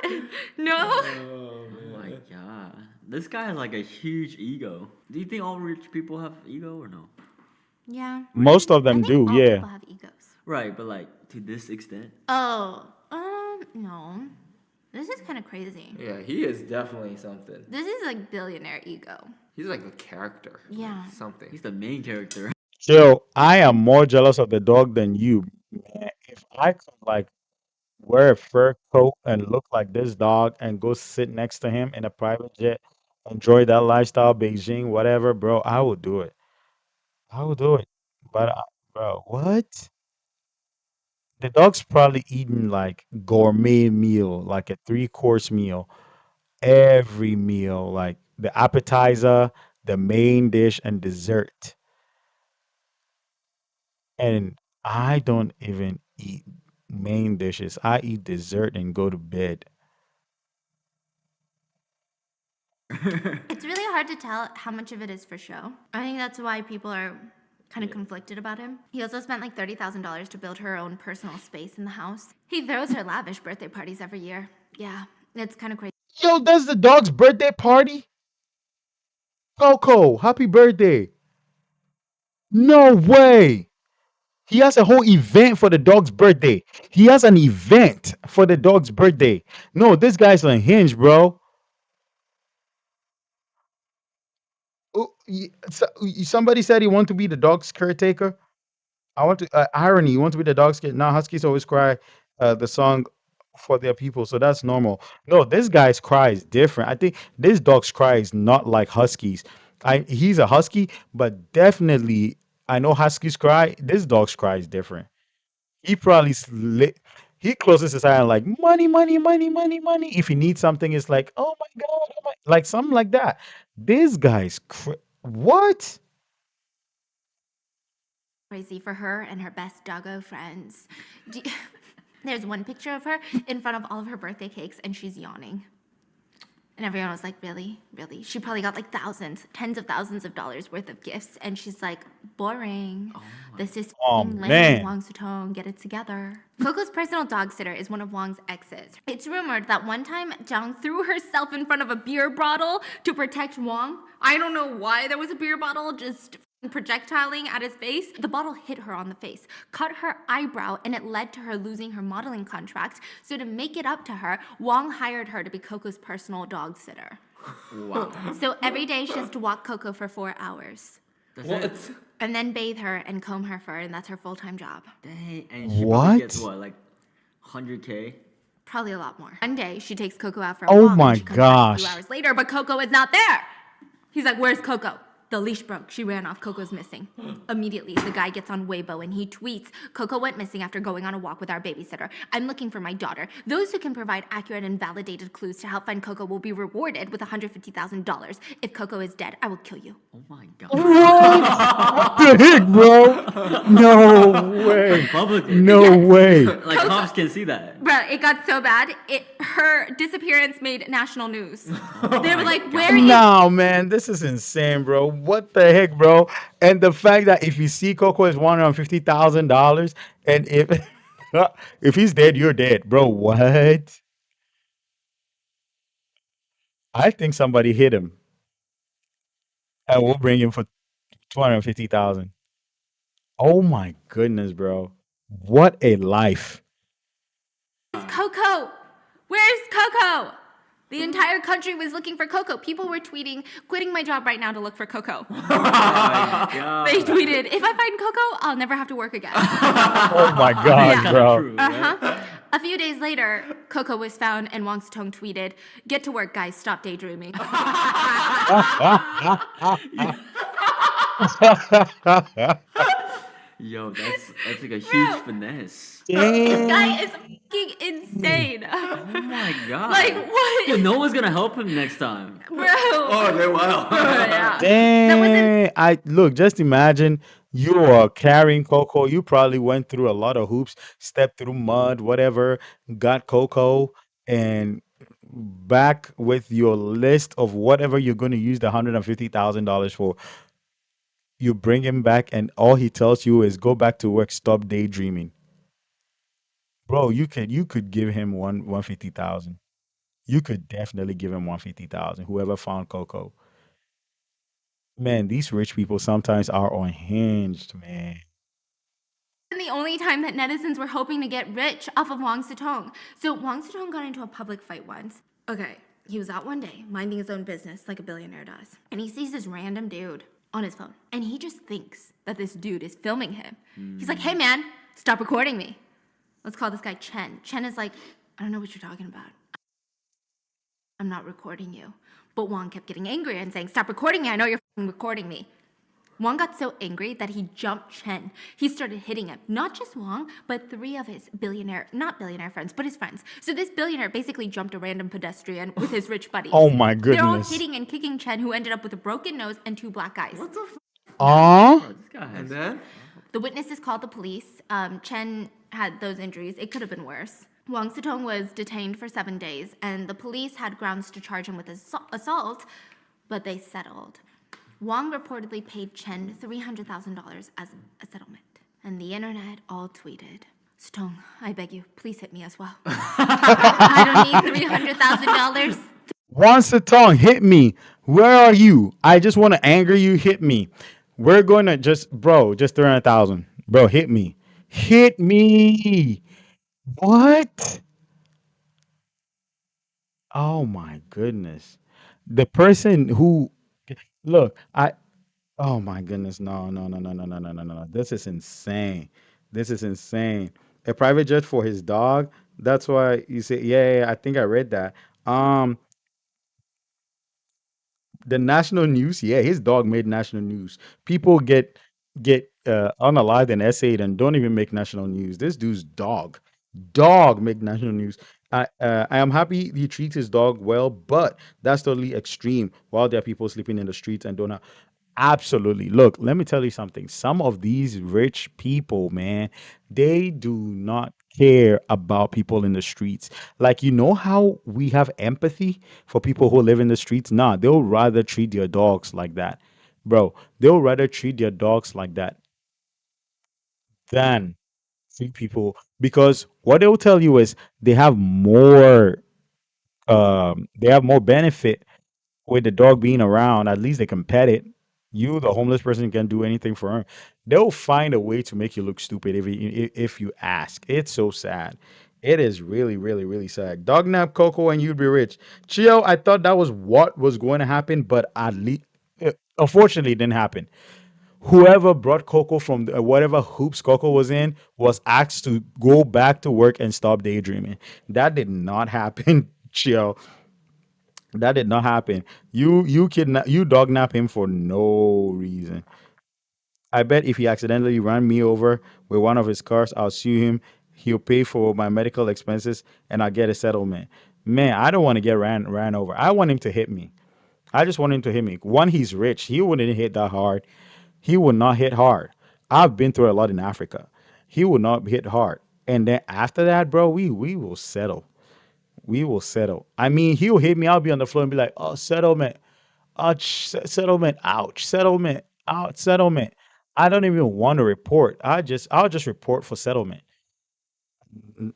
No? Oh my god. This guy has like a huge ego. Do you think all rich people have ego or no? Yeah. Most of I them think do, all yeah. people have egos. Right, but like to this extent? Oh. No. This is kind of crazy. Yeah, he is definitely something. This is like billionaire ego. He's like a character. Yeah. Something. He's the main character. Yo, I am more jealous of the dog than you. Man, if I could like wear a fur coat and look like this dog and go sit next to him in a private jet, enjoy that lifestyle, Beijing, whatever, bro, I would do it. I would do it. But, bro, what? The dog's probably eating like gourmet meal, like a three-course meal, every meal, like the appetizer, the main dish, and dessert. And I don't even eat main dishes. I eat dessert and go to bed. It's really hard to tell how much of it is for show. I think that's why people are kind of conflicted about him. He also spent like $30,000 to build her own personal space in the house. He throws her lavish birthday parties every year. Yeah, it's kind of crazy. Yo, that's the dog's birthday party? Coco, happy birthday. No way. He has a whole event for the dog's birthday. He has an event for the dog's birthday. No, this guy's unhinged, bro. Oh, somebody said he wanted to be the dog's caretaker. I want to irony. You want to be the dog's kid. Now huskies always cry the song for their people, so that's normal. No, this guy's cry is different. I think this dog's cry is not like huskies. He's a husky, but definitely I know huskies cry. This dog's cry is different. He probably he closes his eye and like money, money, money, money, money. If he needs something, it's like oh my god, oh my, like something like that. This guy's what? Crazy for her and her best doggo friends. There's one picture of her in front of all of her birthday cakes and she's yawning. And everyone was like, really? Really? She probably got like thousands, tens of thousands of dollars worth of gifts. And she's like, boring. This is Oh, f***ing lame, man. Wang Sutong, get it together. Coco's personal dog sitter is one of Wang's exes. It's rumored that one time Zhang threw herself in front of a beer bottle to protect Wang. I don't know why there was a beer bottle just projectiling at his face. The bottle hit her on the face, cut her eyebrow, and it led to her losing her modeling contract. So to make it up to her, Wang hired her to be Coco's personal dog sitter. Wow. So every day she has to walk Coco for 4 hours. That's What? it. And then bathe her and comb her fur, and that's her full-time job. Dang. And she What? probably gets what, like 100K? Probably a lot more. One day she takes Coco out for a Oh walk. my and she comes back a few gosh. hours later, but Coco is not there. He's like, "Where's Coco?" The leash broke. She ran off. Coco's missing. Immediately, the guy gets on Weibo and he tweets, "Coco went missing after going on a walk with our babysitter. I'm looking for my daughter. Those who can provide accurate and validated clues to help find Coco will be rewarded with $150,000. If Coco is dead, I will kill you." Oh my god. What the heck, bro? No way. Publicly. No way. Like cops can see that. Bruh, it got so bad. Her disappearance made national news. They were like, "Where is?" No, man, this is insane, bro. What the heck, bro? And the fact that if you see Coco is $150,000, and if if he's dead, you're dead, bro. What? I think somebody hit him, and we'll bring him for 250,000. Oh my goodness, bro. What a life. Coco? Where's Coco? The entire country was looking for Coco. People were tweeting, "Quitting my job right now to look for Coco." Oh my god. They tweeted, "If I find Coco, I'll never have to work again." Oh my God, Yeah. bro. True, right? A few days later, Coco was found, and Wang Sutong tweeted, "Get to work, guys. Stop daydreaming." Yo, that's like a huge finesse. This guy is fucking insane. Oh my god. Like, what? Yo, no one's gonna help him next time. Bro. Oh, they will. Yeah. Dang. I look, just imagine you are carrying Coco. You probably went through a lot of hoops, stepped through mud, whatever, got Coco, and back with your list of whatever you're going to use the $150,000 for. You bring him back, and all he tells you is go back to work, stop daydreaming. Bro, you could give him 150,000. You could definitely give him 150,000. Whoever found Coco. Man, these rich people sometimes are unhinged, man. And the only time that netizens were hoping to get rich off of Wang Sutong. So Wang Sutong got into a public fight once. Okay, he was out one day, minding his own business like a billionaire does. And he sees this random dude on his phone. And he just thinks that this dude is filming him. He's like, "Hey man, stop recording me." Let's call this guy Chen. Chen is like, "I don't know what you're talking about. I'm not recording you." But Wang kept getting angry and saying, "Stop recording me. I know you're f***ing recording me." Wang got so angry that he jumped Chen. He started hitting him. Not just Wang, but 3 of his not billionaire friends, but his friends. So this billionaire basically jumped a random pedestrian with his rich buddies. Oh my They're all goodness. hitting and kicking Chen, who ended up with a broken nose and 2 black eyes. What the Aw. Bro, this guy has And then? The witnesses called the police. Chen had those injuries. It could have been worse. Wang Sutong was detained for 7 days, and the police had grounds to charge him with assault, but they settled. Wang reportedly paid Chen $300,000 as a settlement. And the internet all tweeted, "Sutong, I beg you, please hit me as well. I don't need $300,000. Wang Sutong, hit me. Where are you? I just want to anger you. Hit me. We're going to just 300,000. Bro, hit me. Hit me. What? Oh my goodness. The person who look, oh my goodness. No, no, no, no, no, no, no, no, no. This is insane. This is insane. A private jet for his dog. That's why you say, yeah, I think I read that. The national news, yeah, his dog made national news. People get unalived and essayed and don't even make national news. This dude's dog make national news. I am happy he treats his dog well, but that's totally extreme. While there are people sleeping in the streets and don't have. Absolutely. Look, let me tell you something. Some of these rich people, man, they do not care about people in the streets. Like, you know how we have empathy for people who live in the streets? Nah, they'll rather treat their dogs like that. Bro, they'll rather treat their dogs like that than treat people, because what they'll tell you is they have more benefit with the dog being around. At least they can pet it. You, the homeless person, can do anything for him. They'll find a way to make you look stupid if you ask. It's so sad. It is really, really, really sad. Dog nap Coco and you'd be rich. Chio, I thought that was what was going to happen, but at least, unfortunately, it didn't happen. Whoever brought Coco from whatever hoops Coco was in was asked to go back to work and stop daydreaming. That did not happen, Chio. That did not happen. You dog nap him for no reason. I bet if he accidentally ran me over with one of his cars, I'll sue him. He'll pay for my medical expenses and I'll get a settlement. Man, I don't want to get ran over. I want him to hit me. I just want him to hit me. One, he's rich. He wouldn't hit that hard. He would not hit hard. I've been through a lot in Africa. He would not hit hard. And then after that, bro, we will settle. We will settle. I mean, he'll hit me. I'll be on the floor and be like, "Oh, settlement, ouch, settlement, ouch, settlement, ouch, settlement." I don't even want to report. I'll just report for settlement.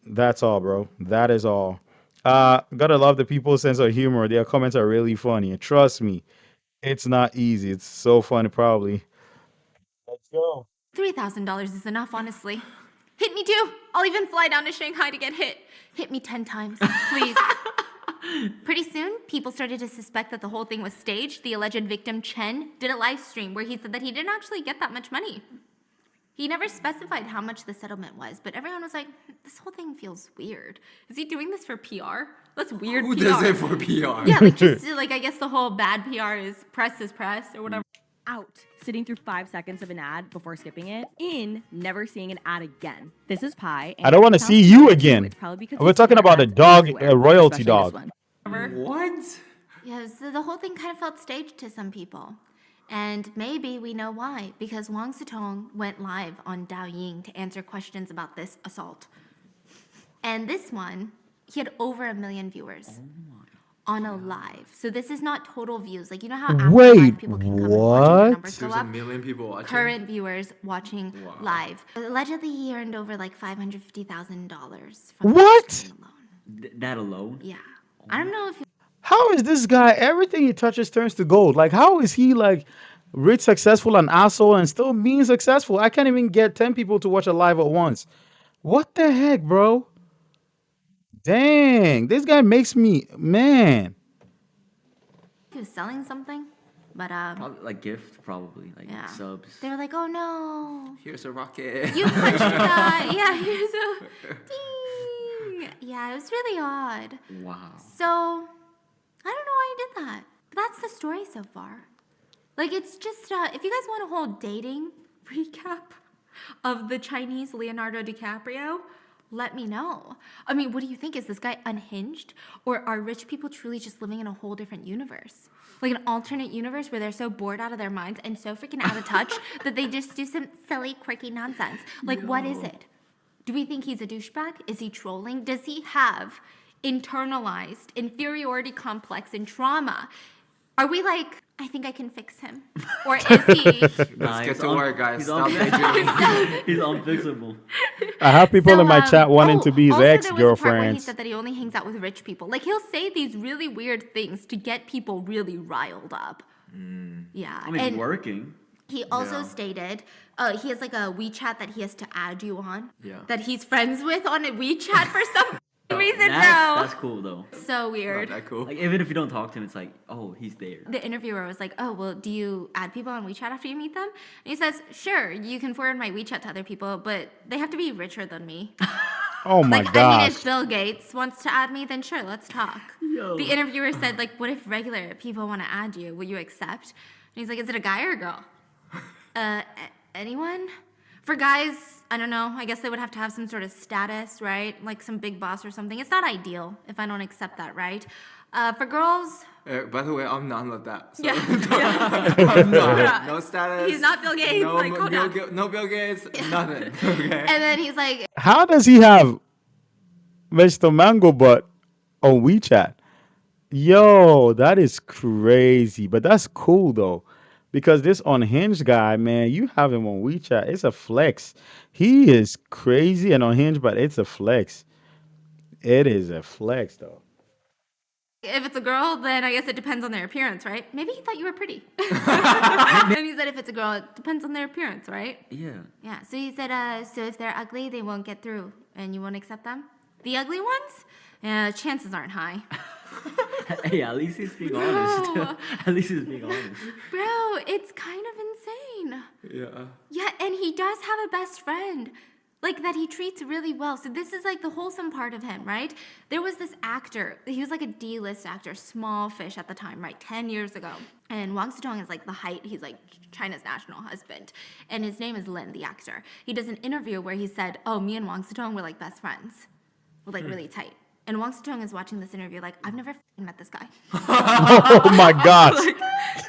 That's all, bro. That is all. Gotta love the people's sense of humor. Their comments are really funny. And trust me, it's not easy. It's so funny, probably. Let's go. $3,000 is enough, honestly. Hit me too. I'll even fly down to Shanghai to get hit. Hit me 10 times, please. Pretty soon, people started to suspect that the whole thing was staged. The alleged victim, Chen, did a live stream where he said that he didn't actually get that much money. He never specified how much the settlement was, but everyone was like, this whole thing feels weird. Is he doing this for PR? That's weird Who PR. does it for PR? Yeah, like just like I guess the whole bad PR is press or whatever. Out, sitting through 5 seconds of an ad before skipping it. In, never seeing an ad again. This is Pi. I don't want to see you again. We're talking about a dog, a royalty dog. What? Yeah, so the whole thing kind of felt staged to some people. And maybe we know why, because Wang Zitong went live on Douyin to answer questions about this assault. And this one, he had over 1 million viewers on a live. So this is not total views. Like, you know how after Wait, live people can come and watch and the numbers go There's a up? million people watching. Current viewers watching live. Allegedly, he earned over like $550,000 from What? this alone. That alone? Yeah. I don't know if you How is this guy? Everything he touches turns to gold. Like, how is he like rich, successful, and asshole, and still being successful? I can't even get 10 people to watch a live at once. What the heck, bro? Dang, this guy makes me man. he was selling something, but Probably like gift, probably like yeah. subs. They were like, oh no, Here's a rocket. you punched the guy. Yeah, here's a ding. Yeah, it was really odd. Wow. So, I don't know why he did that. That's the story so far. Like, it's just, if you guys want a whole dating recap of the Chinese Leonardo DiCaprio, let me know. I mean, what do you think? Is this guy unhinged? Or are rich people truly just living in a whole different universe? Like an alternate universe where they're so bored out of their minds and so freaking out of touch that they just do some silly, quirky nonsense. Like, what is it? Do we think he's a douchebag? Is he trolling? Does he have internalized inferiority complex and trauma? Are we like, I think I can fix him? Or is he... Let's get to work, guys. He's Stop daydreaming. He's unfixable. I have people in my chat wanting to be his also there was a part where he ex-girlfriends. said that he only hangs out with rich people. Like, he'll say these really weird things to get people really riled up. Yeah. I mean, it's and working. he also Yeah. stated he has like a WeChat that he has to add you on. Yeah. That he's friends with on a WeChat for some reason, That's bro. cool though. So weird. Not that cool. Like even if you don't talk to him, it's like, oh, he's there. The interviewer was like, oh, well, do you add people on WeChat after you meet them? And he says, sure, you can forward my WeChat to other people, but they have to be richer than me. Oh my I mean, gosh. if Bill Gates wants to add me, then sure, let's talk. Yo. The interviewer said, like, what if regular people want to add you? Will you accept? And he's like, is it a guy or a girl? Anyone? For guys, I don't know. I guess they would have to have some sort of status, right? Like some big boss or something. It's not ideal if I don't accept that, right? For girls, By the way, I'm none of that. So yeah. I'm not. No status. He's not Bill Gates. No, like, hold on. No Bill Gates. Nothing. Okay. And then he's like, How does he have Mr. Mango Butt on WeChat. Yo, that is crazy. But that's cool though. Because this unhinged guy, man, you have him on WeChat. It's a flex. He is crazy and unhinged, but it's a flex. It is a flex though. If it's a girl, then I guess it depends on their appearance, right? Maybe he thought you were pretty. And he said if it's a girl, it depends on their appearance, right? Yeah. Yeah, so he said, so if they're ugly, they won't get through, and you won't accept them? The ugly ones? Yeah, chances aren't high. Hey, at least he's being honest. Bro. At least he's being honest. Bro, it's kind of insane. Yeah. Yeah, and he does have a best friend, like that he treats really well. So this is like the wholesome part of him, right? There was this actor. He was like a D-list actor, small fish at the time, right? 10 years ago. And Wang Sitong is like the height. He's like China's national husband. And his name is Lin, the actor. He does an interview where he said, oh, me and Wang Sitong were like best friends. We're like really tight. And Wang Sitong is watching this interview like, I've never f***ing met this guy. Oh my god.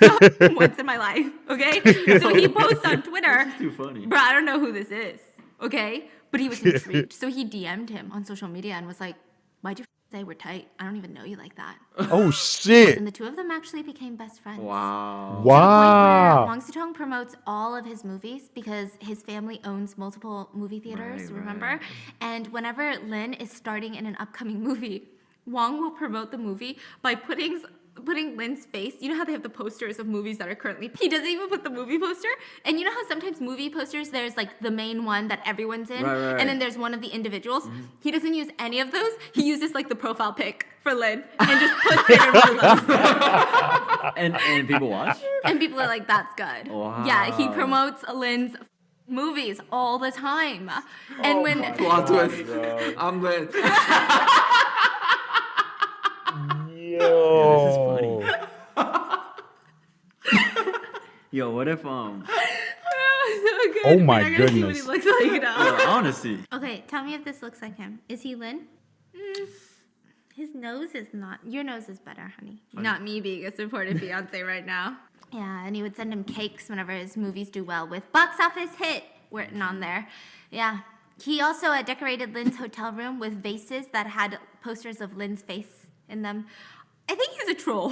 Like, once in my life, okay? So he posts on Twitter, Too funny. bro, I don't know who this is, okay? But he was intrigued. So he DM'd him on social media and was like, why'd you say we're tight? I don't even know you like that. Oh shit. And the two of them actually became best friends. Wow. Wow. Wang Sitong promotes all of his movies because his family owns multiple movie theaters, remember? And whenever Lin is starting in an upcoming movie, Wang will promote the movie by putting Lin's face. You know how they have the posters of movies that are currently. He doesn't even put the movie poster. And you know how sometimes movie posters, there's like the main one that everyone's in, Right. and then there's one of the individuals. He doesn't use any of those. He uses like the profile pic for Lin and just puts it in one of those. And people watch? And people are like, that's good. Wow. Yeah, he promotes Lin's movies all the time. And when Plot twist. I'm Lin. Yo. This is funny. Yo, what if so good. Oh my We're gonna see what he goodness. looks like now. Yo, honestly. Okay, tell me if this looks like him. Is he Lin? His nose is not. Your nose is better, honey. Not me being a supportive fiance right now. Yeah, and he would send him cakes whenever his movies do well with box office hit written on there. Yeah. He also decorated Lin's hotel room with vases that had posters of Lin's face in them. I think he's a troll.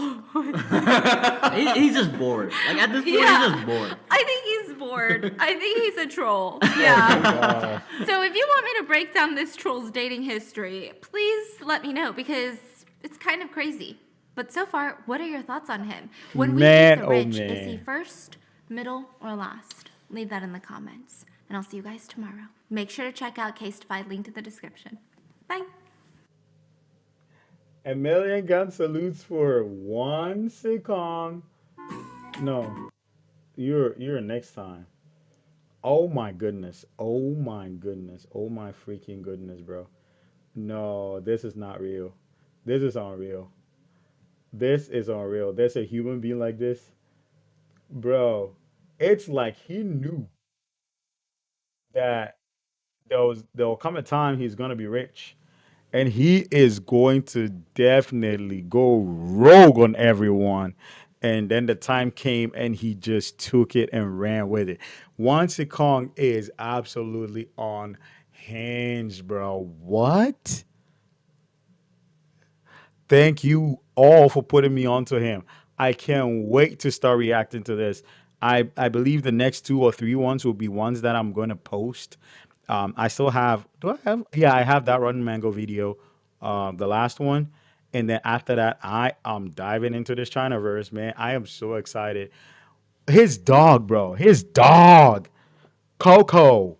He's just bored. Like at this point, Yeah. he's just bored. I think he's bored. I think he's a troll. Yeah. So if you want me to break down this troll's dating history, please let me know because it's kind of crazy. But so far, what are your thoughts on him? When we Man, meet the oh rich, is he man. first, middle, or last? Leave that in the comments. And I'll see you guys tomorrow. Make sure to check out Casetify, link in the description. Bye. A million gun salutes for one sitcom. No, you're next time. Oh my goodness. Oh my goodness. Oh my freaking goodness, bro. No, this is not real. This is unreal. This is unreal. There's a human being like this, bro. It's like he knew that there'll come a time he's gonna be rich. And he is going to definitely go rogue on everyone. And then the time came and he just took it and ran with it. Wansi Kong is absolutely unhinged, bro. What? Thank you all for putting me onto him. I can't wait to start reacting to this. I believe the next 2 or 3 ones will be ones that I'm going to post. I still have, do I have? Yeah, I have that Rotten Mango video, the last one. And then after that, I am diving into this Chinaverse, man. I am so excited. His dog, bro. His dog. Coco.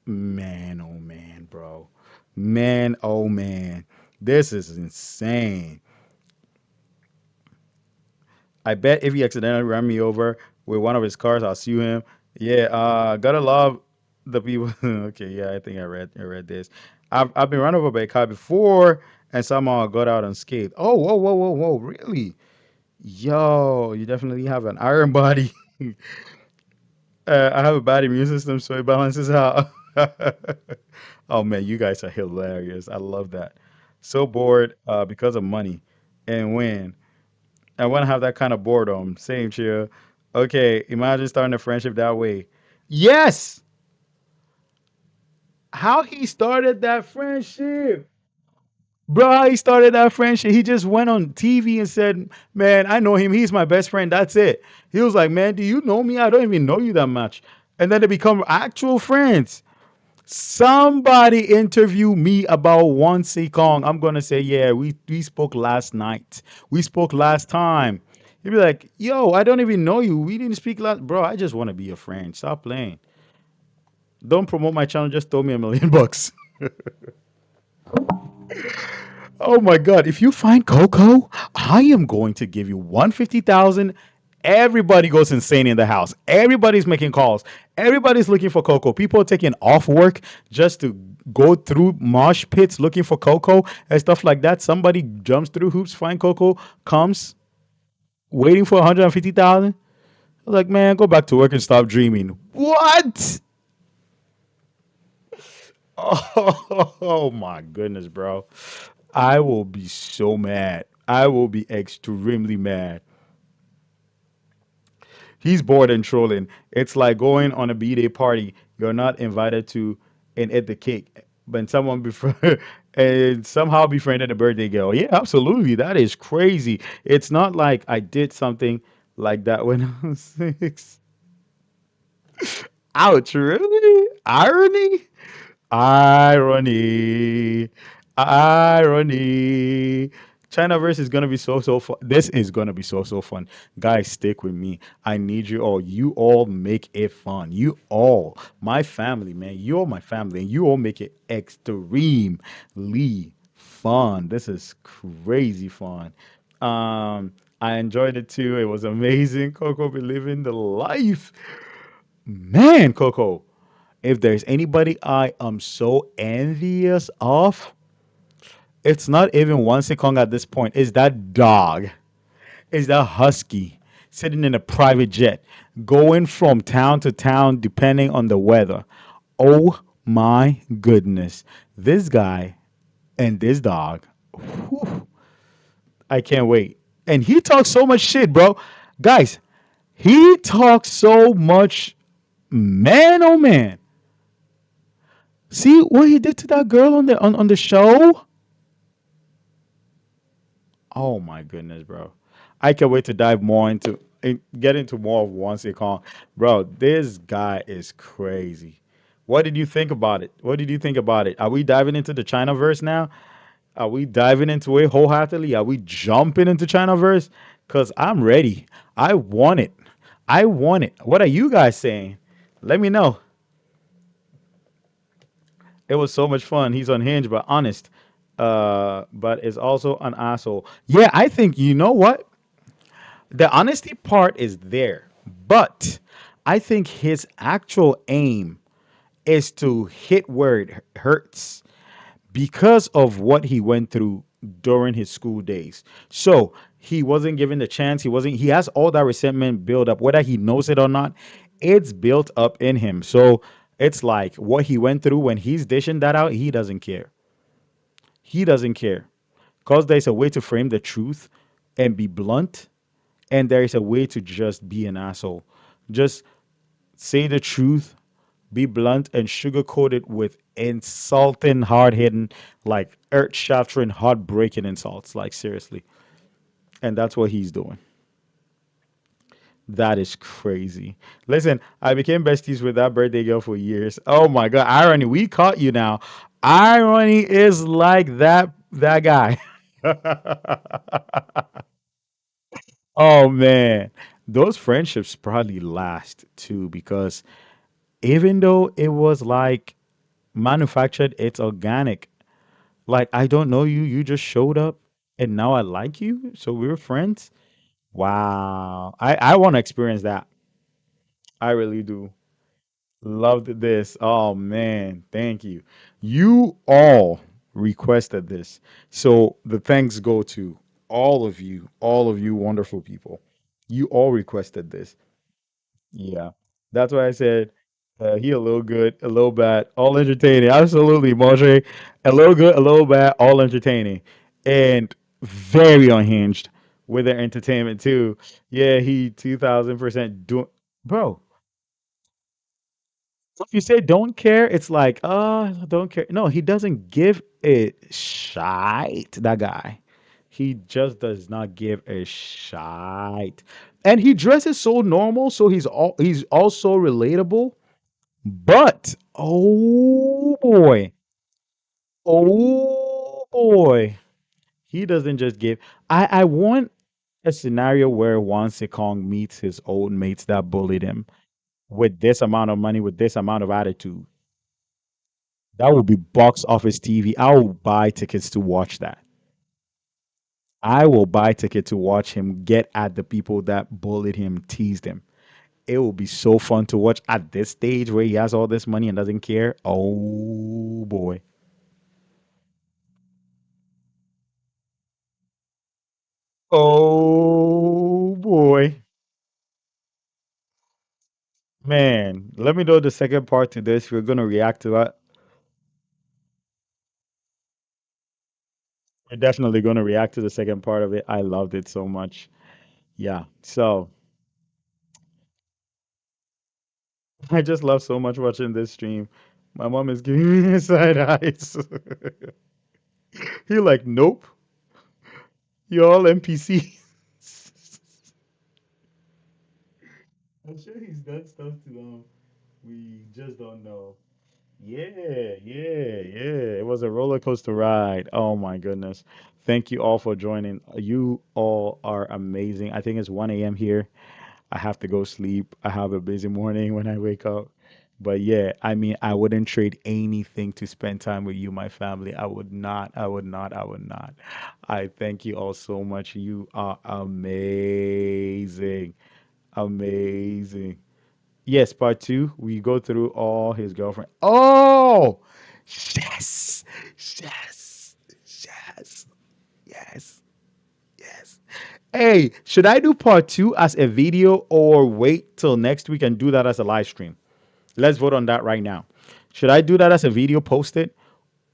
Man, oh man, bro. Man, oh man. This is insane. I bet if he accidentally ran me over with one of his cars, I'll sue him. Yeah, gotta love the people. Okay, yeah, I think I read this. I've been run over by a car before and somehow I got out unscathed. Oh, whoa, really? Yo, you definitely have an iron body. I have a bad immune system, so it balances out. Oh man, you guys are hilarious. I love that. So bored because of money. And when I want to have that kind of boredom. Same chill. Okay, imagine starting a friendship that way. Yes. How he started that friendship. Bro, how he started that friendship. He just went on TV and said, "Man, I know him. He's my best friend. That's it." He was like, "Man, do you know me? I don't even know you that much." And then they become actual friends. Somebody interview me about one Kong. I'm gonna say, yeah, we spoke last night. We spoke last time. He'd be like, yo, I don't even know you. We didn't speak last, bro. I just want to be a friend. Stop playing. Don't promote my channel. Just throw me $1 million. Oh my God! If you find Coco, I am going to give you 150,000. Everybody goes insane in the house. Everybody's making calls. Everybody's looking for Coco. People are taking off work just to go through mosh pits looking for Coco and stuff like that. Somebody jumps through hoops, find Coco, comes waiting for 150,000. Like, man, go back to work and stop dreaming. What? Oh my goodness, bro. I will be so mad. I will be extremely mad. He's bored and trolling. It's like going on a B-day party. You're not invited to and eat the cake, but someone befriend and somehow befriended a birthday girl. Yeah, absolutely. That is crazy. It's not like I did something like that when I was 6. Ouch, really? Irony? Irony. Irony. Chinaverse is gonna be so fun. This is gonna be so fun. Guys, stick with me. I need you all. You all make it fun. You all, my family, man. You all my family, and you all make it extremely fun. This is crazy fun. I enjoyed it too. It was amazing. Coco be living the life. Man, Coco, if there's anybody I am so envious of, it's not even one Kong at this point. It's that dog. It's that husky sitting in a private jet, going from town to town depending on the weather. Oh my goodness. This guy and this dog. Whew, I can't wait. And he talks so much shit, bro. Guys, he talks so much. Man, oh man. See what he did to that girl on the show? Oh my goodness, bro. I can't wait to dive more get into more of Once a Con. Bro, this guy is crazy. What did you think about it? What did you think about it? Are we diving into the Chinaverse now? Are we diving into it wholeheartedly? Are we jumping into Chinaverse? Cause I'm ready. I want it. I want it. What are you guys saying? Let me know. It was so much fun. He's unhinged but honest. But is also an asshole. Yeah, I think you know what? The honesty part is there, but I think his actual aim is to hit where it hurts because of what he went through during his school days. So he wasn't given the chance. He has all that resentment built up, whether he knows it or not, it's built up in him. So it's like what he went through when he's dishing that out, he doesn't care. He doesn't care. Because there's a way to frame the truth and be blunt, and there is a way to just be an asshole. Just say the truth, be blunt, and sugarcoat it with insulting, hard hitting, like earth shattering, heartbreaking insults. Like, seriously. And that's what he's doing. That is crazy. Listen, I became besties with that birthday girl for years. Oh my God. Irony, we caught you now. Irony is like that guy. Oh man. Those friendships probably last too because even though it was like manufactured, it's organic. Like I don't know you, you just showed up and now I like you, so we're friends. Wow. I want to experience that. I really do. Loved this. Oh man, thank you. You all requested this. So the thanks go to all of you wonderful people. You all requested this. Yeah. That's why I said he a little good, a little bad, all entertaining. Absolutely, Moshe. A little good, a little bad, all entertaining. And very unhinged with their entertainment too. Yeah, he 2000% doing bro. If you say don't care, it's like, don't care. No, he doesn't give a shite, that guy. He just does not give a shite. And he dresses so normal, so he's also relatable. But oh boy, he doesn't just give. I want a scenario where Wan Sekong meets his old mates that bullied him with this amount of money, with this amount of attitude. That would be box office TV. I will buy tickets to watch that. I will buy ticket to watch him get at the people that bullied him, teased him. It will be so fun to watch at this stage where he has all this money and doesn't care. Oh boy. Oh boy. Man, let me know the second part to this. We're gonna react to it. We're definitely gonna react to the second part of it. I loved it so much. Yeah. So I just love so much watching this stream. My mom is giving me side eyes. He like, nope, you're all NPC. I'm sure he's done stuff to we just don't know. Yeah, yeah, yeah. It was a roller coaster ride. Oh my goodness. Thank you all for joining. You all are amazing. I think it's 1 a.m. here. I have to go sleep. I have a busy morning when I wake up. But yeah, I mean, I wouldn't trade anything to spend time with you, my family. I would not. I would not. I would not. I thank you all so much. You are amazing. Amazing. Yes, part two, we go through all his girlfriend. Oh, yes, yes, yes, yes, yes. Hey, should I do part two as a video or wait till next week and do that as a live stream? Let's vote on that right now. Should I do that as a video, post it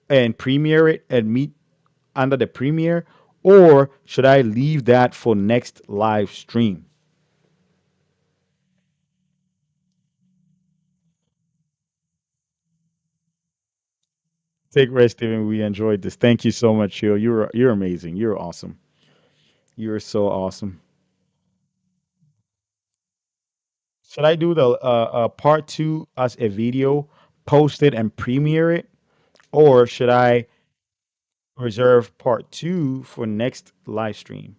and premiere it and meet under the premiere, or should I leave that for next live stream? Take rest, Steven. We enjoyed this. Thank you so much, Chill. You're amazing. You're awesome. You're so awesome. Should I do the part two as a video, post it and premiere it, or should I reserve part two for next live stream?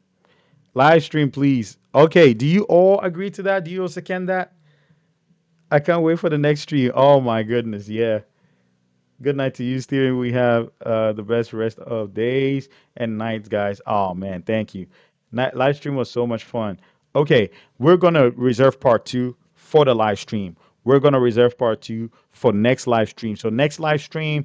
Live stream, please. Okay. Do you all agree to that? Do you all second that? I can't wait for the next stream. Oh my goodness. Yeah. Good night to you, Steven. We have the best rest of days and nights, guys. Oh man, thank you. Live stream was so much fun. Okay, we're gonna reserve part two for the live stream. We're gonna reserve part two for next live stream. So next live stream,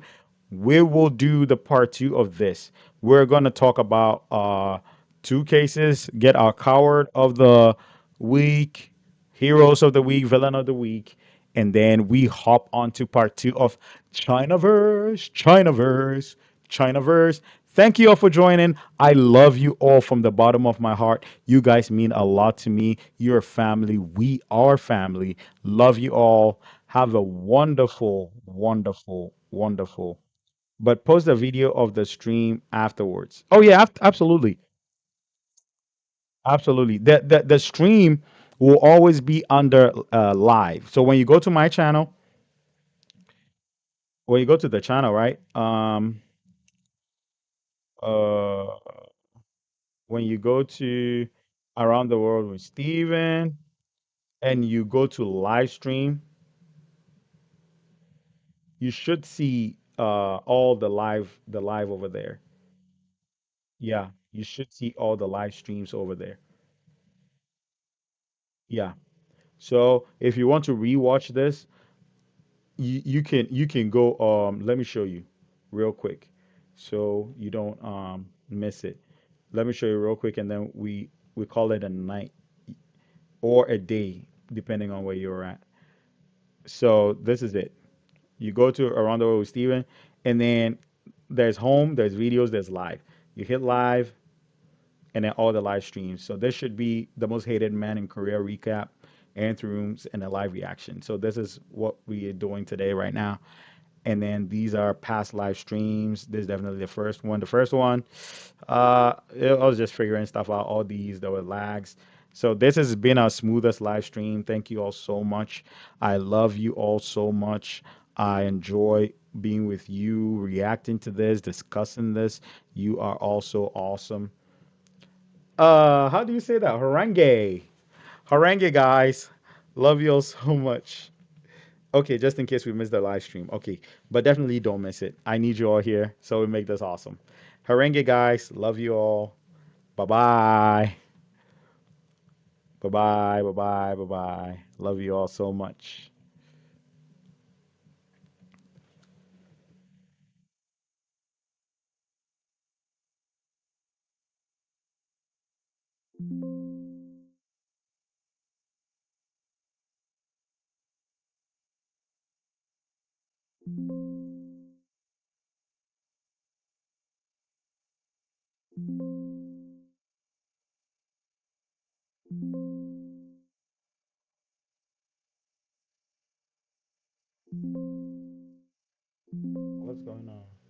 we will do the part two of this. We're gonna talk about two cases, get our coward of the week, heroes of the week, villain of the week, and then we hop on to part two of Chinaverse, Chinaverse, Chinaverse. Thank you all for joining. I love you all from the bottom of my heart. You guys mean a lot to me. You're family. We are family. Love you all. Have a wonderful, wonderful, wonderful. But post a video of the stream afterwards. Oh yeah, absolutely. Absolutely. The stream will always be under live. So when you go to my channel, when you go to the channel, right? Uh when you go to Around the World with Steven and you go to live stream, you should see all the live over there. Yeah, you should see all the live streams over there. Yeah. So if you want to rewatch this, you can go let me show you real quick so you don't miss it. Let me show you real quick and then we call it a night or a day depending on where you're at. So this is it. You go to Around the World with Steven, and then there's home, there's videos, there's live. You hit live, and then all the live streams. So this should be the most hated man in Korea recap. anthems, and a live reaction. So this is what we are doing today, right now. And then these are past live streams. This is definitely the first one. The first one, I was just figuring stuff out. All these, there were lags. So this has been our smoothest live stream. Thank you all so much. I love you all so much. I enjoy being with you, reacting to this, discussing this. You are also awesome. How do you say that? Harangue. Harangue, guys. Love you all so much. Okay, just in case we missed the live stream. Okay, but definitely don't miss it. I need you all here, so we make this awesome. Harangue, guys. Love you all. Bye bye. Bye bye. Bye bye. Bye bye. Love you all so much. What's going on?